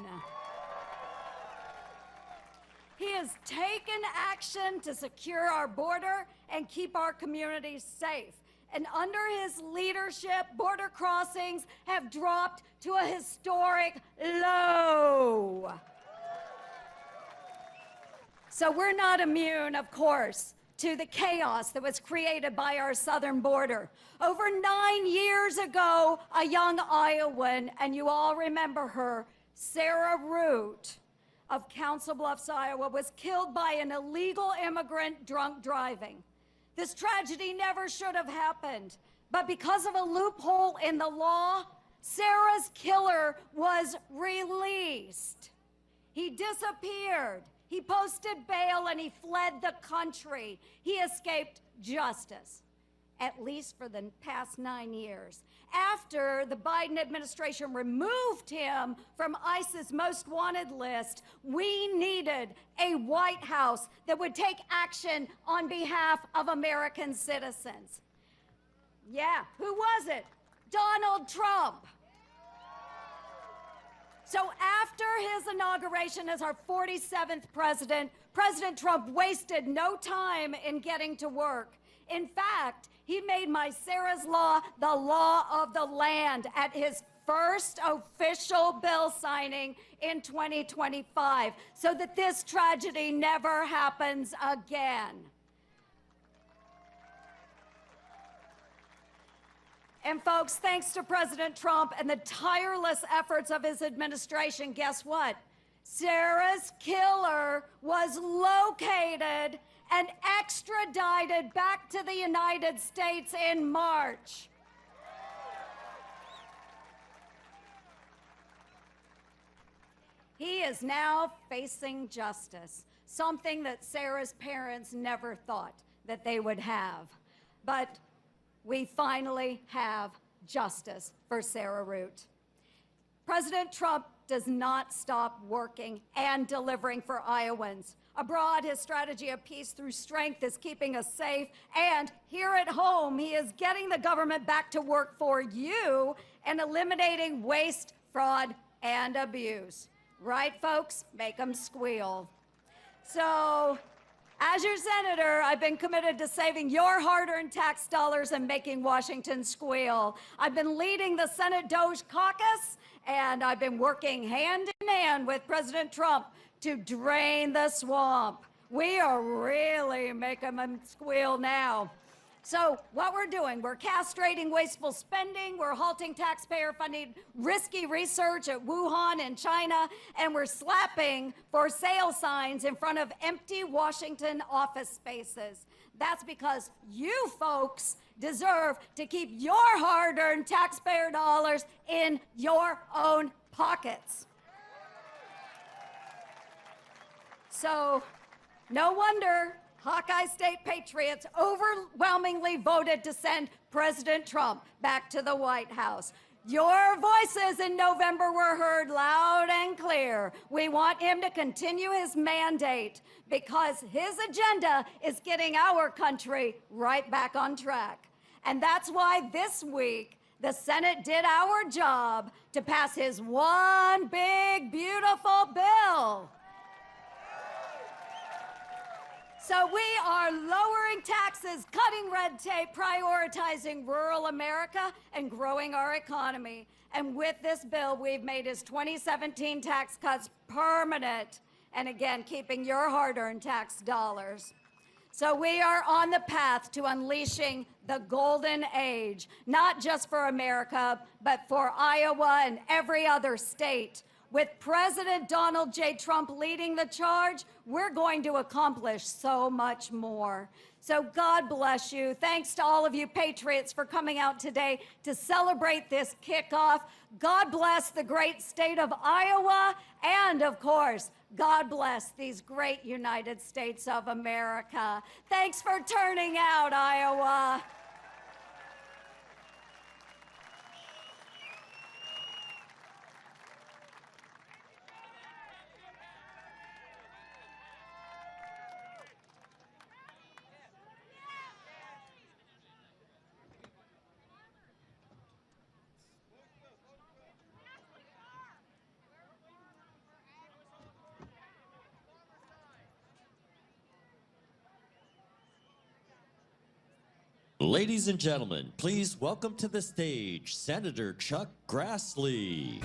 He has taken action to secure our border and keep our communities safe. And under his leadership, border crossings have dropped to a historic low. So we're not immune, of course, to the chaos that was created by our southern border. Over 9 years ago, a young Iowan, and you all remember her, Sarah Root, of Council Bluffs, Iowa, was killed by an illegal immigrant drunk driving. This tragedy never should have happened, but because of a loophole in the law, Sarah's killer was released. He disappeared. He posted bail and he fled the country. He escaped justice, at least for the past 9 years. After the Biden administration removed him from ICE's most wanted list, we needed a White House that would take action on behalf of American citizens. Yeah, who was it? Donald Trump. So after his inauguration as our 47th president, President Trump wasted no time in getting to work. In fact, he made my Sarah's Law the law of the land at his first official bill signing in 2025, so that this tragedy never happens again. And folks, thanks to President Trump and the tireless efforts of his administration, guess what? Sarah's killer was located and extradited back to the United States in March. He is now facing justice, something that Sarah's parents never thought that they would have. But we finally have justice for Sarah Root. President Trump does not stop working and delivering for Iowans. Abroad, his strategy of peace through strength is keeping us safe. And here at home, he is getting the government back to work for you and eliminating waste, fraud, and abuse. Right, folks? Make them squeal. So, as your senator, I've been committed to saving your hard-earned tax dollars and making Washington squeal. I've been leading the Senate Doge Caucus, and I've been working hand in hand with President Trump to drain the swamp. We are really making them squeal now. So what we're doing, we're castrating wasteful spending, we're halting taxpayer-funded risky research at Wuhan in China, and we're slapping for sale signs in front of empty Washington office spaces. That's because you folks deserve to keep your hard-earned taxpayer dollars in your own pockets. So, no wonder Hawkeye State patriots overwhelmingly voted to send President Trump back to the White House. Your voices in November were heard loud and clear. We want him to continue his mandate because his agenda is getting our country right back on track. And that's why this week, the Senate did our job to pass his one big, beautiful bill. So we are lowering taxes, cutting red tape, prioritizing rural America, and growing our economy. And with this bill, we've made his 2017 tax cuts permanent, and again, keeping your hard-earned tax dollars. So we are on the path to unleashing the golden age, not just for America, but for Iowa and every other state. With President Donald J. Trump leading the charge, we're going to accomplish so much more. So God bless you. Thanks to all of you patriots for coming out today to celebrate this kickoff. God bless the great state of Iowa, and of course, God bless these great United States of America. Thanks for turning out, Iowa. Ladies and gentlemen, please welcome to the stage Senator Chuck Grassley.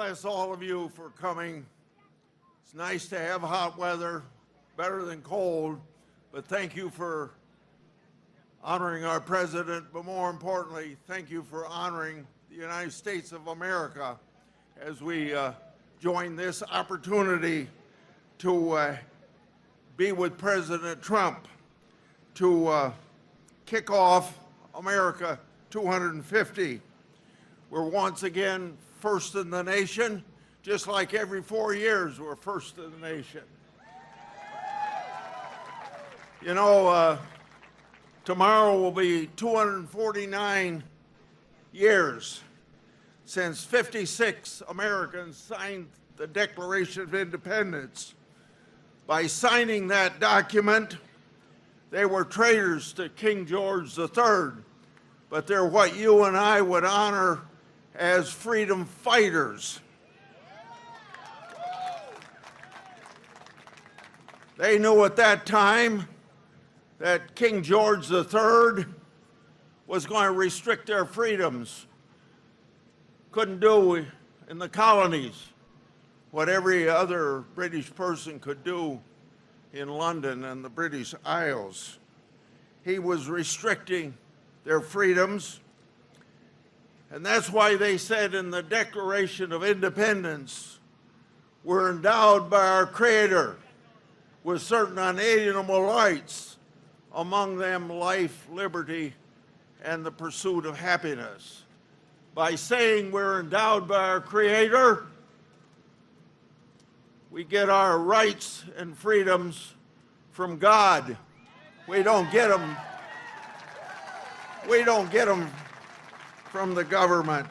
bless all of you for coming. It's nice to have hot weather, better than cold, but thank you for honoring our president, but more importantly, thank you for honoring the United States of America as we join this opportunity to be with President Trump to kick off America 250. We're once again first in the nation, just like every 4 years we're first in the nation. You know, tomorrow will be 249 years since 56 Americans signed the Declaration of Independence. By signing that document, they were traitors to King George III, but they're what you and I would honor as freedom fighters. They knew at that time that King George III was going to restrict their freedoms. Couldn't do in the colonies what every other British person could do in London and the British Isles. He was restricting their freedoms, and that's why they said in the Declaration of Independence, we're endowed by our Creator with certain unalienable rights, among them life, liberty, and the pursuit of happiness. By saying we're endowed by our Creator, we get our rights and freedoms from God. We don't get them from the government.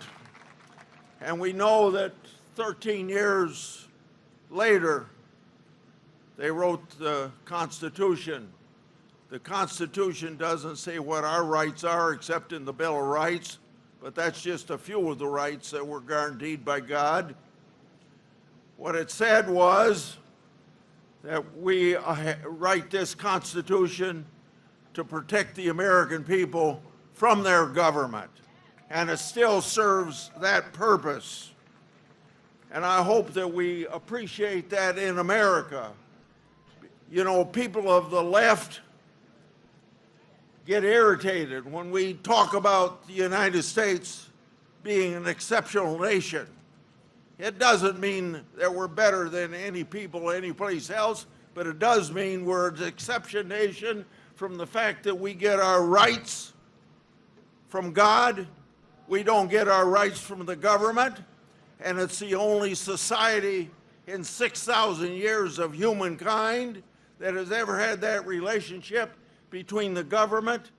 And we know that 13 years later, they wrote the Constitution. The Constitution doesn't say what our rights are except in the Bill of Rights, but that's just a few of the rights that were guaranteed by God. What it said was that we write this Constitution to protect the American people from their government, and it still serves that purpose. And I hope that we appreciate that in America. You know, people of the left get irritated when we talk about the United States being an exceptional nation. It doesn't mean that we're better than any people anyplace else, but it does mean we're an exception nation from the fact that we get our rights from God. We don't get our rights from the government, and it's the only society in 6,000 years of humankind that has ever had that relationship between the government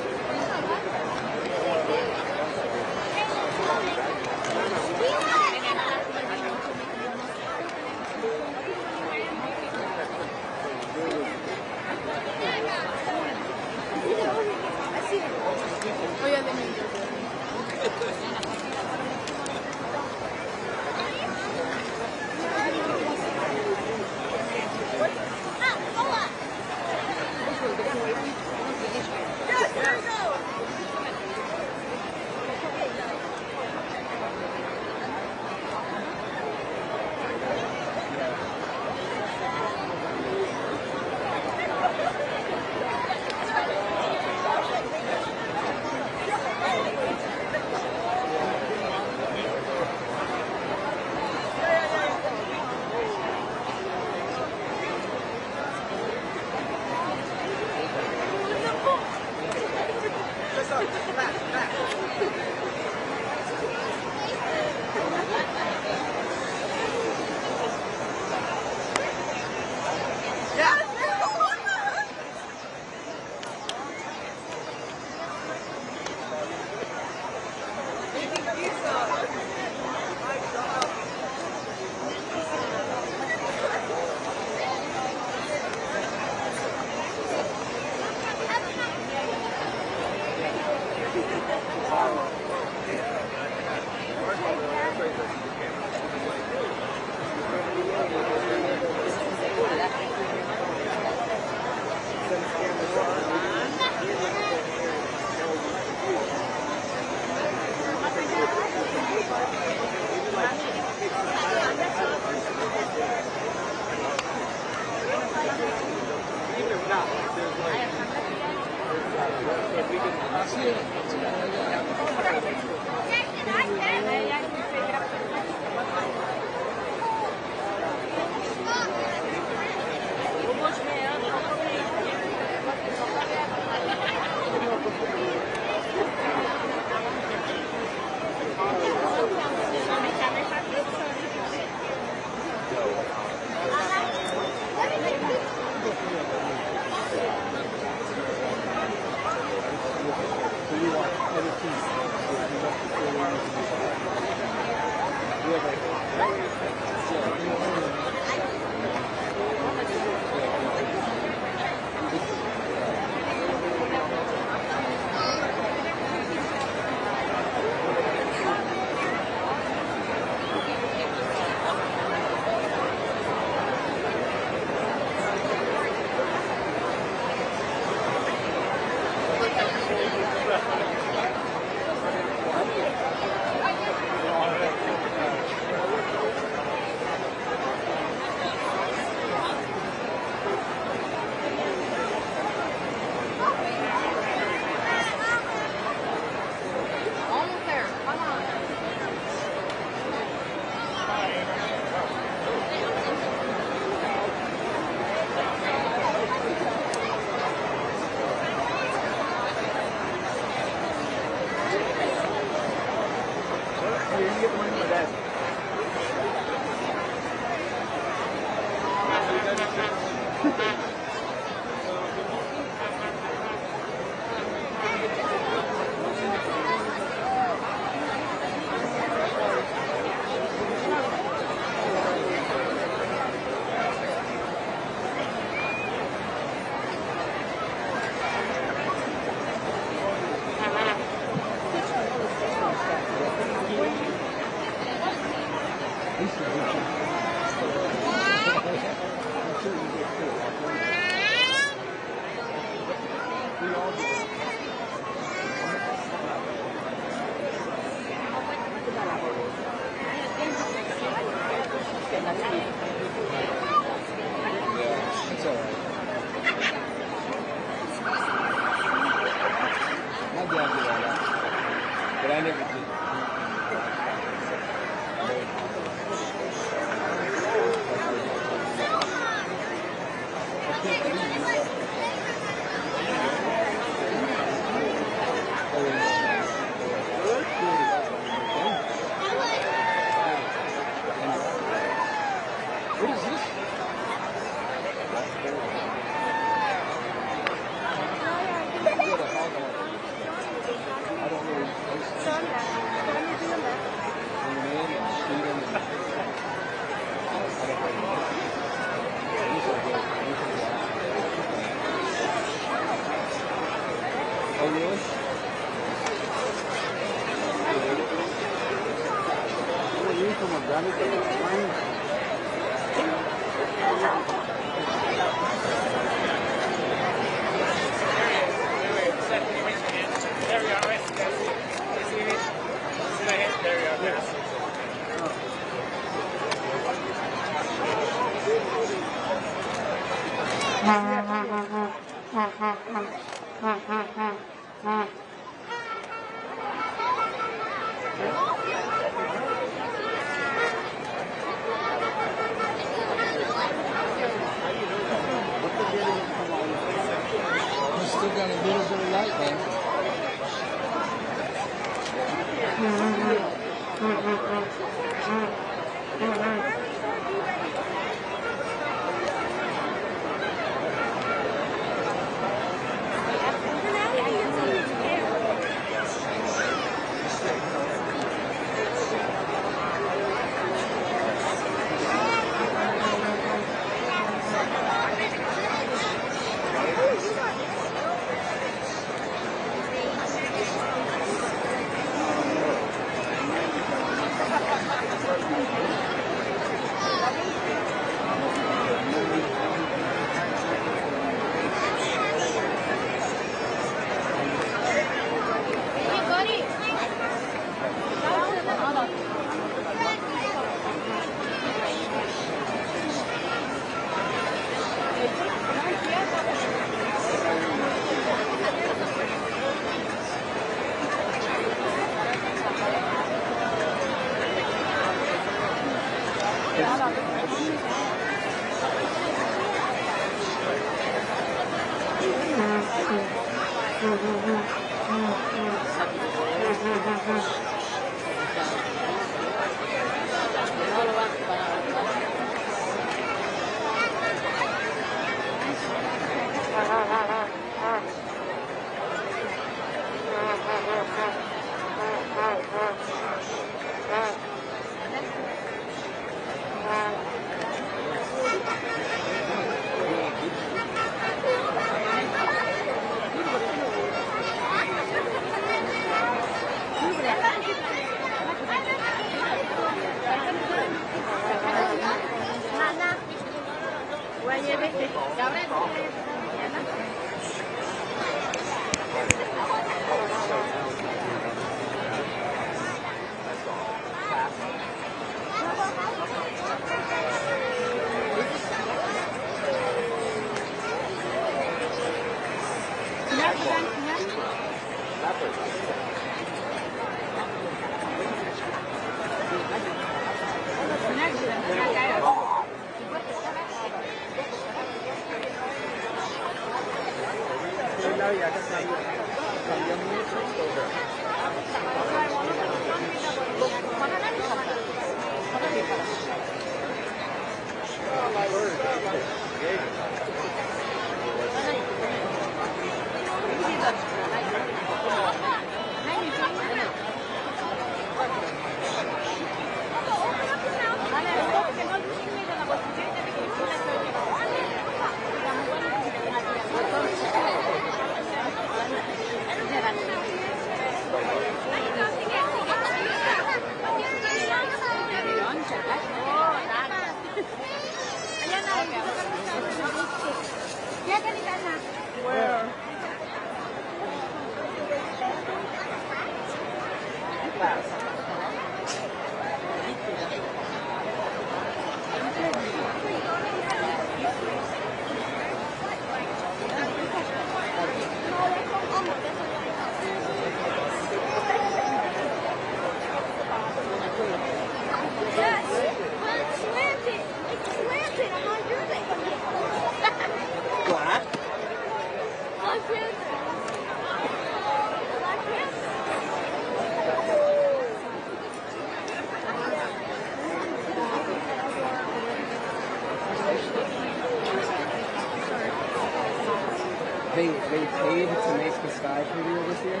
They paid to make the sky prettier this year?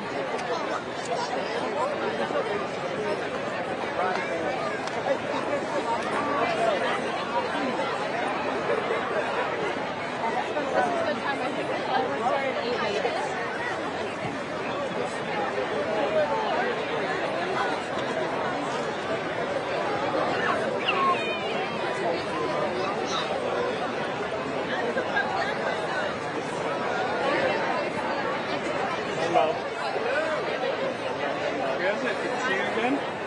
go. Good. Good to see you again.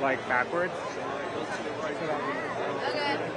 like backwards. Okay.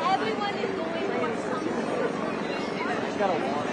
Everyone is going for something. He's got a water.